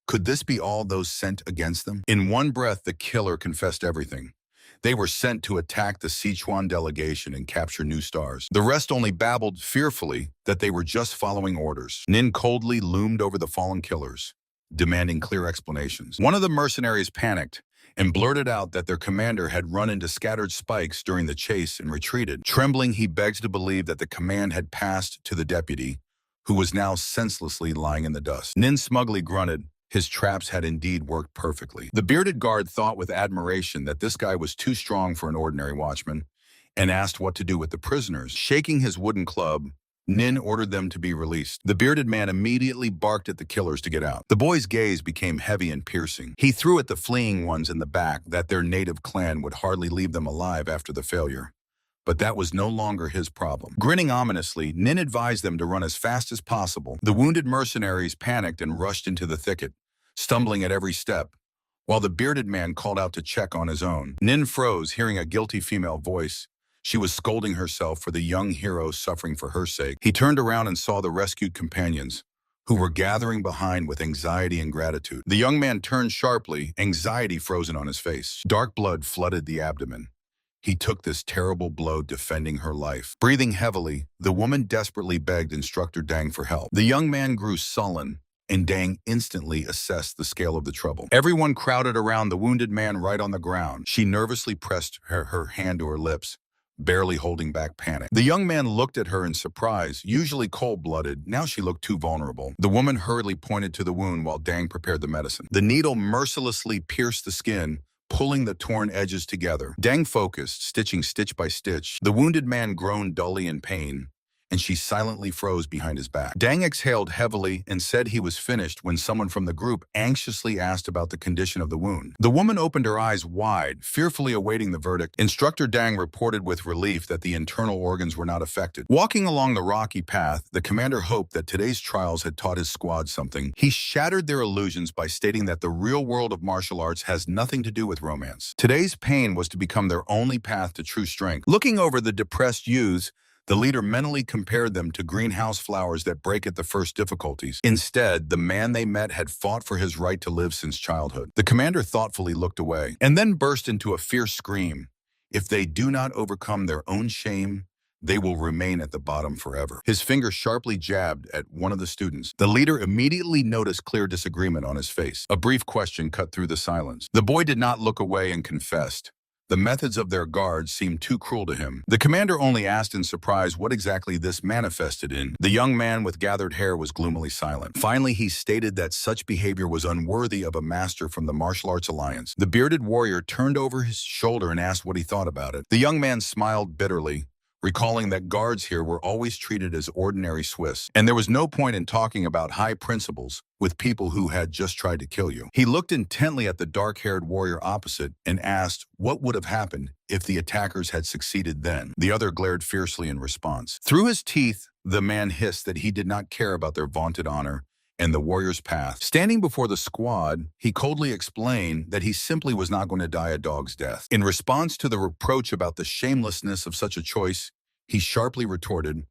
Could this be all those sent against them? In one breath, the killer confessed everything. They were sent to attack the Sichuan delegation and capture new stars. The rest only babbled fearfully that they were just following orders. Nin coldly loomed over the fallen killers, demanding clear explanations. One of the mercenaries panicked and blurted out that their commander had run into scattered spikes during the chase and retreated. Trembling, he begged to believe that the command had passed to the deputy, who was now senselessly lying in the dust. Nin smugly grunted. His traps had indeed worked perfectly. The bearded guard thought with admiration that this guy was too strong for an ordinary watchman and asked what to do with the prisoners. Shaking his wooden club, Nin ordered them to be released. The bearded man immediately barked at the killers to get out. The boy's gaze became heavy and piercing. He threw at the fleeing ones in the back that their native clan would hardly leave them alive after the failure. But that was no longer his problem. Grinning ominously, Nin advised them to run as fast as possible. The wounded mercenaries panicked and rushed into the thicket, stumbling at every step, while the bearded man called out to check on his own. Nin froze, hearing a guilty female voice. She was scolding herself for the young hero suffering for her sake. He turned around and saw the rescued companions, who were gathering behind with anxiety and gratitude. The young man turned sharply, anxiety frozen on his face. Dark blood flooded the abdomen. He took this terrible blow defending her life. Breathing heavily, the woman desperately begged Instructor Dang for help. The young man grew sullen and Dang instantly assessed the scale of the trouble. Everyone crowded around the wounded man right on the ground. She nervously pressed her hand to her lips, barely holding back panic. The young man looked at her in surprise, usually cold-blooded. Now she looked too vulnerable. The woman hurriedly pointed to the wound while Dang prepared the medicine. The needle mercilessly pierced the skin, pulling the torn edges together. Dang focused, stitching stitch by stitch. The wounded man groaned dully in pain, and she silently froze behind his back. Dang exhaled heavily and said he was finished when someone from the group anxiously asked about the condition of the wound. The woman opened her eyes wide, fearfully awaiting the verdict. Instructor Dang reported with relief that the internal organs were not affected. Walking along the rocky path, the commander hoped that today's trials had taught his squad something. He shattered their illusions by stating that the real world of martial arts has nothing to do with romance. Today's pain was to become their only path to true strength. Looking over the depressed youths, the leader mentally compared them to greenhouse flowers that break at the first difficulties. Instead, the man they met had fought for his right to live since childhood. The commander thoughtfully looked away, and then burst into a fierce scream. If they do not overcome their own shame, they will remain at the bottom forever. His finger sharply jabbed at one of the students. The leader immediately noticed clear disagreement on his face. A brief question cut through the silence. The boy did not look away and confessed. The methods of their guards seemed too cruel to him. The commander only asked in surprise what exactly this manifested in. The young man with gathered hair was gloomily silent. Finally, he stated that such behavior was unworthy of a master from the Martial Arts Alliance. The bearded warrior turned over his shoulder and asked what he thought about it. The young man smiled bitterly, recalling that guards here were always treated as ordinary Swiss, and there was no point in talking about high principles with people who had just tried to kill you. He looked intently at the dark-haired warrior opposite and asked what would have happened if the attackers had succeeded then. The other glared fiercely in response. Through his teeth, the man hissed that he did not care about their vaunted honor and the warrior's path. Standing before the squad, he coldly explained that he simply was not going to die a dog's death. In response to the reproach about the shamelessness of such a choice, he sharply retorted,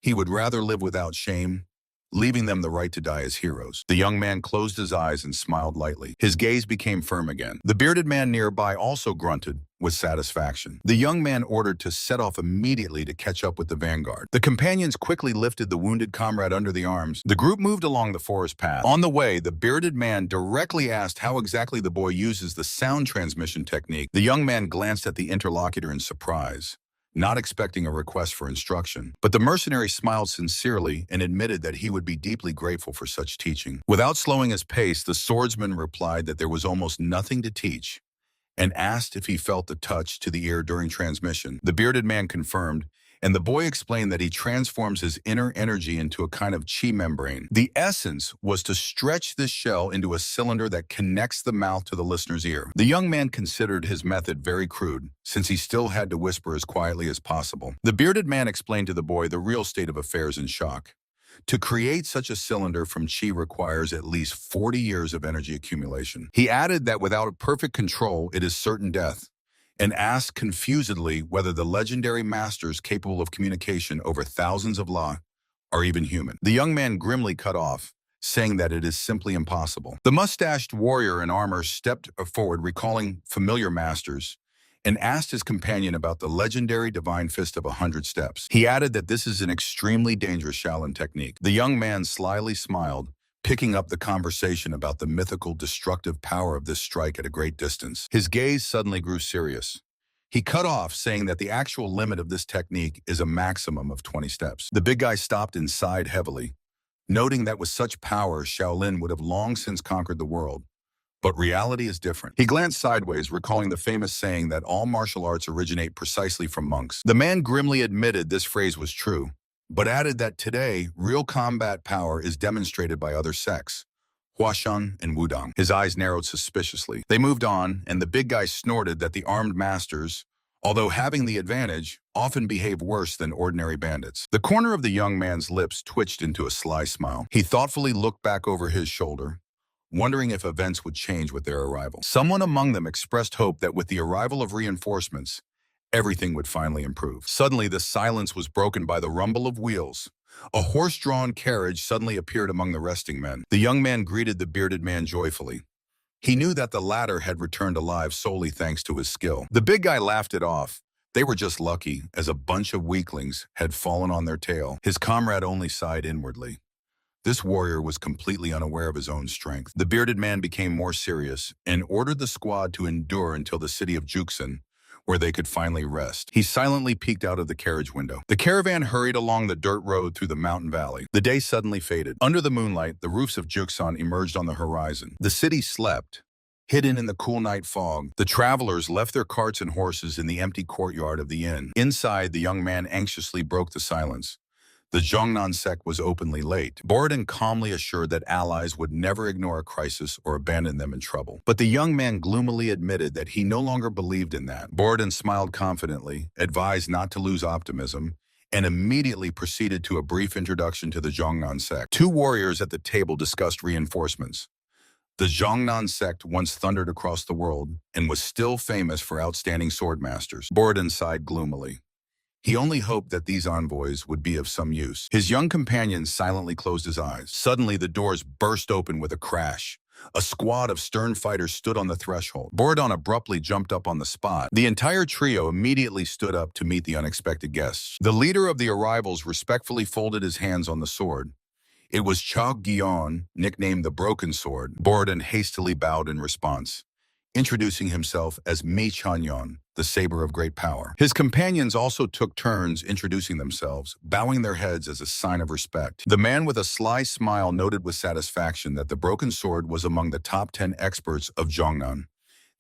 he would rather live without shame, leaving them the right to die as heroes. The young man closed his eyes and smiled lightly. His gaze became firm again. The bearded man nearby also grunted with satisfaction. The young man ordered to set off immediately to catch up with the vanguard. The companions quickly lifted the wounded comrade under the arms. The group moved along the forest path. On the way, the bearded man directly asked how exactly the boy uses the sound transmission technique. The young man glanced at the interlocutor in surprise, not expecting a request for instruction. But the mercenary smiled sincerely and admitted that he would be deeply grateful for such teaching. Without slowing his pace, the swordsman replied that there was almost nothing to teach and asked if he felt the touch to the ear during transmission. The bearded man confirmed, and the boy explained that he transforms his inner energy into a kind of chi membrane. The essence was to stretch this shell into a cylinder that connects the mouth to the listener's ear. The young man considered his method very crude, since he still had to whisper as quietly as possible. The bearded man explained to the boy the real state of affairs in shock. To create such a cylinder from chi requires at least 40 years of energy accumulation. He added that without perfect control, it is certain death, and asked confusedly whether the legendary masters capable of communication over thousands of la are even human. The young man grimly cut off, saying that it is simply impossible. The mustached warrior in armor stepped forward, recalling familiar masters, and asked his companion about the legendary divine fist of 100 steps. He added that this is an extremely dangerous Shaolin technique. The young man slyly smiled, picking up the conversation about the mythical destructive power of this strike at a great distance. His gaze suddenly grew serious. He cut off, saying that the actual limit of this technique is a maximum of 20 steps. The big guy stopped and sighed heavily, noting that with such power, Shaolin would have long since conquered the world. But reality is different. He glanced sideways, recalling the famous saying that all martial arts originate precisely from monks. The man grimly admitted this phrase was true, but added that today, real combat power is demonstrated by other sects, Huashan and Wudang. His eyes narrowed suspiciously. They moved on, and the big guy snorted that the armed masters, although having the advantage, often behave worse than ordinary bandits. The corner of the young man's lips twitched into a sly smile. He thoughtfully looked back over his shoulder, wondering if events would change with their arrival. Someone among them expressed hope that with the arrival of reinforcements, everything would finally improve. Suddenly, the silence was broken by the rumble of wheels. A horse-drawn carriage suddenly appeared among the resting men. The young man greeted the bearded man joyfully. He knew that the latter had returned alive solely thanks to his skill. The big guy laughed it off. They were just lucky, as a bunch of weaklings had fallen on their tail. His comrade only sighed inwardly. This warrior was completely unaware of his own strength. The bearded man became more serious and ordered the squad to endure until the city of Juxin, where they could finally rest. He silently peeked out of the carriage window. The caravan hurried along the dirt road through the mountain valley. The day suddenly faded. Under the moonlight, the roofs of Juxin emerged on the horizon. The city slept. Hidden in the cool night fog, the travelers left their carts and horses in the empty courtyard of the inn. Inside, the young man anxiously broke the silence. The Zhongnan sect was openly late. Borodin calmly assured that allies would never ignore a crisis or abandon them in trouble. But the young man gloomily admitted that he no longer believed in that. Borodin smiled confidently, advised not to lose optimism, and immediately proceeded to a brief introduction to the Zhongnan sect. Two warriors at the table discussed reinforcements. The Zhongnan sect once thundered across the world and was still famous for outstanding swordmasters. Borodin sighed gloomily. He only hoped that these envoys would be of some use. His young companion silently closed his eyes. Suddenly, the doors burst open with a crash. A squad of stern fighters stood on the threshold. Borodin abruptly jumped up on the spot. The entire trio immediately stood up to meet the unexpected guests. The leader of the arrivals respectfully folded his hands on the sword. It was Chao Guion, nicknamed the Broken Sword. Borodin hastily bowed in response, introducing himself as Mi Chanyon, the Saber of Great Power. His companions also took turns introducing themselves, bowing their heads as a sign of respect. The man with a sly smile noted with satisfaction that the Broken Sword was among the top 10 experts of Zhongnan.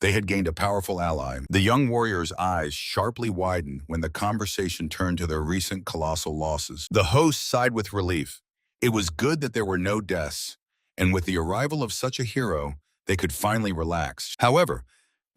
They had gained a powerful ally. The young warrior's eyes sharply widened when the conversation turned to their recent colossal losses. The host sighed with relief. It was good that there were no deaths, and with the arrival of such a hero, they could finally relax. However,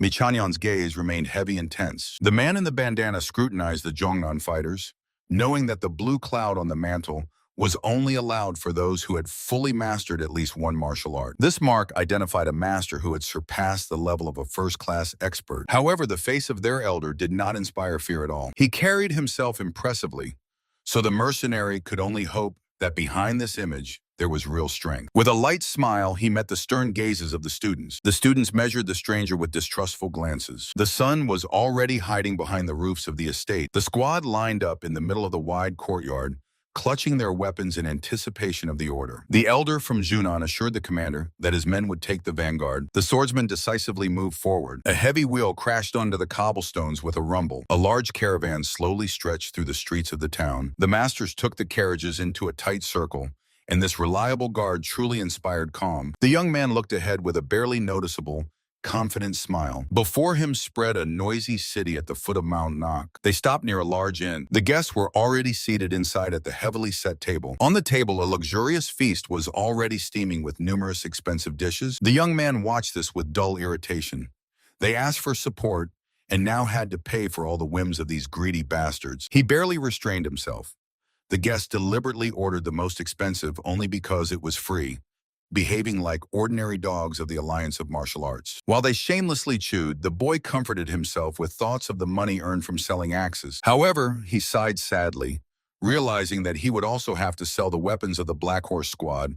Michanyon's gaze remained heavy and tense. The man in the bandana scrutinized the Zhongnan fighters, knowing that the blue cloud on the mantle was only allowed for those who had fully mastered at least one martial art. This mark identified a master who had surpassed the level of a first-class expert. However, the face of their elder did not inspire fear at all. He carried himself impressively, so the mercenary could only hope that behind this image, there was real strength. With a light smile, he met the stern gazes of the students. The students measured the stranger with distrustful glances. The sun was already hiding behind the roofs of the estate. The squad lined up in the middle of the wide courtyard, clutching their weapons in anticipation of the order. The elder from Junan assured the commander that his men would take the vanguard. The swordsman decisively moved forward. A heavy wheel crashed onto the cobblestones with a rumble. A large caravan slowly stretched through the streets of the town. The masters took the carriages into a tight circle, and this reliable guard truly inspired calm. The young man looked ahead with a barely noticeable, confident smile. Before him spread a noisy city at the foot of Mount Nok. They stopped near a large inn. The guests were already seated inside at the heavily set table. On the table, a luxurious feast was already steaming with numerous expensive dishes. The young man watched this with dull irritation. They asked for support and now had to pay for all the whims of these greedy bastards. He barely restrained himself. The guest deliberately ordered the most expensive only because it was free, behaving like ordinary dogs of the Alliance of Martial Arts. While they shamelessly chewed, the boy comforted himself with thoughts of the money earned from selling axes. However, he sighed sadly, realizing that he would also have to sell the weapons of the Black Horse Squad.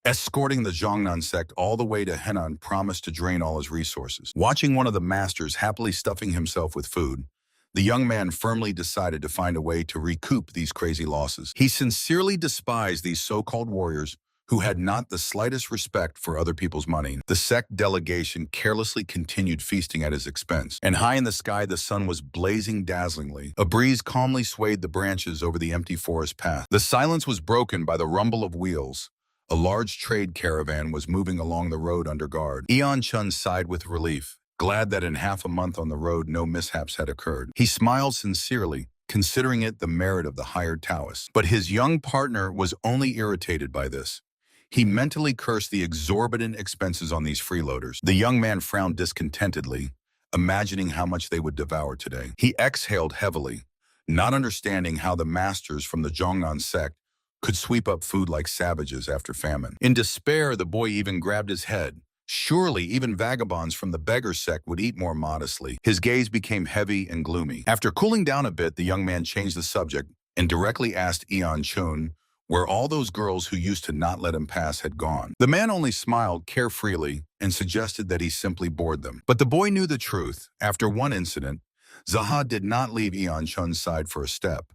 Escorting the Zhongnan sect all the way to Henan promised to drain all his resources. Watching one of the masters happily stuffing himself with food, the young man firmly decided to find a way to recoup these crazy losses. He sincerely despised these so-called warriors who had not the slightest respect for other people's money. The sect delegation carelessly continued feasting at his expense, and high in the sky the sun was blazing dazzlingly. A breeze calmly swayed the branches over the empty forest path. The silence was broken by the rumble of wheels. A large trade caravan was moving along the road under guard. Eon Chun sighed with relief, glad that in half a month on the road no mishaps had occurred. He smiled sincerely, considering it the merit of the hired Taoist. But his young partner was only irritated by this. He mentally cursed the exorbitant expenses on these freeloaders. The young man frowned discontentedly, imagining how much they would devour today. He exhaled heavily, not understanding how the masters from the Zhongnan sect could sweep up food like savages after famine. In despair, the boy even grabbed his head. Surely even vagabonds from the beggar sect would eat more modestly. His gaze became heavy and gloomy. After cooling down a bit, the young man changed the subject and directly asked Eon Chun where all those girls who used to not let him pass had gone. The man only smiled carefreely and suggested that he simply bored them. But the boy knew the truth. After one incident, Zaha did not leave Eon Chun's side for a step.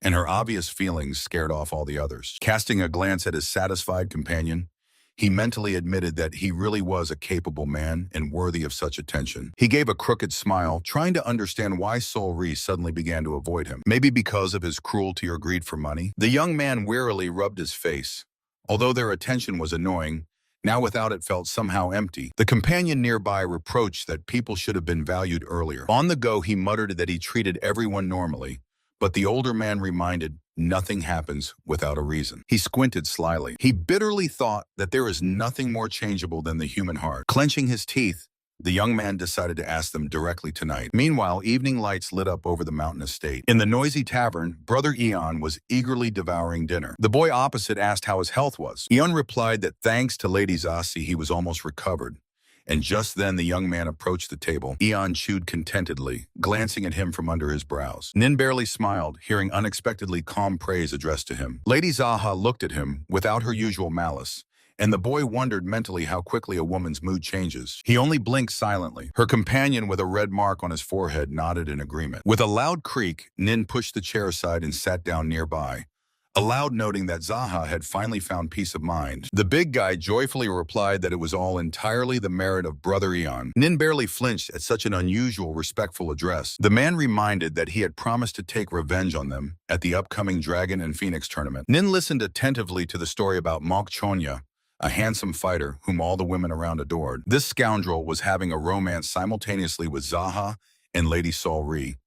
and her obvious feelings scared off all the others. Casting a glance at his satisfied companion, he mentally admitted that he really was a capable man and worthy of such attention. He gave a crooked smile, trying to understand why Sol-Ree suddenly began to avoid him. Maybe because of his cruelty or greed for money? The young man wearily rubbed his face. Although their attention was annoying, now without it felt somehow empty. The companion nearby reproached that people should have been valued earlier. On the go, he muttered that he treated everyone normally, but the older man reminded, nothing happens without a reason. He squinted slyly. He bitterly thought that there is nothing more changeable than the human heart. Clenching his teeth, the young man decided to ask them directly tonight. Meanwhile, evening lights lit up over the mountain estate. In the noisy tavern, Brother Eon was eagerly devouring dinner. The boy opposite asked how his health was. Eon replied that thanks to Lady Zasi, he was almost recovered. And just then the young man approached the table. Eon chewed contentedly, glancing at him from under his brows. Nin barely smiled, hearing unexpectedly calm praise addressed to him. Lady Zaha looked at him without her usual malice, and the boy wondered mentally how quickly a woman's mood changes. He only blinked silently. Her companion, with a red mark on his forehead, nodded in agreement. With a loud creak, Nin pushed the chair aside and sat down nearby, aloud noting that Zaha had finally found peace of mind. The big guy joyfully replied that it was all entirely the merit of Brother Eon. Nin barely flinched at such an unusual, respectful address. The man reminded that he had promised to take revenge on them at the upcoming Dragon and Phoenix tournament. Nin listened attentively to the story about Mok Chonya, a handsome fighter whom all the women around adored. This scoundrel was having a romance simultaneously with Zaha and Lady Sol-Ree,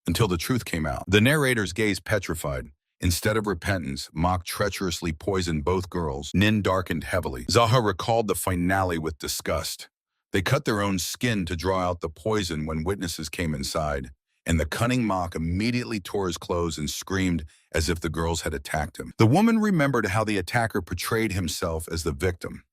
until the truth came out. The narrator's gaze petrified. Instead of repentance, Mok treacherously poisoned both girls. Nin darkened heavily. Zaha recalled the finale with disgust. They cut their own skin to draw out the poison when witnesses came inside, and the cunning Mok immediately tore his clothes and screamed as if the girls had attacked him. The woman remembered how the attacker portrayed himself as the victim.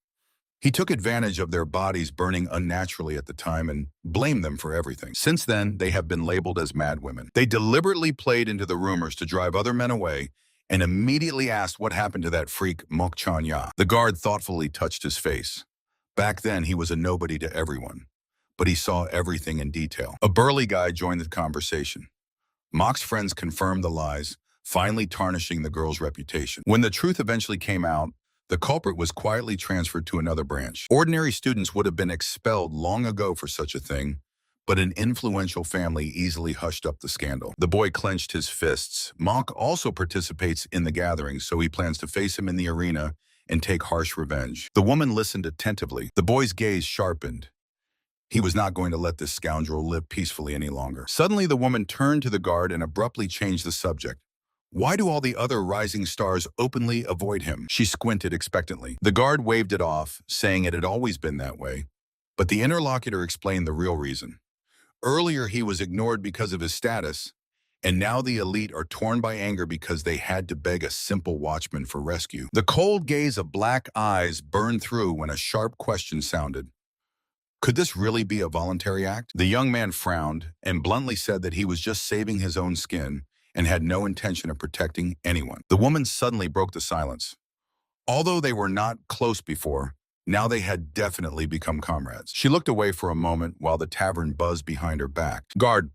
He took advantage of their bodies burning unnaturally at the time and blamed them for everything. Since then, they have been labeled as madwomen. They deliberately played into the rumors to drive other men away and immediately asked what happened to that freak Mok Chonya. The guard thoughtfully touched his face. Back then, he was a nobody to everyone, but he saw everything in detail. A burly guy joined the conversation. Mok's friends confirmed the lies, finally tarnishing the girl's reputation. When the truth eventually came out, the culprit was quietly transferred to another branch. Ordinary students would have been expelled long ago for such a thing, but an influential family easily hushed up the scandal. The boy clenched his fists. Mok also participates in the gathering, so he plans to face him in the arena and take harsh revenge. The woman listened attentively. The boy's gaze sharpened. He was not going to let this scoundrel live peacefully any longer. Suddenly, the woman turned to the guard and abruptly changed the subject. Why do all the other rising stars openly avoid him? She squinted expectantly. The guard waved it off, saying it had always been that way. But the interlocutor explained the real reason. Earlier, he was ignored because of his status, and now the elite are torn by anger because they had to beg a simple watchman for rescue. The cold gaze of black eyes burned through when a sharp question sounded. Could this really be a voluntary act? The young man frowned and bluntly said that he was just saving his own skin and had no intention of protecting anyone. The woman suddenly broke the silence. Although they were not close before, now they had definitely become comrades. She looked away for a moment while the tavern buzzed behind her back. Guard.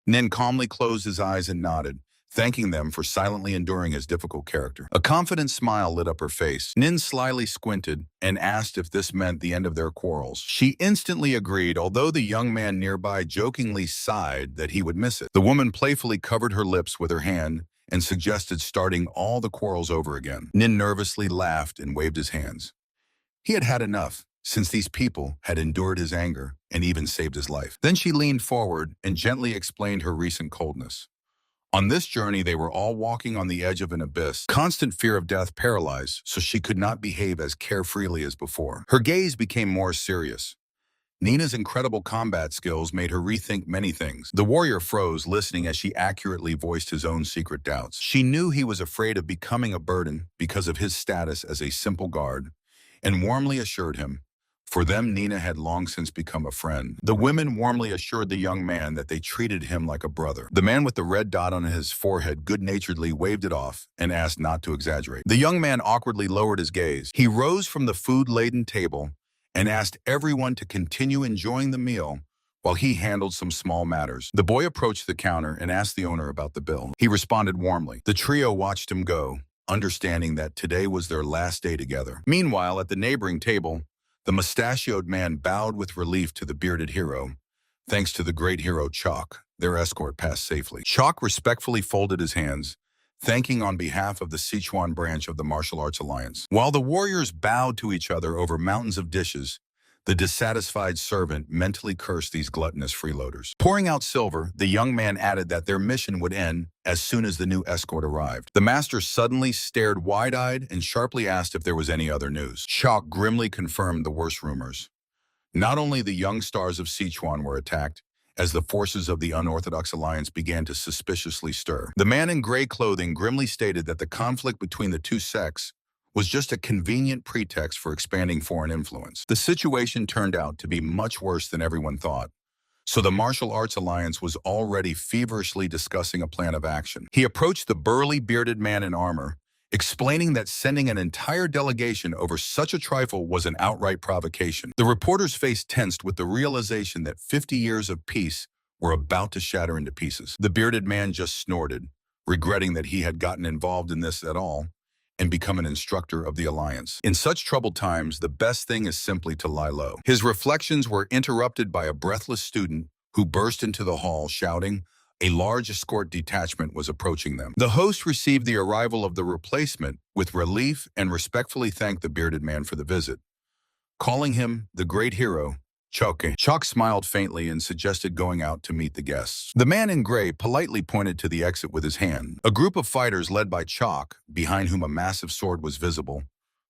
Nin calmly closed his eyes and nodded, thanking them for silently enduring his difficult character. A confident smile lit up her face. Nin slyly squinted and asked if this meant the end of their quarrels. She instantly agreed, although the young man nearby jokingly sighed that he would miss it. The woman playfully covered her lips with her hand and suggested starting all the quarrels over again. Nin nervously laughed and waved his hands. He had had enough, since these people had endured his anger and even saved his life. Then she leaned forward and gently explained her recent coldness. On this journey, they were all walking on the edge of an abyss. Constant fear of death paralyzed, so she could not behave as carefreely as before. Her gaze became more serious. Nina's incredible combat skills made her rethink many things. The warrior froze, listening as she accurately voiced his own secret doubts. She knew he was afraid of becoming a burden because of his status as a simple guard, and warmly assured him, for them, Nina had long since become a friend. The women warmly assured the young man that they treated him like a brother. The man with the red dot on his forehead good-naturedly waved it off and asked not to exaggerate. The young man awkwardly lowered his gaze. He rose from the food-laden table and asked everyone to continue enjoying the meal while he handled some small matters. The boy approached the counter and asked the owner about the bill. He responded warmly. The trio watched him go, understanding that today was their last day together. Meanwhile, at the neighboring table, the mustachioed man bowed with relief to the bearded hero. Thanks to the great hero Chalk, their escort passed safely. Chalk respectfully folded his hands, thanking on behalf of the Sichuan branch of the Martial Arts Alliance. While the warriors bowed to each other over mountains of dishes, the dissatisfied servant mentally cursed these gluttonous freeloaders. Pouring out silver, the young man added that their mission would end as soon as the new escort arrived. The master suddenly stared wide-eyed and sharply asked if there was any other news. Chalk grimly confirmed the worst rumors. Not only the young stars of Sichuan were attacked, as the forces of the unorthodox alliance began to suspiciously stir. The man in gray clothing grimly stated that the conflict between the two sects was just a convenient pretext for expanding foreign influence. The situation turned out to be much worse than everyone thought, so the Martial Arts Alliance was already feverishly discussing a plan of action. He approached the burly, bearded man in armor, explaining that sending an entire delegation over such a trifle was an outright provocation. The reporter's face tensed with the realization that 50 years of peace were about to shatter into pieces. The bearded man just snorted, regretting that he had gotten involved in this at all and become an instructor of the Alliance. In such troubled times, the best thing is simply to lie low. His reflections were interrupted by a breathless student who burst into the hall shouting, a large escort detachment was approaching them. The host received the arrival of the replacement with relief and respectfully thanked the bearded man for the visit, calling him the great hero, Chalk. Chalk smiled faintly and suggested going out to meet the guests. The man in gray politely pointed to the exit with his hand. A group of fighters led by Chalk, behind whom a massive sword was visible,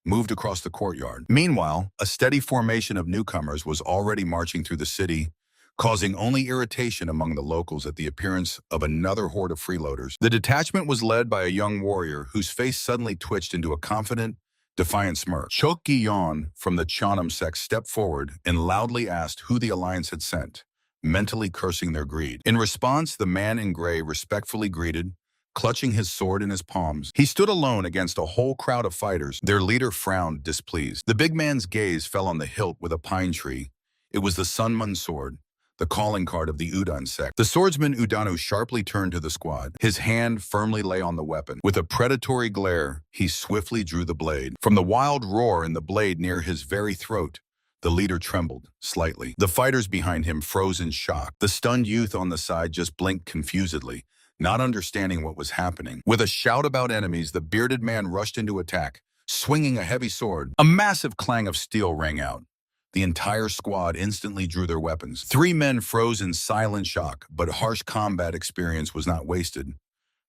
moved across the courtyard. Meanwhile, a steady formation of newcomers was already marching through the city, causing only irritation among the locals at the appearance of another horde of freeloaders. The detachment was led by a young warrior whose face suddenly twitched into a confident, defiant smirk. Chok Gi-yon from the Chanam sect stepped forward and loudly asked who the alliance had sent, mentally cursing their greed. In response, the man in gray respectfully greeted, clutching his sword in his palms. He stood alone against a whole crowd of fighters. Their leader frowned, displeased. The big man's gaze fell on the hilt with a pine tree. It was the Sunmun sword, the calling card of the Udan sect. The swordsman Udanu sharply turned to the squad. His hand firmly lay on the weapon. With a predatory glare, he swiftly drew the blade. From the wild roar in the blade near his very throat, the leader trembled slightly. The fighters behind him froze in shock. The stunned youth on the side just blinked confusedly, not understanding what was happening. With a shout about enemies, the bearded man rushed into attack, swinging a heavy sword. A massive clang of steel rang out. The entire squad instantly drew their weapons. 3 men froze in silent shock, but harsh combat experience was not wasted.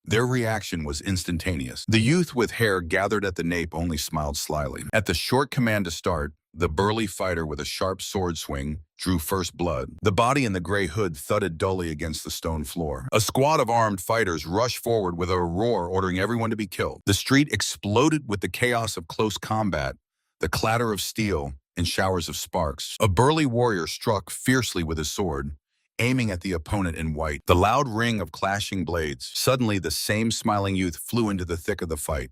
Their reaction was instantaneous. The youth with hair gathered at the nape only smiled slyly. At the short command to start, the burly fighter with a sharp sword swing drew first blood. The body in the gray hood thudded dully against the stone floor. A squad of armed fighters rushed forward with a roar ordering everyone to be killed. The street exploded with the chaos of close combat, the clatter of steel, and showers of sparks. A burly warrior struck fiercely with his sword, aiming at the opponent in white. The loud ring of clashing blades. Suddenly, the same smiling youth flew into the thick of the fight,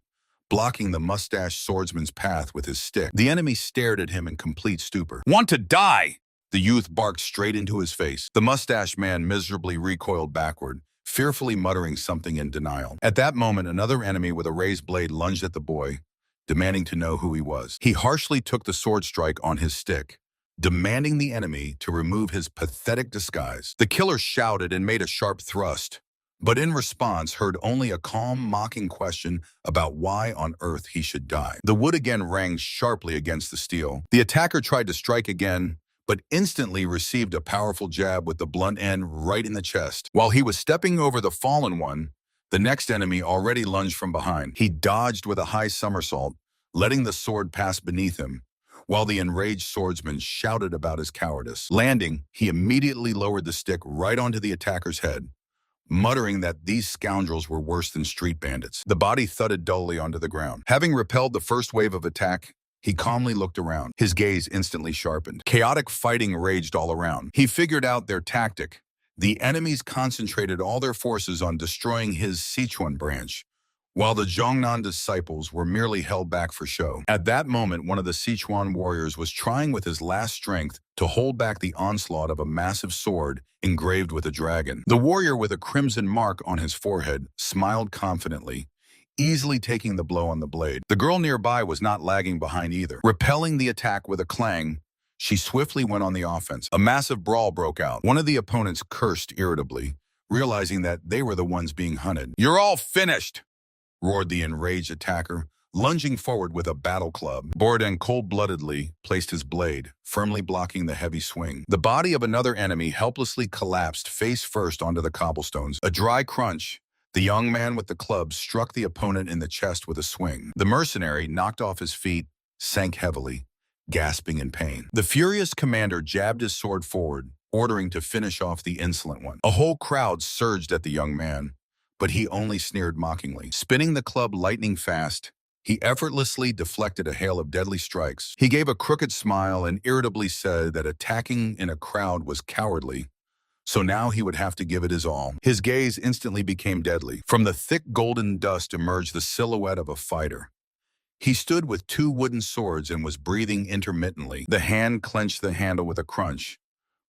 blocking the mustached swordsman's path with his stick. The enemy stared at him in complete stupor. "Want to die?" The youth barked straight into his face. The mustached man miserably recoiled backward, fearfully muttering something in denial. At that moment, another enemy with a raised blade lunged at the boy, demanding to know who he was. He harshly took the sword strike on his stick, demanding the enemy to remove his pathetic disguise. The killer shouted and made a sharp thrust, but in response heard only a calm, mocking question about why on earth he should die. The wood again rang sharply against the steel. The attacker tried to strike again, but instantly received a powerful jab with the blunt end right in the chest. While he was stepping over the fallen one, the next enemy already lunged from behind. He dodged with a high somersault, letting the sword pass beneath him, while the enraged swordsman shouted about his cowardice. Landing, he immediately lowered the stick right onto the attacker's head, muttering that these scoundrels were worse than street bandits. The body thudded dully onto the ground. Having repelled the first wave of attack, he calmly looked around. His gaze instantly sharpened. Chaotic fighting raged all around. He figured out their tactic. The enemies concentrated all their forces on destroying his Sichuan branch, while the Zhongnan disciples were merely held back for show. At that moment, one of the Sichuan warriors was trying with his last strength to hold back the onslaught of a massive sword engraved with a dragon. The warrior with a crimson mark on his forehead smiled confidently, easily taking the blow on the blade. The girl nearby was not lagging behind either. Repelling the attack with a clang, she swiftly went on the offense. A massive brawl broke out. One of the opponents cursed irritably, realizing that they were the ones being hunted. "You're all finished!" roared the enraged attacker, lunging forward with a battle club. Borden cold-bloodedly placed his blade, firmly blocking the heavy swing. The body of another enemy helplessly collapsed face first onto the cobblestones. A dry crunch. The young man with the club struck the opponent in the chest with a swing. The mercenary, knocked off his feet, sank heavily, gasping in pain. The furious commander jabbed his sword forward, ordering to finish off the insolent one. A whole crowd surged at the young man, but he only sneered mockingly. Spinning the club lightning fast, he effortlessly deflected a hail of deadly strikes. He gave a crooked smile and irritably said that attacking in a crowd was cowardly, so now he would have to give it his all. His gaze instantly became deadly. From the thick golden dust emerged the silhouette of a fighter. He stood with two wooden swords and was breathing intermittently. The hand clenched the handle with a crunch,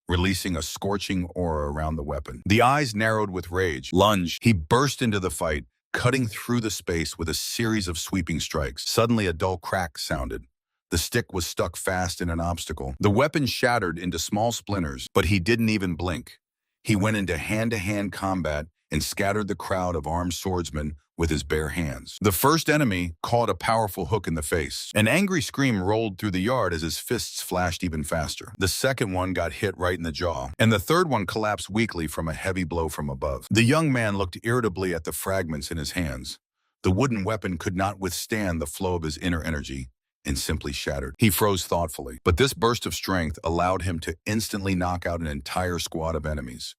releasing a scorching aura around the weapon. The eyes narrowed with rage. Lunge. He burst into the fight, cutting through the space with a series of sweeping strikes. Suddenly, a dull crack sounded. The stick was stuck fast in an obstacle. The weapon shattered into small splinters, but he didn't even blink. He went into hand-to-hand combat and scattered the crowd of armed swordsmen with his bare hands. The first enemy caught a powerful hook in the face. An angry scream rolled through the yard as his fists flashed even faster. The second one got hit right in the jaw, and the third one collapsed weakly from a heavy blow from above. The young man looked irritably at the fragments in his hands. The wooden weapon could not withstand the flow of his inner energy and simply shattered. He froze thoughtfully, but this burst of strength allowed him to instantly knock out an entire squad of enemies,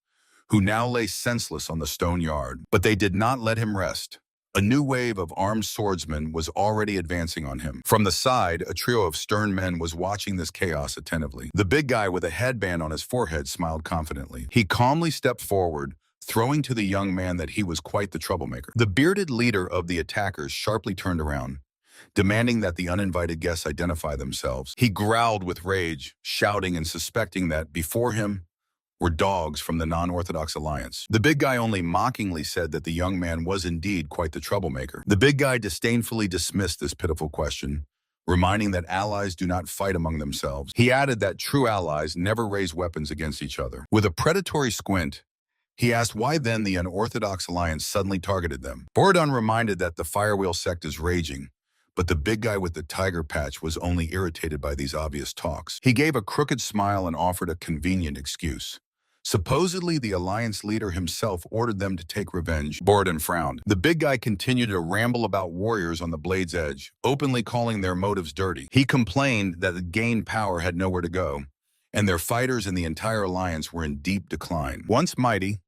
who now lay senseless on the stone yard. But they did not let him rest. A new wave of armed swordsmen was already advancing on him. From the side, a trio of stern men was watching this chaos attentively. The big guy with a headband on his forehead smiled confidently. He calmly stepped forward, throwing to the young man that he was quite the troublemaker. The bearded leader of the attackers sharply turned around, demanding that the uninvited guests identify themselves. He growled with rage, shouting and suspecting that before him were dogs from the non-Orthodox alliance. The big guy only mockingly said that the young man was indeed quite the troublemaker. The big guy disdainfully dismissed this pitiful question, reminding that allies do not fight among themselves. He added that true allies never raise weapons against each other. With a predatory squint, he asked why then the unorthodox alliance suddenly targeted them. Borodon reminded that the Firewheel sect is raging, but the big guy with the tiger patch was only irritated by these obvious talks. He gave a crooked smile and offered a convenient excuse. Supposedly, the alliance leader himself ordered them to take revenge. Borodon frowned. The big guy continued to ramble about warriors on the blade's edge, openly calling their motives dirty. He complained that the gained power had nowhere to go, and their fighters and the entire alliance were in deep decline. Once mighty,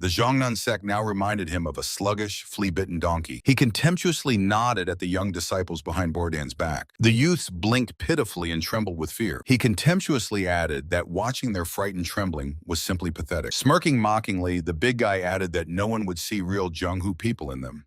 the Zhongnan sect now reminded him of a sluggish, flea-bitten donkey. He contemptuously nodded at the young disciples behind Borodon's back. The youths blinked pitifully and trembled with fear. He contemptuously added that watching their frightened trembling was simply pathetic. Smirking mockingly, the big guy added that no one would see real Zhonghu people in them.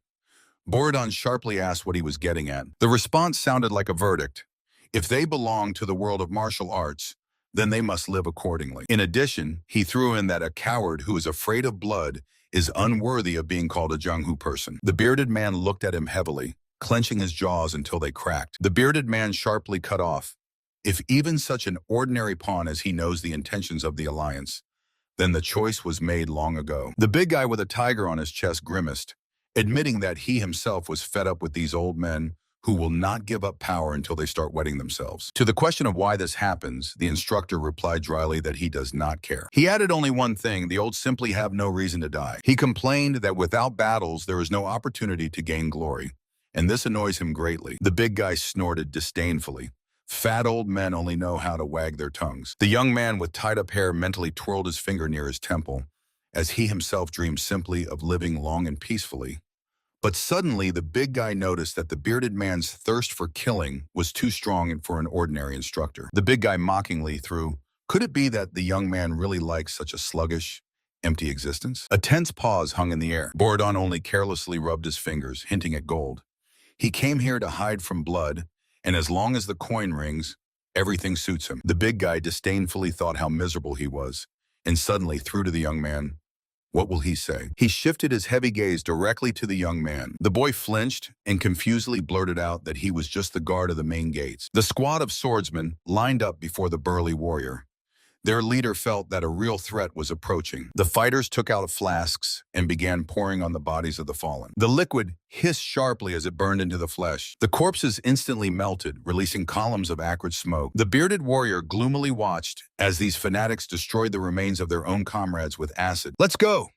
Borodon sharply asked what he was getting at. The response sounded like a verdict. If they belong to the world of martial arts, then they must live accordingly. In addition, he threw in that a coward who is afraid of blood is unworthy of being called a Zhonghu person. The bearded man looked at him heavily, clenching his jaws until they cracked. The bearded man sharply cut off. If even such an ordinary pawn as he knows the intentions of the alliance, then the choice was made long ago. The big guy with a tiger on his chest grimaced, admitting that he himself was fed up with these old men who will not give up power until they start wetting themselves. To the question of why this happens, the instructor replied dryly that he does not care. He added only one thing: the old simply have no reason to die. He complained that without battles, there is no opportunity to gain glory, and this annoys him greatly. The big guy snorted disdainfully. Fat old men only know how to wag their tongues. The young man with tied-up hair mentally twirled his finger near his temple, as he himself dreamed simply of living long and peacefully. But suddenly, the big guy noticed that the bearded man's thirst for killing was too strong for an ordinary instructor. The big guy mockingly threw, "Could it be that the young man really likes such a sluggish, empty existence? A tense pause hung in the air. Borodon only carelessly rubbed his fingers, hinting at gold. He came here to hide from blood, and as long as the coin rings, everything suits him. The big guy disdainfully thought how miserable he was, and suddenly threw to the young man, "What will he say?" He shifted his heavy gaze directly to the young man. The boy flinched and confusedly blurted out that he was just the guard of the main gates. The squad of swordsmen lined up before the burly warrior. Their leader felt that a real threat was approaching. The fighters took out flasks and began pouring on the bodies of the fallen. The liquid hissed sharply as it burned into the flesh. The corpses instantly melted, releasing columns of acrid smoke. The bearded warrior gloomily watched as these fanatics destroyed the remains of their own comrades with acid. "Let's go!"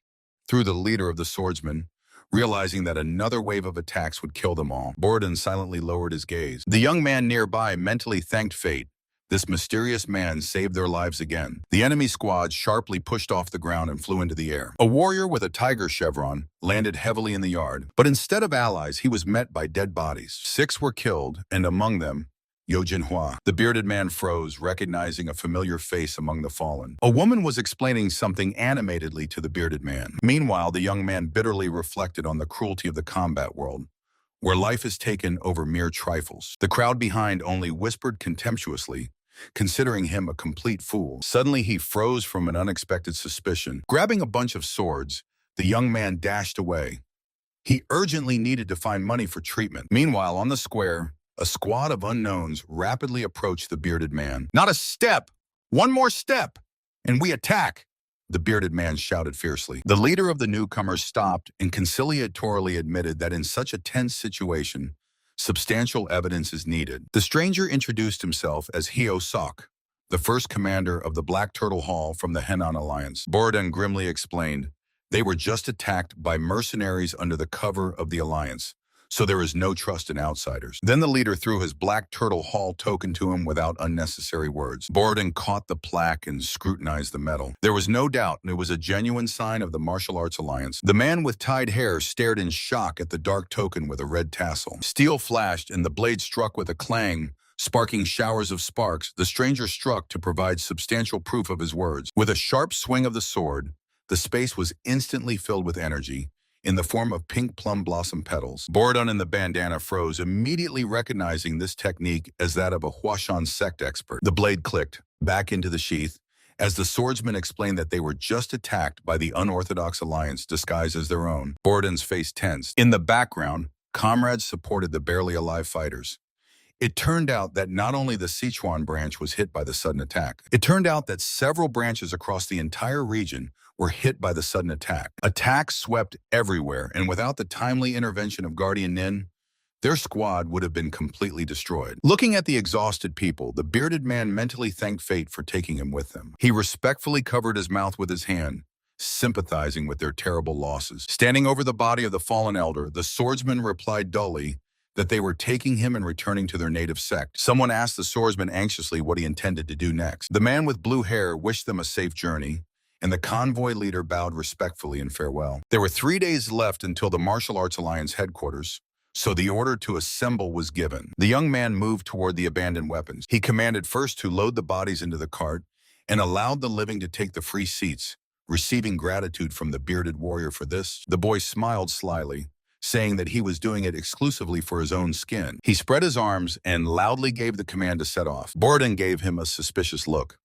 threw the leader of the swordsmen, realizing that another wave of attacks would kill them all. Borodon silently lowered his gaze. The young man nearby mentally thanked fate. This mysterious man saved their lives again. The enemy squad sharply pushed off the ground and flew into the air. A warrior with a tiger chevron landed heavily in the yard, but instead of allies, he was met by dead bodies. 6 were killed, and among them, Yahello. The bearded man froze, recognizing a familiar face among the fallen. A woman was explaining something animatedly to the bearded man. Meanwhile, the young man bitterly reflected on the cruelty of the combat world, where life is taken over mere trifles. The crowd behind only whispered contemptuously, considering him a complete fool. Suddenly, he froze from an unexpected suspicion. Grabbing a bunch of swords, the young man dashed away. He urgently needed to find money for treatment. Meanwhile, on the square, a squad of unknowns rapidly approached the bearded man. "Not a step! One more step, and we attack!" the bearded man shouted fiercely. The leader of the newcomers stopped and conciliatorily admitted that in such a tense situation, substantial evidence is needed. The stranger introduced himself as Hyo Sok, the first commander of the Black Turtle Hall from the Henan Alliance. Borodon grimly explained, "They were just attacked by mercenaries under the cover of the Alliance, so there is no trust in outsiders." Then the leader threw his Black Turtle Hall token to him without unnecessary words. Borodon caught the plaque and scrutinized the metal. There was no doubt it was a genuine sign of the Martial Arts Alliance. The man with tied hair stared in shock at the dark token with a red tassel. Steel flashed and the blade struck with a clang, sparking showers of sparks. The stranger struck to provide substantial proof of his words. With a sharp swing of the sword, the space was instantly filled with energy, in the form of pink plum blossom petals. Borodon in the bandana froze, immediately recognizing this technique as that of a Huashan sect expert. The blade clicked back into the sheath as the swordsman explained that they were just attacked by the unorthodox alliance disguised as their own. Borodon's face tensed. In the background, comrades supported the barely alive fighters. It turned out that not only the Sichuan branch was hit by the sudden attack, it turned out that several branches across the entire region were hit by the sudden attack. Attacks swept everywhere, and without the timely intervention of Guardian Nin, their squad would have been completely destroyed. Looking at the exhausted people, the bearded man mentally thanked fate for taking him with them. He respectfully covered his mouth with his hand, sympathizing with their terrible losses. Standing over the body of the fallen elder, the swordsman replied dully that they were taking him and returning to their native sect. Someone asked the swordsman anxiously what he intended to do next. The man with blue hair wished them a safe journey, and the convoy leader bowed respectfully in farewell. There were 3 days left until the Martial Arts Alliance headquarters, so the order to assemble was given. The young man moved toward the abandoned weapons. He commanded first to load the bodies into the cart and allowed the living to take the free seats, receiving gratitude from the bearded warrior for this. The boy smiled slyly, saying that he was doing it exclusively for his own skin. He spread his arms and loudly gave the command to set off. Borodon gave him a suspicious look.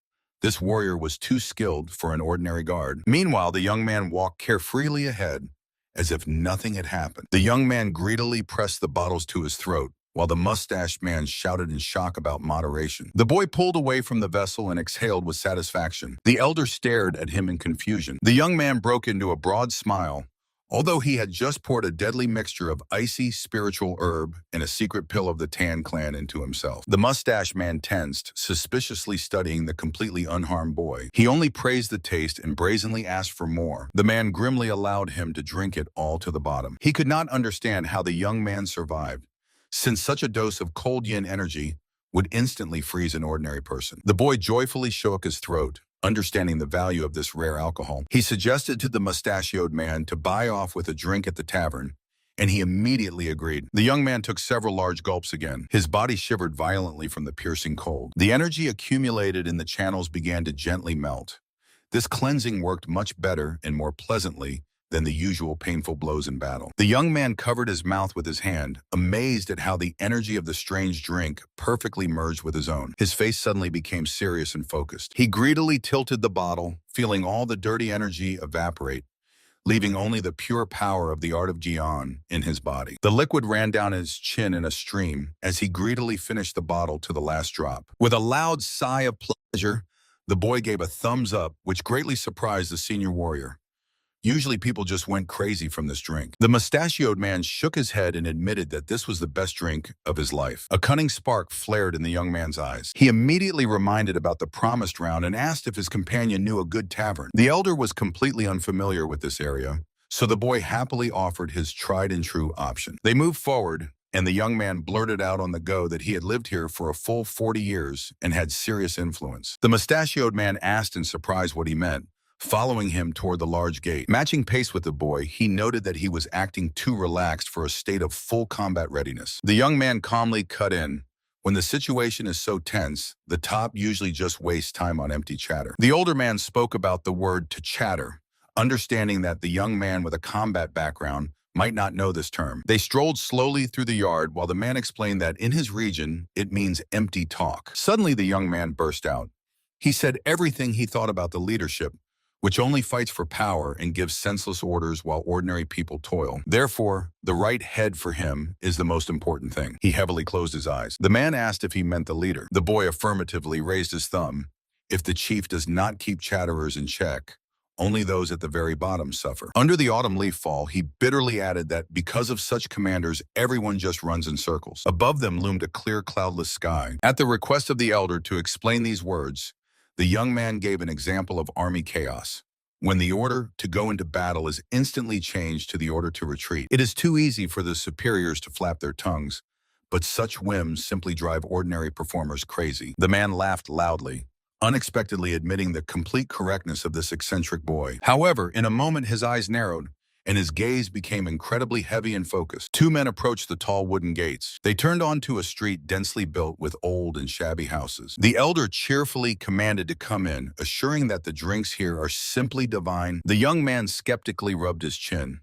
This warrior was too skilled for an ordinary guard. Meanwhile, the young man walked carefreely ahead, as if nothing had happened. The young man greedily pressed the bottles to his throat, while the mustached man shouted in shock about moderation. The boy pulled away from the vessel and exhaled with satisfaction. The elder stared at him in confusion. The young man broke into a broad smile, although he had just poured a deadly mixture of icy spiritual herb and a secret pill of the Tan clan into himself. The mustache man tensed, suspiciously studying the completely unharmed boy. He only praised the taste and brazenly asked for more. The man grimly allowed him to drink it all to the bottom. He could not understand how the young man survived, since such a dose of cold yin energy would instantly freeze an ordinary person. The boy joyfully shook his throat, understanding the value of this rare alcohol. He suggested to the mustachioed man to buy off with a drink at the tavern, and he immediately agreed. The young man took several large gulps again. His body shivered violently from the piercing cold. The energy accumulated in the channels began to gently melt. This cleansing worked much better and more pleasantly than the usual painful blows in battle. The young man covered his mouth with his hand, amazed at how the energy of the strange drink perfectly merged with his own. His face suddenly became serious and focused. He greedily tilted the bottle, feeling all the dirty energy evaporate, leaving only the pure power of the art of Jian in his body. The liquid ran down his chin in a stream as he greedily finished the bottle to the last drop. With a loud sigh of pleasure, the boy gave a thumbs up, which greatly surprised the senior warrior. Usually people just went crazy from this drink. The mustachioed man shook his head and admitted that this was the best drink of his life. A cunning spark flared in the young man's eyes. He immediately reminded about the promised round and asked if his companion knew a good tavern. The elder was completely unfamiliar with this area, so the boy happily offered his tried-and-true option. They moved forward, and the young man blurted out on the go that he had lived here for a full 40 years and had serious influence. The mustachioed man asked in surprise what he meant, following him toward the large gate. Matching pace with the boy, he noted that he was acting too relaxed for a state of full combat readiness. The young man calmly cut in. When the situation is so tense, the top usually just wastes time on empty chatter. The older man spoke about the word to chatter, understanding that the young man with a combat background might not know this term. They strolled slowly through the yard while the man explained that in his region, it means empty talk. Suddenly, the young man burst out. He said everything he thought about the leadership, which only fights for power and gives senseless orders while ordinary people toil. Therefore, the right head for him is the most important thing. He heavily closed his eyes. The man asked if he meant the leader. The boy affirmatively raised his thumb. If the chief does not keep chatterers in check, only those at the very bottom suffer. Under the autumn leaf fall, he bitterly added that because of such commanders, everyone just runs in circles. Above them loomed a clear, cloudless sky. At the request of the elder to explain these words, the young man gave an example of army chaos, when the order to go into battle is instantly changed to the order to retreat. It is too easy for the superiors to flap their tongues, but such whims simply drive ordinary performers crazy. The man laughed loudly, unexpectedly admitting the complete correctness of this eccentric boy. However, in a moment his eyes narrowed, and his gaze became incredibly heavy and focused. Two men approached the tall wooden gates. They turned onto a street densely built with old and shabby houses. The elder cheerfully commanded to come in, assuring that the drinks here are simply divine. The young man skeptically rubbed his chin,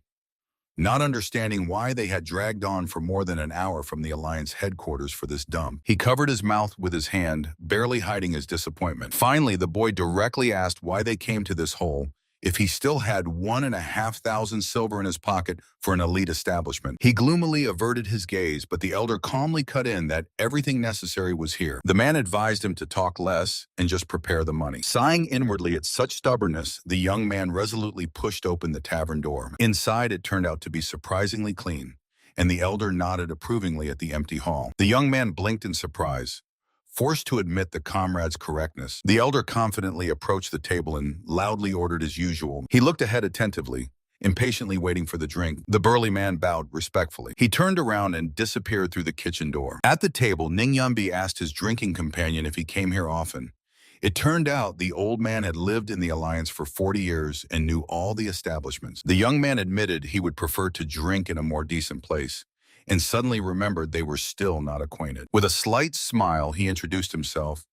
not understanding why they had dragged on for more than an hour from the Alliance headquarters for this dump. He covered his mouth with his hand, barely hiding his disappointment. Finally, the boy directly asked why they came to this hole, if he still had 1,500 silver in his pocket for an elite establishment. He gloomily averted his gaze, but the elder calmly cut in that everything necessary was here. The man advised him to talk less and just prepare the money. Sighing inwardly at such stubbornness, the young man resolutely pushed open the tavern door. Inside, it turned out to be surprisingly clean, and the elder nodded approvingly at the empty hall. The young man blinked in surprise, forced to admit the comrade's correctness. The elder confidently approached the table and loudly ordered as usual. He looked ahead attentively, impatiently waiting for the drink. The burly man bowed respectfully. He turned around and disappeared through the kitchen door. At the table, Ningyunbi asked his drinking companion if he came here often. It turned out the old man had lived in the Alliance for 40 years and knew all the establishments. The young man admitted he would prefer to drink in a more decent place, and suddenly remembered they were still not acquainted. With a slight smile, he introduced himself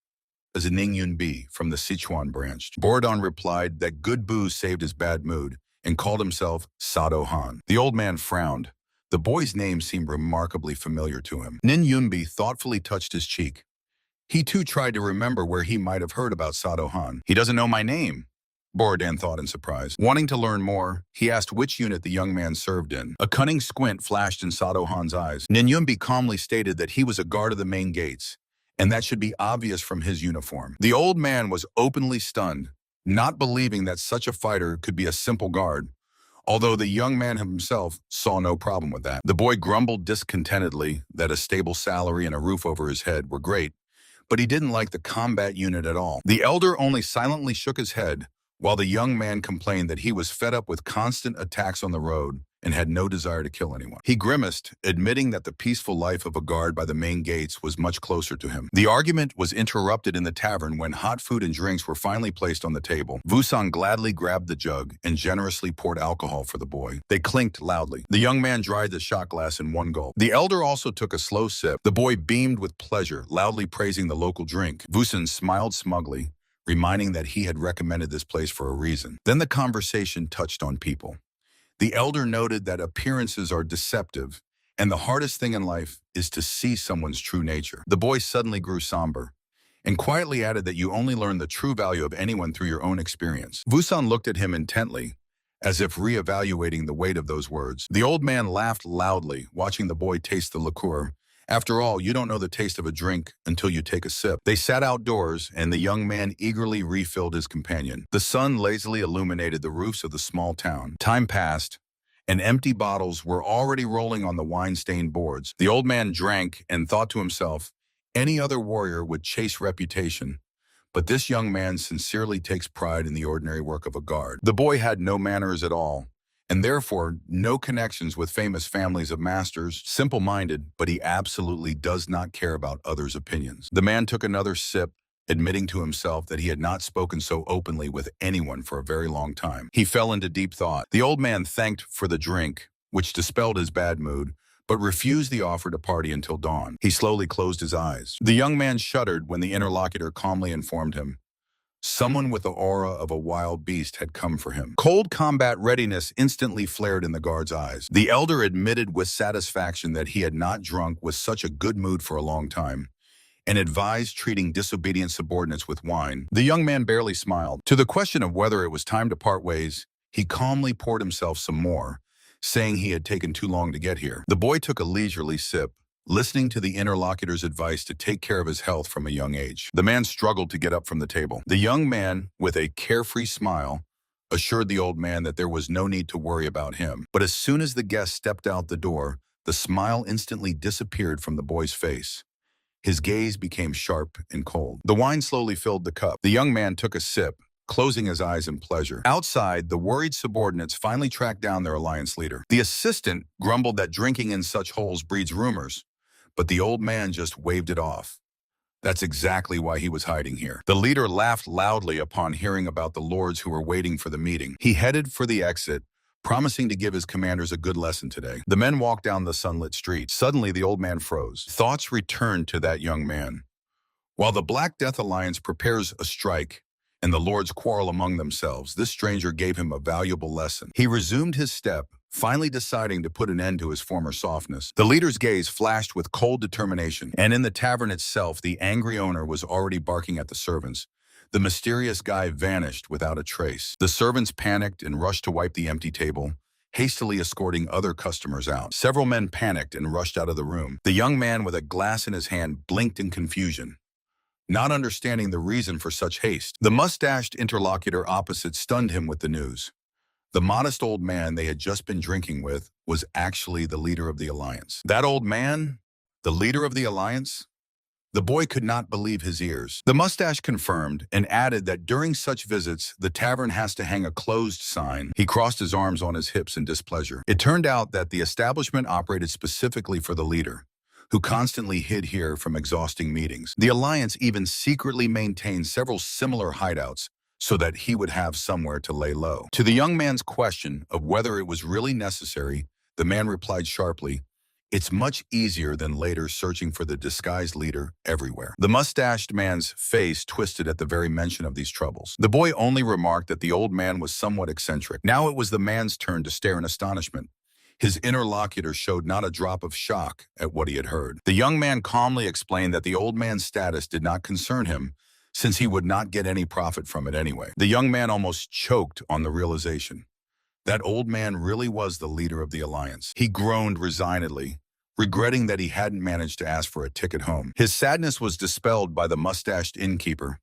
as Ning Yunbi from the Sichuan branch. Borodon replied that good booze saved his bad mood and called himself Sado Han. The old man frowned. The boy's name seemed remarkably familiar to him. Nin Yunbi thoughtfully touched his cheek. He too tried to remember where he might have heard about Sado Han. He doesn't know my name, Borodon thought in surprise. Wanting to learn more, he asked which unit the young man served in. A cunning squint flashed in Sado Han's eyes. Ninyumbi calmly stated that he was a guard of the main gates, and that should be obvious from his uniform. The old man was openly stunned, not believing that such a fighter could be a simple guard, although the young man himself saw no problem with that. The boy grumbled discontentedly that a stable salary and a roof over his head were great, but he didn't like the combat unit at all. The elder only silently shook his head, while the young man complained that he was fed up with constant attacks on the road and had no desire to kill anyone. He grimaced, admitting that the peaceful life of a guard by the main gates was much closer to him. The argument was interrupted in the tavern when hot food and drinks were finally placed on the table. Wusong gladly grabbed the jug and generously poured alcohol for the boy. They clinked loudly. The young man dried the shot glass in one gulp. The elder also took a slow sip. The boy beamed with pleasure, loudly praising the local drink. Wusong smiled smugly, reminding that he had recommended this place for a reason. Then the conversation touched on people. The elder noted that appearances are deceptive, and the hardest thing in life is to see someone's true nature. The boy suddenly grew somber and quietly added that you only learn the true value of anyone through your own experience. Vusan looked at him intently, as if re-evaluating the weight of those words. The old man laughed loudly, watching the boy taste the liqueur. After all, you don't know the taste of a drink until you take a sip. They sat outdoors, and the young man eagerly refilled his companion. The sun lazily illuminated the roofs of the small town. Time passed, and empty bottles were already rolling on the wine-stained boards. The old man drank and thought to himself, any other warrior would chase reputation, but this young man sincerely takes pride in the ordinary work of a guard. The boy had no manners at all, and therefore no connections with famous families of masters, simple-minded, but he absolutely does not care about others' opinions. The man took another sip, admitting to himself that he had not spoken so openly with anyone for a very long time. He fell into deep thought. The old man thanked for the drink, which dispelled his bad mood, but refused the offer to party until dawn. He slowly closed his eyes. The young man shuddered when the interlocutor calmly informed him someone with the aura of a wild beast had come for him. Cold combat readiness instantly flared in the guard's eyes. The elder admitted with satisfaction that he had not drunk with such a good mood for a long time, and advised treating disobedient subordinates with wine. The young man barely smiled. To the question of whether it was time to part ways, he calmly poured himself some more, saying he had taken too long to get here. The boy took a leisurely sip, listening to the interlocutor's advice to take care of his health from a young age. The man struggled to get up from the table. The young man, with a carefree smile, assured the old man that there was no need to worry about him. But as soon as the guest stepped out the door, the smile instantly disappeared from the boy's face. His gaze became sharp and cold. The wine slowly filled the cup. The young man took a sip, closing his eyes in pleasure. Outside, the worried subordinates finally tracked down their alliance leader. The assistant grumbled that drinking in such holes breeds rumors, but the old man just waved it off. That's exactly why he was hiding here. The leader laughed loudly upon hearing about the lords who were waiting for the meeting. He headed for the exit, promising to give his commanders a good lesson today. The men walked down the sunlit street. Suddenly, the old man froze. Thoughts returned to that young man. While the Black Death Alliance prepares a strike, and the lords quarrel among themselves, this stranger gave him a valuable lesson. He resumed his step, finally deciding to put an end to his former softness. The leader's gaze flashed with cold determination, and in the tavern itself, the angry owner was already barking at the servants. The mysterious guy vanished without a trace. The servants panicked and rushed to wipe the empty table, hastily escorting other customers out. Several men panicked and rushed out of the room. The young man with a glass in his hand blinked in confusion, not understanding the reason for such haste. The mustached interlocutor opposite stunned him with the news. The modest old man they had just been drinking with was actually the leader of the alliance. That old man? The leader of the alliance? The boy could not believe his ears. The mustache confirmed and added that during such visits, the tavern has to hang a closed sign. He crossed his arms on his hips in displeasure. It turned out that the establishment operated specifically for the leader, who constantly hid here from exhausting meetings. The alliance even secretly maintained several similar hideouts so that he would have somewhere to lay low. To the young man's question of whether it was really necessary, the man replied sharply, "It's much easier than later searching for the disguised leader everywhere." The mustached man's face twisted at the very mention of these troubles. The boy only remarked that the old man was somewhat eccentric. Now it was the man's turn to stare in astonishment. His interlocutor showed not a drop of shock at what he had heard. The young man calmly explained that the old man's status did not concern him, since he would not get any profit from it anyway. The young man almost choked on the realization. That old man really was the leader of the alliance. He groaned resignedly, regretting that he hadn't managed to ask for a ticket home. His sadness was dispelled by the mustached innkeeper,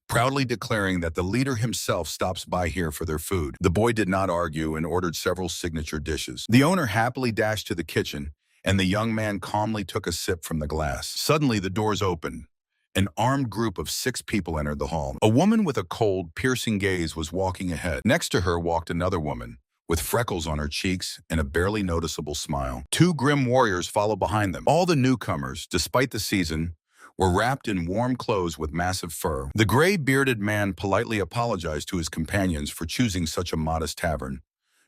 proudly declaring that the leader himself stops by here for their food. The boy did not argue and ordered several signature dishes. The owner happily dashed to the kitchen, and the young man calmly took a sip from the glass. Suddenly, the doors opened. An armed group of 6 people entered the hall. A woman with a cold, piercing gaze was walking ahead. Next to her walked another woman, with freckles on her cheeks and a barely noticeable smile. 2 grim warriors followed behind them. All the newcomers, despite the season, were wrapped in warm clothes with massive fur. The gray-bearded man politely apologized to his companions for choosing such a modest tavern.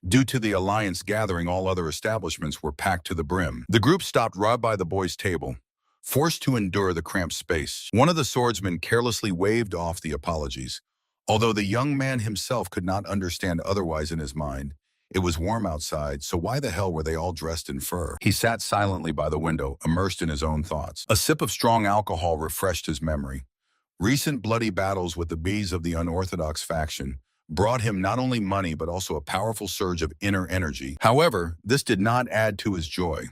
Due to the alliance gathering, all other establishments were packed to the brim. The group stopped right by the boy's table, forced to endure the cramped space. One of the swordsmen carelessly waved off the apologies, Although the young man himself could not understand otherwise in his mind, it was warm outside, so why the hell were they all dressed in fur? He sat silently by the window, immersed in his own thoughts. A sip of strong alcohol refreshed his memory. Recent bloody battles with the bees of the unorthodox faction brought him not only money but also a powerful surge of inner energy. However, this did not add to his joy.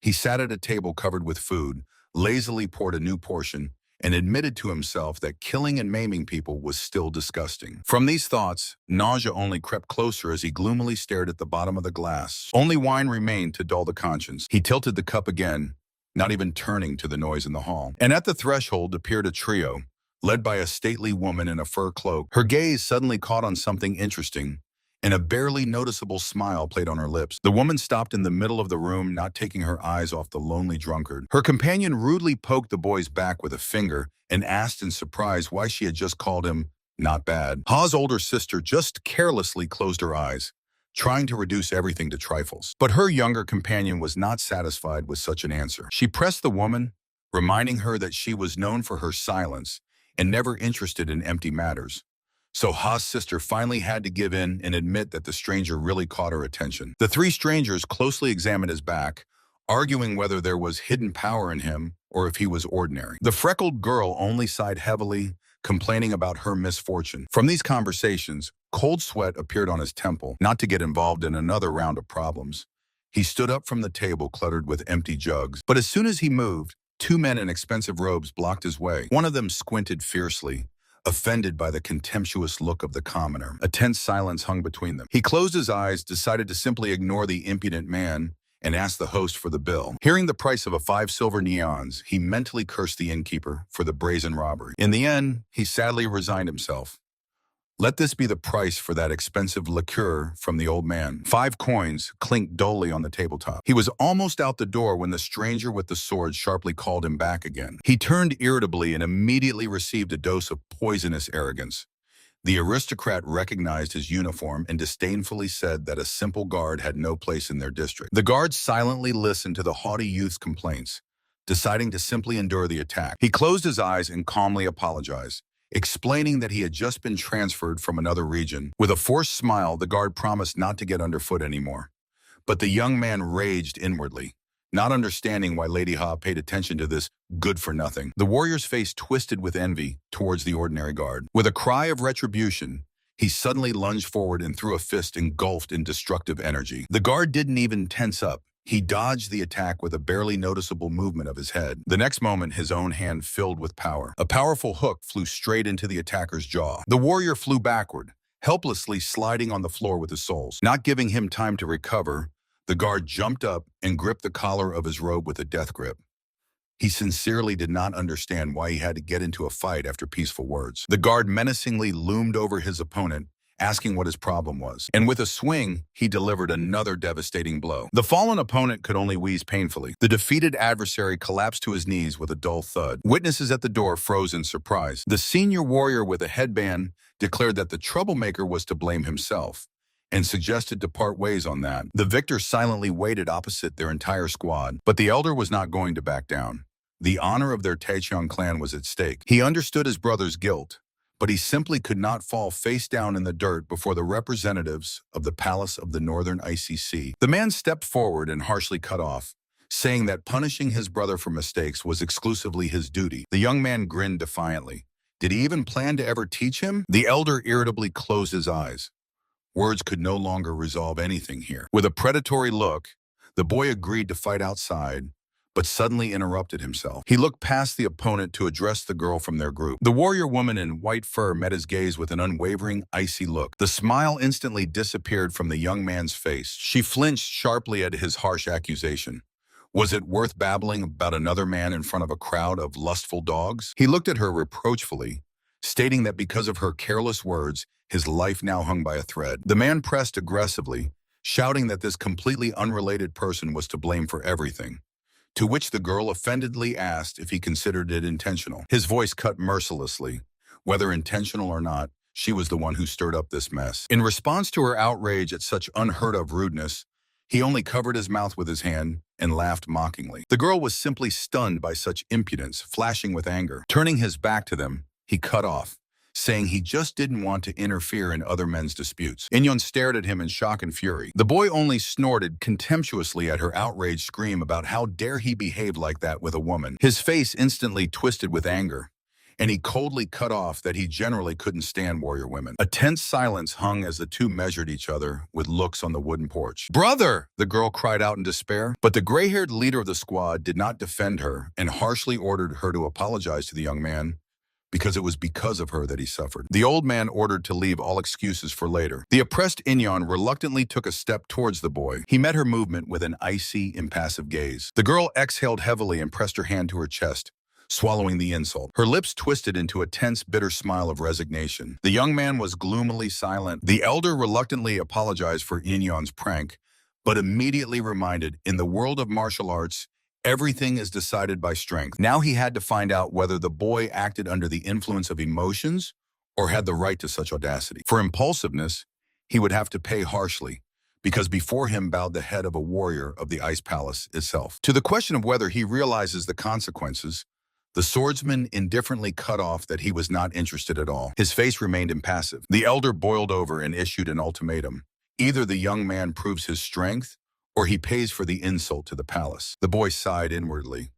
He sat at a table covered with food, lazily poured a new portion, and admitted to himself that killing and maiming people was still disgusting. From these thoughts, nausea only crept closer as he gloomily stared at the bottom of the glass. Only wine remained to dull the conscience. He tilted the cup again, not even turning to the noise in the hall. And at the threshold appeared a trio, led by a stately woman in a fur cloak. Her gaze suddenly caught on something interesting, and a barely noticeable smile played on her lips. The woman stopped in the middle of the room, not taking her eyes off the lonely drunkard. Her companion rudely poked the boy's back with a finger and asked in surprise why she had just called him not bad. Ha's older sister just carelessly closed her eyes, trying to reduce everything to trifles. But her younger companion was not satisfied with such an answer. She pressed the woman, reminding her that she was known for her silence and never interested in empty matters. So Ha's sister finally had to give in and admit that the stranger really caught her attention. The three strangers closely examined his back, arguing whether there was hidden power in him or if he was ordinary. The freckled girl only sighed heavily, complaining about her misfortune. From these conversations, cold sweat appeared on his temple, not to get involved in another round of problems. He stood up from the table cluttered with empty jugs, but as soon as he moved, two men in expensive robes blocked his way. One of them squinted fiercely, offended by the contemptuous look of the commoner. A tense silence hung between them. He closed his eyes, decided to simply ignore the impudent man, and asked the host for the bill. Hearing the price of 5 silver neons, he mentally cursed the innkeeper for the brazen robbery. In the end, he sadly resigned himself. Let this be the price for that expensive liqueur from the old man. 5 coins clinked dully on the tabletop. He was almost out the door when the stranger with the sword sharply called him back again. He turned irritably and immediately received a dose of poisonous arrogance. The aristocrat recognized his uniform and disdainfully said that a simple guard had no place in their district. The guard silently listened to the haughty youth's complaints, deciding to simply endure the attack. He closed his eyes and calmly apologized, explaining that he had just been transferred from another region. With a forced smile, the guard promised not to get underfoot anymore. But the young man raged inwardly, not understanding why Lady Ha paid attention to this good-for-nothing. The warrior's face twisted with envy towards the ordinary guard. With a cry of retribution, he suddenly lunged forward and threw a fist engulfed in destructive energy. The guard didn't even tense up. He dodged the attack with a barely noticeable movement of his head. The next moment, his own hand filled with power. A powerful hook flew straight into the attacker's jaw. The warrior flew backward, helplessly sliding on the floor with his soles. Not giving him time to recover, the guard jumped up and gripped the collar of his robe with a death grip. He sincerely did not understand why he had to get into a fight after peaceful words. The guard menacingly loomed over his opponent, asking what his problem was. And with a swing, he delivered another devastating blow. The fallen opponent could only wheeze painfully. The defeated adversary collapsed to his knees with a dull thud. Witnesses at the door froze in surprise. The senior warrior with a headband declared that the troublemaker was to blame himself, and suggested to part ways on that. The victor silently waited opposite their entire squad, but the elder was not going to back down. The honor of their Taecheon clan was at stake. He understood his brother's guilt, but he simply could not fall face down in the dirt before the representatives of the Palace of the Northern Icy Sea. The man stepped forward and harshly cut off, saying that punishing his brother for mistakes was exclusively his duty. The young man grinned defiantly. Did he even plan to ever teach him? The elder irritably closed his eyes. Words could no longer resolve anything here. With a predatory look, the boy agreed to fight outside, but suddenly interrupted himself. He looked past the opponent to address the girl from their group. The warrior woman in white fur met his gaze with an unwavering, icy look. The smile instantly disappeared from the young man's face. She flinched sharply at his harsh accusation. Was it worth babbling about another man in front of a crowd of lustful dogs? He looked at her reproachfully, stating that because of her careless words, his life now hung by a thread. The man pressed aggressively, shouting that this completely unrelated person was to blame for everything, to which the girl offendedly asked if he considered it intentional. His voice cut mercilessly. Whether intentional or not, she was the one who stirred up this mess. In response to her outrage at such unheard-of rudeness, he only covered his mouth with his hand and laughed mockingly. The girl was simply stunned by such impudence, flashing with anger. Turning his back to them, he cut off, saying he just didn't want to interfere in other men's disputes. Inyon stared at him in shock and fury. The boy only snorted contemptuously at her outraged scream about how dare he behave like that with a woman. His face instantly twisted with anger, and he coldly cut off that he generally couldn't stand warrior women. A tense silence hung as the two measured each other with looks on the wooden porch. "Brother!" the girl cried out in despair. But the gray-haired leader of the squad did not defend her and harshly ordered her to apologize to the young man, because it was because of her that he suffered. The old man ordered to leave all excuses for later. The oppressed Inyon reluctantly took a step towards the boy. He met her movement with an icy, impassive gaze. The girl exhaled heavily and pressed her hand to her chest, swallowing the insult. Her lips twisted into a tense, bitter smile of resignation. The young man was gloomily silent. The elder reluctantly apologized for Inyon's prank, but immediately reminded, in the world of martial arts, everything is decided by strength. Now he had to find out whether the boy acted under the influence of emotions or had the right to such audacity. For impulsiveness, he would have to pay harshly, because before him bowed the head of a warrior of the Ice Palace itself. To the question of whether he realizes the consequences, the swordsman indifferently cut off that he was not interested at all. His face remained impassive. The elder boiled over and issued an ultimatum. Either the young man proves his strength, or he pays for the insult to the palace. The boy sighed inwardly.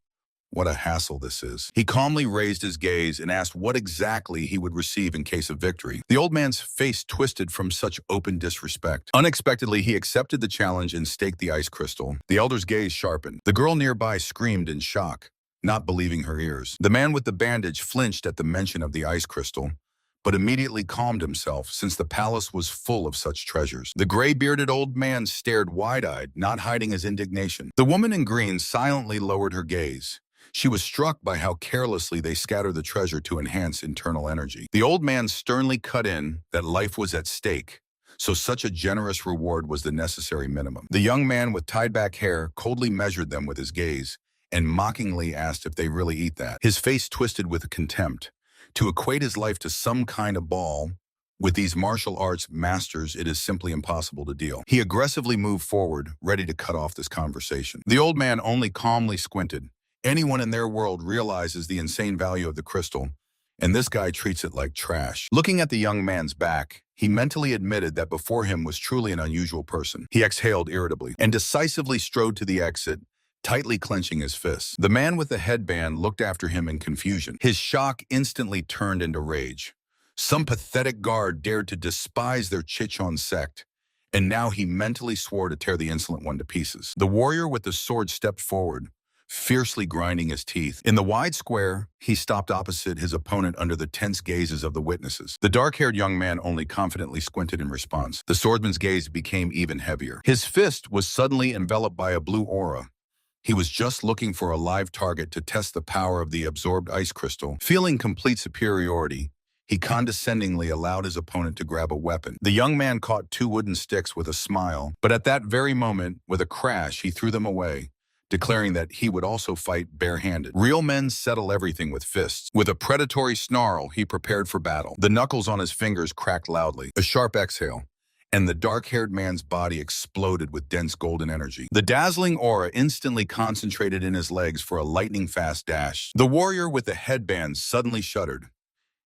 What a hassle this is. He calmly raised his gaze and asked what exactly he would receive in case of victory. The old man's face twisted from such open disrespect. Unexpectedly, he accepted the challenge and staked the ice crystal. The elder's gaze sharpened. The girl nearby screamed in shock, not believing her ears. The man with the bandage flinched at the mention of the ice crystal, but immediately calmed himself since the palace was full of such treasures. The gray-bearded old man stared wide-eyed, not hiding his indignation. The woman in green silently lowered her gaze. She was struck by how carelessly they scattered the treasure to enhance internal energy. The old man sternly cut in that life was at stake, so such a generous reward was the necessary minimum. The young man with tied-back hair coldly measured them with his gaze and mockingly asked if they really eat that. His face twisted with contempt. To equate his life to some kind of ball, with these martial arts masters, it is simply impossible to deal. He aggressively moved forward, ready to cut off this conversation. The old man only calmly squinted. Anyone in their world realizes the insane value of the crystal, and this guy treats it like trash. Looking at the young man's back, he mentally admitted that before him was truly an unusual person. He exhaled irritably and decisively strode to the exit, tightly clenching his fists. The man with the headband looked after him in confusion. His shock instantly turned into rage. Some pathetic guard dared to despise their Chichon sect, and now he mentally swore to tear the insolent one to pieces. The warrior with the sword stepped forward, fiercely grinding his teeth. In the wide square, he stopped opposite his opponent under the tense gazes of the witnesses. The dark-haired young man only confidently squinted in response. The swordsman's gaze became even heavier. His fist was suddenly enveloped by a blue aura. He was just looking for a live target to test the power of the absorbed ice crystal. Feeling complete superiority, he condescendingly allowed his opponent to grab a weapon. The young man caught two wooden sticks with a smile, but at that very moment, with a crash, he threw them away, declaring that he would also fight barehanded. Real men settle everything with fists. With a predatory snarl, he prepared for battle. The knuckles on his fingers cracked loudly. A sharp exhale, and the dark-haired man's body exploded with dense golden energy. The dazzling aura instantly concentrated in his legs for a lightning-fast dash. The warrior with the headband suddenly shuddered.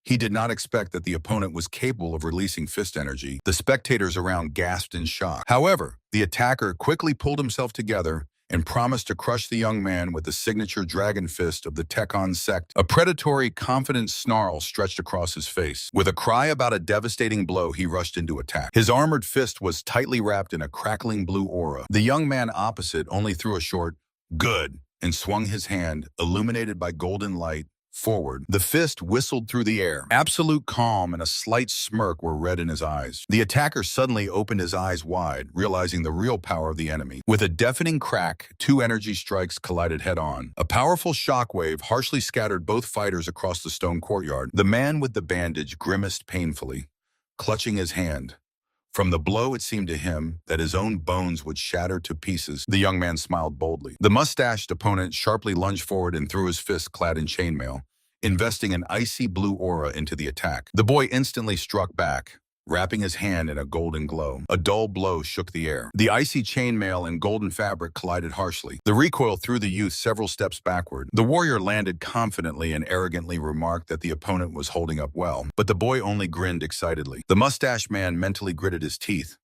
He did not expect that the opponent was capable of releasing fist energy. The spectators around gasped in shock. However, the attacker quickly pulled himself together and promised to crush the young man with the signature dragon fist of the Tekon sect. A predatory, confident snarl stretched across his face. With a cry about a devastating blow, he rushed into attack. His armored fist was tightly wrapped in a crackling blue aura. The young man opposite only threw a short, "Good," and swung his hand, illuminated by golden light, forward. The fist whistled through the air. Absolute calm and a slight smirk were read in his eyes. The attacker suddenly opened his eyes wide, realizing the real power of the enemy. With a deafening crack, two energy strikes collided head-on. A powerful shockwave harshly scattered both fighters across the stone courtyard. The man with the bandage grimaced painfully, clutching his hand. From the blow, it seemed to him that his own bones would shatter to pieces. The young man smiled boldly. The mustached opponent sharply lunged forward and threw his fist clad in chainmail, investing an icy blue aura into the attack. The boy instantly struck back, wrapping his hand in a golden glow. A dull blow shook the air. The icy chainmail and golden fabric collided harshly. The recoil threw the youth several steps backward. The warrior landed confidently and arrogantly remarked that the opponent was holding up well, but the boy only grinned excitedly. The mustached man mentally gritted his teeth.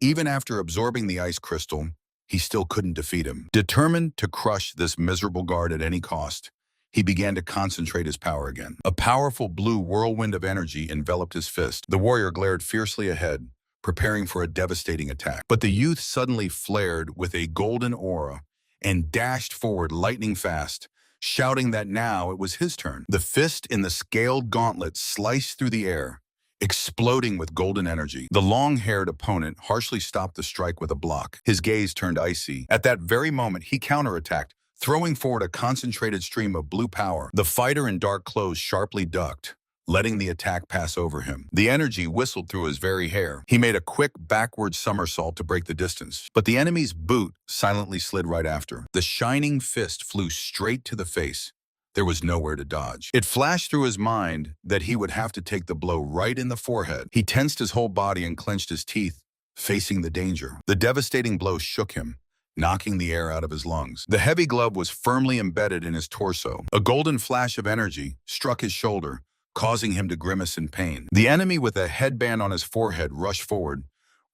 Even after absorbing the ice crystal, he still couldn't defeat him. Determined to crush this miserable guard at any cost, he began to concentrate his power again. A powerful blue whirlwind of energy enveloped his fist. The warrior glared fiercely ahead, preparing for a devastating attack. But the youth suddenly flared with a golden aura and dashed forward lightning fast, shouting that now it was his turn. The fist in the scaled gauntlet sliced through the air, exploding with golden energy. The long-haired opponent harshly stopped the strike with a block. His gaze turned icy. At that very moment, he counterattacked, throwing forward a concentrated stream of blue power. The fighter in dark clothes sharply ducked, letting the attack pass over him. The energy whistled through his very hair. He made a quick backward somersault to break the distance, but the enemy's boot silently slid right after. The shining fist flew straight to the face. There was nowhere to dodge. It flashed through his mind that he would have to take the blow right in the forehead. He tensed his whole body and clenched his teeth, facing the danger. The devastating blow shook him, knocking the air out of his lungs. The heavy glove was firmly embedded in his torso. A golden flash of energy struck his shoulder, causing him to grimace in pain. The enemy with a headband on his forehead rushed forward,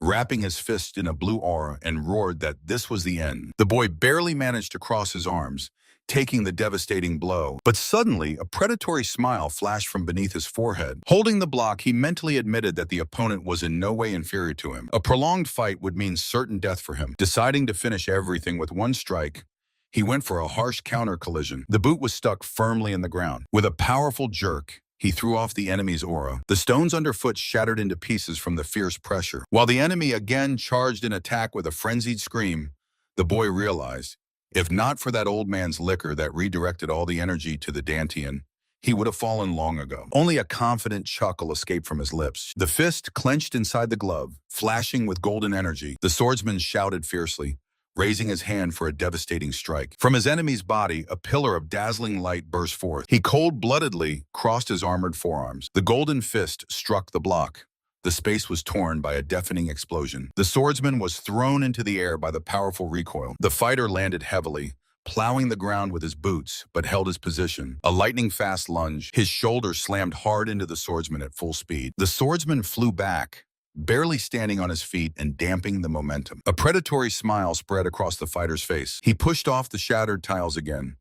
wrapping his fist in a blue aura, and roared that this was the end. The boy barely managed to cross his arms, taking the devastating blow. But suddenly, a predatory smile flashed from beneath his forehead. Holding the block, he mentally admitted that the opponent was in no way inferior to him. A prolonged fight would mean certain death for him. Deciding to finish everything with one strike, he went for a harsh counter collision. The boot was stuck firmly in the ground. With a powerful jerk, he threw off the enemy's aura. The stones underfoot shattered into pieces from the fierce pressure. While the enemy again charged in attack with a frenzied scream, the boy realized, if not for that old man's liquor that redirected all the energy to the Dantian, he would have fallen long ago. Only a confident chuckle escaped from his lips. The fist clenched inside the glove, flashing with golden energy. The swordsman shouted fiercely, raising his hand for a devastating strike. From his enemy's body, a pillar of dazzling light burst forth. He cold-bloodedly crossed his armored forearms. The golden fist struck the block. The space was torn by a deafening explosion. The swordsman was thrown into the air by the powerful recoil. The fighter landed heavily, plowing the ground with his boots, but held his position. A lightning-fast lunge, his shoulder slammed hard into the swordsman at full speed. The swordsman flew back, barely standing on his feet and damping the momentum. A predatory smile spread across the fighter's face. He pushed off the shattered tiles again,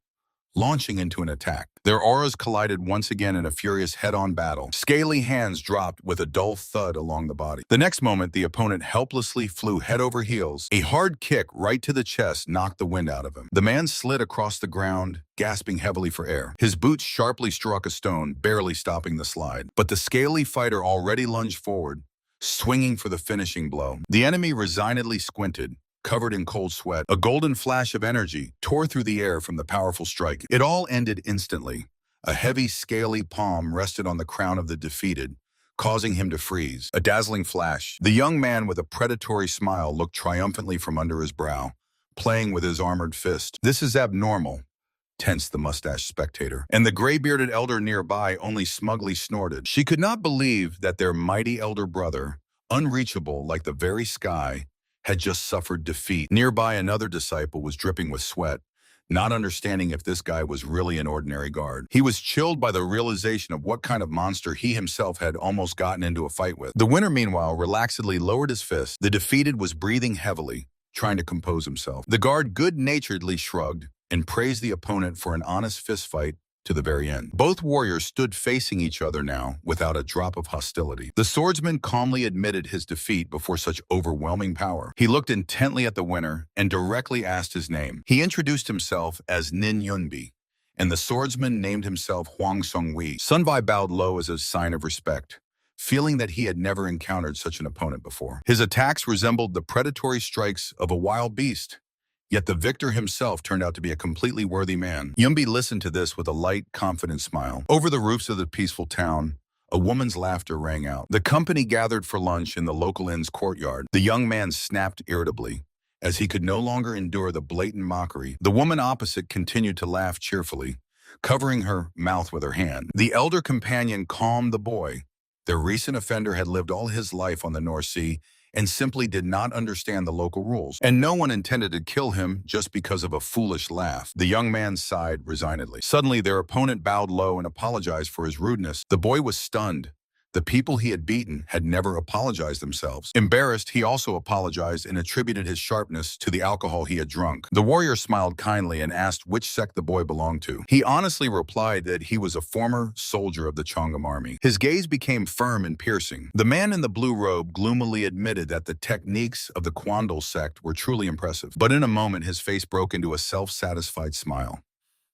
launching into an attack. Their auras collided once again in a furious head-on battle. Scaly hands dropped with a dull thud along the body. The next moment, the opponent helplessly flew head over heels. A hard kick right to the chest knocked the wind out of him. The man slid across the ground, gasping heavily for air. His boots sharply struck a stone, barely stopping the slide. But the scaly fighter already lunged forward, swinging for the finishing blow. The enemy resignedly squinted, covered in cold sweat. A golden flash of energy tore through the air from the powerful strike. It all ended instantly. A heavy, scaly palm rested on the crown of the defeated, causing him to freeze. A dazzling flash. The young man with a predatory smile looked triumphantly from under his brow, playing with his armored fist. "This is abnormal," tensed the mustached spectator. And the gray-bearded elder nearby only smugly snorted. She could not believe that their mighty elder brother, unreachable like the very sky, had just suffered defeat. Nearby, another disciple was dripping with sweat, not understanding if this guy was really an ordinary guard. He was chilled by the realization of what kind of monster he himself had almost gotten into a fight with. The winner, meanwhile, relaxedly lowered his fist. The defeated was breathing heavily, trying to compose himself. The guard good-naturedly shrugged and praised the opponent for an honest fistfight to the very end. Both warriors stood facing each other now without a drop of hostility. The swordsman calmly admitted his defeat before such overwhelming power. He looked intently at the winner and directly asked his name. He introduced himself as Nin Yunbi, and the swordsman named himself Huang Songwei. Sunbai bowed low as a sign of respect, feeling that he had never encountered such an opponent before. His attacks resembled the predatory strikes of a wild beast, yet the victor himself turned out to be a completely worthy man. Yumbi listened to this with a light, confident smile. Over the roofs of the peaceful town, a woman's laughter rang out. The company gathered for lunch in the local inn's courtyard. The young man snapped irritably, as he could no longer endure the blatant mockery. The woman opposite continued to laugh cheerfully, covering her mouth with her hand. The elder companion calmed the boy, Their recent offender had lived all his life on the North Sea and simply did not understand the local rules. And no one intended to kill him just because of a foolish laugh. The young man sighed resignedly. Suddenly, their opponent bowed low and apologized for his rudeness. The boy was stunned. The people he had beaten had never apologized themselves. Embarrassed, he also apologized and attributed his sharpness to the alcohol he had drunk. The warrior smiled kindly and asked which sect the boy belonged to. He honestly replied that he was a former soldier of the Chongam army. His gaze became firm and piercing. The man in the blue robe gloomily admitted that the techniques of the Kwandal sect were truly impressive. But in a moment, his face broke into a self-satisfied smile.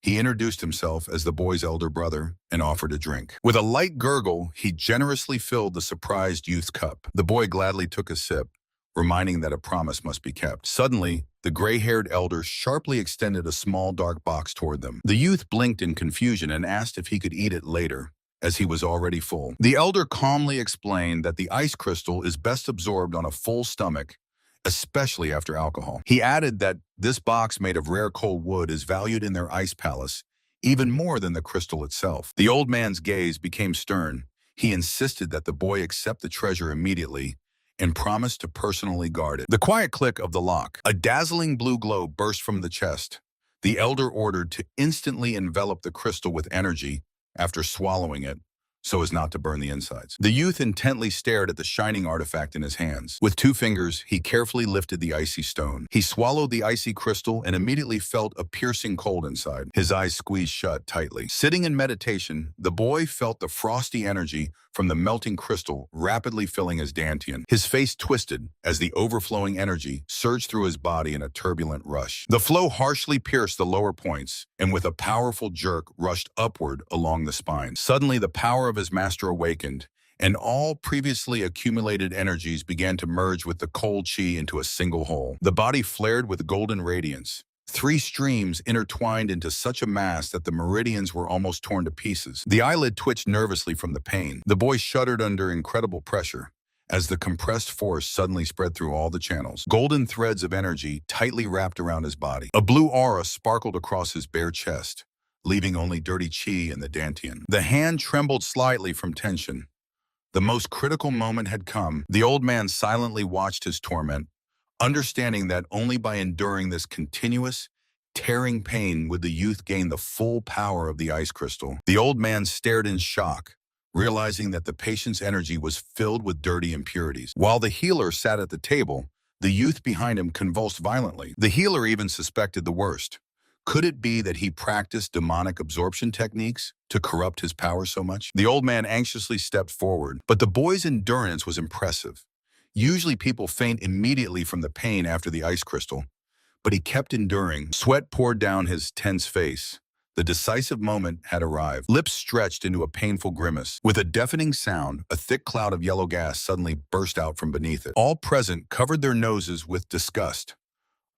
He introduced himself as the boy's elder brother and offered a drink. With a light gurgle, he generously filled the surprised youth's cup. The boy gladly took a sip, reminding that a promise must be kept. Suddenly, the gray-haired elder sharply extended a small dark box toward them. The youth blinked in confusion and asked if he could eat it later, as he was already full. The elder calmly explained that the ice crystal is best absorbed on a full stomach, especially after alcohol. He added that this box made of rare cold wood is valued in their ice palace even more than the crystal itself. The old man's gaze became stern. He insisted that the boy accept the treasure immediately and promised to personally guard it. The quiet click of the lock. A dazzling blue glow burst from the chest. The elder ordered to instantly envelop the crystal with energy after swallowing it, so as not to burn the insides. The youth intently stared at the shining artifact in his hands. With 2 fingers, he carefully lifted the icy stone. He swallowed the icy crystal and immediately felt a piercing cold inside. His eyes squeezed shut tightly. Sitting in meditation, the boy felt the frosty energy from the melting crystal rapidly filling his dantian. His face twisted as the overflowing energy surged through his body in a turbulent rush. The flow harshly pierced the lower points and with a powerful jerk rushed upward along the spine. Suddenly, the power of his master awakened, and all previously accumulated energies began to merge with the cold chi into a single whole. The body flared with golden radiance. 3 streams intertwined into such a mass that the meridians were almost torn to pieces. The eyelid twitched nervously from the pain. The boy shuddered under incredible pressure as the compressed force suddenly spread through all the channels. Golden threads of energy tightly wrapped around his body. A blue aura sparkled across his bare chest, leaving only dirty chi in the dantian. The hand trembled slightly from tension. The most critical moment had come. The old man silently watched his torment, understanding that only by enduring this continuous, tearing pain would the youth gain the full power of the ice crystal. The old man stared in shock, realizing that the patient's energy was filled with dirty impurities. While the healer sat at the table, the youth behind him convulsed violently. The healer even suspected the worst. Could it be that he practiced demonic absorption techniques to corrupt his power so much? The old man anxiously stepped forward, but the boy's endurance was impressive. Usually people faint immediately from the pain after the ice crystal, but he kept enduring. Sweat poured down his tense face. The decisive moment had arrived. Lips stretched into a painful grimace. With a deafening sound, a thick cloud of yellow gas suddenly burst out from beneath it. All present covered their noses with disgust.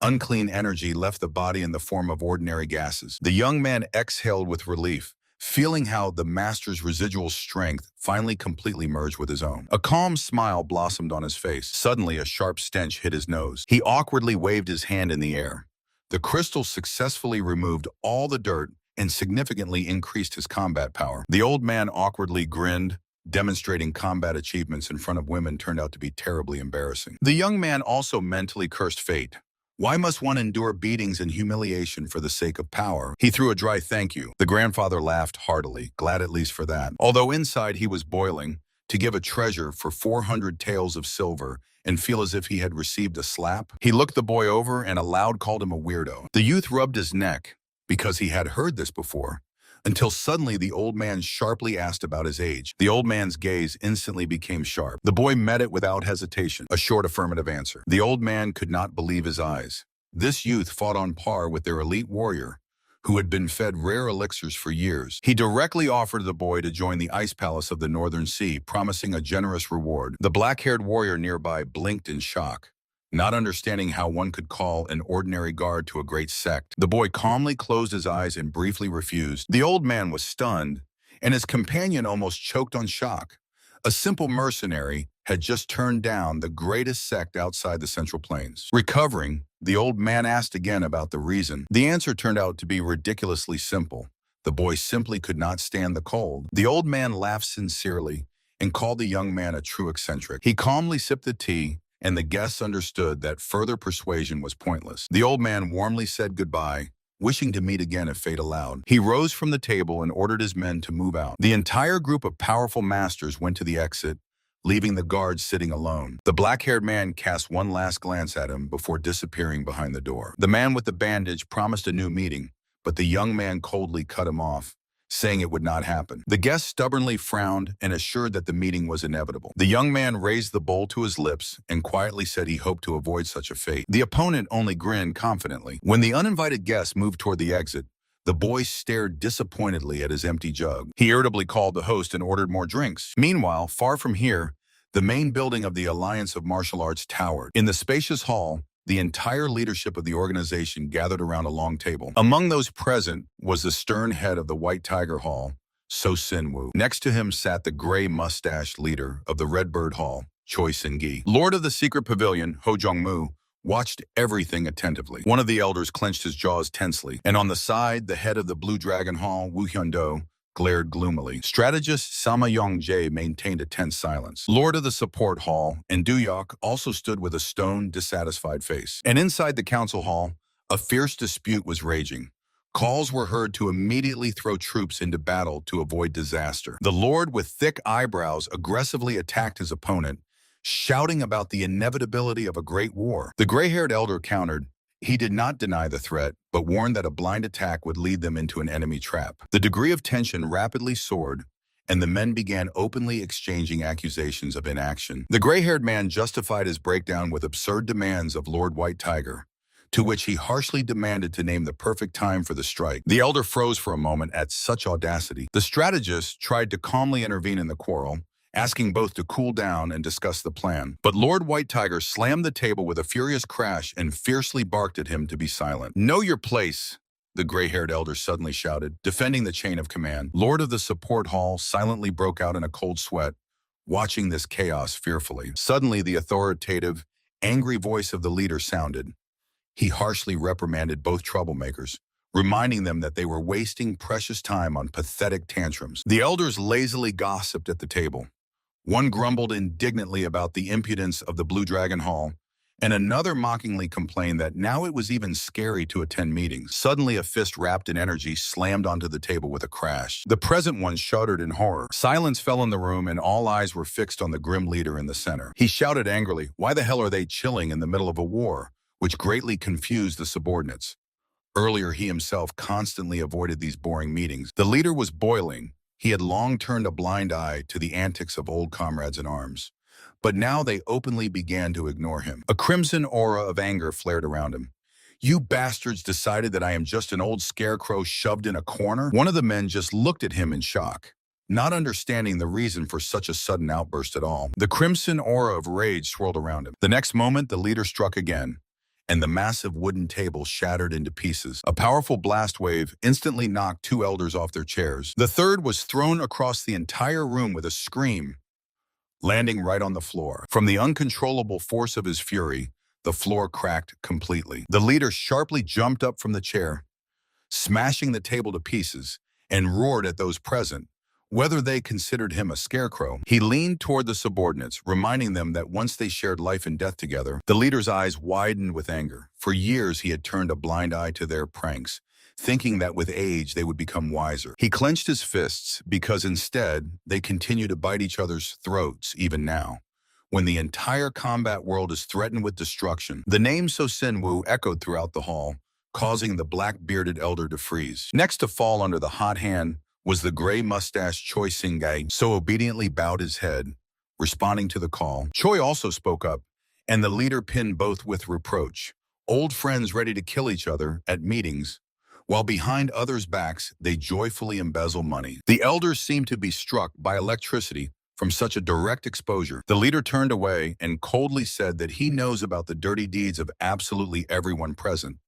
Unclean energy left the body in the form of ordinary gases. The young man exhaled with relief, feeling how the master's residual strength finally completely merged with his own. A calm smile blossomed on his face. Suddenly, a sharp stench hit his nose. He awkwardly waved his hand in the air. The crystal successfully removed all the dirt and significantly increased his combat power. The old man awkwardly grinned, demonstrating combat achievements in front of women turned out to be terribly embarrassing. The young man also mentally cursed fate. Why must one endure beatings and humiliation for the sake of power? He threw a dry thank you. The grandfather laughed heartily, glad at least for that. Although inside he was boiling, to give a treasure for 400 taels of silver and feel as if he had received a slap. He looked the boy over and aloud called him a weirdo. The youth rubbed his neck, because he had heard this before, until suddenly the old man sharply asked about his age. The old man's gaze instantly became sharp. The boy met it without hesitation, a short affirmative answer. The old man could not believe his eyes. This youth fought on par with their elite warrior, who had been fed rare elixirs for years. He directly offered the boy to join the ice palace of the Northern Sea, promising a generous reward. The black-haired warrior nearby blinked in shock, not understanding how one could call an ordinary guard to a great sect. The boy calmly closed his eyes and briefly refused. The old man was stunned, and his companion almost choked on shock. A simple mercenary had just turned down the greatest sect outside the Central Plains. Recovering, the old man asked again about the reason. The answer turned out to be ridiculously simple. The boy simply could not stand the cold. The old man laughed sincerely and called the young man a true eccentric. He calmly sipped the tea, and the guests understood that further persuasion was pointless. The old man warmly said goodbye, wishing to meet again if fate allowed. He rose from the table and ordered his men to move out. The entire group of powerful masters went to the exit, leaving the guards sitting alone. The black-haired man cast one last glance at him before disappearing behind the door. The man with the bandage promised a new meeting, but the young man coldly cut him off, saying it would not happen. The guest stubbornly frowned and assured that the meeting was inevitable. The young man raised the bowl to his lips and quietly said he hoped to avoid such a fate. The opponent only grinned confidently. When the uninvited guest moved toward the exit, the boy stared disappointedly at his empty jug. He irritably called the host and ordered more drinks. Meanwhile, far from here, the main building of the Alliance of Martial Arts towered. In the spacious hall, the entire leadership of the organization gathered around a long table. Among those present was the stern head of the White Tiger Hall, So Sin-woo. Next to him sat the gray-mustached leader of the Red Bird Hall, Choi Sin-gi. Lord of the Secret Pavilion, Ho Jong-moo, watched everything attentively. One of the elders clenched his jaws tensely, and on the side, the head of the Blue Dragon Hall, Woo Hyun-do, glared gloomily. Strategist Sama Yong-jae maintained a tense silence. Lord of the Support Hall and Duyok also stood with a stone, dissatisfied face. And inside the council hall, a fierce dispute was raging. Calls were heard to immediately throw troops into battle to avoid disaster. The Lord with thick eyebrows aggressively attacked his opponent, shouting about the inevitability of a great war. The gray-haired elder countered. He did not deny the threat, but warned that a blind attack would lead them into an enemy trap. The degree of tension rapidly soared, and the men began openly exchanging accusations of inaction. The gray-haired man justified his breakdown with absurd demands of Lord White Tiger, to which he harshly demanded to name the perfect time for the strike. The elder froze for a moment at such audacity. The strategist tried to calmly intervene in the quarrel, asking both to cool down and discuss the plan. But Lord White Tiger slammed the table with a furious crash and fiercely barked at him to be silent. "Know your place," the gray-haired elder suddenly shouted, defending the chain of command. Lord of the Support Hall silently broke out in a cold sweat, watching this chaos fearfully. Suddenly, the authoritative, angry voice of the leader sounded. He harshly reprimanded both troublemakers, reminding them that they were wasting precious time on pathetic tantrums. The elders lazily gossiped at the table. One grumbled indignantly about the impudence of the Blue Dragon Hall, and another mockingly complained that now it was even scary to attend meetings. Suddenly, a fist wrapped in energy slammed onto the table with a crash. The present ones shuddered in horror. Silence fell in the room, and all eyes were fixed on the grim leader in the center. He shouted angrily, "Why the hell are they chilling in the middle of a war?" which greatly confused the subordinates. Earlier, he himself constantly avoided these boring meetings. The leader was boiling. He had long turned a blind eye to the antics of old comrades in arms, but now they openly began to ignore him. A crimson aura of anger flared around him. "You bastards decided that I am just an old scarecrow shoved in a corner?" One of the men just looked at him in shock, not understanding the reason for such a sudden outburst at all. The crimson aura of rage swirled around him. The next moment, the leader struck again, and the massive wooden table shattered into pieces. A powerful blast wave instantly knocked two elders off their chairs. The third was thrown across the entire room with a scream, landing right on the floor. From the uncontrollable force of his fury, the floor cracked completely. The leader sharply jumped up from the chair, smashing the table to pieces, and roared at those present, whether they considered him a scarecrow. He leaned toward the subordinates, reminding them that once they shared life and death together. The leader's eyes widened with anger. For years, he had turned a blind eye to their pranks, thinking that with age they would become wiser. He clenched his fists because instead they continue to bite each other's throats even now, when the entire combat world is threatened with destruction. The name So Sin-woo echoed throughout the hall, causing the black-bearded elder to freeze. Next to fall under the hot hand was the gray-mustached Choi Sin-gi, so obediently bowed his head, responding to the call. Choi also spoke up, and the leader pinned both with reproach. Old friends ready to kill each other at meetings, while behind others' backs they joyfully embezzle money. The elders seemed to be struck by electricity from such a direct exposure. The leader turned away and coldly said that he knows about the dirty deeds of absolutely everyone present,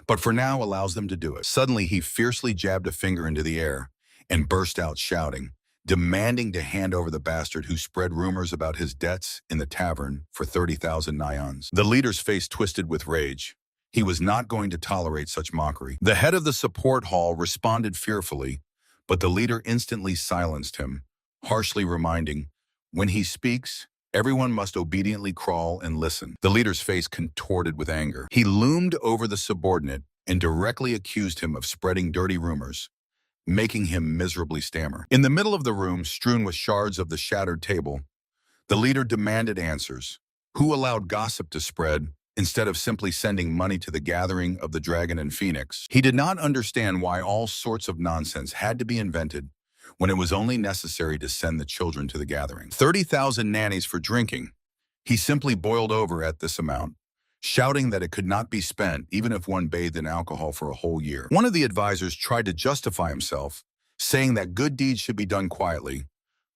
but for now allows them to do it. Suddenly, he fiercely jabbed a finger into the air and burst out shouting, demanding to hand over the bastard who spread rumors about his debts in the tavern for 30,000 nyons. The leader's face twisted with rage. He was not going to tolerate such mockery. The head of the support hall responded fearfully, but the leader instantly silenced him, harshly reminding, When he speaks, everyone must obediently crawl and listen. The leader's face contorted with anger. He loomed over the subordinate and directly accused him of spreading dirty rumors, making him miserably stammer. In the middle of the room, strewn with shards of the shattered table, the leader demanded answers. Who allowed gossip to spread instead of simply sending money to the gathering of the Dragon and Phoenix? He did not understand why all sorts of nonsense had to be invented when it was only necessary to send the children to the gathering. 30,000 nannies for drinking. He simply boiled over at this amount, shouting that it could not be spent even if one bathed in alcohol for a whole year. One of the advisors tried to justify himself, saying that good deeds should be done quietly,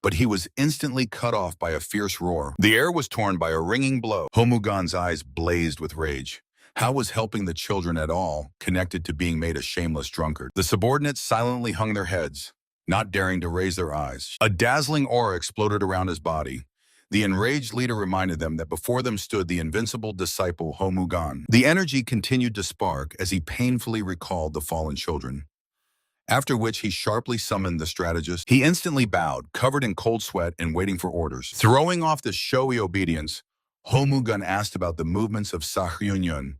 but he was instantly cut off by a fierce roar. The air was torn by a ringing blow. Homugan's eyes blazed with rage. How was helping the children at all connected to being made a shameless drunkard? The subordinates silently hung their heads, not daring to raise their eyes. A dazzling aura exploded around his body. The enraged leader reminded them that before them stood the invincible disciple Homugan. The energy continued to spark as he painfully recalled the fallen children. After which he sharply summoned the strategist. He instantly bowed, covered in cold sweat and waiting for orders. Throwing off the showy obedience, Homugan asked about the movements of Sahyunyun,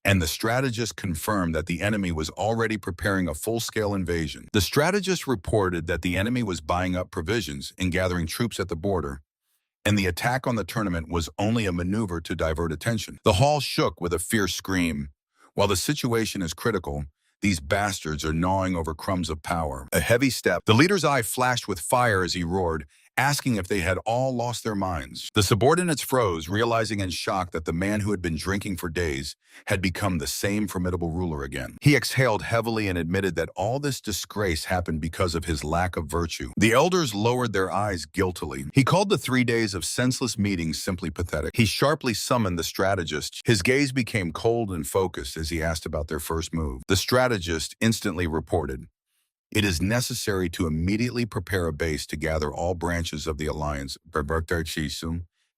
and the strategist confirmed that the enemy was already preparing a full-scale invasion. The strategist reported that the enemy was buying up provisions and gathering troops at the border, and the attack on the tournament was only a maneuver to divert attention. The hall shook with a fierce scream. While the situation is critical, these bastards are gnawing over crumbs of power. A heavy step. The leader's eye flashed with fire as he roared, asking if they had all lost their minds. The subordinates froze, realizing in shock that the man who had been drinking for days had become the same formidable ruler again. He exhaled heavily and admitted that all this disgrace happened because of his lack of virtue. The elders lowered their eyes guiltily. He called the 3 days of senseless meetings simply pathetic. He sharply summoned the strategist. His gaze became cold and focused as he asked about their first move. The strategist instantly reported, "It is necessary to immediately prepare a base to gather all branches of the alliance,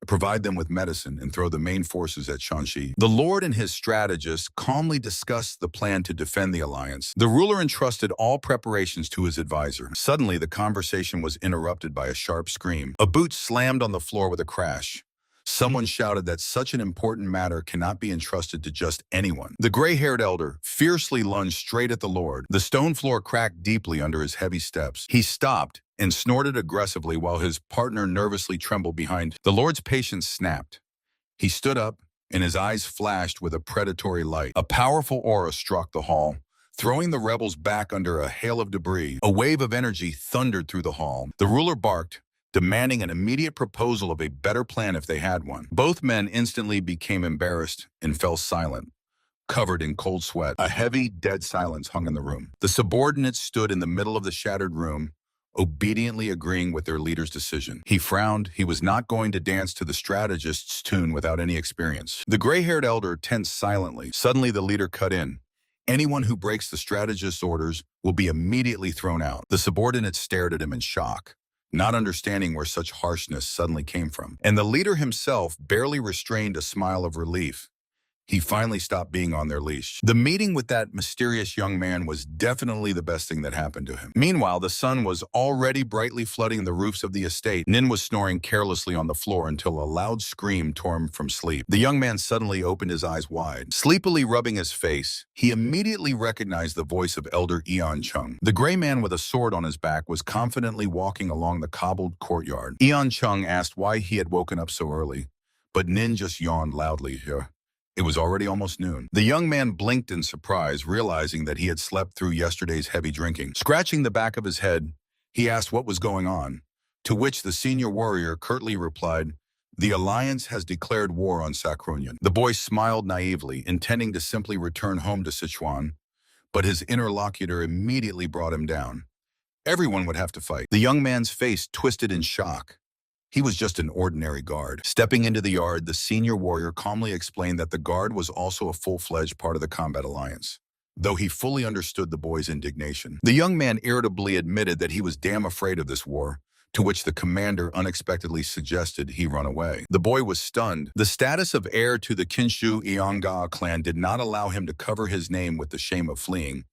provide them with medicine, and throw the main forces at Shanxi." The lord and his strategist calmly discussed the plan to defend the alliance. The ruler entrusted all preparations to his advisor. Suddenly, the conversation was interrupted by a sharp scream. A boot slammed on the floor with a crash. Someone shouted that such an important matter cannot be entrusted to just anyone. The gray-haired elder fiercely lunged straight at the lord. The stone floor cracked deeply under his heavy steps. He stopped and snorted aggressively while his partner nervously trembled behind. The lord's patience snapped. He stood up, and his eyes flashed with a predatory light. A powerful aura struck the hall, throwing the rebels back under a hail of debris. A wave of energy thundered through the hall. The ruler barked, demanding an immediate proposal of a better plan if they had one. Both men instantly became embarrassed and fell silent, covered in cold sweat. A heavy, dead silence hung in the room. The subordinates stood in the middle of the shattered room, obediently agreeing with their leader's decision. He frowned. He was not going to dance to the strategist's tune without any experience. The gray-haired elder tensed silently. Suddenly, the leader cut in. "Anyone who breaks the strategist's orders will be immediately thrown out." The subordinates stared at him in shock, not understanding where such harshness suddenly came from. And the leader himself barely restrained a smile of relief. He finally stopped being on their leash. The meeting with that mysterious young man was definitely the best thing that happened to him. Meanwhile, the sun was already brightly flooding the roofs of the estate. Nin was snoring carelessly on the floor until a loud scream tore him from sleep. The young man suddenly opened his eyes wide. Sleepily rubbing his face, he immediately recognized the voice of Elder Eon Chung. The gray man with a sword on his back was confidently walking along the cobbled courtyard. Eon Chung asked why he had woken up so early, but Nin just yawned loudly. It was already almost noon. The young man blinked in surprise, realizing that he had slept through yesterday's heavy drinking. Scratching the back of his head, he asked what was going on, to which the senior warrior curtly replied, "The Alliance has declared war on Sakronian." The boy smiled naively, intending to simply return home to Sichuan, but his interlocutor immediately brought him down. Everyone would have to fight. The young man's face twisted in shock. He was just an ordinary guard. Stepping into the yard, the senior warrior calmly explained that the guard was also a full-fledged part of the combat alliance, though he fully understood the boy's indignation. The young man irritably admitted that he was damn afraid of this war, to which the commander unexpectedly suggested he run away. The boy was stunned. The status of heir to the Kinshu Ianga clan did not allow him to cover his name with the shame of fleeing,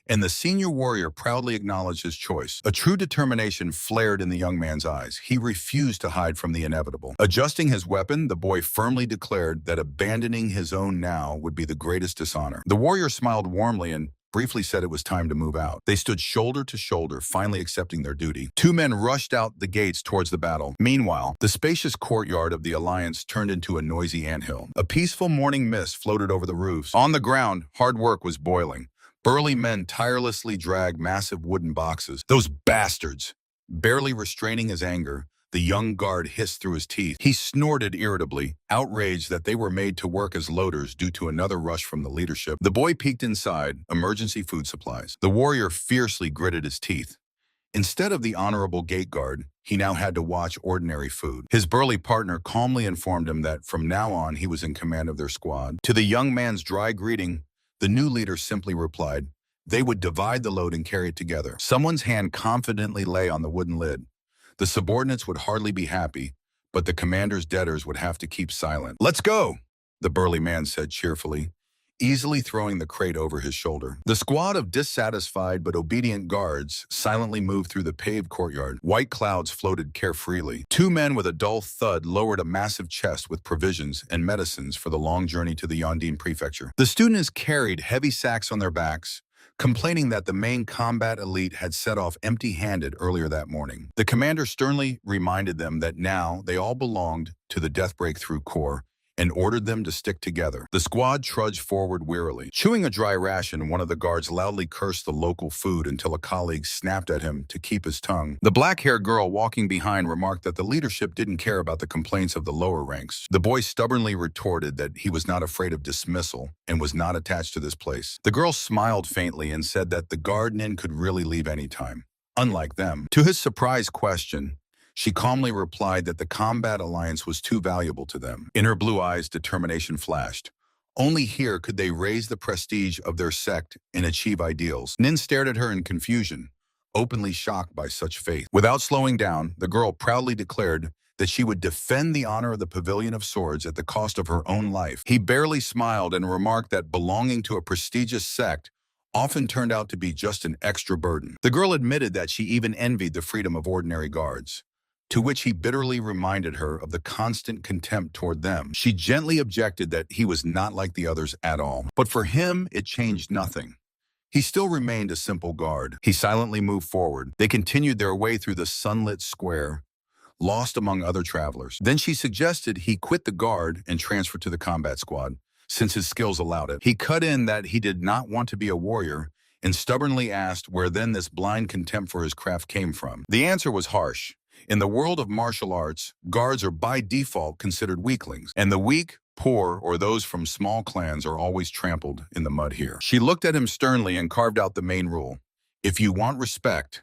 and the senior warrior proudly acknowledged his choice. A true determination flared in the young man's eyes. He refused to hide from the inevitable. Adjusting his weapon, the boy firmly declared that abandoning his own now would be the greatest dishonor. The warrior smiled warmly and briefly said it was time to move out. They stood shoulder to shoulder, finally accepting their duty. Two men rushed out the gates towards the battle. Meanwhile, the spacious courtyard of the Alliance turned into a noisy anthill. A peaceful morning mist floated over the roofs. On the ground, hard work was boiling. Burly men tirelessly dragged massive wooden boxes. Those bastards! Barely restraining his anger, the young guard hissed through his teeth. He snorted irritably, outraged that they were made to work as loaders due to another rush from the leadership. The boy peeked inside, emergency food supplies. The warrior fiercely gritted his teeth. Instead of the honorable gate guard, he now had to watch ordinary food. His burly partner calmly informed him that from now on he was in command of their squad. To the young man's dry greeting, the new leader simply replied, they would divide the load and carry it together. Someone's hand confidently lay on the wooden lid. The subordinates would hardly be happy, but the commander's debtors would have to keep silent. Let's go, the burly man said cheerfully, easily throwing the crate over his shoulder. The squad of dissatisfied but obedient guards silently moved through the paved courtyard. White clouds floated carefreely. Two men with a dull thud lowered a massive chest with provisions and medicines for the long journey to the Yondine prefecture. The students carried heavy sacks on their backs, complaining that the main combat elite had set off empty-handed earlier that morning. The commander sternly reminded them that now they all belonged to the Death Breakthrough Corps and ordered them to stick together. The squad trudged forward wearily. Chewing a dry ration, one of the guards loudly cursed the local food until a colleague snapped at him to keep his tongue. The black-haired girl walking behind remarked that the leadership didn't care about the complaints of the lower ranks. The boy stubbornly retorted that he was not afraid of dismissal and was not attached to this place. The girl smiled faintly and said that the guard-nin could really leave any time, unlike them. To his surprised question, she calmly replied that the combat alliance was too valuable to them. In her blue eyes, determination flashed. Only here could they raise the prestige of their sect and achieve ideals. Nin stared at her in confusion, openly shocked by such faith. Without slowing down, the girl proudly declared that she would defend the honor of the Pavilion of Swords at the cost of her own life. He barely smiled and remarked that belonging to a prestigious sect often turned out to be just an extra burden. The girl admitted that she even envied the freedom of ordinary guards, to which he bitterly reminded her of the constant contempt toward them. She gently objected that he was not like the others at all. But for him, it changed nothing. He still remained a simple guard. He silently moved forward. They continued their way through the sunlit square, lost among other travelers. Then she suggested he quit the guard and transfer to the combat squad, since his skills allowed it. He cut in that he did not want to be a warrior and stubbornly asked where then this blind contempt for his craft came from. The answer was harsh. In the world of martial arts, guards are by default considered weaklings, and the weak, poor, or those from small clans are always trampled in the mud here. She looked at him sternly and carved out the main rule. If you want respect,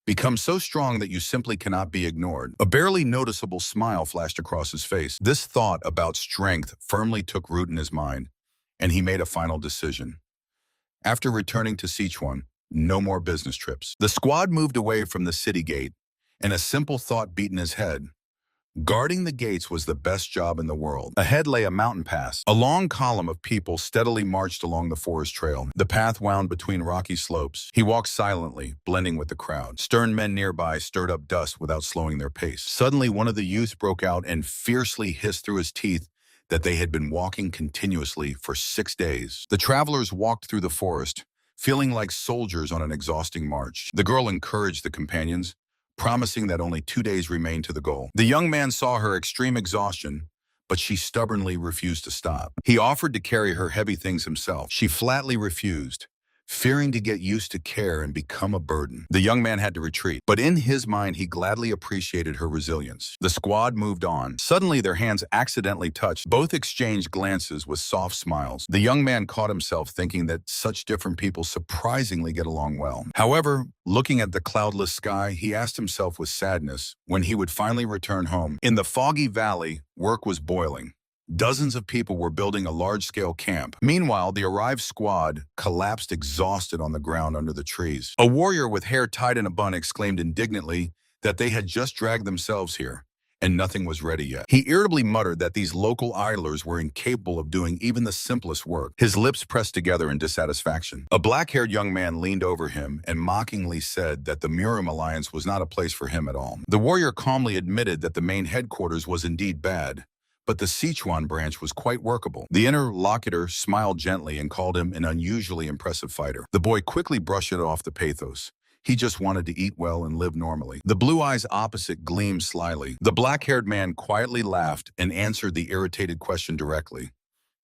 become so strong that you simply cannot be ignored. A barely noticeable smile flashed across his face. This thought about strength firmly took root in his mind, and he made a final decision. After returning to Sichuan, no more business trips. The squad moved away from the city gate, and a simple thought beat in his head. Guarding the gates was the best job in the world. Ahead lay a mountain pass. A long column of people steadily marched along the forest trail. The path wound between rocky slopes. He walked silently, blending with the crowd. Stern men nearby stirred up dust without slowing their pace. Suddenly, one of the youths broke out and fiercely hissed through his teeth that they had been walking continuously for 6 days. The travelers walked through the forest, feeling like soldiers on an exhausting march. The girl encouraged the companions, promising that only 2 days remained to the goal. The young man saw her extreme exhaustion, but she stubbornly refused to stop. He offered to carry her heavy things himself. She flatly refused, fearing to get used to care and become a burden. The young man had to retreat, but in his mind he gladly appreciated her resilience. The squad moved on. Suddenly their hands accidentally touched. Both exchanged glances with soft smiles. The young man caught himself thinking that such different people surprisingly get along well. However, looking at the cloudless sky, he asked himself with sadness when he would finally return home. In the foggy valley, work was boiling. Dozens of people were building a large-scale camp. Meanwhile, the arrived squad collapsed exhausted on the ground under the trees. A warrior with hair tied in a bun exclaimed indignantly that they had just dragged themselves here, and nothing was ready yet. He irritably muttered that these local idlers were incapable of doing even the simplest work. His lips pressed together in dissatisfaction. A black-haired young man leaned over him and mockingly said that the Murim Alliance was not a place for him at all. The warrior calmly admitted that the main headquarters was indeed bad, but the Sichuan branch was quite workable. The interlocutor smiled gently and called him an unusually impressive fighter. The boy quickly brushed it off the pathos. He just wanted to eat well and live normally. The blue eyes opposite gleamed slyly. The black-haired man quietly laughed and answered the irritated question directly.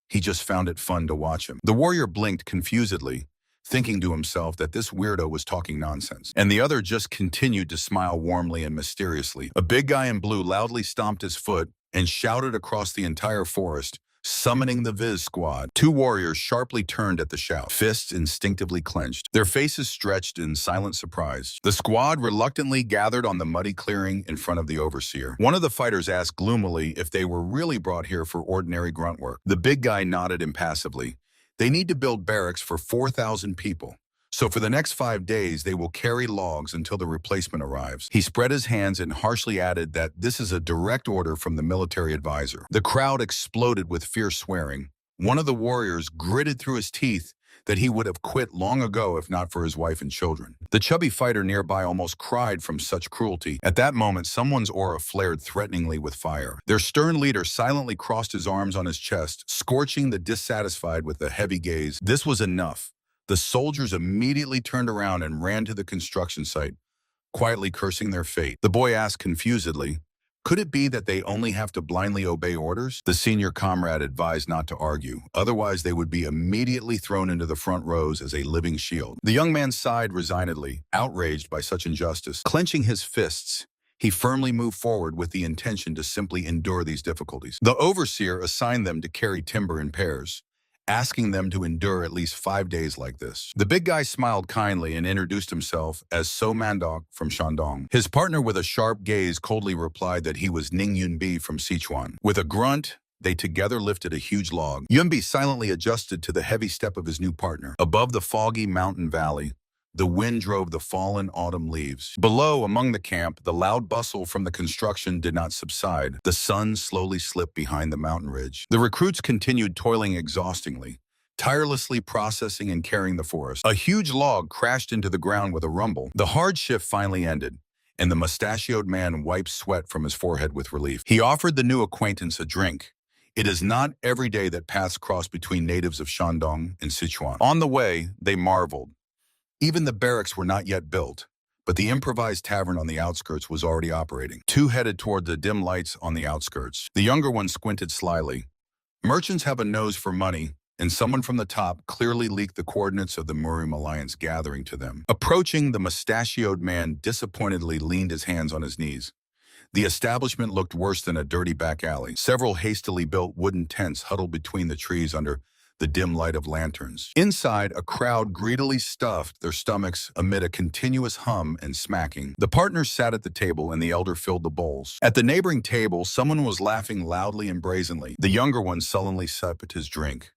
He just found it fun to watch him. The warrior blinked confusedly, thinking to himself that this weirdo was talking nonsense. And the other just continued to smile warmly and mysteriously. A big guy in blue loudly stomped his foot and shouted across the entire forest, summoning the Viz squad. Two warriors sharply turned at the shout, fists instinctively clenched, their faces stretched in silent surprise. The squad reluctantly gathered on the muddy clearing in front of the overseer. One of the fighters asked gloomily if they were really brought here for ordinary grunt work. The big guy nodded impassively. They need to build barracks for 4,000 people. So for the next 5 days, they will carry logs until the replacement arrives. He spread his hands and harshly added that this is a direct order from the military advisor. The crowd exploded with fierce swearing. One of the warriors gritted through his teeth that he would have quit long ago if not for his wife and children. The chubby fighter nearby almost cried from such cruelty. At that moment, someone's aura flared threateningly with fire. Their stern leader silently crossed his arms on his chest, scorching the dissatisfied with a heavy gaze. This was enough. The soldiers immediately turned around and ran to the construction site, quietly cursing their fate. The boy asked confusedly, could it be that they only have to blindly obey orders? The senior comrade advised not to argue, otherwise they would be immediately thrown into the front rows as a living shield. The young man sighed resignedly, outraged by such injustice. Clenching his fists, he firmly moved forward with the intention to simply endure these difficulties. The overseer assigned them to carry timber in pairs, asking them to endure at least 5 days like this. The big guy smiled kindly and introduced himself as So Mandok from Shandong. His partner with a sharp gaze coldly replied that he was Ning Yunbi from Sichuan. With a grunt, they together lifted a huge log. Yunbi silently adjusted to the heavy step of his new partner. Above the foggy mountain valley, the wind drove the fallen autumn leaves. Below, among the camp, the loud bustle from the construction did not subside. The sun slowly slipped behind the mountain ridge. The recruits continued toiling exhaustingly, tirelessly processing and carrying the forest. A huge log crashed into the ground with a rumble. The hard shift finally ended, and the mustachioed man wiped sweat from his forehead with relief. He offered the new acquaintance a drink. It is not every day that paths cross between natives of Shandong and Sichuan. On the way, they marveled. Even the barracks were not yet built, but the improvised tavern on the outskirts was already operating. Two headed toward the dim lights on the outskirts. The younger one squinted slyly. Merchants have a nose for money, and someone from the top clearly leaked the coordinates of the Murim Alliance gathering to them. Approaching, the mustachioed man disappointedly leaned his hands on his knees. The establishment looked worse than a dirty back alley. Several hastily built wooden tents huddled between the trees under the dim light of lanterns. Inside, a crowd greedily stuffed their stomachs amid a continuous hum and smacking. The partners sat at the table and the elder filled the bowls. At the neighboring table, someone was laughing loudly and brazenly. The younger one sullenly sipped his drink,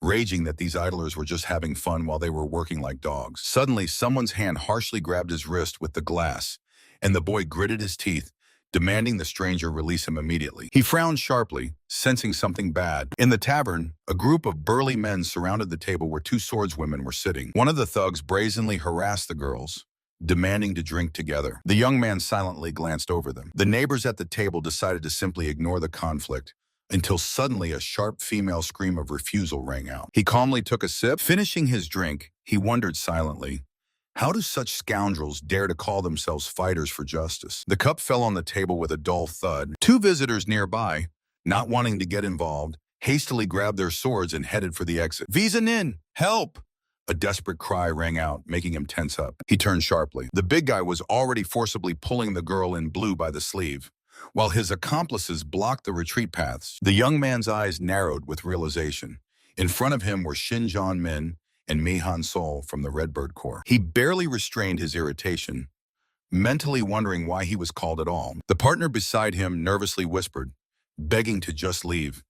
raging that these idlers were just having fun while they were working like dogs. Suddenly, someone's hand harshly grabbed his wrist with the glass, and the boy gritted his teeth, demanding the stranger release him immediately. He frowned sharply, sensing something bad. In the tavern, a group of burly men surrounded the table where two swordswomen were sitting. One of the thugs brazenly harassed the girls, demanding to drink together. The young man silently glanced over them. The neighbors at the table decided to simply ignore the conflict, until suddenly a sharp female scream of refusal rang out. He calmly took a sip. Finishing his drink, he wondered silently, how do such scoundrels dare to call themselves fighters for justice? The cup fell on the table with a dull thud. Two visitors nearby, not wanting to get involved, hastily grabbed their swords and headed for the exit. Visa Nin, help! A desperate cry rang out, making him tense up. He turned sharply. The big guy was already forcibly pulling the girl in blue by the sleeve, while his accomplices blocked the retreat paths. The young man's eyes narrowed with realization. In front of him were Shin John Min and Mi Han Sol from the Redbird Corps. He barely restrained his irritation, mentally wondering why he was called at all. The partner beside him nervously whispered, begging to just leave,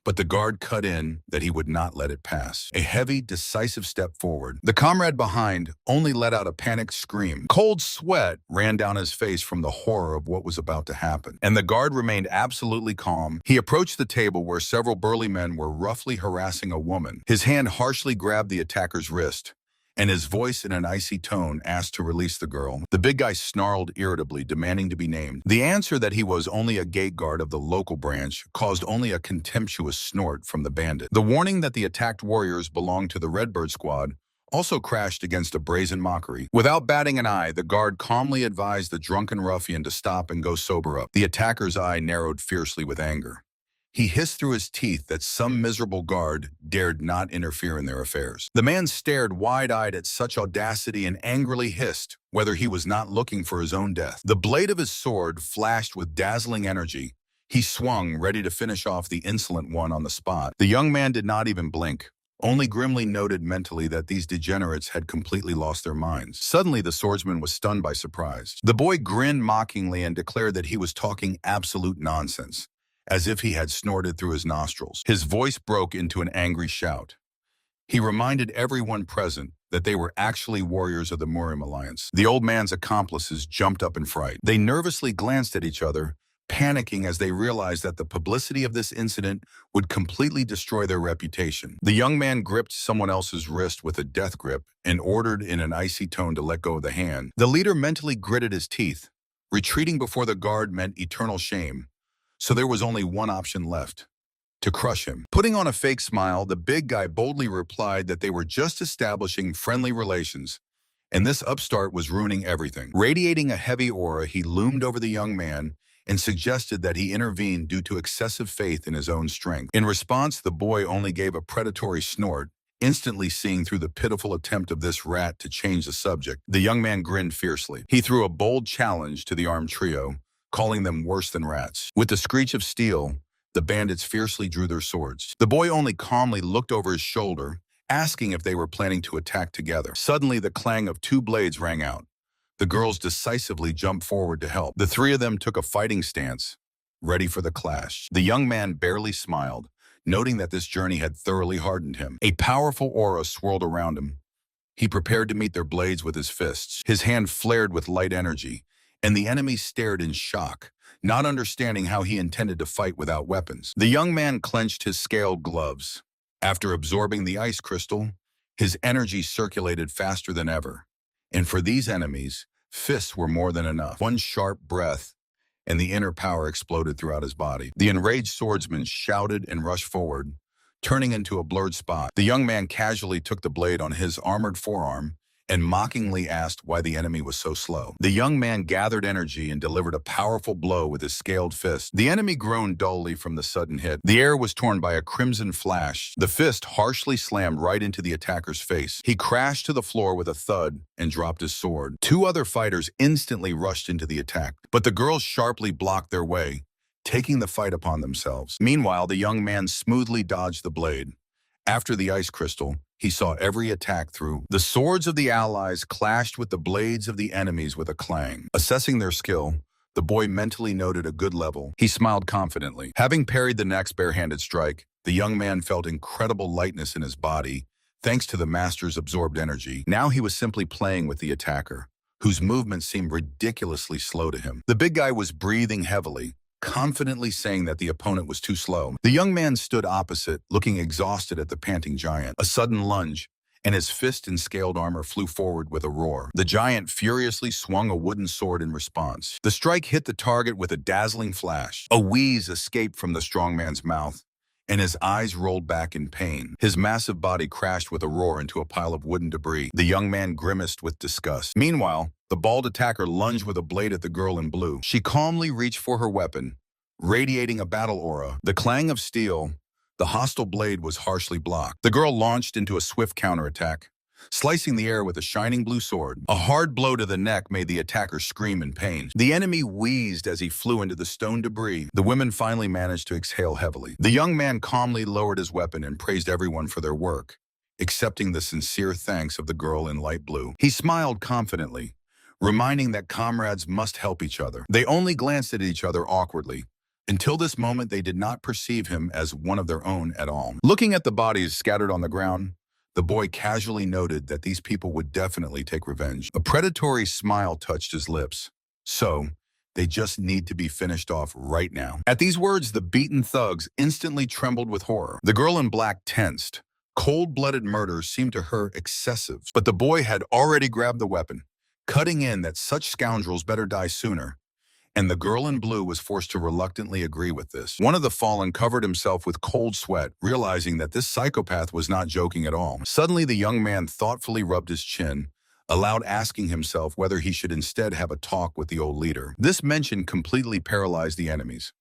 but the guard cut in that he would not let it pass. A heavy, decisive step forward. The comrade behind only let out a panicked scream. Cold sweat ran down his face from the horror of what was about to happen, and the guard remained absolutely calm. He approached the table where several burly men were roughly harassing a woman. His hand harshly grabbed the attacker's wrist, and his voice in an icy tone asked to release the girl. The big guy snarled irritably, demanding to be named. The answer that he was only a gate guard of the local branch caused only a contemptuous snort from the bandit. The warning that the attacked warriors belonged to the Redbird squad also crashed against a brazen mockery. Without batting an eye, the guard calmly advised the drunken ruffian to stop and go sober up. The attacker's eye narrowed fiercely with anger. He hissed through his teeth that some miserable guard dared not interfere in their affairs. The man stared wide-eyed at such audacity and angrily hissed whether he was not looking for his own death. The blade of his sword flashed with dazzling energy. He swung, ready to finish off the insolent one on the spot. The young man did not even blink, only grimly noted mentally that these degenerates had completely lost their minds. Suddenly, the swordsman was stunned by surprise. The boy grinned mockingly and declared that he was talking absolute nonsense, as if he had snorted through his nostrils. His voice broke into an angry shout. He reminded everyone present that they were actually warriors of the Murim Alliance. The old man's accomplices jumped up in fright. They nervously glanced at each other, panicking as they realized that the publicity of this incident would completely destroy their reputation. The young man gripped someone else's wrist with a death grip and ordered in an icy tone to let go of the hand. The leader mentally gritted his teeth. Retreating before the guard meant eternal shame, so there was only one option left: to crush him. Putting on a fake smile, the big guy boldly replied that they were just establishing friendly relations, and this upstart was ruining everything. Radiating a heavy aura, he loomed over the young man and suggested that he intervene due to excessive faith in his own strength. In response, the boy only gave a predatory snort, instantly seeing through the pitiful attempt of this rat to change the subject. The young man grinned fiercely. He threw a bold challenge to the armed trio, calling them worse than rats. With the screech of steel, the bandits fiercely drew their swords. The boy only calmly looked over his shoulder, asking if they were planning to attack together. Suddenly, the clang of two blades rang out. The girls decisively jumped forward to help. The three of them took a fighting stance, ready for the clash. The young man barely smiled, noting that this journey had thoroughly hardened him. A powerful aura swirled around him. He prepared to meet their blades with his fists. His hand flared with light energy, and the enemy stared in shock, not understanding how he intended to fight without weapons. The young man clenched his scaled gloves. After absorbing the ice crystal, his energy circulated faster than ever. And for these enemies, fists were more than enough. One sharp breath, and the inner power exploded throughout his body. The enraged swordsman shouted and rushed forward, turning into a blurred spot. The young man casually took the blade on his armored forearm and mockingly asked why the enemy was so slow. The young man gathered energy and delivered a powerful blow with his scaled fist. The enemy groaned dully from the sudden hit. The air was torn by a crimson flash. The fist harshly slammed right into the attacker's face. He crashed to the floor with a thud and dropped his sword. Two other fighters instantly rushed into the attack, but the girls sharply blocked their way, taking the fight upon themselves. Meanwhile, the young man smoothly dodged the blade. After the ice crystal, he saw every attack through. The swords of the allies clashed with the blades of the enemies with a clang. Assessing their skill, the boy mentally noted a good level. He smiled confidently. Having parried the next barehanded strike, the young man felt incredible lightness in his body, thanks to the master's absorbed energy. Now he was simply playing with the attacker, whose movements seemed ridiculously slow to him. The big guy was breathing heavily, confidently saying that the opponent was too slow. The young man stood opposite, looking exhausted at the panting giant. A sudden lunge, and his fist and scaled armor flew forward with a roar. The giant furiously swung a wooden sword in response. The strike hit the target with a dazzling flash. A wheeze escaped from the strong man's mouth, and his eyes rolled back in pain. His massive body crashed with a roar into a pile of wooden debris. The young man grimaced with disgust. Meanwhile, the bald attacker lunged with a blade at the girl in blue. She calmly reached for her weapon, radiating a battle aura. The clang of steel, the hostile blade was harshly blocked. The girl launched into a swift counterattack, slicing the air with a shining blue sword. A hard blow to the neck made the attacker scream in pain. The enemy wheezed as he flew into the stone debris. The women finally managed to exhale heavily. The young man calmly lowered his weapon and praised everyone for their work, accepting the sincere thanks of the girl in light blue. He smiled confidently, reminding that comrades must help each other. They only glanced at each other awkwardly, Until this moment, they did not perceive him as one of their own at all. Looking at the bodies scattered on the ground, the boy casually noted that these people would definitely take revenge. A predatory smile touched his lips. So, they just need to be finished off right now. At these words, the beaten thugs instantly trembled with horror. The girl in black tensed. Cold-blooded murder seemed to her excessive, but the boy had already grabbed the weapon, cutting in that such scoundrels better die sooner. And the girl in blue was forced to reluctantly agree with this. One of the fallen covered himself with cold sweat, realizing that this psychopath was not joking at all. Suddenly, the young man thoughtfully rubbed his chin, aloud asking himself whether he should instead have a talk with the old leader. This mention completely paralyzed the enemies.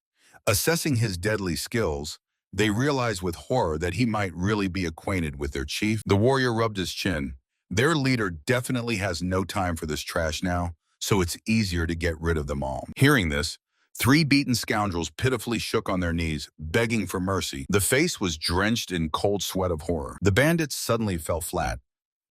Assessing his deadly skills, they realized with horror that he might really be acquainted with their chief. The warrior rubbed his chin. Their leader definitely has no time for this trash now, so it's easier to get rid of them all. Hearing this, 3 beaten scoundrels pitifully shook on their knees, begging for mercy. The face was drenched in cold sweat of horror. The bandits suddenly fell flat,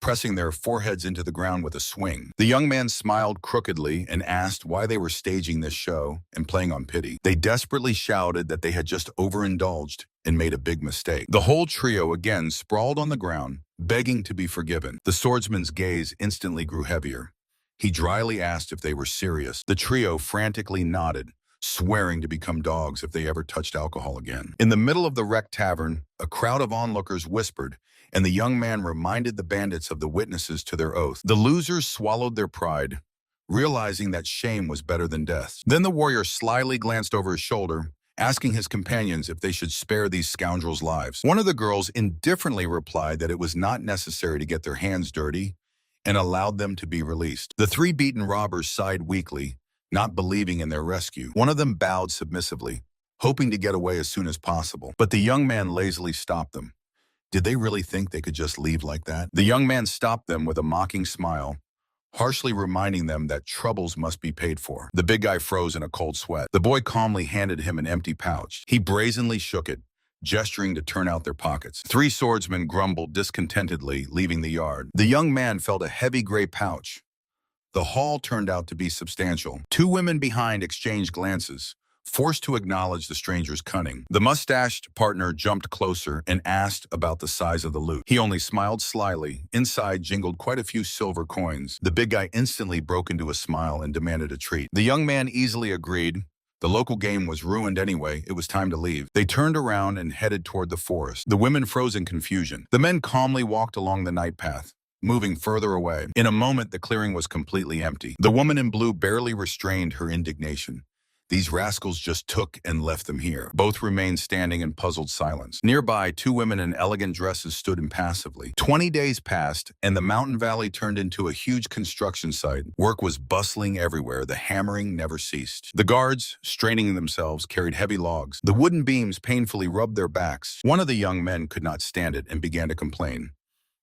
pressing their foreheads into the ground with a swing. The young man smiled crookedly and asked why they were staging this show and playing on pity. They desperately shouted that they had just overindulged and made a big mistake. The whole trio again sprawled on the ground, begging to be forgiven. The swordsman's gaze instantly grew heavier. He dryly asked if they were serious. The trio frantically nodded, swearing to become dogs if they ever touched alcohol again. In the middle of the wrecked tavern, a crowd of onlookers whispered, and the young man reminded the bandits of the witnesses to their oath. The losers swallowed their pride, realizing that shame was better than death. Then the warrior slyly glanced over his shoulder, asking his companions if they should spare these scoundrels' lives. One of the girls indifferently replied that it was not necessary to get their hands dirty, and allowed them to be released. The 3 beaten robbers sighed weakly, not believing in their rescue. One of them bowed submissively, hoping to get away as soon as possible. But the young man lazily stopped them. Did they really think they could just leave like that? The young man stopped them with a mocking smile, harshly reminding them that troubles must be paid for. The big guy froze in a cold sweat. The boy calmly handed him an empty pouch. He brazenly shook it, gesturing to turn out their pockets. 3 swordsmen grumbled discontentedly, leaving the yard. The young man felt a heavy gray pouch. The haul turned out to be substantial. 2 women behind exchanged glances, forced to acknowledge the stranger's cunning. The mustached partner jumped closer and asked about the size of the loot. He only smiled slyly. Inside jingled quite a few silver coins. The big guy instantly broke into a smile and demanded a treat. The young man easily agreed. The local game was ruined anyway. It was time to leave. They turned around and headed toward the forest. The women froze in confusion. The men calmly walked along the night path, moving further away. In a moment, the clearing was completely empty. The woman in blue barely restrained her indignation. These rascals just took and left them here. Both remained standing in puzzled silence. Nearby, 2 women in elegant dresses stood impassively. 20 days passed, and the mountain valley turned into a huge construction site. Work was bustling everywhere. The hammering never ceased. The guards, straining themselves, carried heavy logs. The wooden beams painfully rubbed their backs. One of the young men could not stand it and began to complain.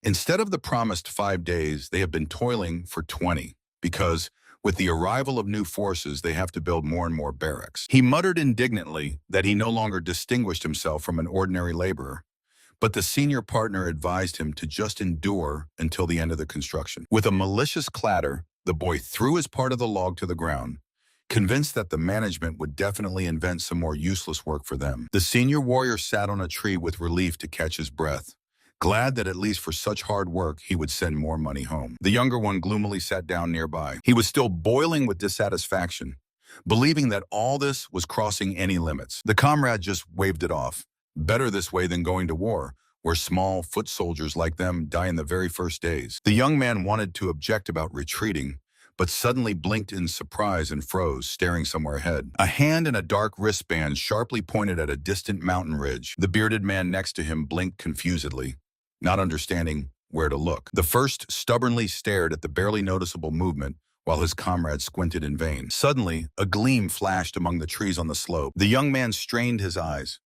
Instead of the promised 5 days, they have been toiling for 20, because with the arrival of new forces, they have to build more and more barracks. He muttered indignantly that he no longer distinguished himself from an ordinary laborer, but the senior partner advised him to just endure until the end of the construction. With a malicious clatter, the boy threw his part of the log to the ground, convinced that the management would definitely invent some more useless work for them. The senior warrior sat on a tree with relief to catch his breath, glad that at least for such hard work, he would send more money home. The younger one gloomily sat down nearby. He was still boiling with dissatisfaction, believing that all this was crossing any limits. The comrade just waved it off. Better this way than going to war, where small foot soldiers like them die in the very first days. The young man wanted to object about retreating, but suddenly blinked in surprise and froze, staring somewhere ahead. A hand in a dark wristband sharply pointed at a distant mountain ridge. The bearded man next to him blinked confusedly, not understanding where to look. The first stubbornly stared at the barely noticeable movement, while his comrade squinted in vain. Suddenly, a gleam flashed among the trees on the slope. The young man strained his eyes.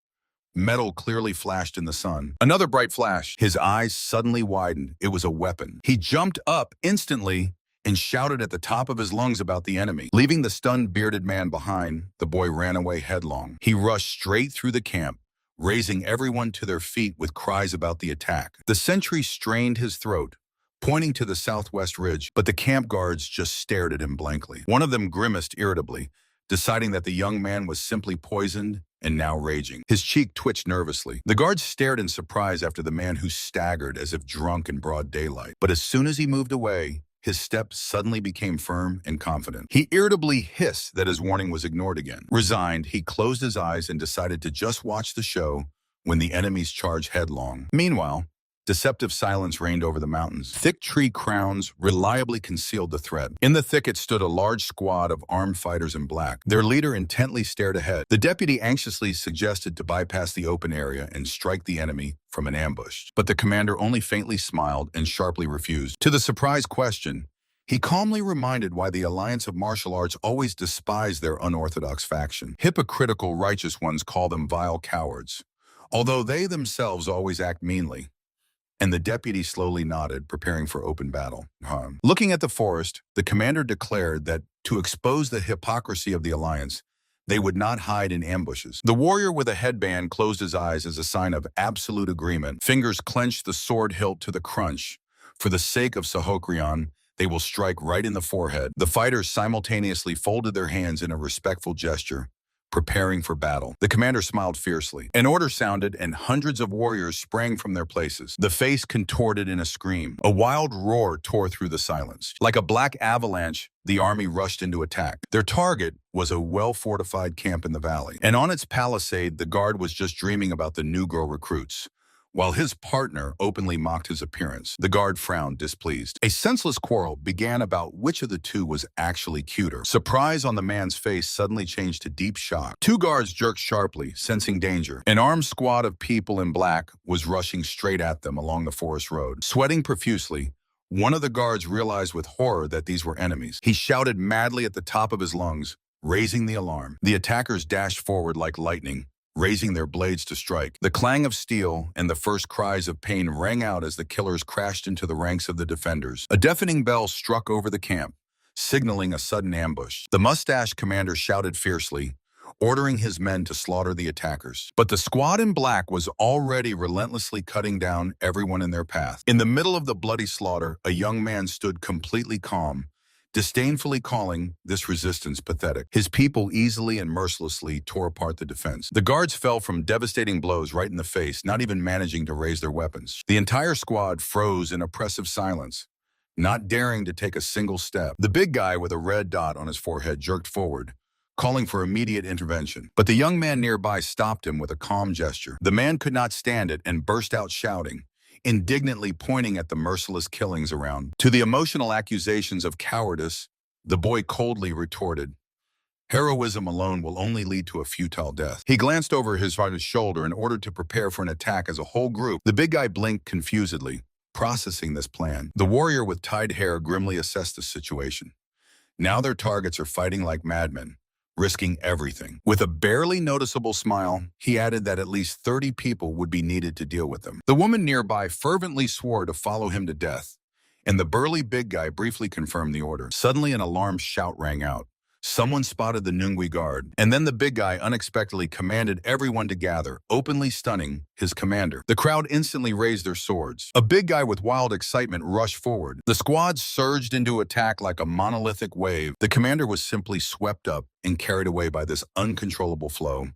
Metal clearly flashed in the sun. Another bright flash. His eyes suddenly widened. It was a weapon. He jumped up instantly and shouted at the top of his lungs about the enemy. Leaving the stunned bearded man behind, the boy ran away headlong. He rushed straight through the camp, raising everyone to their feet with cries about the attack. The sentry strained his throat, pointing to the southwest ridge, but the camp guards just stared at him blankly. One of them grimaced irritably. deciding that the young man was simply poisoned and now raging. His cheek twitched nervously. The guards stared in surprise after the man who staggered as if drunk in broad daylight. But as soon as he moved away, his step suddenly became firm and confident. He irritably hissed that his warning was ignored again. Resigned, he closed his eyes and decided to just watch the show when the enemies charged headlong. Meanwhile, deceptive silence reigned over the mountains. Thick tree crowns reliably concealed the threat. In the thicket stood a large squad of armed fighters in black. Their leader intently stared ahead. The deputy anxiously suggested to bypass the open area and strike the enemy from an ambush. But the commander only faintly smiled and sharply refused. To the surprise question, he calmly reminded why the Alliance of Martial Arts always despised their unorthodox faction. Hypocritical righteous ones call them vile cowards, although they themselves always act meanly. And the deputy slowly nodded, preparing for open battle. Looking at the forest, the commander declared that to expose the hypocrisy of the alliance, they would not hide in ambushes. The warrior with a headband closed his eyes as a sign of absolute agreement. Fingers clenched the sword hilt to the crunch. For the sake of Sahokrion, they will strike right in the forehead. The fighters simultaneously folded their hands in a respectful gesture, preparing for battle. The commander smiled fiercely. An order sounded, and hundreds of warriors sprang from their places. The face contorted in a scream. A wild roar tore through the silence. Like a black avalanche, the army rushed into attack. Their target was a well-fortified camp in the valley. And on its palisade, the guard was just dreaming about the Negro recruits, while his partner openly mocked his appearance. The guard frowned, displeased. A senseless quarrel began about which of the two was actually cuter. Surprise on the man's face suddenly changed to deep shock. Two guards jerked sharply, sensing danger. An armed squad of people in black was rushing straight at them along the forest road. Sweating profusely, one of the guards realized with horror that these were enemies. He shouted madly at the top of his lungs, raising the alarm. The attackers dashed forward like lightning, raising their blades to strike. The clang of steel and the first cries of pain rang out as the killers crashed into the ranks of the defenders. A deafening bell struck over the camp, signaling a sudden ambush. The mustached commander shouted fiercely, ordering his men to slaughter the attackers. But the squad in black was already relentlessly cutting down everyone in their path. In the middle of the bloody slaughter, a young man stood completely calm, disdainfully calling this resistance pathetic. His people easily and mercilessly tore apart the defense. The guards fell from devastating blows right in the face, not even managing to raise their weapons. The entire squad froze in oppressive silence, not daring to take a single step. The big guy with a red dot on his forehead jerked forward, calling for immediate intervention. But the young man nearby stopped him with a calm gesture. The man could not stand it and burst out shouting, indignantly pointing at the merciless killings around. To the emotional accusations of cowardice, the boy coldly retorted, "Heroism alone will only lead to a futile death." He glanced over his shoulder in order to prepare for an attack as a whole group. The big guy blinked confusedly, processing this plan. The warrior with tied hair grimly assessed the situation. Now their targets are fighting like madmen, risking everything. With a barely noticeable smile, he added that at least 30 people would be needed to deal with them. The woman nearby fervently swore to follow him to death, and the burly big guy briefly confirmed the order. Suddenly, an alarmed shout rang out. Someone spotted the Nungwi guard, and then the big guy unexpectedly commanded everyone to gather, openly stunning his commander. The crowd instantly raised their swords. A big guy with wild excitement rushed forward. The squad surged into attack like a monolithic wave. The commander was simply swept up and carried away by this uncontrollable flow,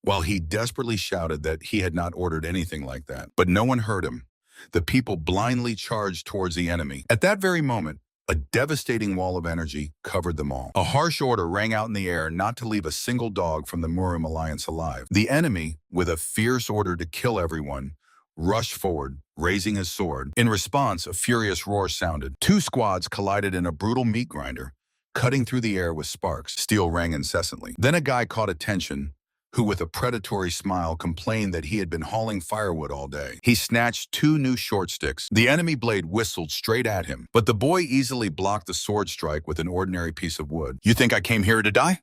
while he desperately shouted that he had not ordered anything like that. But no one heard him. The people blindly charged towards the enemy. At that very moment, a devastating wall of energy covered them all. A harsh order rang out in the air not to leave a single dog from the Murim Alliance alive. The enemy, with a fierce order to kill everyone, rushed forward, raising his sword. In response, a furious roar sounded. Two squads collided in a brutal meat grinder, cutting through the air with sparks. Steel rang incessantly. Then a guy caught attention, who with a predatory smile complained that he had been hauling firewood all day. He snatched two new short sticks. The enemy blade whistled straight at him, but the boy easily blocked the sword strike with an ordinary piece of wood. "You think I came here to die?"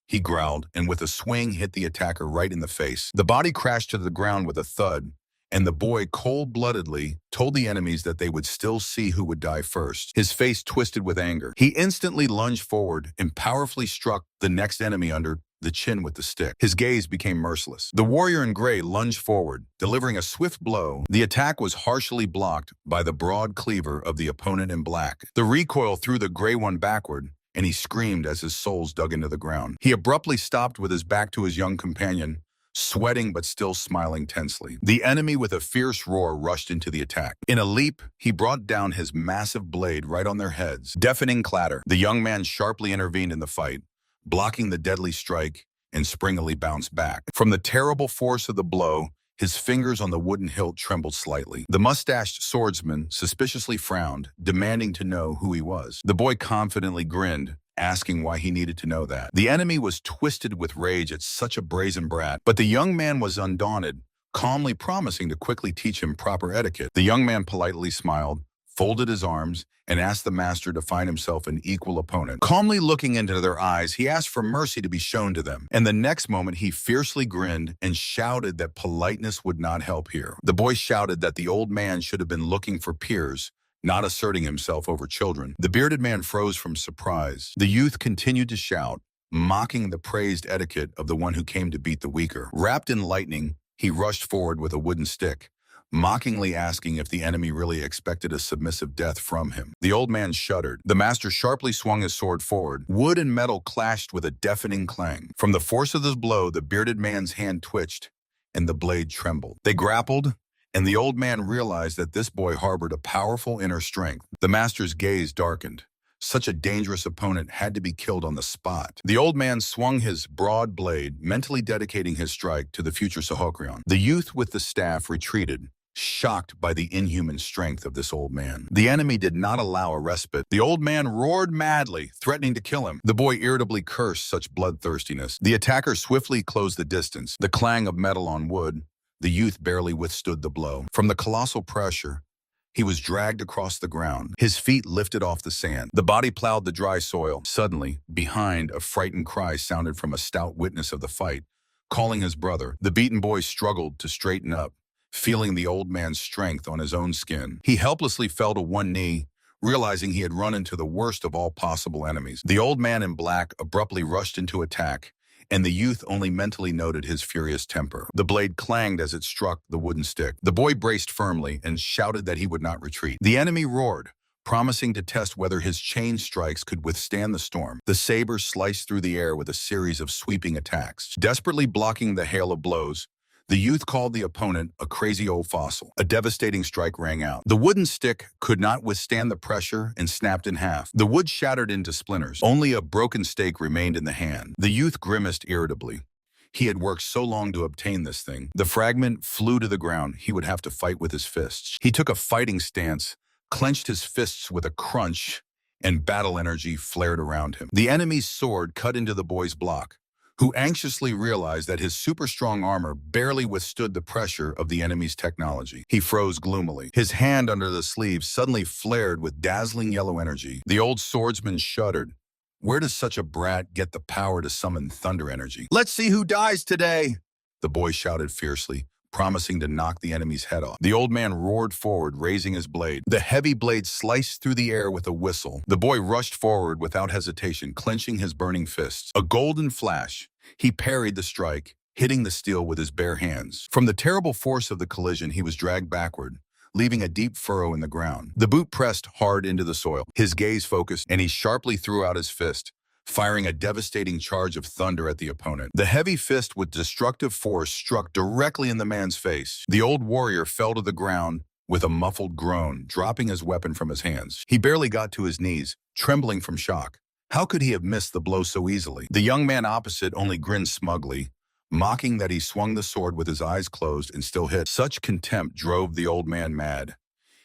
he growled, and with a swing hit the attacker right in the face. The body crashed to the ground with a thud, and the boy cold-bloodedly told the enemies that they would still see who would die first. His face twisted with anger. He instantly lunged forward and powerfully struck the next enemy under the chin with the stick. His gaze became merciless. The warrior in gray lunged forward, delivering a swift blow. The attack was harshly blocked by the broad cleaver of the opponent in black. The recoil threw the gray one backward, and he screamed as his soles dug into the ground. He abruptly stopped with his back to his young companion, sweating but still smiling tensely. The enemy with a fierce roar rushed into the attack. In a leap, he brought down his massive blade right on their heads. Deafening clatter. The young man sharply intervened in the fight, blocking the deadly strike and springily bounced back. From the terrible force of the blow, his fingers on the wooden hilt trembled slightly. The mustached swordsman suspiciously frowned, demanding to know who he was. The boy confidently grinned, asking why he needed to know that. The enemy was twisted with rage at such a brazen brat, but the young man was undaunted, calmly promising to quickly teach him proper etiquette. The young man politely smiled, folded his arms, and asked the master to find himself an equal opponent. Calmly looking into their eyes, he asked for mercy to be shown to them. And the next moment, he fiercely grinned and shouted that politeness would not help here. The boy shouted that the old man should have been looking for peers, not asserting himself over children. The bearded man froze from surprise. The youth continued to shout, mocking the praised etiquette of the one who came to beat the weaker. Wrapped in lightning, he rushed forward with a wooden stick, mockingly asking if the enemy really expected a submissive death from him. The old man shuddered. The master sharply swung his sword forward. Wood and metal clashed with a deafening clang. From the force of this blow, the bearded man's hand twitched, and the blade trembled. They grappled, and the old man realized that this boy harbored a powerful inner strength. The master's gaze darkened. Such a dangerous opponent had to be killed on the spot. The old man swung his broad blade, mentally dedicating his strike to the future Sahokrion. The youth with the staff retreated, shocked by the inhuman strength of this old man. The enemy did not allow a respite. The old man roared madly, threatening to kill him. The boy irritably cursed such bloodthirstiness. The attacker swiftly closed the distance. The clang of metal on wood. The youth barely withstood the blow. From the colossal pressure, he was dragged across the ground, his feet lifted off the sand. The body plowed the dry soil. Suddenly, behind, a frightened cry sounded from a stout witness of the fight, calling his brother. The beaten boy struggled to straighten up, feeling the old man's strength on his own skin. He helplessly fell to one knee, realizing he had run into the worst of all possible enemies. The old man in black abruptly rushed into attack, and the youth only mentally noted his furious temper. The blade clanged as it struck the wooden stick. The boy braced firmly and shouted that he would not retreat. The enemy roared, promising to test whether his chain strikes could withstand the storm. The saber sliced through the air with a series of sweeping attacks. Desperately blocking the hail of blows, the youth called the opponent a crazy old fossil. A devastating strike rang out. The wooden stick could not withstand the pressure and snapped in half. The wood shattered into splinters. Only a broken stake remained in the hand. The youth grimaced irritably. He had worked so long to obtain this thing. The fragment flew to the ground. He would have to fight with his fists. He took a fighting stance, clenched his fists with a crunch, and battle energy flared around him. The enemy's sword cut into the boy's block, who anxiously realized that his super-strong armor barely withstood the pressure of the enemy's technology. He froze gloomily. His hand under the sleeve suddenly flared with dazzling yellow energy. The old swordsman shuddered. Where does such a brat get the power to summon thunder energy? "Let's see who dies today!" the boy shouted fiercely, promising to knock the enemy's head off. The old man roared forward, raising his blade. The heavy blade sliced through the air with a whistle. The boy rushed forward without hesitation, clenching his burning fists. A golden flash. He parried the strike, hitting the steel with his bare hands. From the terrible force of the collision, he was dragged backward, leaving a deep furrow in the ground. The boot pressed hard into the soil. His gaze focused, and he sharply threw out his fist, firing a devastating charge of thunder at the opponent. The heavy fist with destructive force struck directly in the man's face. The old warrior fell to the ground with a muffled groan, dropping his weapon from his hands. He barely got to his knees, trembling from shock. How could he have missed the blow so easily? The young man opposite only grinned smugly, mocking that he swung the sword with his eyes closed and still hit. Such contempt drove the old man mad.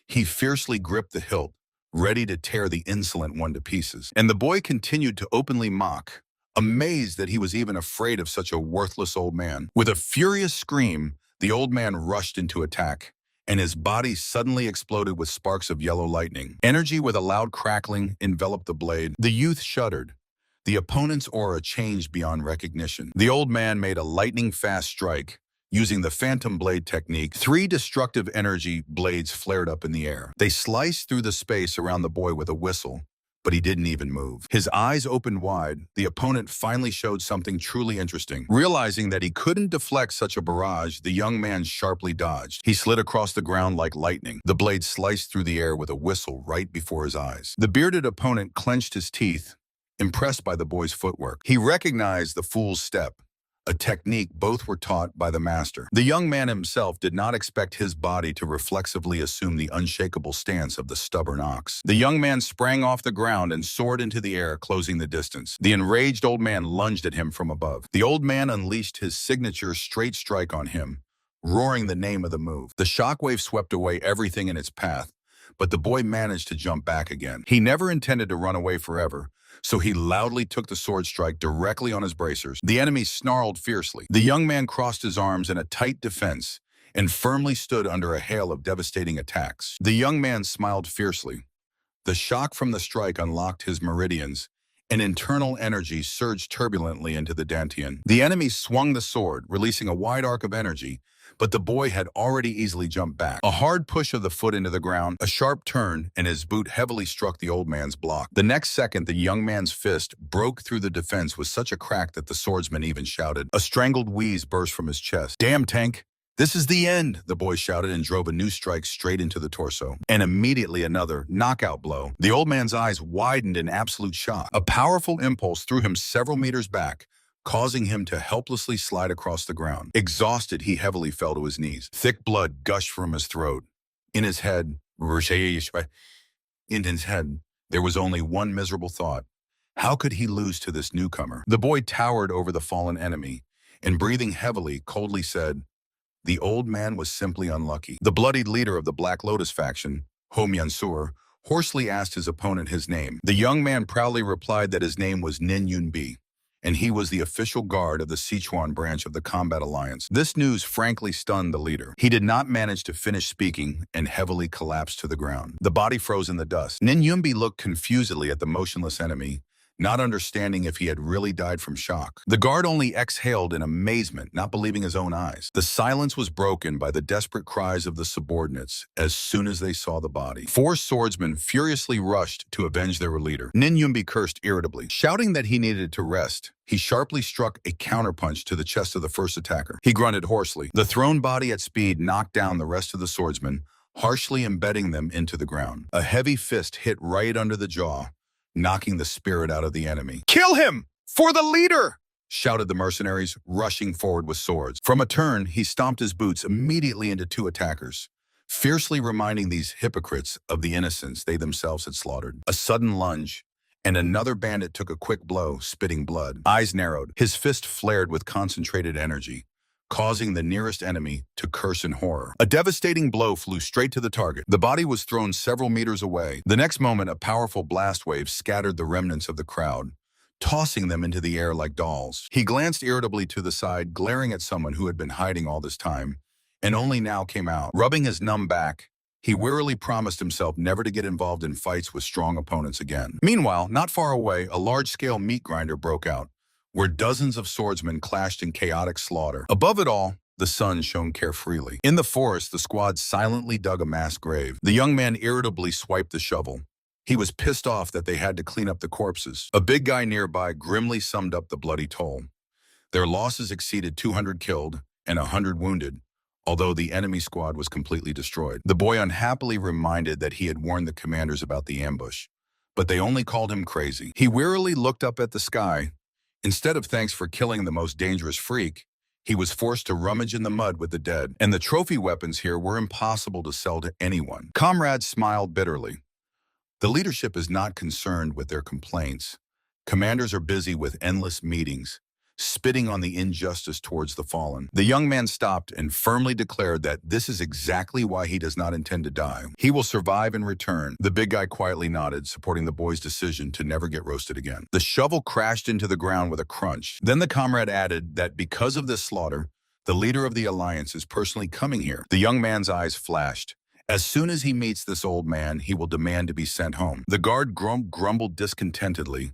He fiercely gripped the hilt, ready to tear the insolent one to pieces. And the boy continued to openly mock, amazed that he was even afraid of such a worthless old man. With a furious scream, the old man rushed into attack, and his body suddenly exploded with sparks of yellow lightning. Energy with a loud crackling enveloped the blade. The youth shuddered. The opponent's aura changed beyond recognition. The old man made a lightning-fast strike. Using the phantom blade technique, 3 destructive energy blades flared up in the air. They sliced through the space around the boy with a whistle, but he didn't even move. His eyes opened wide. The opponent finally showed something truly interesting. Realizing that he couldn't deflect such a barrage, the young man sharply dodged. He slid across the ground like lightning. The blade sliced through the air with a whistle right before his eyes. The bearded opponent clenched his teeth impressed by the boy's footwork. He recognized the fool's step, a technique both were taught by the master. The young man himself did not expect his body to reflexively assume the unshakable stance of the stubborn ox. The young man sprang off the ground and soared into the air, closing the distance. The enraged old man lunged at him from above. The old man unleashed his signature straight strike on him, roaring the name of the move. The shockwave swept away everything in its path, but the boy managed to jump back again. He never intended to run away forever, so he loudly took the sword strike directly on his bracers. The enemy snarled fiercely. The young man crossed his arms in a tight defense and firmly stood under a hail of devastating attacks. The young man smiled fiercely. The shock from the strike unlocked his meridians, and internal energy surged turbulently into the dantian. The enemy swung the sword, releasing a wide arc of energy, but the boy had already easily jumped back. A hard push of the foot into the ground, a sharp turn, and his boot heavily struck the old man's block. The next second, the young man's fist broke through the defense with such a crack that the swordsman even shouted. A strangled wheeze burst from his chest. "Damn, Tank! This is the end," the boy shouted and drove a new strike straight into the torso. And immediately another knockout blow. The old man's eyes widened in absolute shock. A powerful impulse threw him several meters back, causing him to helplessly slide across the ground. Exhausted, he heavily fell to his knees. Thick blood gushed from his throat. In his head, there was only one miserable thought. How could he lose to this newcomer? The boy towered over the fallen enemy, and breathing heavily, coldly said, "The old man was simply unlucky." The bloodied leader of the Black Lotus faction, Yansur, hoarsely asked his opponent his name. The young man proudly replied that his name was Nin Yunbi, and he was the official guard of the Sichuan branch of the Combat Alliance. This news frankly stunned the leader. He did not manage to finish speaking and heavily collapsed to the ground. The body froze in the dust. Nin Yunbi looked confusedly at the motionless enemy, not understanding if he had really died from shock. The guard only exhaled in amazement, not believing his own eyes. The silence was broken by the desperate cries of the subordinates as soon as they saw the body. 4 swordsmen furiously rushed to avenge their leader. Nin Yunbi cursed irritably. Shouting that he needed to rest, he sharply struck a counterpunch to the chest of the first attacker. He grunted hoarsely. The thrown body at speed knocked down the rest of the swordsmen, harshly embedding them into the ground. A heavy fist hit right under the jaw, knocking the spirit out of the enemy. "Kill him! For the leader!" shouted the mercenaries, rushing forward with swords. From a turn, he stomped his boots immediately into 2 attackers, fiercely reminding these hypocrites of the innocents they themselves had slaughtered. A sudden lunge, and another bandit took a quick blow, spitting blood. Eyes narrowed. His fist flared with concentrated energy, causing the nearest enemy to curse in horror. A devastating blow flew straight to the target. The body was thrown several meters away. The next moment, a powerful blast wave scattered the remnants of the crowd, tossing them into the air like dolls. He glanced irritably to the side, glaring at someone who had been hiding all this time, and only now came out. Rubbing his numb back, he wearily promised himself never to get involved in fights with strong opponents again. Meanwhile, not far away, a large-scale meat grinder broke out, where dozens of swordsmen clashed in chaotic slaughter. Above it all, the sun shone carefreely. In the forest, the squad silently dug a mass grave. The young man irritably swiped the shovel. He was pissed off that they had to clean up the corpses. A big guy nearby grimly summed up the bloody toll. Their losses exceeded 200 killed and 100 wounded, although the enemy squad was completely destroyed. The boy unhappily reminded that he had warned the commanders about the ambush, but they only called him crazy. He wearily looked up at the sky. Instead of thanks for killing the most dangerous freak, he was forced to rummage in the mud with the dead, and the trophy weapons here were impossible to sell to anyone. Comrades smiled bitterly. The leadership is not concerned with their complaints. Commanders are busy with endless meetings, spitting on the injustice towards the fallen. The young man stopped and firmly declared that this is exactly why he does not intend to die. He will survive and return. The big guy quietly nodded, supporting the boy's decision to never get roasted again. The shovel crashed into the ground with a crunch. Then the comrade added that because of this slaughter, the leader of the alliance is personally coming here. The young man's eyes flashed. As soon as he meets this old man, he will demand to be sent home. The guard grumbled discontentedly,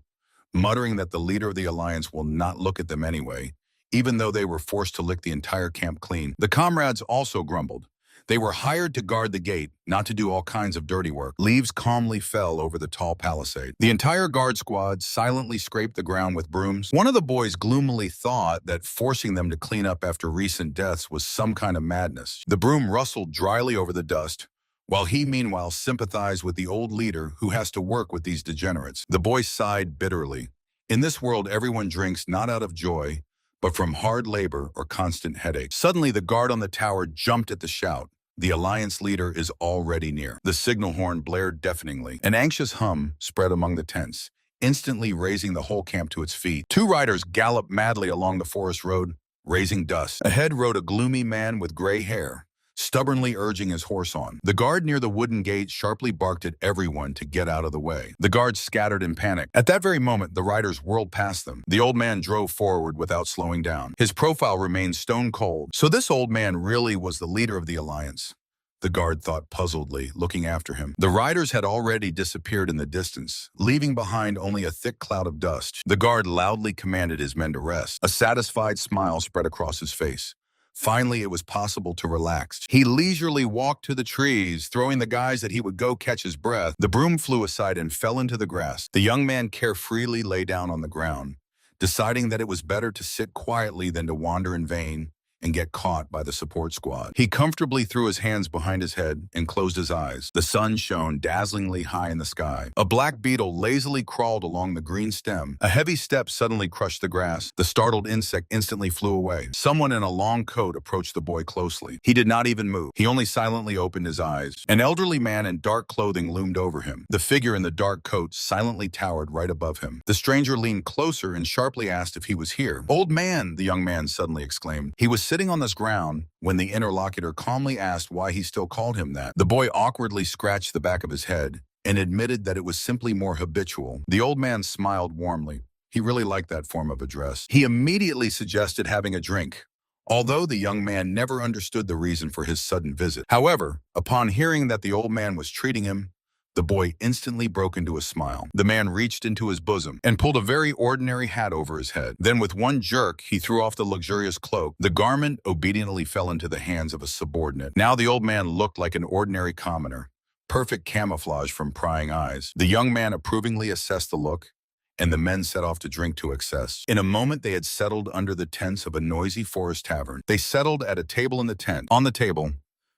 muttering that the leader of the alliance will not look at them anyway, even though they were forced to lick the entire camp clean. The comrades also grumbled. They were hired to guard the gate, not to do all kinds of dirty work. Leaves calmly fell over the tall palisade. The entire guard squad silently scraped the ground with brooms. One of the boys gloomily thought that forcing them to clean up after recent deaths was some kind of madness. The broom rustled dryly over the dust, while he meanwhile sympathized with the old leader who has to work with these degenerates. The boy sighed bitterly. In this world, everyone drinks not out of joy, but from hard labor or constant headache. Suddenly, the guard on the tower jumped at the shout. The Alliance leader is already near. The signal horn blared deafeningly. An anxious hum spread among the tents, instantly raising the whole camp to its feet. Two riders galloped madly along the forest road, raising dust. Ahead rode a gloomy man with gray hair, stubbornly urging his horse on. The guard near the wooden gate sharply barked at everyone to get out of the way. The guards scattered in panic. At that very moment, the riders whirled past them. The old man drove forward without slowing down. His profile remained stone cold. So this old man really was the leader of the Alliance. The guard thought puzzledly, looking after him. The riders had already disappeared in the distance, leaving behind only a thick cloud of dust. The guard loudly commanded his men to rest. A satisfied smile spread across his face. Finally, it was possible to relax. He leisurely walked to the trees, throwing the guys that he would go catch his breath. The broom flew aside and fell into the grass. The young man carefreely lay down on the ground, deciding that it was better to sit quietly than to wander in vain and get caught by the support squad. He comfortably threw his hands behind his head and closed his eyes. The sun shone dazzlingly high in the sky. A black beetle lazily crawled along the green stem. A heavy step suddenly crushed the grass. The startled insect instantly flew away. Someone in a long coat approached the boy closely. He did not even move. He only silently opened his eyes. An elderly man in dark clothing loomed over him. The figure in the dark coat silently towered right above him. The stranger leaned closer and sharply asked if he was here. "Old man," the young man suddenly exclaimed. He was sitting on this ground when the interlocutor calmly asked why he still called him that. The boy awkwardly scratched the back of his head and admitted that it was simply more habitual. The old man smiled warmly. He really liked that form of address. He immediately suggested having a drink, although the young man never understood the reason for his sudden visit. However, upon hearing that the old man was treating him, the boy instantly broke into a smile. The man reached into his bosom and pulled a very ordinary hat over his head. Then with one jerk, he threw off the luxurious cloak. The garment obediently fell into the hands of a subordinate. Now the old man looked like an ordinary commoner, perfect camouflage from prying eyes. The young man approvingly assessed the look, and the men set off to drink to excess. In a moment, they had settled under the tents of a noisy forest tavern. They settled at a table in the tent. On the table,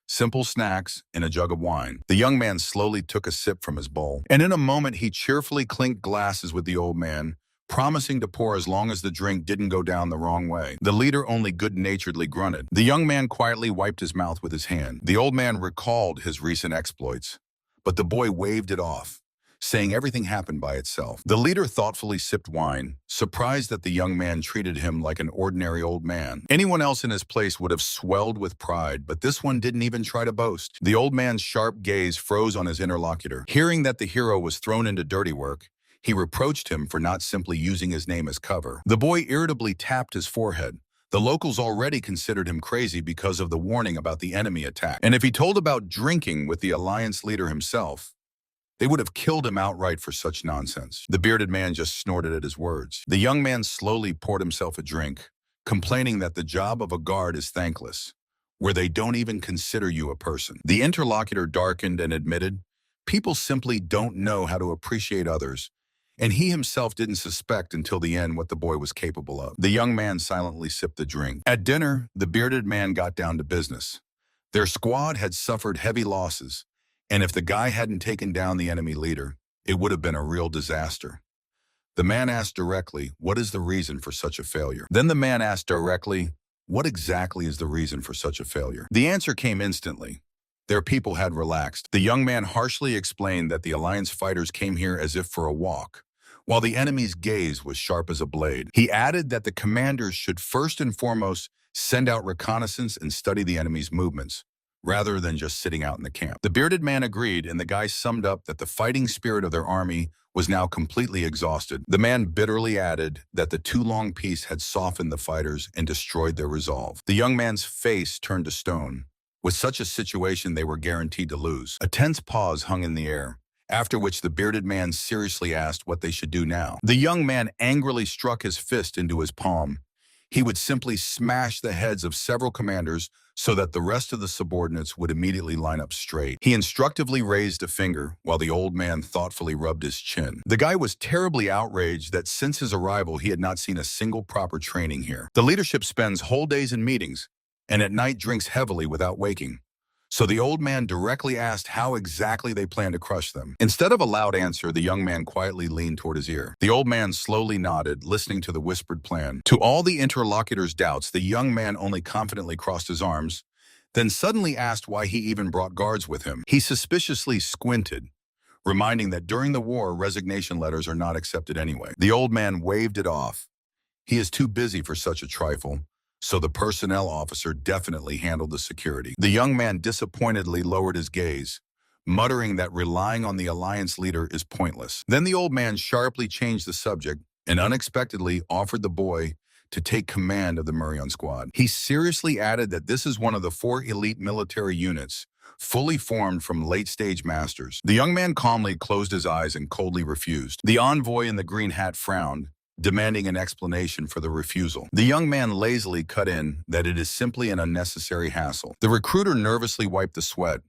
simple snacks and a jug of wine. The young man slowly took a sip from his bowl, and in a moment he cheerfully clinked glasses with the old man, promising to pour as long as the drink didn't go down the wrong way. The leader only good-naturedly grunted. The young man quietly wiped his mouth with his hand. The old man recalled his recent exploits, but the boy waved it off, saying everything happened by itself. The leader thoughtfully sipped wine, surprised that the young man treated him like an ordinary old man. Anyone else in his place would have swelled with pride, but this one didn't even try to boast. The old man's sharp gaze froze on his interlocutor. Hearing that the hero was thrown into dirty work, he reproached him for not simply using his name as cover. The boy irritably tapped his forehead. The locals already considered him crazy because of the warning about the enemy attack. And if he told about drinking with the Alliance leader himself, they would have killed him outright for such nonsense. The bearded man just snorted at his words. The young man slowly poured himself a drink, complaining that the job of a guard is thankless, where they don't even consider you a person. The interlocutor darkened and admitted, people simply don't know how to appreciate others, and he himself didn't suspect until the end what the boy was capable of. The young man silently sipped the drink. At dinner, the bearded man got down to business. Their squad had suffered heavy losses, and if the guy hadn't taken down the enemy leader, it would have been a real disaster. The man asked directly, what is the reason for such a failure? Then the man asked directly, what exactly is the reason for such a failure? The answer came instantly. Their people had relaxed. The young man harshly explained that the Alliance fighters came here as if for a walk, while the enemy's gaze was sharp as a blade. He added that the commanders should first and foremost send out reconnaissance and study the enemy's movements, rather than just sitting out in the camp. The bearded man agreed, and the guy summed up that the fighting spirit of their army was now completely exhausted. The man bitterly added that the too long peace had softened the fighters and destroyed their resolve. The young man's face turned to stone. With such a situation, they were guaranteed to lose. A tense pause hung in the air, after which the bearded man seriously asked what they should do now. The young man angrily struck his fist into his palm. He would simply smash the heads of several commanders so that the rest of the subordinates would immediately line up straight. He instructively raised a finger while the old man thoughtfully rubbed his chin. The guy was terribly outraged that since his arrival he had not seen a single proper training here. The leadership spends whole days in meetings and at night drinks heavily without waking. So the old man directly asked how exactly they planned to crush them. Instead of a loud answer, the young man quietly leaned toward his ear. The old man slowly nodded, listening to the whispered plan. To all the interlocutor's doubts, the young man only confidently crossed his arms, then suddenly asked why he even brought guards with him. He suspiciously squinted, reminding that during the war, resignation letters are not accepted anyway. The old man waved it off. He is too busy for such a trifle, so the personnel officer definitely handled the security. The young man disappointedly lowered his gaze, muttering that relying on the alliance leader is pointless. Then the old man sharply changed the subject and unexpectedly offered the boy to take command of the Murion squad. He seriously added that this is one of the 4 elite military units, fully formed from late-stage masters. The young man calmly closed his eyes and coldly refused. The envoy in the green hat frowned, demanding an explanation for the refusal. The young man lazily cut in that it is simply an unnecessary hassle. The recruiter nervously wiped the sweat.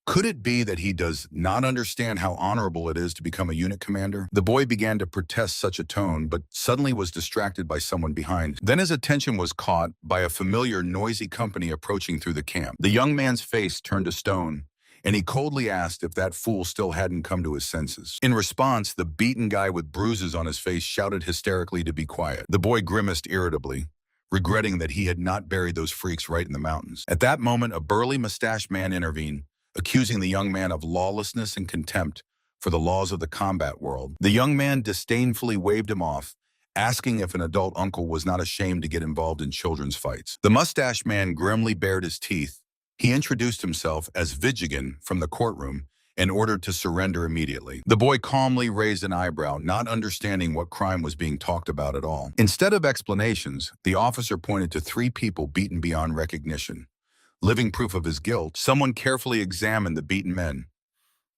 Could it be that he does not understand how honorable it is to become a unit commander? The boy began to protest such a tone, but suddenly was distracted by someone behind. Then his attention was caught by a familiar, noisy company approaching through the camp. The young man's face turned to stone, and he coldly asked if that fool still hadn't come to his senses. In response, the beaten guy with bruises on his face shouted hysterically to be quiet. The boy grimaced irritably, regretting that he had not buried those freaks right in the mountains. At that moment, a burly mustached man intervened, accusing the young man of lawlessness and contempt for the laws of the combat world. The young man disdainfully waved him off, asking if an adult uncle was not ashamed to get involved in children's fights. The mustached man grimly bared his teeth. He introduced himself as Vigigan from the courtroom and ordered to surrender immediately. The boy calmly raised an eyebrow, not understanding what crime was being talked about at all. Instead of explanations, the officer pointed to 3 people beaten beyond recognition. Living proof of his guilt, someone carefully examined the beaten men.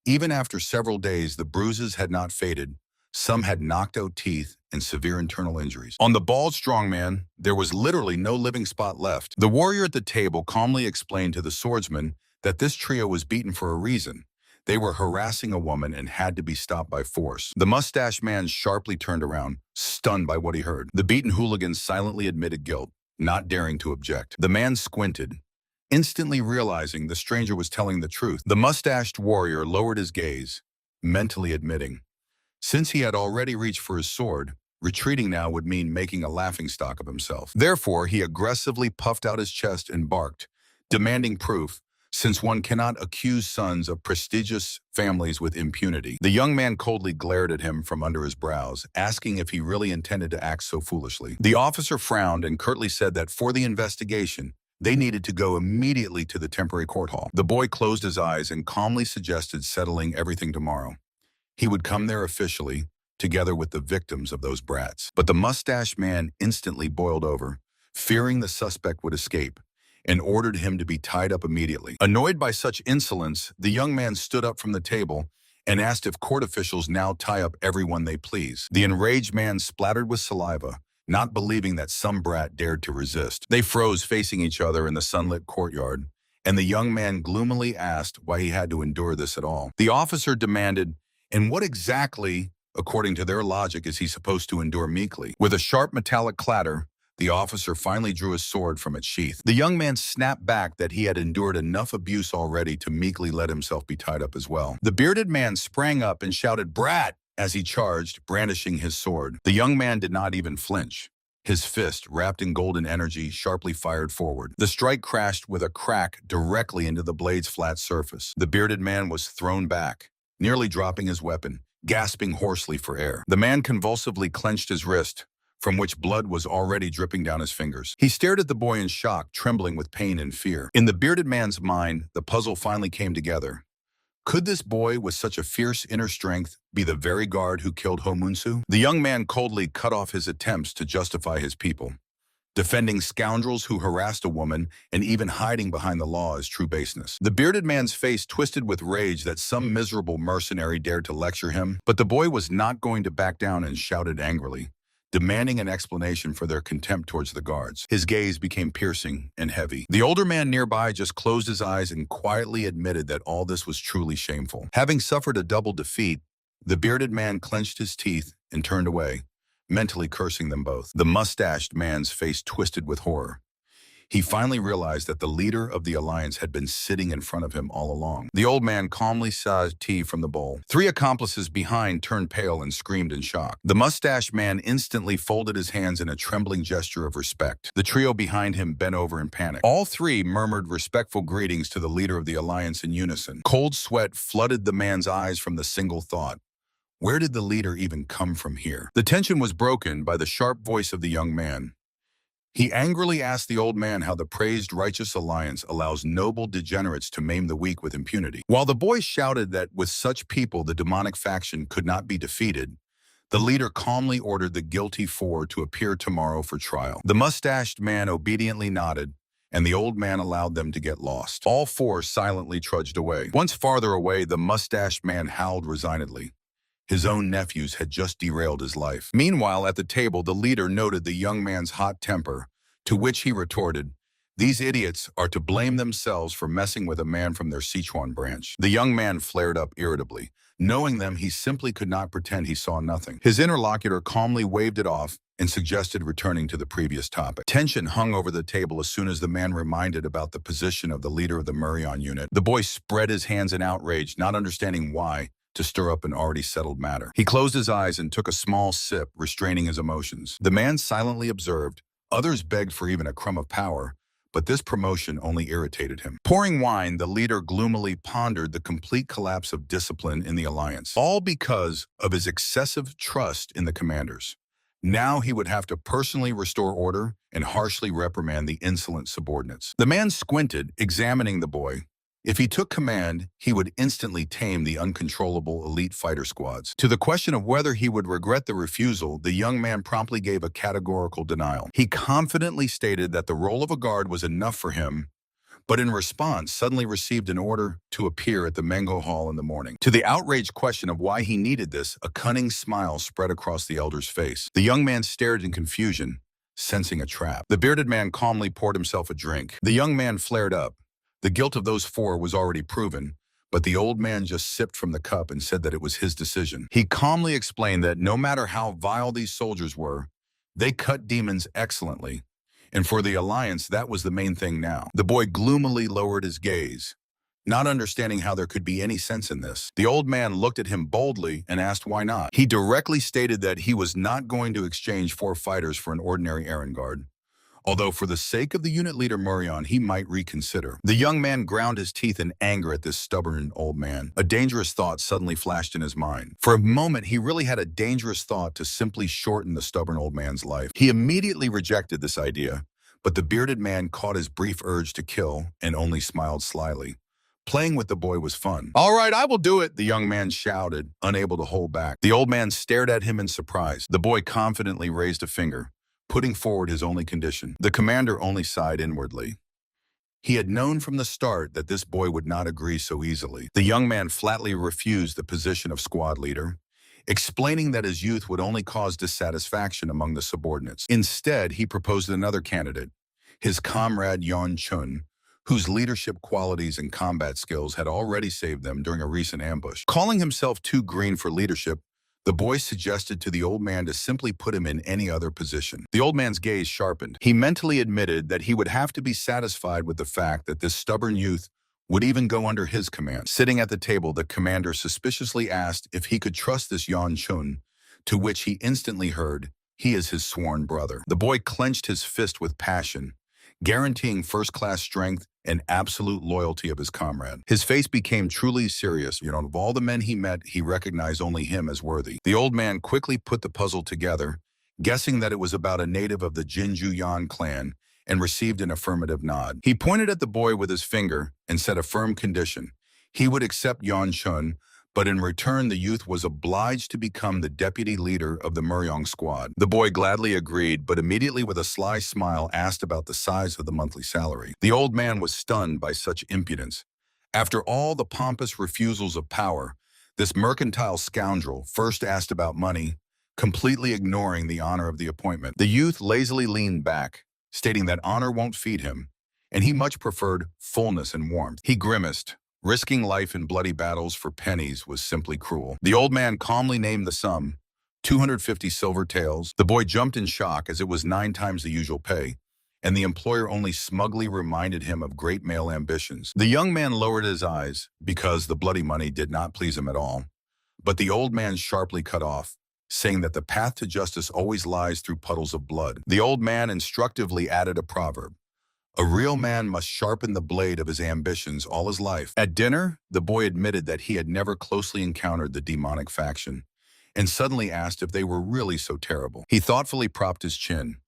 Even after several days, the bruises had not faded. Some had knocked out teeth and severe internal injuries. On the bald strongman, there was literally no living spot left. The warrior at the table calmly explained to the swordsman that this trio was beaten for a reason. They were harassing a woman and had to be stopped by force. The mustached man sharply turned around, stunned by what he heard. The beaten hooligan silently admitted guilt, not daring to object. The man squinted, instantly realizing the stranger was telling the truth. The mustached warrior lowered his gaze, mentally admitting, since he had already reached for his sword, retreating now would mean making a laughingstock of himself. Therefore, he aggressively puffed out his chest and barked, demanding proof, since one cannot accuse sons of prestigious families with impunity. The young man coldly glared at him from under his brows, asking if he really intended to act so foolishly. The officer frowned and curtly said that for the investigation, they needed to go immediately to the temporary court hall. The boy closed his eyes and calmly suggested settling everything tomorrow. He would come there officially, together with the victims of those brats. But the mustached man instantly boiled over, fearing the suspect would escape, and ordered him to be tied up immediately. Annoyed by such insolence, the young man stood up from the table and asked if court officials now tie up everyone they please. The enraged man splattered with saliva, not believing that some brat dared to resist. They froze facing each other in the sunlit courtyard, and the young man gloomily asked why he had to endure this at all. The officer demanded, and what exactly, according to their logic, is he supposed to endure meekly? With a sharp metallic clatter, the officer finally drew his sword from its sheath. The young man snapped back that he had endured enough abuse already to meekly let himself be tied up as well. The bearded man sprang up and shouted, "Brat!" as he charged, brandishing his sword. The young man did not even flinch. His fist, wrapped in golden energy, sharply fired forward. The strike crashed with a crack directly into the blade's flat surface. The bearded man was thrown back, nearly dropping his weapon, gasping hoarsely for air. The man convulsively clenched his wrist, from which blood was already dripping down his fingers. He stared at the boy in shock, trembling with pain and fear. In the bearded man's mind, the puzzle finally came together. Could this boy with such a fierce inner strength be the very guard who killed Homunsu? The young man coldly cut off his attempts to justify his people. Defending scoundrels who harassed a woman and even hiding behind the law is true baseness. The bearded man's face twisted with rage that some miserable mercenary dared to lecture him, but the boy was not going to back down and shouted angrily, demanding an explanation for their contempt towards the guards. His gaze became piercing and heavy. The older man nearby just closed his eyes and quietly admitted that all this was truly shameful. Having suffered a double defeat, the bearded man clenched his teeth and turned away, mentally cursing them both. The mustached man's face twisted with horror. He finally realized that the leader of the alliance had been sitting in front of him all along. The old man calmly sipped tea from the bowl. Three accomplices behind turned pale and screamed in shock. The mustached man instantly folded his hands in a trembling gesture of respect. The trio behind him bent over in panic. All three murmured respectful greetings to the leader of the alliance in unison. Cold sweat flooded the man's eyes from the single thought: where did the leader even come from here? The tension was broken by the sharp voice of the young man. He angrily asked the old man how the praised righteous alliance allows noble degenerates to maim the weak with impunity. While the boy shouted that with such people the demonic faction could not be defeated, the leader calmly ordered the guilty four to appear tomorrow for trial. The mustached man obediently nodded, and the old man allowed them to get lost. All four silently trudged away. Once farther away, the mustached man howled resignedly. His own nephews had just derailed his life. Meanwhile, at the table, the leader noted the young man's hot temper, to which he retorted, "These idiots are to blame themselves for messing with a man from their Sichuan branch." The young man flared up irritably. Knowing them, he simply could not pretend he saw nothing. His interlocutor calmly waved it off and suggested returning to the previous topic. Tension hung over the table as soon as the man reminded about the position of the leader of the Murion unit. The boy spread his hands in outrage, not understanding why, to stir up an already settled matter. He closed his eyes and took a small sip, restraining his emotions. The man silently observed. Others begged for even a crumb of power, but this promotion only irritated him. Pouring wine, the leader gloomily pondered the complete collapse of discipline in the alliance, all because of his excessive trust in the commanders. Now he would have to personally restore order and harshly reprimand the insolent subordinates. The man squinted, examining the boy. If he took command, he would instantly tame the uncontrollable elite fighter squads. To the question of whether he would regret the refusal, the young man promptly gave a categorical denial. He confidently stated that the role of a guard was enough for him, but in response suddenly received an order to appear at the Mango Hall in the morning. To the outraged question of why he needed this, a cunning smile spread across the elder's face. The young man stared in confusion, sensing a trap. The bearded man calmly poured himself a drink. The young man flared up. The guilt of those four was already proven, but the old man just sipped from the cup and said that it was his decision. He calmly explained that no matter how vile these soldiers were, they cut demons excellently, and for the alliance, that was the main thing now. The boy gloomily lowered his gaze, not understanding how there could be any sense in this. The old man looked at him boldly and asked why not. He directly stated that he was not going to exchange 4 fighters for an ordinary errand guard, although for the sake of the unit leader Murion, he might reconsider. The young man ground his teeth in anger at this stubborn old man. A dangerous thought suddenly flashed in his mind. For a moment, he really had a dangerous thought to simply shorten the stubborn old man's life. He immediately rejected this idea, but the bearded man caught his brief urge to kill and only smiled slyly. Playing with the boy was fun. "All right, I will do it," the young man shouted, unable to hold back. The old man stared at him in surprise. The boy confidently raised a finger, putting forward his only condition. The commander only sighed inwardly. He had known from the start that this boy would not agree so easily. The young man flatly refused the position of squad leader, explaining that his youth would only cause dissatisfaction among the subordinates. Instead, he proposed another candidate, his comrade Yon Chun, whose leadership qualities and combat skills had already saved them during a recent ambush. Calling himself too green for leadership, the boy suggested to the old man to simply put him in any other position. The old man's gaze sharpened. He mentally admitted that he would have to be satisfied with the fact that this stubborn youth would even go under his command. Sitting at the table, the commander suspiciously asked if he could trust this Yan Chun, to which he instantly heard, "He is his sworn brother." The boy clenched his fist with passion, guaranteeing first-class strength and absolute loyalty of his comrade. His face became truly serious. Of all the men he met, he recognized only him as worthy. The old man quickly put the puzzle together, guessing that it was about a native of the Jinju Yan clan, and received an affirmative nod. He pointed at the boy with his finger and set a firm condition. He would accept Yan Chun, but in return the youth was obliged to become the deputy leader of the Muriong squad. The boy gladly agreed, but immediately with a sly smile asked about the size of the monthly salary. The old man was stunned by such impudence. After all the pompous refusals of power, this mercantile scoundrel first asked about money, completely ignoring the honor of the appointment. The youth lazily leaned back, stating that honor won't feed him, and he much preferred fullness and warmth. He grimaced. Risking life in bloody battles for pennies was simply cruel. The old man calmly named the sum, 250 silver taels. The boy jumped in shock as it was 9 times the usual pay, and the employer only smugly reminded him of great male ambitions. The young man lowered his eyes because the bloody money did not please him at all, but the old man sharply cut off, saying that the path to justice always lies through puddles of blood. The old man instructively added a proverb: "A real man must sharpen the blade of his ambitions all his life." At dinner, the boy admitted that he had never closely encountered the demonic faction, and suddenly asked if they were really so terrible. He thoughtfully propped his chin.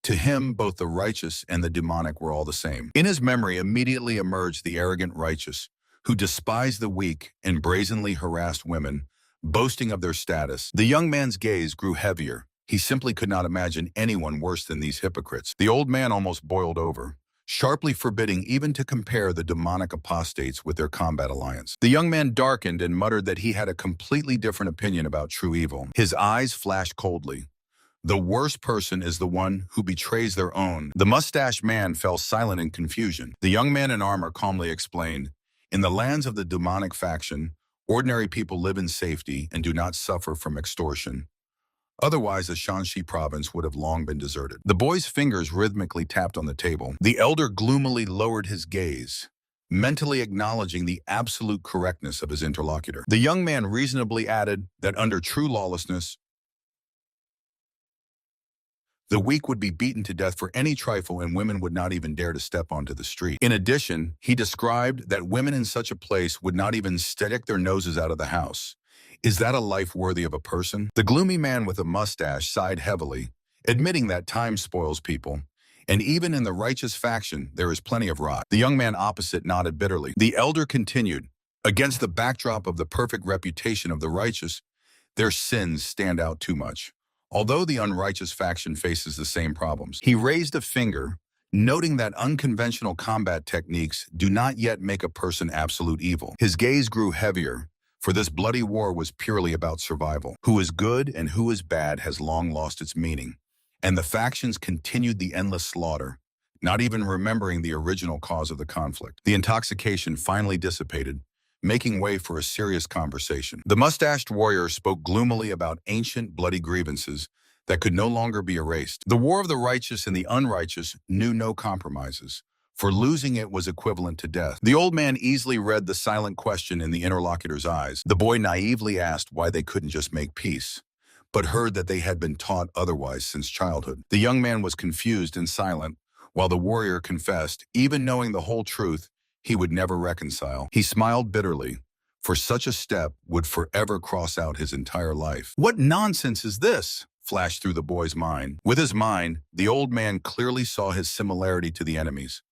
To him, both the righteous and the demonic were all the same. In his memory immediately emerged the arrogant righteous, who despised the weak and brazenly harassed women, boasting of their status. The young man's gaze grew heavier. He simply could not imagine anyone worse than these hypocrites. The old man almost boiled over, sharply forbidding even to compare the demonic apostates with their combat alliance. The young man darkened and muttered that he had a completely different opinion about true evil. His eyes flashed coldly. "The worst person is the one who betrays their own." The mustached man fell silent in confusion. The young man in armor calmly explained, "In the lands of the demonic faction, ordinary people live in safety and do not suffer from extortion. Otherwise, the Shanxi province would have long been deserted." The boy's fingers rhythmically tapped on the table. The elder gloomily lowered his gaze, mentally acknowledging the absolute correctness of his interlocutor. The young man reasonably added that under true lawlessness, the weak would be beaten to death for any trifle, and women would not even dare to step onto the street. In addition, he described that women in such a place would not even stick their noses out of the house. Is that a life worthy of a person? The gloomy man with a mustache sighed heavily, admitting that time spoils people, and even in the righteous faction, there is plenty of rot. The young man opposite nodded bitterly. The elder continued, "Against the backdrop of the perfect reputation of the righteous, their sins stand out too much, although the unrighteous faction faces the same problems." He raised a finger, noting that unconventional combat techniques do not yet make a person absolute evil. His gaze grew heavier, for this bloody war was purely about survival. Who is good and who is bad has long lost its meaning, and the factions continued the endless slaughter, not even remembering the original cause of the conflict. The intoxication finally dissipated, making way for a serious conversation. The mustached warrior spoke gloomily about ancient bloody grievances that could no longer be erased. The war of the righteous and the unrighteous knew no compromises, for losing it was equivalent to death. The old man easily read the silent question in the interlocutor's eyes. The boy naively asked why they couldn't just make peace, but heard that they had been taught otherwise since childhood. The young man was confused and silent, while the warrior confessed, even knowing the whole truth, he would never reconcile. He smiled bitterly, for such a step would forever cross out his entire life. "What nonsense is this?" flashed through the boy's mind. With his mind, the old man clearly saw his similarity to the enemies,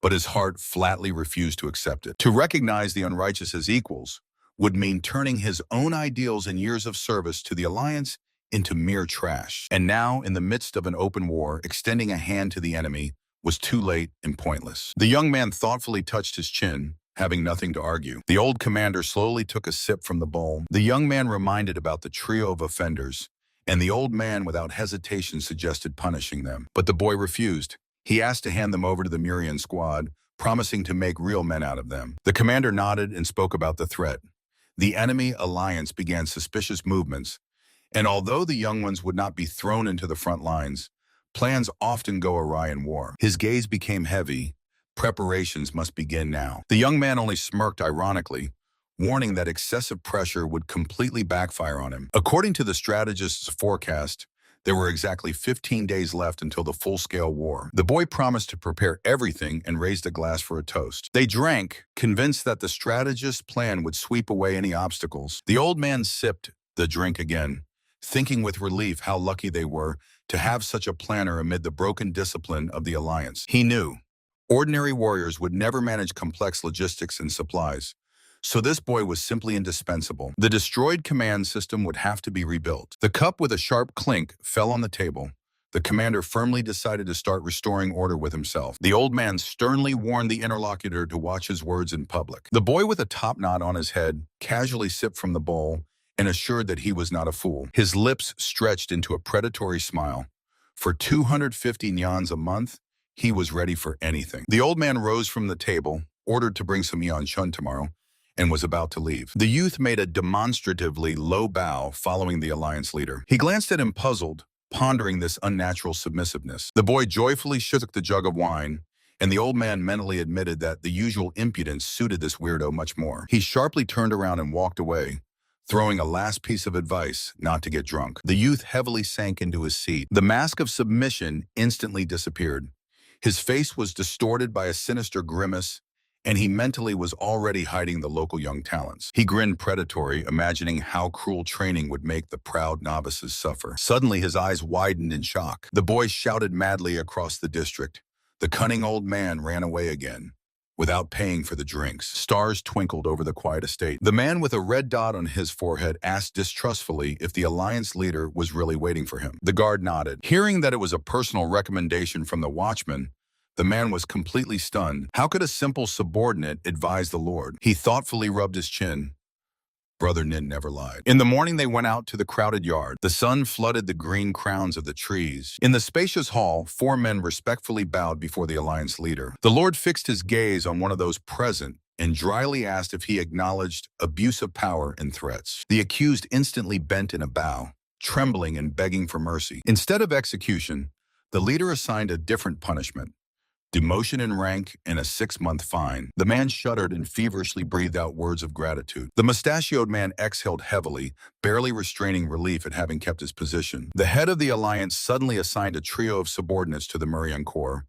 but his heart flatly refused to accept it. To recognize the unrighteous as equals would mean turning his own ideals and years of service to the Alliance into mere trash. And now, in the midst of an open war, extending a hand to the enemy was too late and pointless. The young man thoughtfully touched his chin, having nothing to argue. The old commander slowly took a sip from the bowl. The young man reminded about the trio of offenders, and the old man without hesitation suggested punishing them. But the boy refused. He asked to hand them over to the Murian squad, promising to make real men out of them. The commander nodded and spoke about the threat. The enemy alliance began suspicious movements, and although the young ones would not be thrown into the front lines, plans often go awry in war. His gaze became heavy. Preparations must begin now. The young man only smirked ironically, warning that excessive pressure would completely backfire on him. According to the strategist's forecast, there were exactly 15 days left until the full-scale war. The boy promised to prepare everything and raised a glass for a toast. They drank, convinced that the strategist's plan would sweep away any obstacles. The old man sipped the drink again, thinking with relief how lucky they were to have such a planner amid the broken discipline of the Alliance. He knew ordinary warriors would never manage complex logistics and supplies, so this boy was simply indispensable. The destroyed command system would have to be rebuilt. The cup with a sharp clink fell on the table. The commander firmly decided to start restoring order with himself. The old man sternly warned the interlocutor to watch his words in public. The boy with a top knot on his head casually sipped from the bowl and assured that he was not a fool. His lips stretched into a predatory smile. For 250 nyans a month, he was ready for anything. The old man rose from the table, ordered to bring some Chun tomorrow, and was about to leave. The youth made a demonstratively low bow following the alliance leader. He glanced at him puzzled, pondering this unnatural submissiveness. The boy joyfully shook the jug of wine, and the old man mentally admitted that the usual impudence suited this weirdo much more. He sharply turned around and walked away, throwing a last piece of advice not to get drunk. The youth heavily sank into his seat. The mask of submission instantly disappeared. His face was distorted by a sinister grimace, and he mentally was already hiding the local young talents. He grinned predatory, imagining how cruel training would make the proud novices suffer. Suddenly, his eyes widened in shock. The boy shouted madly across the district. The cunning old man ran away again, without paying for the drinks. Stars twinkled over the quiet estate. The man with a red dot on his forehead asked distrustfully if the Alliance leader was really waiting for him. The guard nodded. Hearing that it was a personal recommendation from the watchman, the man was completely stunned. How could a simple subordinate advise the Lord? He thoughtfully rubbed his chin. Brother Nin never lied. In the morning, they went out to the crowded yard. The sun flooded the green crowns of the trees. In the spacious hall, 4 men respectfully bowed before the Alliance leader. The Lord fixed his gaze on one of those present and dryly asked if he acknowledged abuse of power and threats. The accused instantly bent in a bow, trembling and begging for mercy. Instead of execution, the leader assigned a different punishment: demotion in rank and a 6-month fine. The man shuddered and feverishly breathed out words of gratitude. The mustachioed man exhaled heavily, barely restraining relief at having kept his position. The head of the Alliance suddenly assigned a trio of subordinates to the Murian Corps,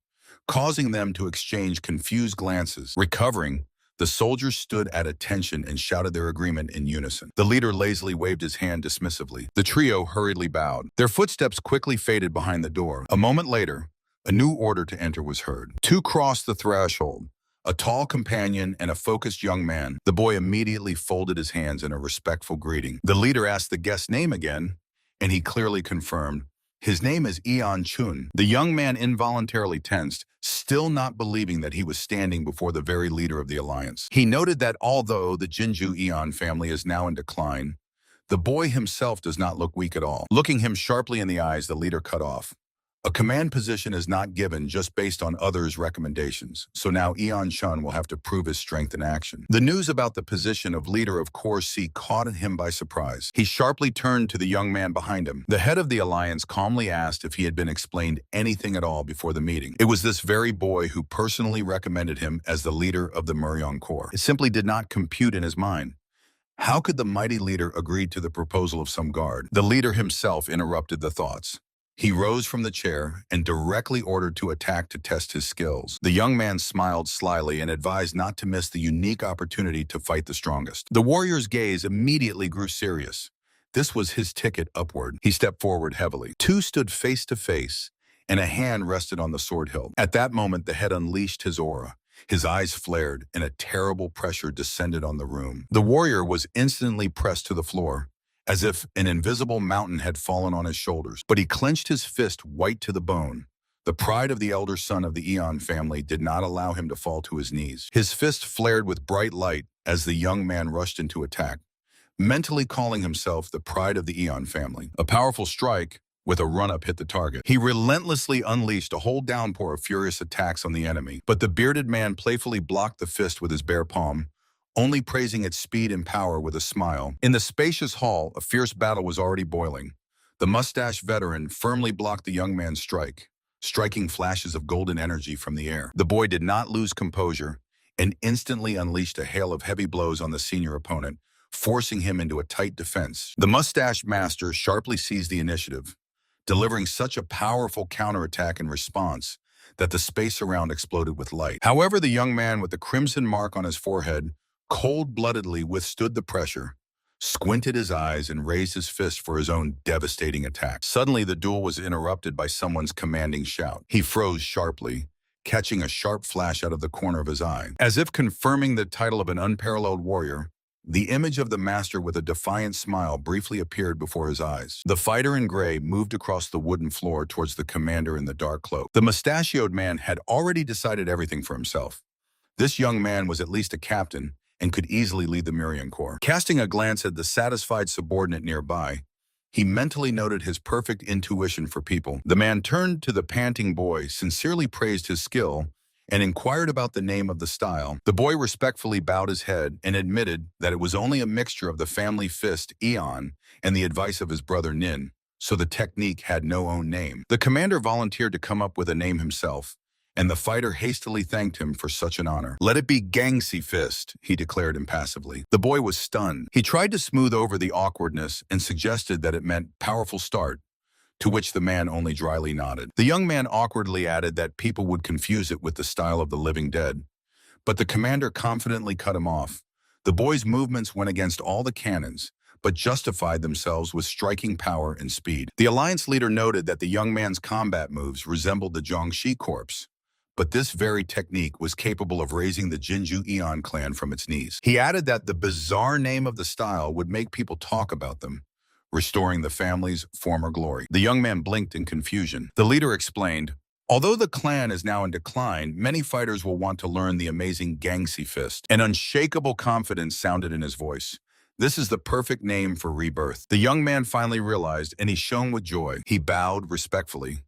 causing them to exchange confused glances. Recovering, the soldiers stood at attention and shouted their agreement in unison. The leader lazily waved his hand dismissively. The trio hurriedly bowed. Their footsteps quickly faded behind the door. A moment later, a new order to enter was heard. 2 crossed the threshold, a tall companion and a focused young man. The boy immediately folded his hands in a respectful greeting. The leader asked the guest's name again, and he clearly confirmed, "His name is Eon Chun." The young man involuntarily tensed, still not believing that he was standing before the very leader of the Alliance. He noted that although the Jinju Eon family is now in decline, the boy himself does not look weak at all. Looking him sharply in the eyes, the leader cut off. A command position is not given just based on others' recommendations, so now Eon Chun will have to prove his strength in action. The news about the position of leader of Corps C caught him by surprise. He sharply turned to the young man behind him. The head of the Alliance calmly asked if he had been explained anything at all before the meeting. It was this very boy who personally recommended him as the leader of the Murian Corps. It simply did not compute in his mind. How could the mighty leader agree to the proposal of some guard? The leader himself interrupted the thoughts. He rose from the chair and directly ordered to attack to test his skills. The young man smiled slyly and advised not to miss the unique opportunity to fight the strongest. The warrior's gaze immediately grew serious. This was his ticket upward. He stepped forward heavily. 2 stood face to face, and a hand rested on the sword hilt. At that moment, the head unleashed his aura. His eyes flared, and a terrible pressure descended on the room. The warrior was instantly pressed to the floor, as if an invisible mountain had fallen on his shoulders. But he clenched his fist white to the bone. The pride of the elder son of the Eon family did not allow him to fall to his knees. His fist flared with bright light as the young man rushed into attack, mentally calling himself the pride of the Eon family. A powerful strike with a run-up hit the target. He relentlessly unleashed a whole downpour of furious attacks on the enemy, but the bearded man playfully blocked the fist with his bare palm, only praising its speed and power with a smile. In the spacious hall, a fierce battle was already boiling. The mustached veteran firmly blocked the young man's strike, striking flashes of golden energy from the air. The boy did not lose composure and instantly unleashed a hail of heavy blows on the senior opponent, forcing him into a tight defense. The mustached master sharply seized the initiative, delivering such a powerful counterattack in response that the space around exploded with light. However, the young man with the crimson mark on his forehead cold-bloodedly withstood the pressure, squinted his eyes, and raised his fist for his own devastating attack. Suddenly, the duel was interrupted by someone's commanding shout. He froze sharply, catching a sharp flash out of the corner of his eye. As if confirming the title of an unparalleled warrior, the image of the master with a defiant smile briefly appeared before his eyes. The fighter in gray moved across the wooden floor towards the commander in the dark cloak. The mustachioed man had already decided everything for himself. This young man was at least a captain and could easily lead the Murian Corps. Casting a glance at the satisfied subordinate nearby, he mentally noted his perfect intuition for people. The man turned to the panting boy, sincerely praised his skill, and inquired about the name of the style. The boy respectfully bowed his head and admitted that it was only a mixture of the family fist, Eon, and the advice of his brother Nin, so the technique had no own name. The commander volunteered to come up with a name himself, and the fighter hastily thanked him for such an honor. "Let it be Gangsy Fist," he declared impassively. The boy was stunned. He tried to smooth over the awkwardness and suggested that it meant powerful start, to which the man only dryly nodded. The young man awkwardly added that people would confuse it with the style of the living dead, but the commander confidently cut him off. The boy's movements went against all the canons, but justified themselves with striking power and speed. The alliance leader noted that the young man's combat moves resembled the Zhongxi corpse, but this very technique was capable of raising the Jinju Eon clan from its knees. He added that the bizarre name of the style would make people talk about them, restoring the family's former glory. The young man blinked in confusion. The leader explained, "Although the clan is now in decline, many fighters will want to learn the amazing Gangsy Fist." An unshakable confidence sounded in his voice. "This is the perfect name for rebirth." The young man finally realized, and he shone with joy. He bowed respectfully,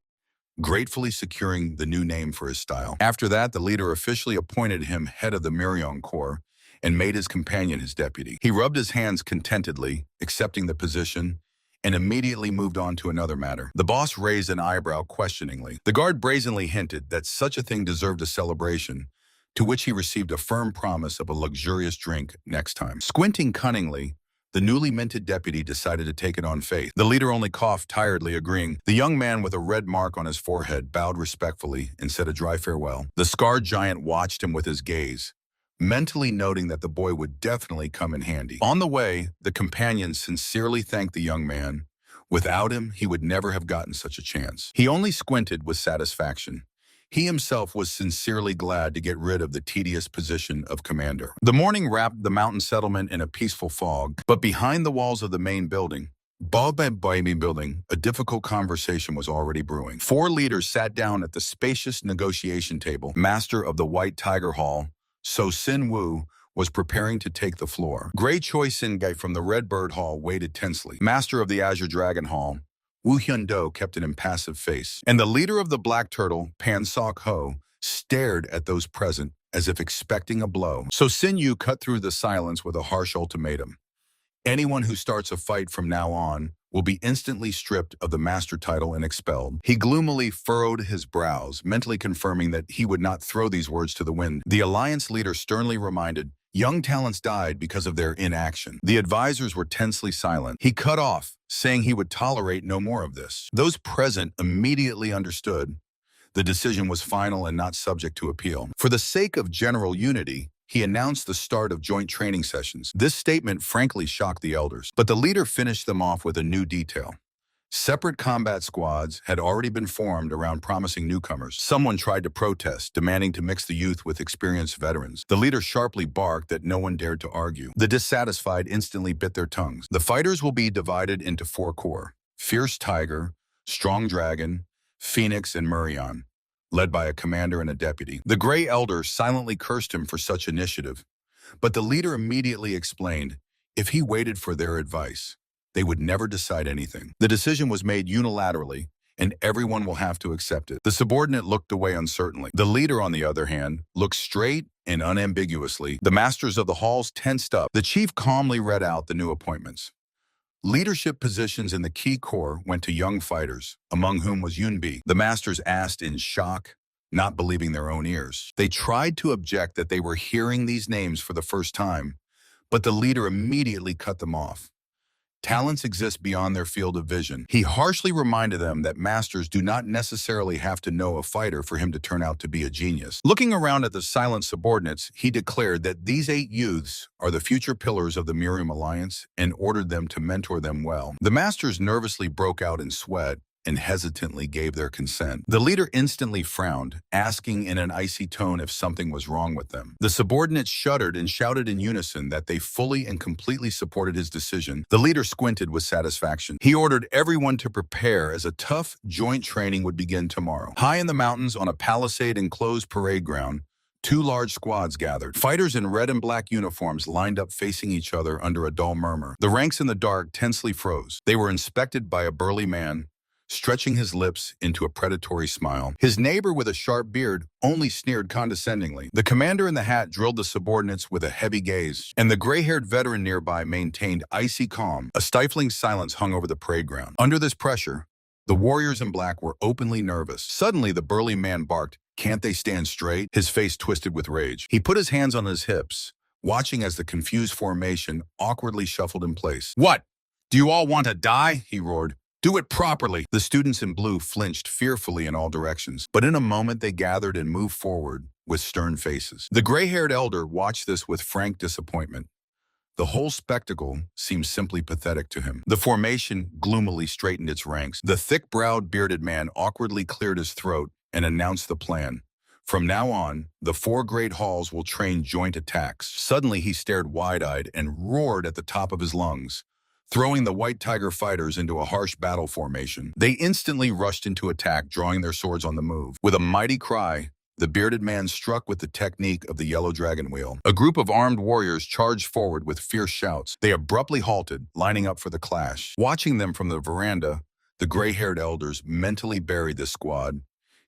gratefully securing the new name for his style. After that, the leader officially appointed him head of the Mirion Corps and made his companion his deputy. He rubbed his hands contentedly, accepting the position, and immediately moved on to another matter. The boss raised an eyebrow questioningly. The guard brazenly hinted that such a thing deserved a celebration, to which he received a firm promise of a luxurious drink next time. Squinting cunningly, the newly minted deputy decided to take it on faith. The leader only coughed tiredly, agreeing. The young man with a red mark on his forehead bowed respectfully and said a dry farewell. The scarred giant watched him with his gaze, mentally noting that the boy would definitely come in handy. On the way, the companion sincerely thanked the young man. Without him, he would never have gotten such a chance. He only squinted with satisfaction. He himself was sincerely glad to get rid of the tedious position of commander. The morning wrapped the mountain settlement in a peaceful fog, but behind the walls of the main building, a difficult conversation was already brewing. 4 leaders sat down at the spacious negotiation table. Master of the White Tiger Hall, So Sin Wu, was preparing to take the floor. Gray Choi Sin Gai from the Red Bird Hall waited tensely. Master of the Azure Dragon Hall, Wu Hyun-do, kept an impassive face. And the leader of the Black Turtle, Pan Sok-ho, stared at those present as if expecting a blow. So Sin Yu cut through the silence with a harsh ultimatum. Anyone who starts a fight from now on will be instantly stripped of the master title and expelled. He gloomily furrowed his brows, mentally confirming that he would not throw these words to the wind. The alliance leader sternly reminded, young talents died because of their inaction. The advisors were tensely silent. He cut off, saying he would tolerate no more of this. Those present immediately understood. The decision was final and not subject to appeal. For the sake of general unity, he announced the start of joint training sessions. This statement frankly shocked the elders, but the leader finished them off with a new detail. Separate combat squads had already been formed around promising newcomers. Someone tried to protest, demanding to mix the youth with experienced veterans. The leader sharply barked that no one dared to argue. The dissatisfied instantly bit their tongues. The fighters will be divided into 4 corps: Fierce Tiger, Strong Dragon, Phoenix, and Murion, led by a commander and a deputy. The Gray Elder silently cursed him for such initiative, but the leader immediately explained if he waited for their advice, they would never decide anything. The decision was made unilaterally, and everyone will have to accept it. The subordinate looked away uncertainly. The leader, on the other hand, looked straight and unambiguously. The masters of the halls tensed up. The chief calmly read out the new appointments. Leadership positions in the key corps went to young fighters, among whom was Yunbi. The masters asked in shock, not believing their own ears. They tried to object that they were hearing these names for the first time, but the leader immediately cut them off. Talents exist beyond their field of vision. He harshly reminded them that masters do not necessarily have to know a fighter for him to turn out to be a genius. Looking around at the silent subordinates, he declared that these 8 youths are the future pillars of the Miriam Alliance and ordered them to mentor them well. The masters nervously broke out in sweat and hesitantly gave their consent. The leader instantly frowned, asking in an icy tone if something was wrong with them. The subordinates shuddered and shouted in unison that they fully and completely supported his decision. The leader squinted with satisfaction. He ordered everyone to prepare as a tough joint training would begin tomorrow. High in the mountains on a palisade-enclosed parade ground, 2 large squads gathered. Fighters in red and black uniforms lined up facing each other under a dull murmur. The ranks in the dark tensely froze. They were inspected by a burly man, stretching his lips into a predatory smile. His neighbor with a sharp beard only sneered condescendingly. The commander in the hat drilled the subordinates with a heavy gaze, and the gray-haired veteran nearby maintained icy calm. A stifling silence hung over the parade ground. Under this pressure, the warriors in black were openly nervous. Suddenly, the burly man barked, "Can't they stand straight?" His face twisted with rage. He put his hands on his hips, watching as the confused formation awkwardly shuffled in place. "What? Do you all want to die?" he roared. "Do it properly." The students in blue flinched fearfully in all directions, but in a moment they gathered and moved forward with stern faces. The gray-haired elder watched this with frank disappointment. The whole spectacle seemed simply pathetic to him. The formation gloomily straightened its ranks. The thick-browed, bearded man awkwardly cleared his throat and announced the plan. "From now on, the 4 great halls will train joint attacks." Suddenly he stared wide-eyed and roared at the top of his lungs, throwing the White Tiger fighters into a harsh battle formation. They instantly rushed into attack, drawing their swords on the move. With a mighty cry, the bearded man struck with the technique of the yellow dragon wheel. A group of armed warriors charged forward with fierce shouts. They abruptly halted, lining up for the clash. Watching them from the veranda, the gray-haired elders mentally buried this squad.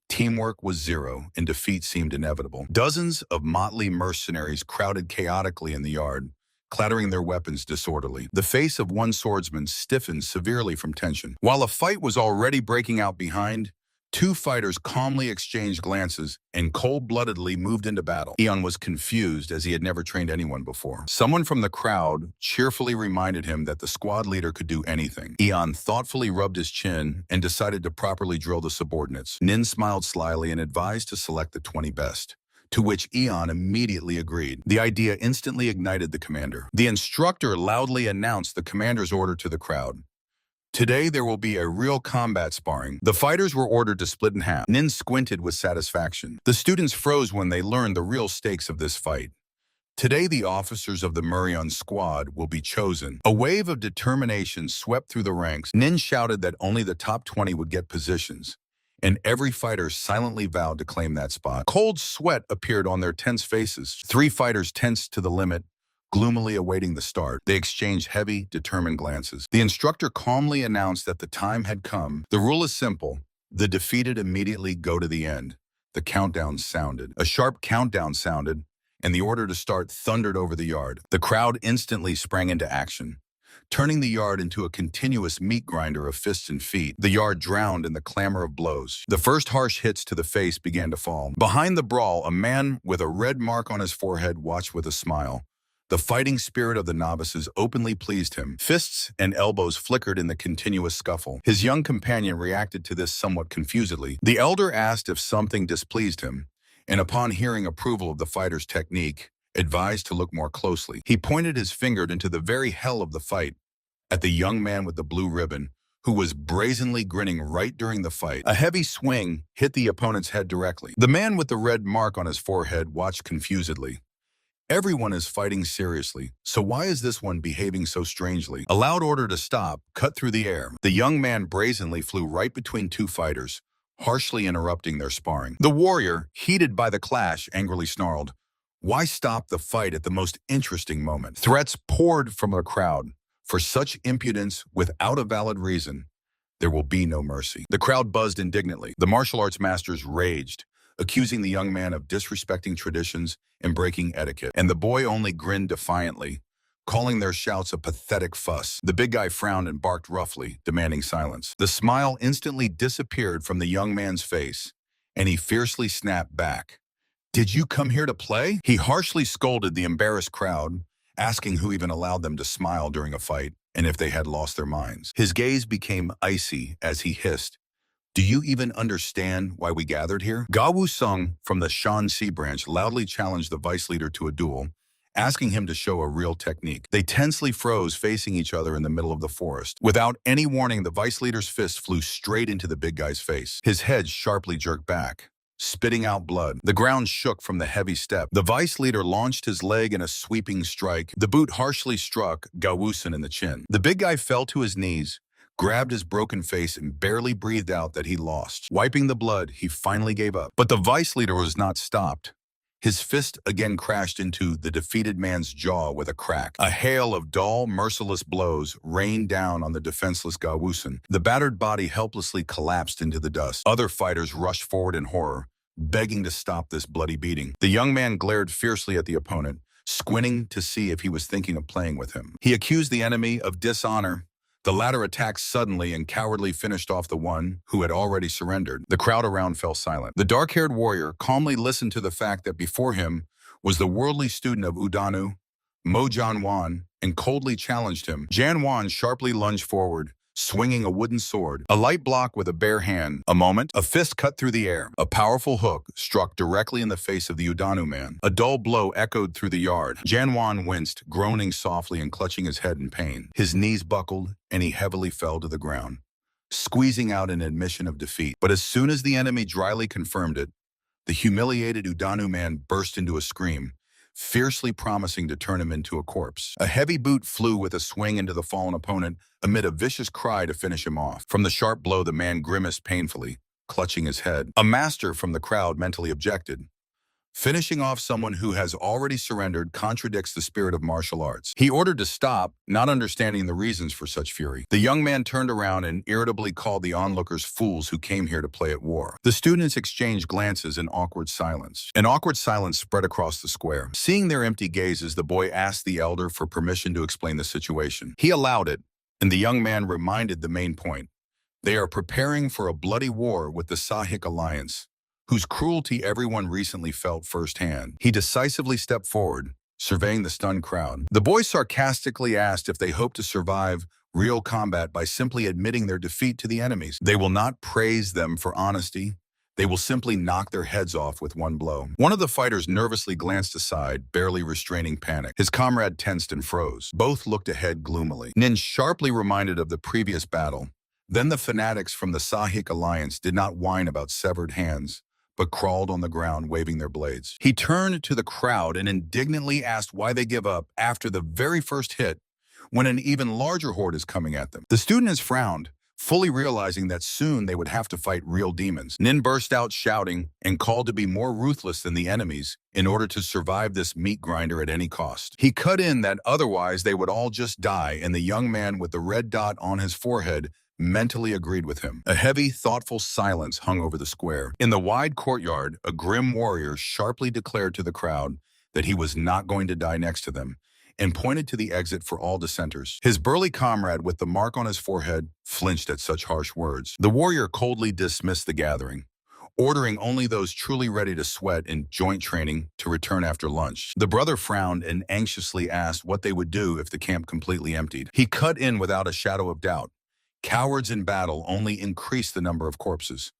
Teamwork was zero, and defeat seemed inevitable. Dozens of motley mercenaries crowded chaotically in the yard, clattering their weapons disorderly. The face of one swordsman stiffened severely from tension. While a fight was already breaking out behind, 2 fighters calmly exchanged glances and cold-bloodedly moved into battle. Eon was confused as he had never trained anyone before. Someone from the crowd cheerfully reminded him that the squad leader could do anything. Eon thoughtfully rubbed his chin and decided to properly drill the subordinates. Nin smiled slyly and advised to select the 20 best, to which Eon immediately agreed. The idea instantly ignited the commander. The instructor loudly announced the commander's order to the crowd. "Today there will be a real combat sparring." The fighters were ordered to split in half. Nin squinted with satisfaction. The students froze when they learned the real stakes of this fight. Today the officers of the Murion squad will be chosen. A wave of determination swept through the ranks. Nin shouted that only the top 20 would get positions, and every fighter silently vowed to claim that spot. Cold sweat appeared on their tense faces. 3 fighters tensed to the limit, gloomily awaiting the start. They exchanged heavy, determined glances. The instructor calmly announced that the time had come. The rule is simple. The defeated immediately go to the end. The countdown sounded. A sharp countdown sounded, and the order to start thundered over the yard. The crowd instantly sprang into action, turning the yard into a continuous meat grinder of fists and feet. The yard drowned in the clamor of blows. The first harsh hits to the face began to fall. Behind the brawl, a man with a red mark on his forehead watched with a smile. The fighting spirit of the novices openly pleased him. Fists and elbows flickered in the continuous scuffle. His young companion reacted to this somewhat confusedly. The elder asked if something displeased him, and upon hearing approval of the fighter's technique, advised to look more closely. He pointed his finger into the very hell of the fight at the young man with the blue ribbon, who was brazenly grinning right during the fight. A heavy swing hit the opponent's head directly. The man with the red mark on his forehead watched confusedly. Everyone is fighting seriously, so why is this one behaving so strangely? A loud order to stop cut through the air. The young man brazenly flew right between 2 fighters, harshly interrupting their sparring. The warrior, heated by the clash, angrily snarled, "Why stop the fight at the most interesting moment?" Threats poured from the crowd. For such impudence without a valid reason, there will be no mercy. The crowd buzzed indignantly. The martial arts masters raged, accusing the young man of disrespecting traditions and breaking etiquette. And the boy only grinned defiantly, calling their shouts a pathetic fuss. The big guy frowned and barked roughly, demanding silence. The smile instantly disappeared from the young man's face, and he fiercely snapped back. "Did you come here to play?" He harshly scolded the embarrassed crowd, asking who even allowed them to smile during a fight and if they had lost their minds. His gaze became icy as he hissed, "Do you even understand why we gathered here?" Gawu Sung from the Shanxi branch loudly challenged the vice leader to a duel, asking him to show a real technique. They tensely froze, facing each other in the middle of the forest. Without any warning, the vice leader's fist flew straight into the big guy's face. His head sharply jerked back, spitting out blood. The ground shook from the heavy step. The vice leader launched his leg in a sweeping strike. The boot harshly struck Gawusun in the chin. The big guy fell to his knees, grabbed his broken face, and barely breathed out that he lost. Wiping the blood, he finally gave up. But the vice leader was not stopped. His fist again crashed into the defeated man's jaw with a crack. A hail of dull, merciless blows rained down on the defenseless Gawusin. The battered body helplessly collapsed into the dust. Other fighters rushed forward in horror, begging to stop this bloody beating. The young man glared fiercely at the opponent, squinting to see if he was thinking of playing with him. He accused the enemy of dishonor. The latter attacked suddenly and cowardly finished off the one who had already surrendered. The crowd around fell silent. The dark-haired warrior calmly listened to the fact that before him was the worldly student of Udanu, Mo Janwan, and coldly challenged him. Janwan sharply lunged forward, swinging a wooden sword, a light block with a bare hand. A moment, a fist cut through the air. A powerful hook struck directly in the face of the Udanu man. A dull blow echoed through the yard. Janwan winced, groaning softly and clutching his head in pain. His knees buckled, and he heavily fell to the ground, squeezing out an admission of defeat. But as soon as the enemy dryly confirmed it, the humiliated Udanu man burst into a scream, fiercely promising to turn him into a corpse. A heavy boot flew with a swing into the fallen opponent amid a vicious cry to finish him off. From the sharp blow, the man grimaced painfully, clutching his head. A master from the crowd mentally objected. Finishing off someone who has already surrendered contradicts the spirit of martial arts. He ordered to stop, not understanding the reasons for such fury. The young man turned around and irritably called the onlookers fools who came here to play at war. The students exchanged glances in awkward silence. An awkward silence spread across the square. Seeing their empty gazes, the boy asked the elder for permission to explain the situation. He allowed it, and the young man reminded the main point. They are preparing for a bloody war with the Sahik Alliance, whose cruelty everyone recently felt firsthand. He decisively stepped forward, surveying the stunned crowd. The boy sarcastically asked if they hope to survive real combat by simply admitting their defeat to the enemies. They will not praise them for honesty. They will simply knock their heads off with one blow. One of the fighters nervously glanced aside, barely restraining panic. His comrade tensed and froze. Both looked ahead gloomily. Nin sharply reminded of the previous battle. Then the fanatics from the Sahik Alliance did not whine about severed hands, but crawled on the ground, waving their blades. He turned to the crowd and indignantly asked why they give up after the very first hit, when an even larger horde is coming at them. The student frowned, fully realizing that soon they would have to fight real demons. Nin burst out shouting and called to be more ruthless than the enemies in order to survive this meat grinder at any cost. He cut in that otherwise they would all just die, and the young man with the red dot on his forehead mentally agreed with him. A heavy, thoughtful silence hung over the square. In the wide courtyard, a grim warrior sharply declared to the crowd that he was not going to die next to them, and pointed to the exit for all dissenters. His burly comrade with the mark on his forehead flinched at such harsh words. The warrior coldly dismissed the gathering, ordering only those truly ready to sweat in joint training to return after lunch. The brother frowned and anxiously asked what they would do if the camp completely emptied. He cut in without a shadow of doubt. Cowards in battle only increase the number of corpses,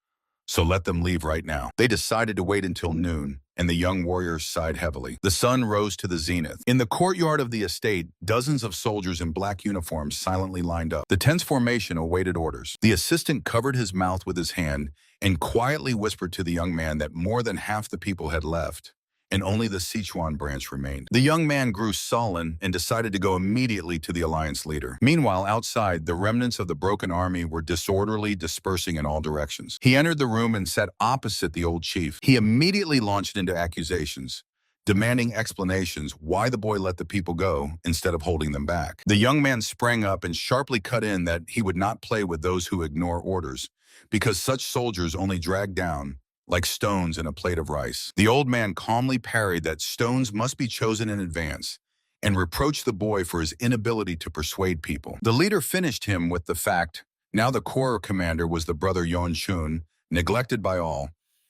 so let them leave right now. They decided to wait until noon, and the young warriors sighed heavily. The sun rose to the zenith. In the courtyard of the estate, dozens of soldiers in black uniforms silently lined up. The tense formation awaited orders. The assistant covered his mouth with his hand and quietly whispered to the young man that more than half the people had left, and only the Sichuan branch remained. The young man grew sullen and decided to go immediately to the alliance leader. Meanwhile, outside, the remnants of the broken army were disorderly dispersing in all directions. He entered the room and sat opposite the old chief. He immediately launched into accusations, demanding explanations why the boy let the people go instead of holding them back. The young man sprang up and sharply cut in that he would not play with those who ignore orders, because such soldiers only drag down like stones in a plate of rice. The old man calmly parried that stones must be chosen in advance and reproached the boy for his inability to persuade people. The leader finished him with the fact now the corps commander was the brother Yon Shun, neglected by all,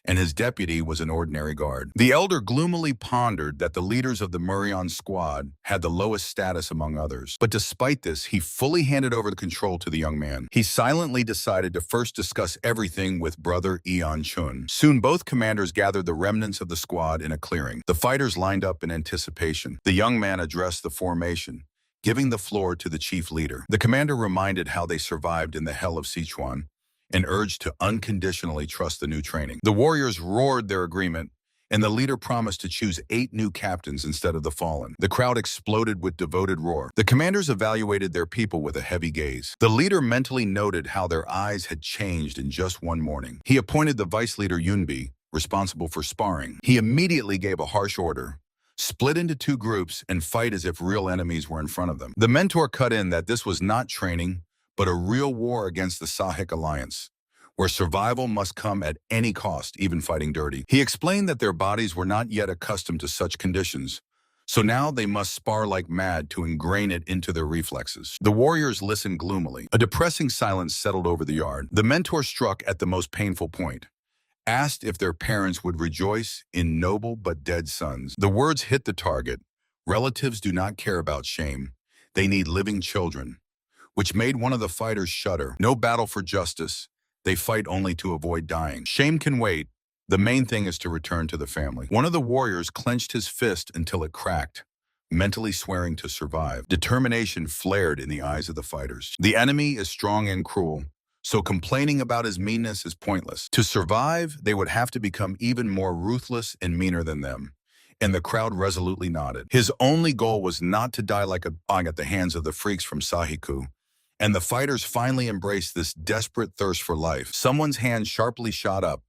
and his deputy was an ordinary guard. The elder gloomily pondered that the leaders of the Murion squad had the lowest status among others. But despite this, he fully handed over the control to the young man. He silently decided to first discuss everything with brother Eon Chun. Soon both commanders gathered the remnants of the squad in a clearing. The fighters lined up in anticipation. The young man addressed the formation, giving the floor to the chief leader. The commander reminded how they survived in the hell of Sichuan and urged to unconditionally trust the new training. The warriors roared their agreement, and the leader promised to choose 8 new captains instead of the fallen. The crowd exploded with devoted roar. The commanders evaluated their people with a heavy gaze. The leader mentally noted how their eyes had changed in just one morning. He appointed the vice leader Yunbi, responsible for sparring. He immediately gave a harsh order: split into two groups and fight as if real enemies were in front of them. The mentor cut in that this was not training, but a real war against the Sahik alliance, where survival must come at any cost, even fighting dirty. He explained that their bodies were not yet accustomed to such conditions, so now they must spar like mad to ingrain it into their reflexes. The warriors listened gloomily. A depressing silence settled over the yard. The mentor struck at the most painful point: asked if their parents would rejoice in noble but dead sons. The words hit the target. Relatives do not care about shame. They need living children, which made one of the fighters shudder. No battle for justice. They fight only to avoid dying. Shame can wait. The main thing is to return to the family. One of the warriors clenched his fist until it cracked, mentally swearing to survive. Determination flared in the eyes of the fighters. The enemy is strong and cruel, so complaining about his meanness is pointless. To survive, they would have to become even more ruthless and meaner than them. And the crowd resolutely nodded. His only goal was not to die like a dog at the hands of the freaks from Sahiku. And the fighters finally embraced this desperate thirst for life. Someone's hand sharply shot up.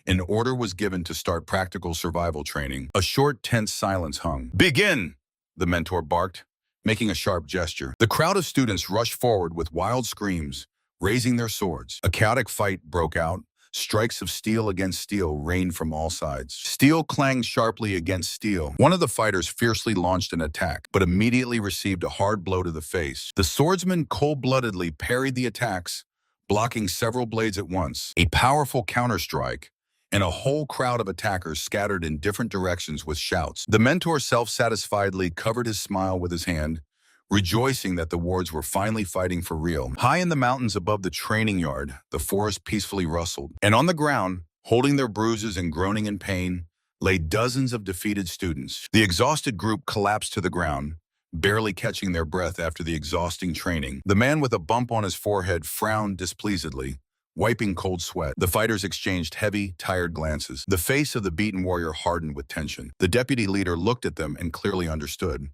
An order was given to start practical survival training. A short, tense silence hung. "Begin!" the mentor barked, making a sharp gesture. The crowd of students rushed forward with wild screams, raising their swords. A chaotic fight broke out. Strikes of steel against steel rained from all sides. Steel clanged sharply against steel. One of the fighters fiercely launched an attack, but immediately received a hard blow to the face. The swordsman cold-bloodedly parried the attacks, blocking several blades at once. A powerful counterstrike, and a whole crowd of attackers scattered in different directions with shouts. The mentor self-satisfiedly covered his smile with his hand, rejoicing that the wards were finally fighting for real. High in the mountains above the training yard, the forest peacefully rustled. And on the ground, holding their bruises and groaning in pain, lay dozens of defeated students. The exhausted group collapsed to the ground, barely catching their breath after the exhausting training. The man with a bump on his forehead frowned displeasedly, wiping cold sweat. The fighters exchanged heavy, tired glances. The face of the beaten warrior hardened with tension. The deputy leader looked at them and clearly understood.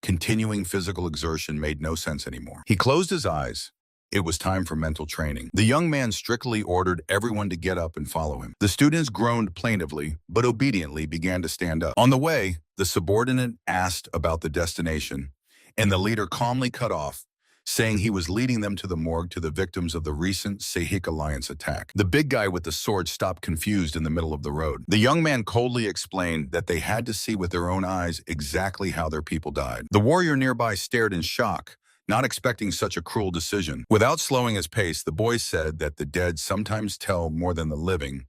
Continuing physical exertion made no sense anymore. He closed his eyes. It was time for mental training. The young man strictly ordered everyone to get up and follow him. The students groaned plaintively, but obediently began to stand up. On the way, the subordinate asked about the destination, and the leader calmly cut off, saying he was leading them to the morgue to the victims of the recent Sahik Alliance attack. The big guy with the sword stopped confused in the middle of the road. The young man coldly explained that they had to see with their own eyes exactly how their people died. The warrior nearby stared in shock, not expecting such a cruel decision. Without slowing his pace, the boy said that the dead sometimes tell more than the living,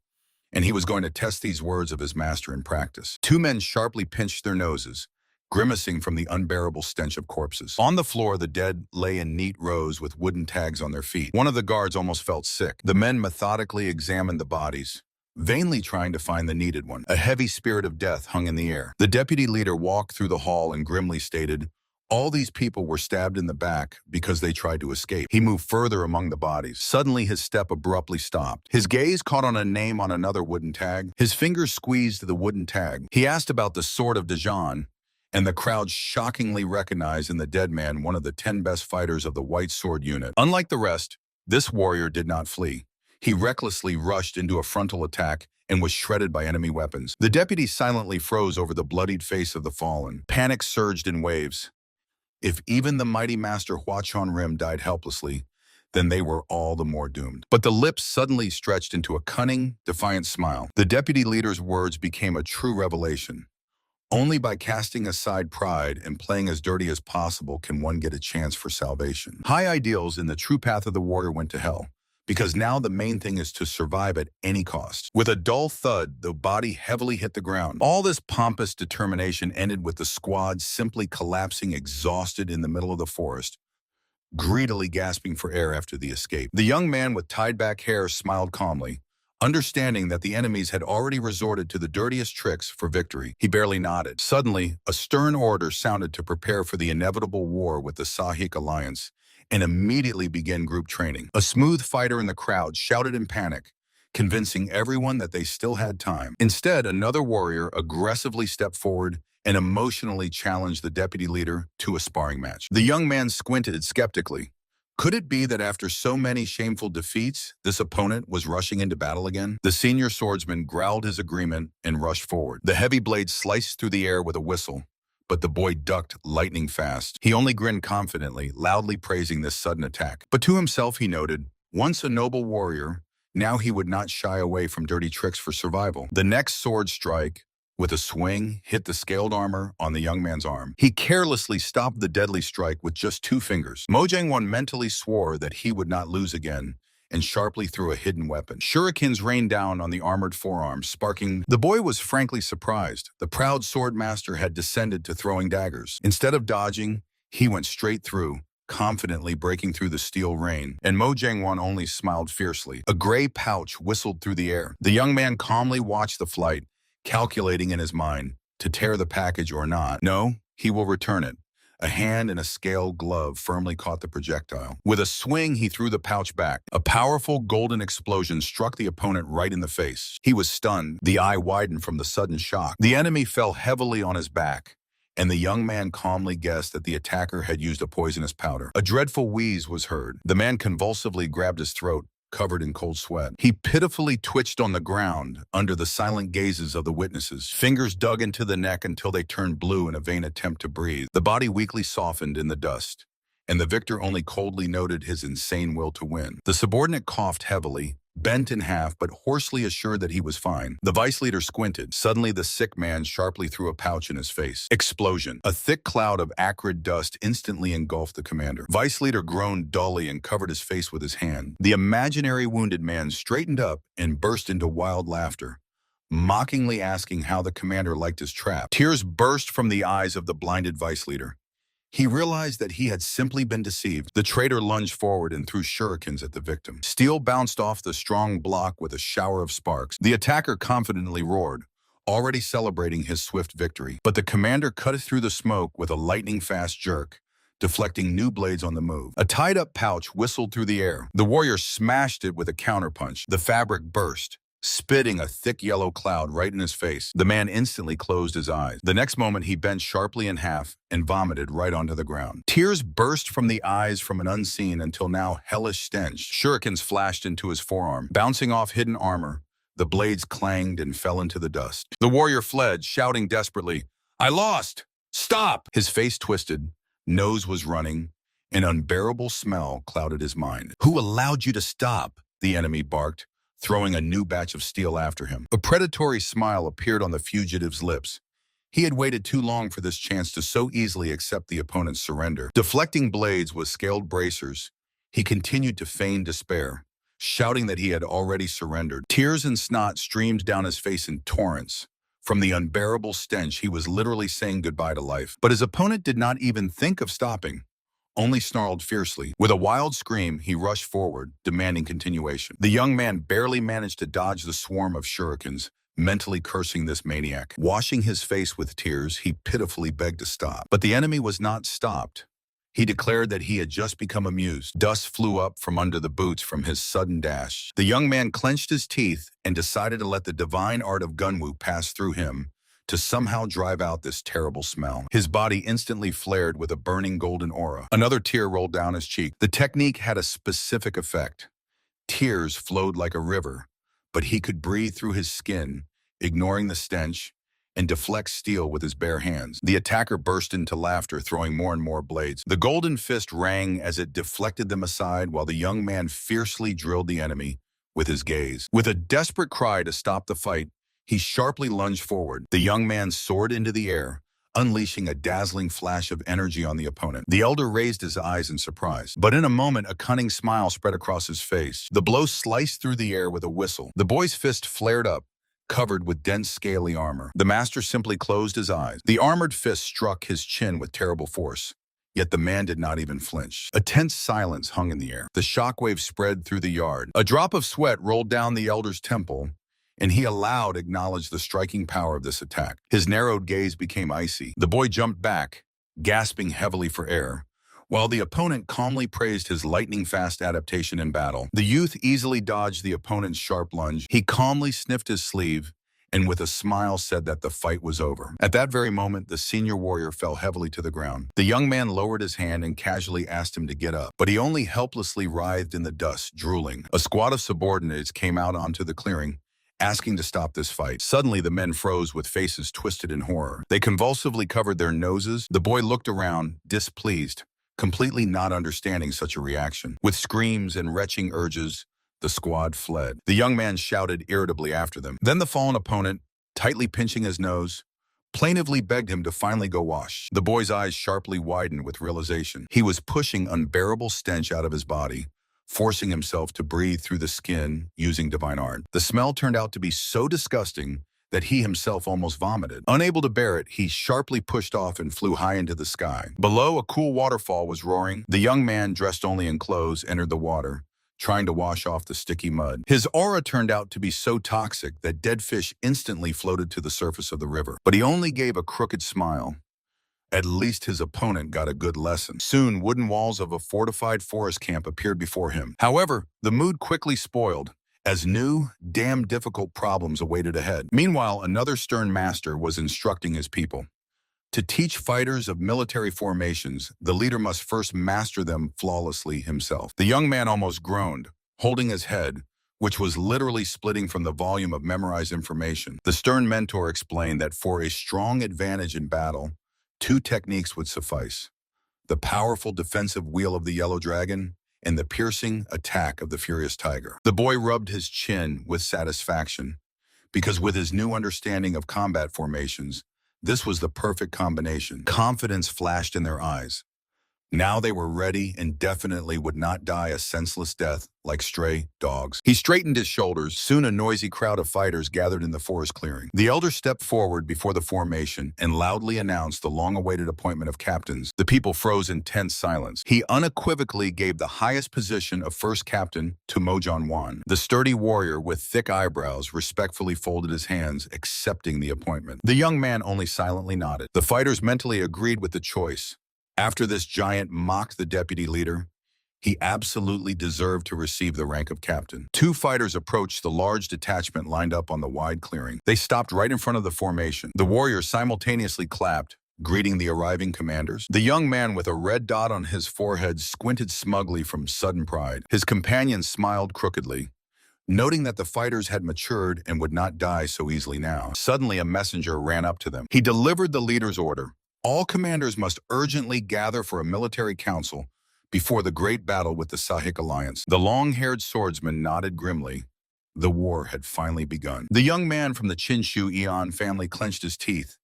and he was going to test these words of his master in practice. Two men sharply pinched their noses, grimacing from the unbearable stench of corpses. On the floor, the dead lay in neat rows with wooden tags on their feet. One of the guards almost felt sick. The men methodically examined the bodies, vainly trying to find the needed one. A heavy spirit of death hung in the air. The deputy leader walked through the hall and grimly stated, "All these people were stabbed in the back because they tried to escape." He moved further among the bodies. Suddenly, his step abruptly stopped. His gaze caught on a name on another wooden tag. His fingers squeezed the wooden tag. He asked about the sword of Dajan, and the crowd shockingly recognized in the dead man one of the 10 best fighters of the White Sword unit. Unlike the rest, this warrior did not flee. He recklessly rushed into a frontal attack and was shredded by enemy weapons. The deputy silently froze over the bloodied face of the fallen. Panic surged in waves. If even the mighty master Huachon Rim died helplessly, then they were all the more doomed. But the lips suddenly stretched into a cunning, defiant smile. The deputy leader's words became a true revelation. Only by casting aside pride and playing as dirty as possible can one get a chance for salvation. High ideals in the true path of the warrior went to hell, because now the main thing is to survive at any cost. With a dull thud, the body heavily hit the ground. All this pompous determination ended with the squad simply collapsing exhausted in the middle of the forest, greedily gasping for air after the escape. The young man with tied-back hair smiled calmly, understanding that the enemies had already resorted to the dirtiest tricks for victory. He barely nodded. Suddenly, a stern order sounded to prepare for the inevitable war with the Sahik Alliance and immediately begin group training. A smooth fighter in the crowd shouted in panic, convincing everyone that they still had time. Instead, another warrior aggressively stepped forward and emotionally challenged the deputy leader to a sparring match. The young man squinted skeptically, Could it be that after so many shameful defeats, this opponent was rushing into battle again? The senior swordsman growled his agreement and rushed forward. The heavy blade sliced through the air with a whistle, but the boy ducked lightning fast. He only grinned confidently, loudly praising this sudden attack. But to himself he noted, once a noble warrior, now he would not shy away from dirty tricks for survival. The next sword strike, with a swing, hit the scaled armor on the young man's arm. He carelessly stopped the deadly strike with just 2 fingers. Mojang-won mentally swore that he would not lose again and sharply threw a hidden weapon. Shurikens rained down on the armored forearm, sparking. The boy was frankly surprised. The proud sword master had descended to throwing daggers. Instead of dodging, he went straight through, confidently breaking through the steel rain, and Mojang-won only smiled fiercely. A gray pouch whistled through the air. The young man calmly watched the flight, calculating in his mind, to tear the package or not. No, he will return it. A hand in a scaled glove firmly caught the projectile. With a swing, he threw the pouch back. A powerful golden explosion struck the opponent right in the face. He was stunned, the eye widened from the sudden shock. The enemy fell heavily on his back, and the young man calmly guessed that the attacker had used a poisonous powder. A dreadful wheeze was heard. The man convulsively grabbed his throat, covered in cold sweat. He pitifully twitched on the ground under the silent gazes of the witnesses. Fingers dug into the neck until they turned blue in a vain attempt to breathe. The body weakly softened in the dust, and the victor only coldly noted his insane will to win. The subordinate coughed heavily, bent in half but hoarsely assured that he was fine. The vice leader squinted. Suddenly the sick man sharply threw a pouch in his face. Explosion. A thick cloud of acrid dust instantly engulfed the commander. Vice leader groaned dully and covered his face with his hand. The imaginary wounded man straightened up and burst into wild laughter, mockingly asking how the commander liked his trap. Tears burst from the eyes of the blinded vice leader. He realized that he had simply been deceived. The traitor lunged forward and threw shurikens at the victim. Steel bounced off the strong block with a shower of sparks. The attacker confidently roared, already celebrating his swift victory. But the commander cut through the smoke with a lightning-fast jerk, deflecting new blades on the move. A tied-up pouch whistled through the air. The warrior smashed it with a counterpunch. The fabric burst, spitting a thick yellow cloud right in his face. The man instantly closed his eyes. The next moment, he bent sharply in half and vomited right onto the ground. Tears burst from the eyes from an unseen until now hellish stench. Shurikens flashed into his forearm. Bouncing off hidden armor, the blades clanged and fell into the dust. The warrior fled, shouting desperately, "I lost! Stop!" His face twisted, nose was running, an unbearable smell clouded his mind. "Who allowed you to stop?" the enemy barked, throwing a new batch of steel after him. A predatory smile appeared on the fugitive's lips. He had waited too long for this chance to so easily accept the opponent's surrender. Deflecting blades with scaled bracers, he continued to feign despair, shouting that he had already surrendered. Tears and snot streamed down his face in torrents. From the unbearable stench, he was literally saying goodbye to life. But his opponent did not even think of stopping, only snarled fiercely. With a wild scream, he rushed forward, demanding continuation. The young man barely managed to dodge the swarm of shurikens, mentally cursing this maniac. Washing his face with tears, he pitifully begged to stop. But the enemy was not stopped. He declared that he had just become amused. Dust flew up from under the boots from his sudden dash. The young man clenched his teeth and decided to let the divine art of gunwoo pass through him, to somehow drive out this terrible smell. His body instantly flared with a burning golden aura. Another tear rolled down his cheek. The technique had a specific effect. Tears flowed like a river, but he could breathe through his skin, ignoring the stench, and deflect steel with his bare hands. The attacker burst into laughter, throwing more and more blades. The golden fist rang as it deflected them aside, while the young man fiercely drilled the enemy with his gaze. With a desperate cry to stop the fight, he sharply lunged forward. The young man soared into the air, unleashing a dazzling flash of energy on the opponent. The elder raised his eyes in surprise, but in a moment a cunning smile spread across his face. The blow sliced through the air with a whistle. The boy's fist flared up, covered with dense scaly armor. The master simply closed his eyes. The armored fist struck his chin with terrible force, yet the man did not even flinch. A tense silence hung in the air. The shockwave spread through the yard. A drop of sweat rolled down the elder's temple, and he aloud acknowledged the striking power of this attack. His narrowed gaze became icy. The boy jumped back, gasping heavily for air, while the opponent calmly praised his lightning-fast adaptation in battle. The youth easily dodged the opponent's sharp lunge. He calmly sniffed his sleeve and with a smile said that the fight was over. At that very moment, the senior warrior fell heavily to the ground. The young man lowered his hand and casually asked him to get up, but he only helplessly writhed in the dust, drooling. A squad of subordinates came out onto the clearing, asking to stop this fight. Suddenly, the men froze with faces twisted in horror. They convulsively covered their noses. The boy looked around, displeased, completely not understanding such a reaction. With screams and retching urges, the squad fled. The young man shouted irritably after them. Then the fallen opponent, tightly pinching his nose, plaintively begged him to finally go wash. The boy's eyes sharply widened with realization. He was pushing unbearable stench out of his body, forcing himself to breathe through the skin using divine art. The smell turned out to be so disgusting that he himself almost vomited. Unable to bear it, he sharply pushed off and flew high into the sky. Below, a cool waterfall was roaring. The young man, dressed only in clothes, entered the water, trying to wash off the sticky mud. His aura turned out to be so toxic that dead fish instantly floated to the surface of the river. But he only gave a crooked smile. At least his opponent got a good lesson. Soon, wooden walls of a fortified forest camp appeared before him. However, the mood quickly spoiled, as new, damn difficult problems awaited ahead. Meanwhile, another stern master was instructing his people. To teach fighters of military formations, the leader must first master them flawlessly himself. The young man almost groaned, holding his head, which was literally splitting from the volume of memorized information. The stern mentor explained that for a strong advantage in battle, two techniques would suffice: the powerful defensive wheel of the yellow dragon and the piercing attack of the furious tiger. The boy rubbed his chin with satisfaction, because with his new understanding of combat formations, this was the perfect combination. Confidence flashed in their eyes. Now they were ready and definitely would not die a senseless death like stray dogs. He straightened his shoulders. Soon a noisy crowd of fighters gathered in the forest clearing. The elder stepped forward before the formation and loudly announced the long-awaited appointment of captains. The people froze in tense silence. He unequivocally gave the highest position of first captain to Mojon Wan. The sturdy warrior with thick eyebrows respectfully folded his hands, accepting the appointment. The young man only silently nodded. The fighters mentally agreed with the choice. After this giant mocked the deputy leader, he absolutely deserved to receive the rank of captain. Two fighters approached the large detachment lined up on the wide clearing. They stopped right in front of the formation. The warriors simultaneously clapped, greeting the arriving commanders. The young man with a red dot on his forehead squinted smugly from sudden pride. His companions smiled crookedly, noting that the fighters had matured and would not die so easily now. Suddenly, a messenger ran up to them. He delivered the leader's order. All commanders must urgently gather for a military council before the great battle with the Sahik alliance. The long-haired swordsman nodded grimly. The war had finally begun. The young man from the Chinshu Eon family clenched his teeth.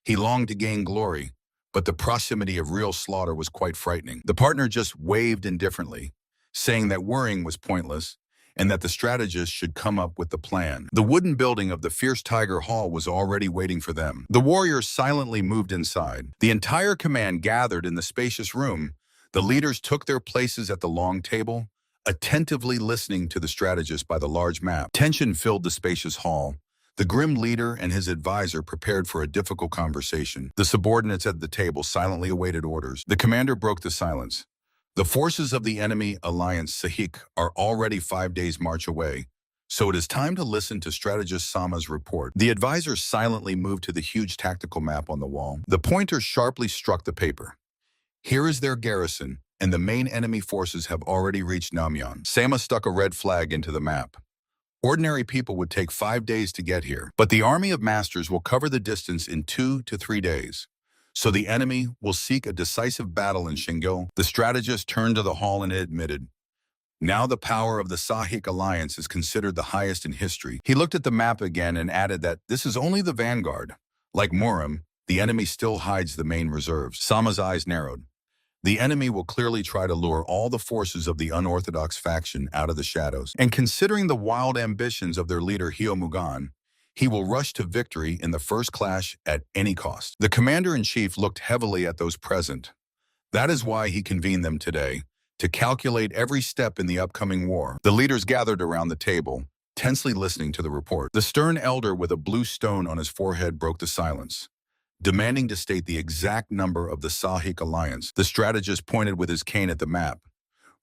He longed to gain glory, but the proximity of real slaughter was quite frightening. The partner just waved indifferently, saying that worrying was pointless and that the strategist should come up with the plan. The wooden building of the Fierce Tiger Hall was already waiting for them. The warriors silently moved inside. The entire command gathered in the spacious room. The leaders took their places at the long table, attentively listening to the strategist by the large map. Tension filled the spacious hall. The grim leader and his advisor prepared for a difficult conversation. The subordinates at the table silently awaited orders. The commander broke the silence. The forces of the enemy alliance Sahik are already 5 days' march away, so it is time to listen to strategist Sama's report. The advisor silently moved to the huge tactical map on the wall. The pointer sharply struck the paper. Here is their garrison, and the main enemy forces have already reached Namyan. Sama stuck a red flag into the map. Ordinary people would take 5 days to get here, but the army of masters will cover the distance in 2 to 3 days. So the enemy will seek a decisive battle in Shingo. The strategist turned to the hall and admitted, now the power of the Sahik alliance is considered the highest in history. He looked at the map again and added that this is only the vanguard. Like Muram, the enemy still hides the main reserves. Sama's eyes narrowed. The enemy will clearly try to lure all the forces of the unorthodox faction out of the shadows. And considering the wild ambitions of their leader Hyomugan, he will rush to victory in the first clash at any cost. The commander-in-chief looked heavily at those present. That is why he convened them today, to calculate every step in the upcoming war. The leaders gathered around the table, tensely listening to the report. The stern elder with a blue stone on his forehead broke the silence, demanding to state the exact number of the Sahik alliance. The strategist pointed with his cane at the map.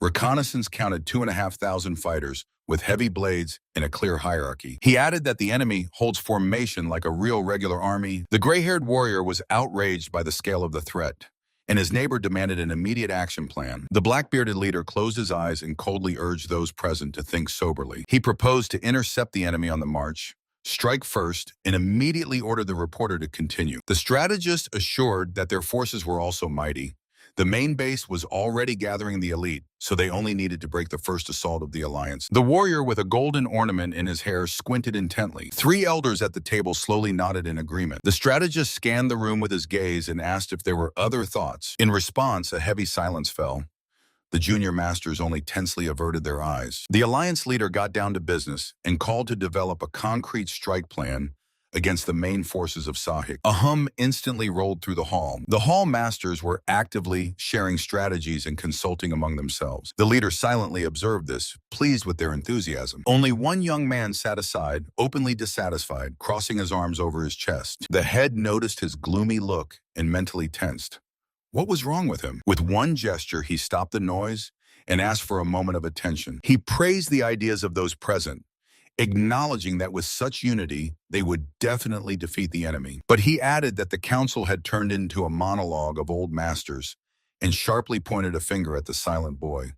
Reconnaissance counted 2,500 fighters, with heavy blades and a clear hierarchy. He added that the enemy holds formation like a real regular army. The gray-haired warrior was outraged by the scale of the threat, and his neighbor demanded an immediate action plan. The black-bearded leader closed his eyes and coldly urged those present to think soberly. He proposed to intercept the enemy on the march, strike first, and immediately order the reporter to continue. The strategist assured that their forces were also mighty. The main base was already gathering the elite, so they only needed to break the first assault of the alliance. The warrior with a golden ornament in his hair squinted intently. 3 elders at the table slowly nodded in agreement. The strategist scanned the room with his gaze and asked if there were other thoughts. In response, a heavy silence fell. The junior masters only tensely averted their eyes. The alliance leader got down to business and called to develop a concrete strike plan against the main forces of Sahik. A hum instantly rolled through the hall. The hall masters were actively sharing strategies and consulting among themselves. The leader silently observed this, pleased with their enthusiasm. Only one young man sat aside, openly dissatisfied, crossing his arms over his chest. The head noticed his gloomy look and mentally tensed. What was wrong with him? With one gesture, he stopped the noise and asked for a moment of attention. He praised the ideas of those present, acknowledging that with such unity, they would definitely defeat the enemy. But he added that the council had turned into a monologue of old masters and sharply pointed a finger at the silent boy.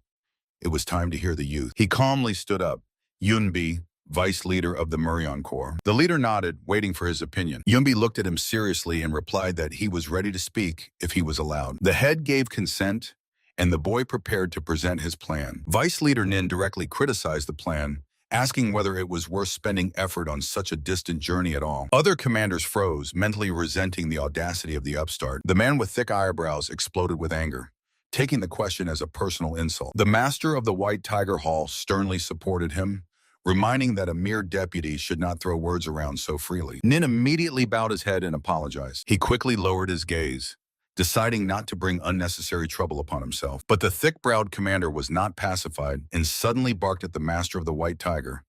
It was time to hear the youth. He calmly stood up. Yunbi, vice leader of the Muryon Corps. The leader nodded, waiting for his opinion. Yunbi looked at him seriously and replied that he was ready to speak if he was allowed. The head gave consent, and the boy prepared to present his plan. Vice leader Nin directly criticized the plan, asking whether it was worth spending effort on such a distant journey at all. Other commanders froze, mentally resenting the audacity of the upstart. The man with thick eyebrows exploded with anger, taking the question as a personal insult. The master of the White Tiger Hall sternly supported him, reminding that a mere deputy should not throw words around so freely. Nin immediately bowed his head and apologized. He quickly lowered his gaze, deciding not to bring unnecessary trouble upon himself. But the thick-browed commander was not pacified and suddenly barked at the master of the White Tiger,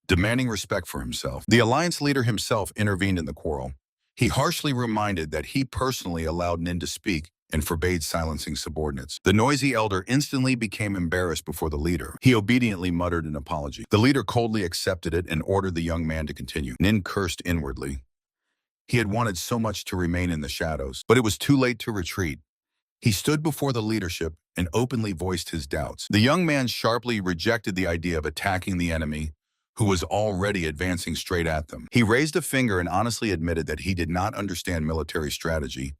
demanding respect for himself. The alliance leader himself intervened in the quarrel. He harshly reminded that he personally allowed Nin to speak and forbade silencing subordinates. The noisy elder instantly became embarrassed before the leader. He obediently muttered an apology. The leader coldly accepted it and ordered the young man to continue. Nin cursed inwardly. He had wanted so much to remain in the shadows, but it was too late to retreat. He stood before the leadership and openly voiced his doubts. The young man sharply rejected the idea of attacking the enemy, who was already advancing straight at them. He raised a finger and honestly admitted that he did not understand military strategy,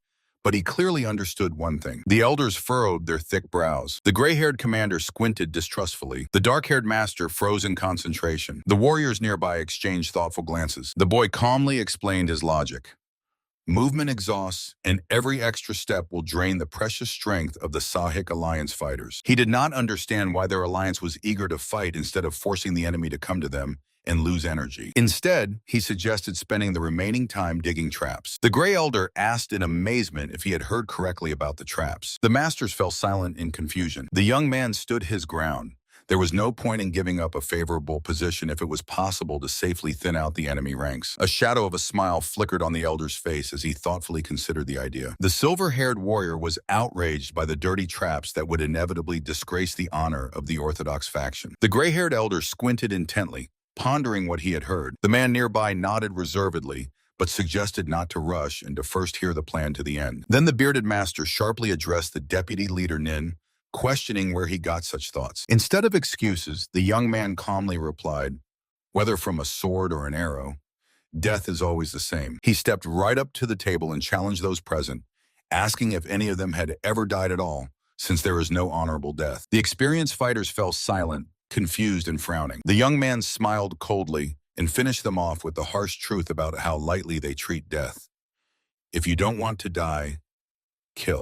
but he clearly understood one thing. The elders furrowed their thick brows. The gray-haired commander squinted distrustfully. The dark-haired master froze in concentration. The warriors nearby exchanged thoughtful glances. The boy calmly explained his logic. Movement exhausts, and every extra step will drain the precious strength of the Sahik alliance fighters. He did not understand why their alliance was eager to fight instead of forcing the enemy to come to them and lose energy. Instead, he suggested spending the remaining time digging traps. The Gray Elder asked in amazement if he had heard correctly about the traps. The masters fell silent in confusion. The young man stood his ground. There was no point in giving up a favorable position if it was possible to safely thin out the enemy ranks. A shadow of a smile flickered on the elder's face as he thoughtfully considered the idea. The silver-haired warrior was outraged by the dirty traps that would inevitably disgrace the honor of the Orthodox faction. The gray-haired elder squinted intently, pondering what he had heard. The man nearby nodded reservedly, but suggested not to rush and to first hear the plan to the end. Then the bearded master sharply addressed the deputy leader Nin, questioning where he got such thoughts. Instead of excuses, the young man calmly replied, "Whether from a sword or an arrow, death is always the same." He stepped right up to the table and challenged those present, asking if any of them had ever died at all, since there is no honorable death. The experienced fighters fell silent, confused and frowning. The young man smiled coldly and finished them off with the harsh truth about how lightly they treat death. If you don't want to die, kill.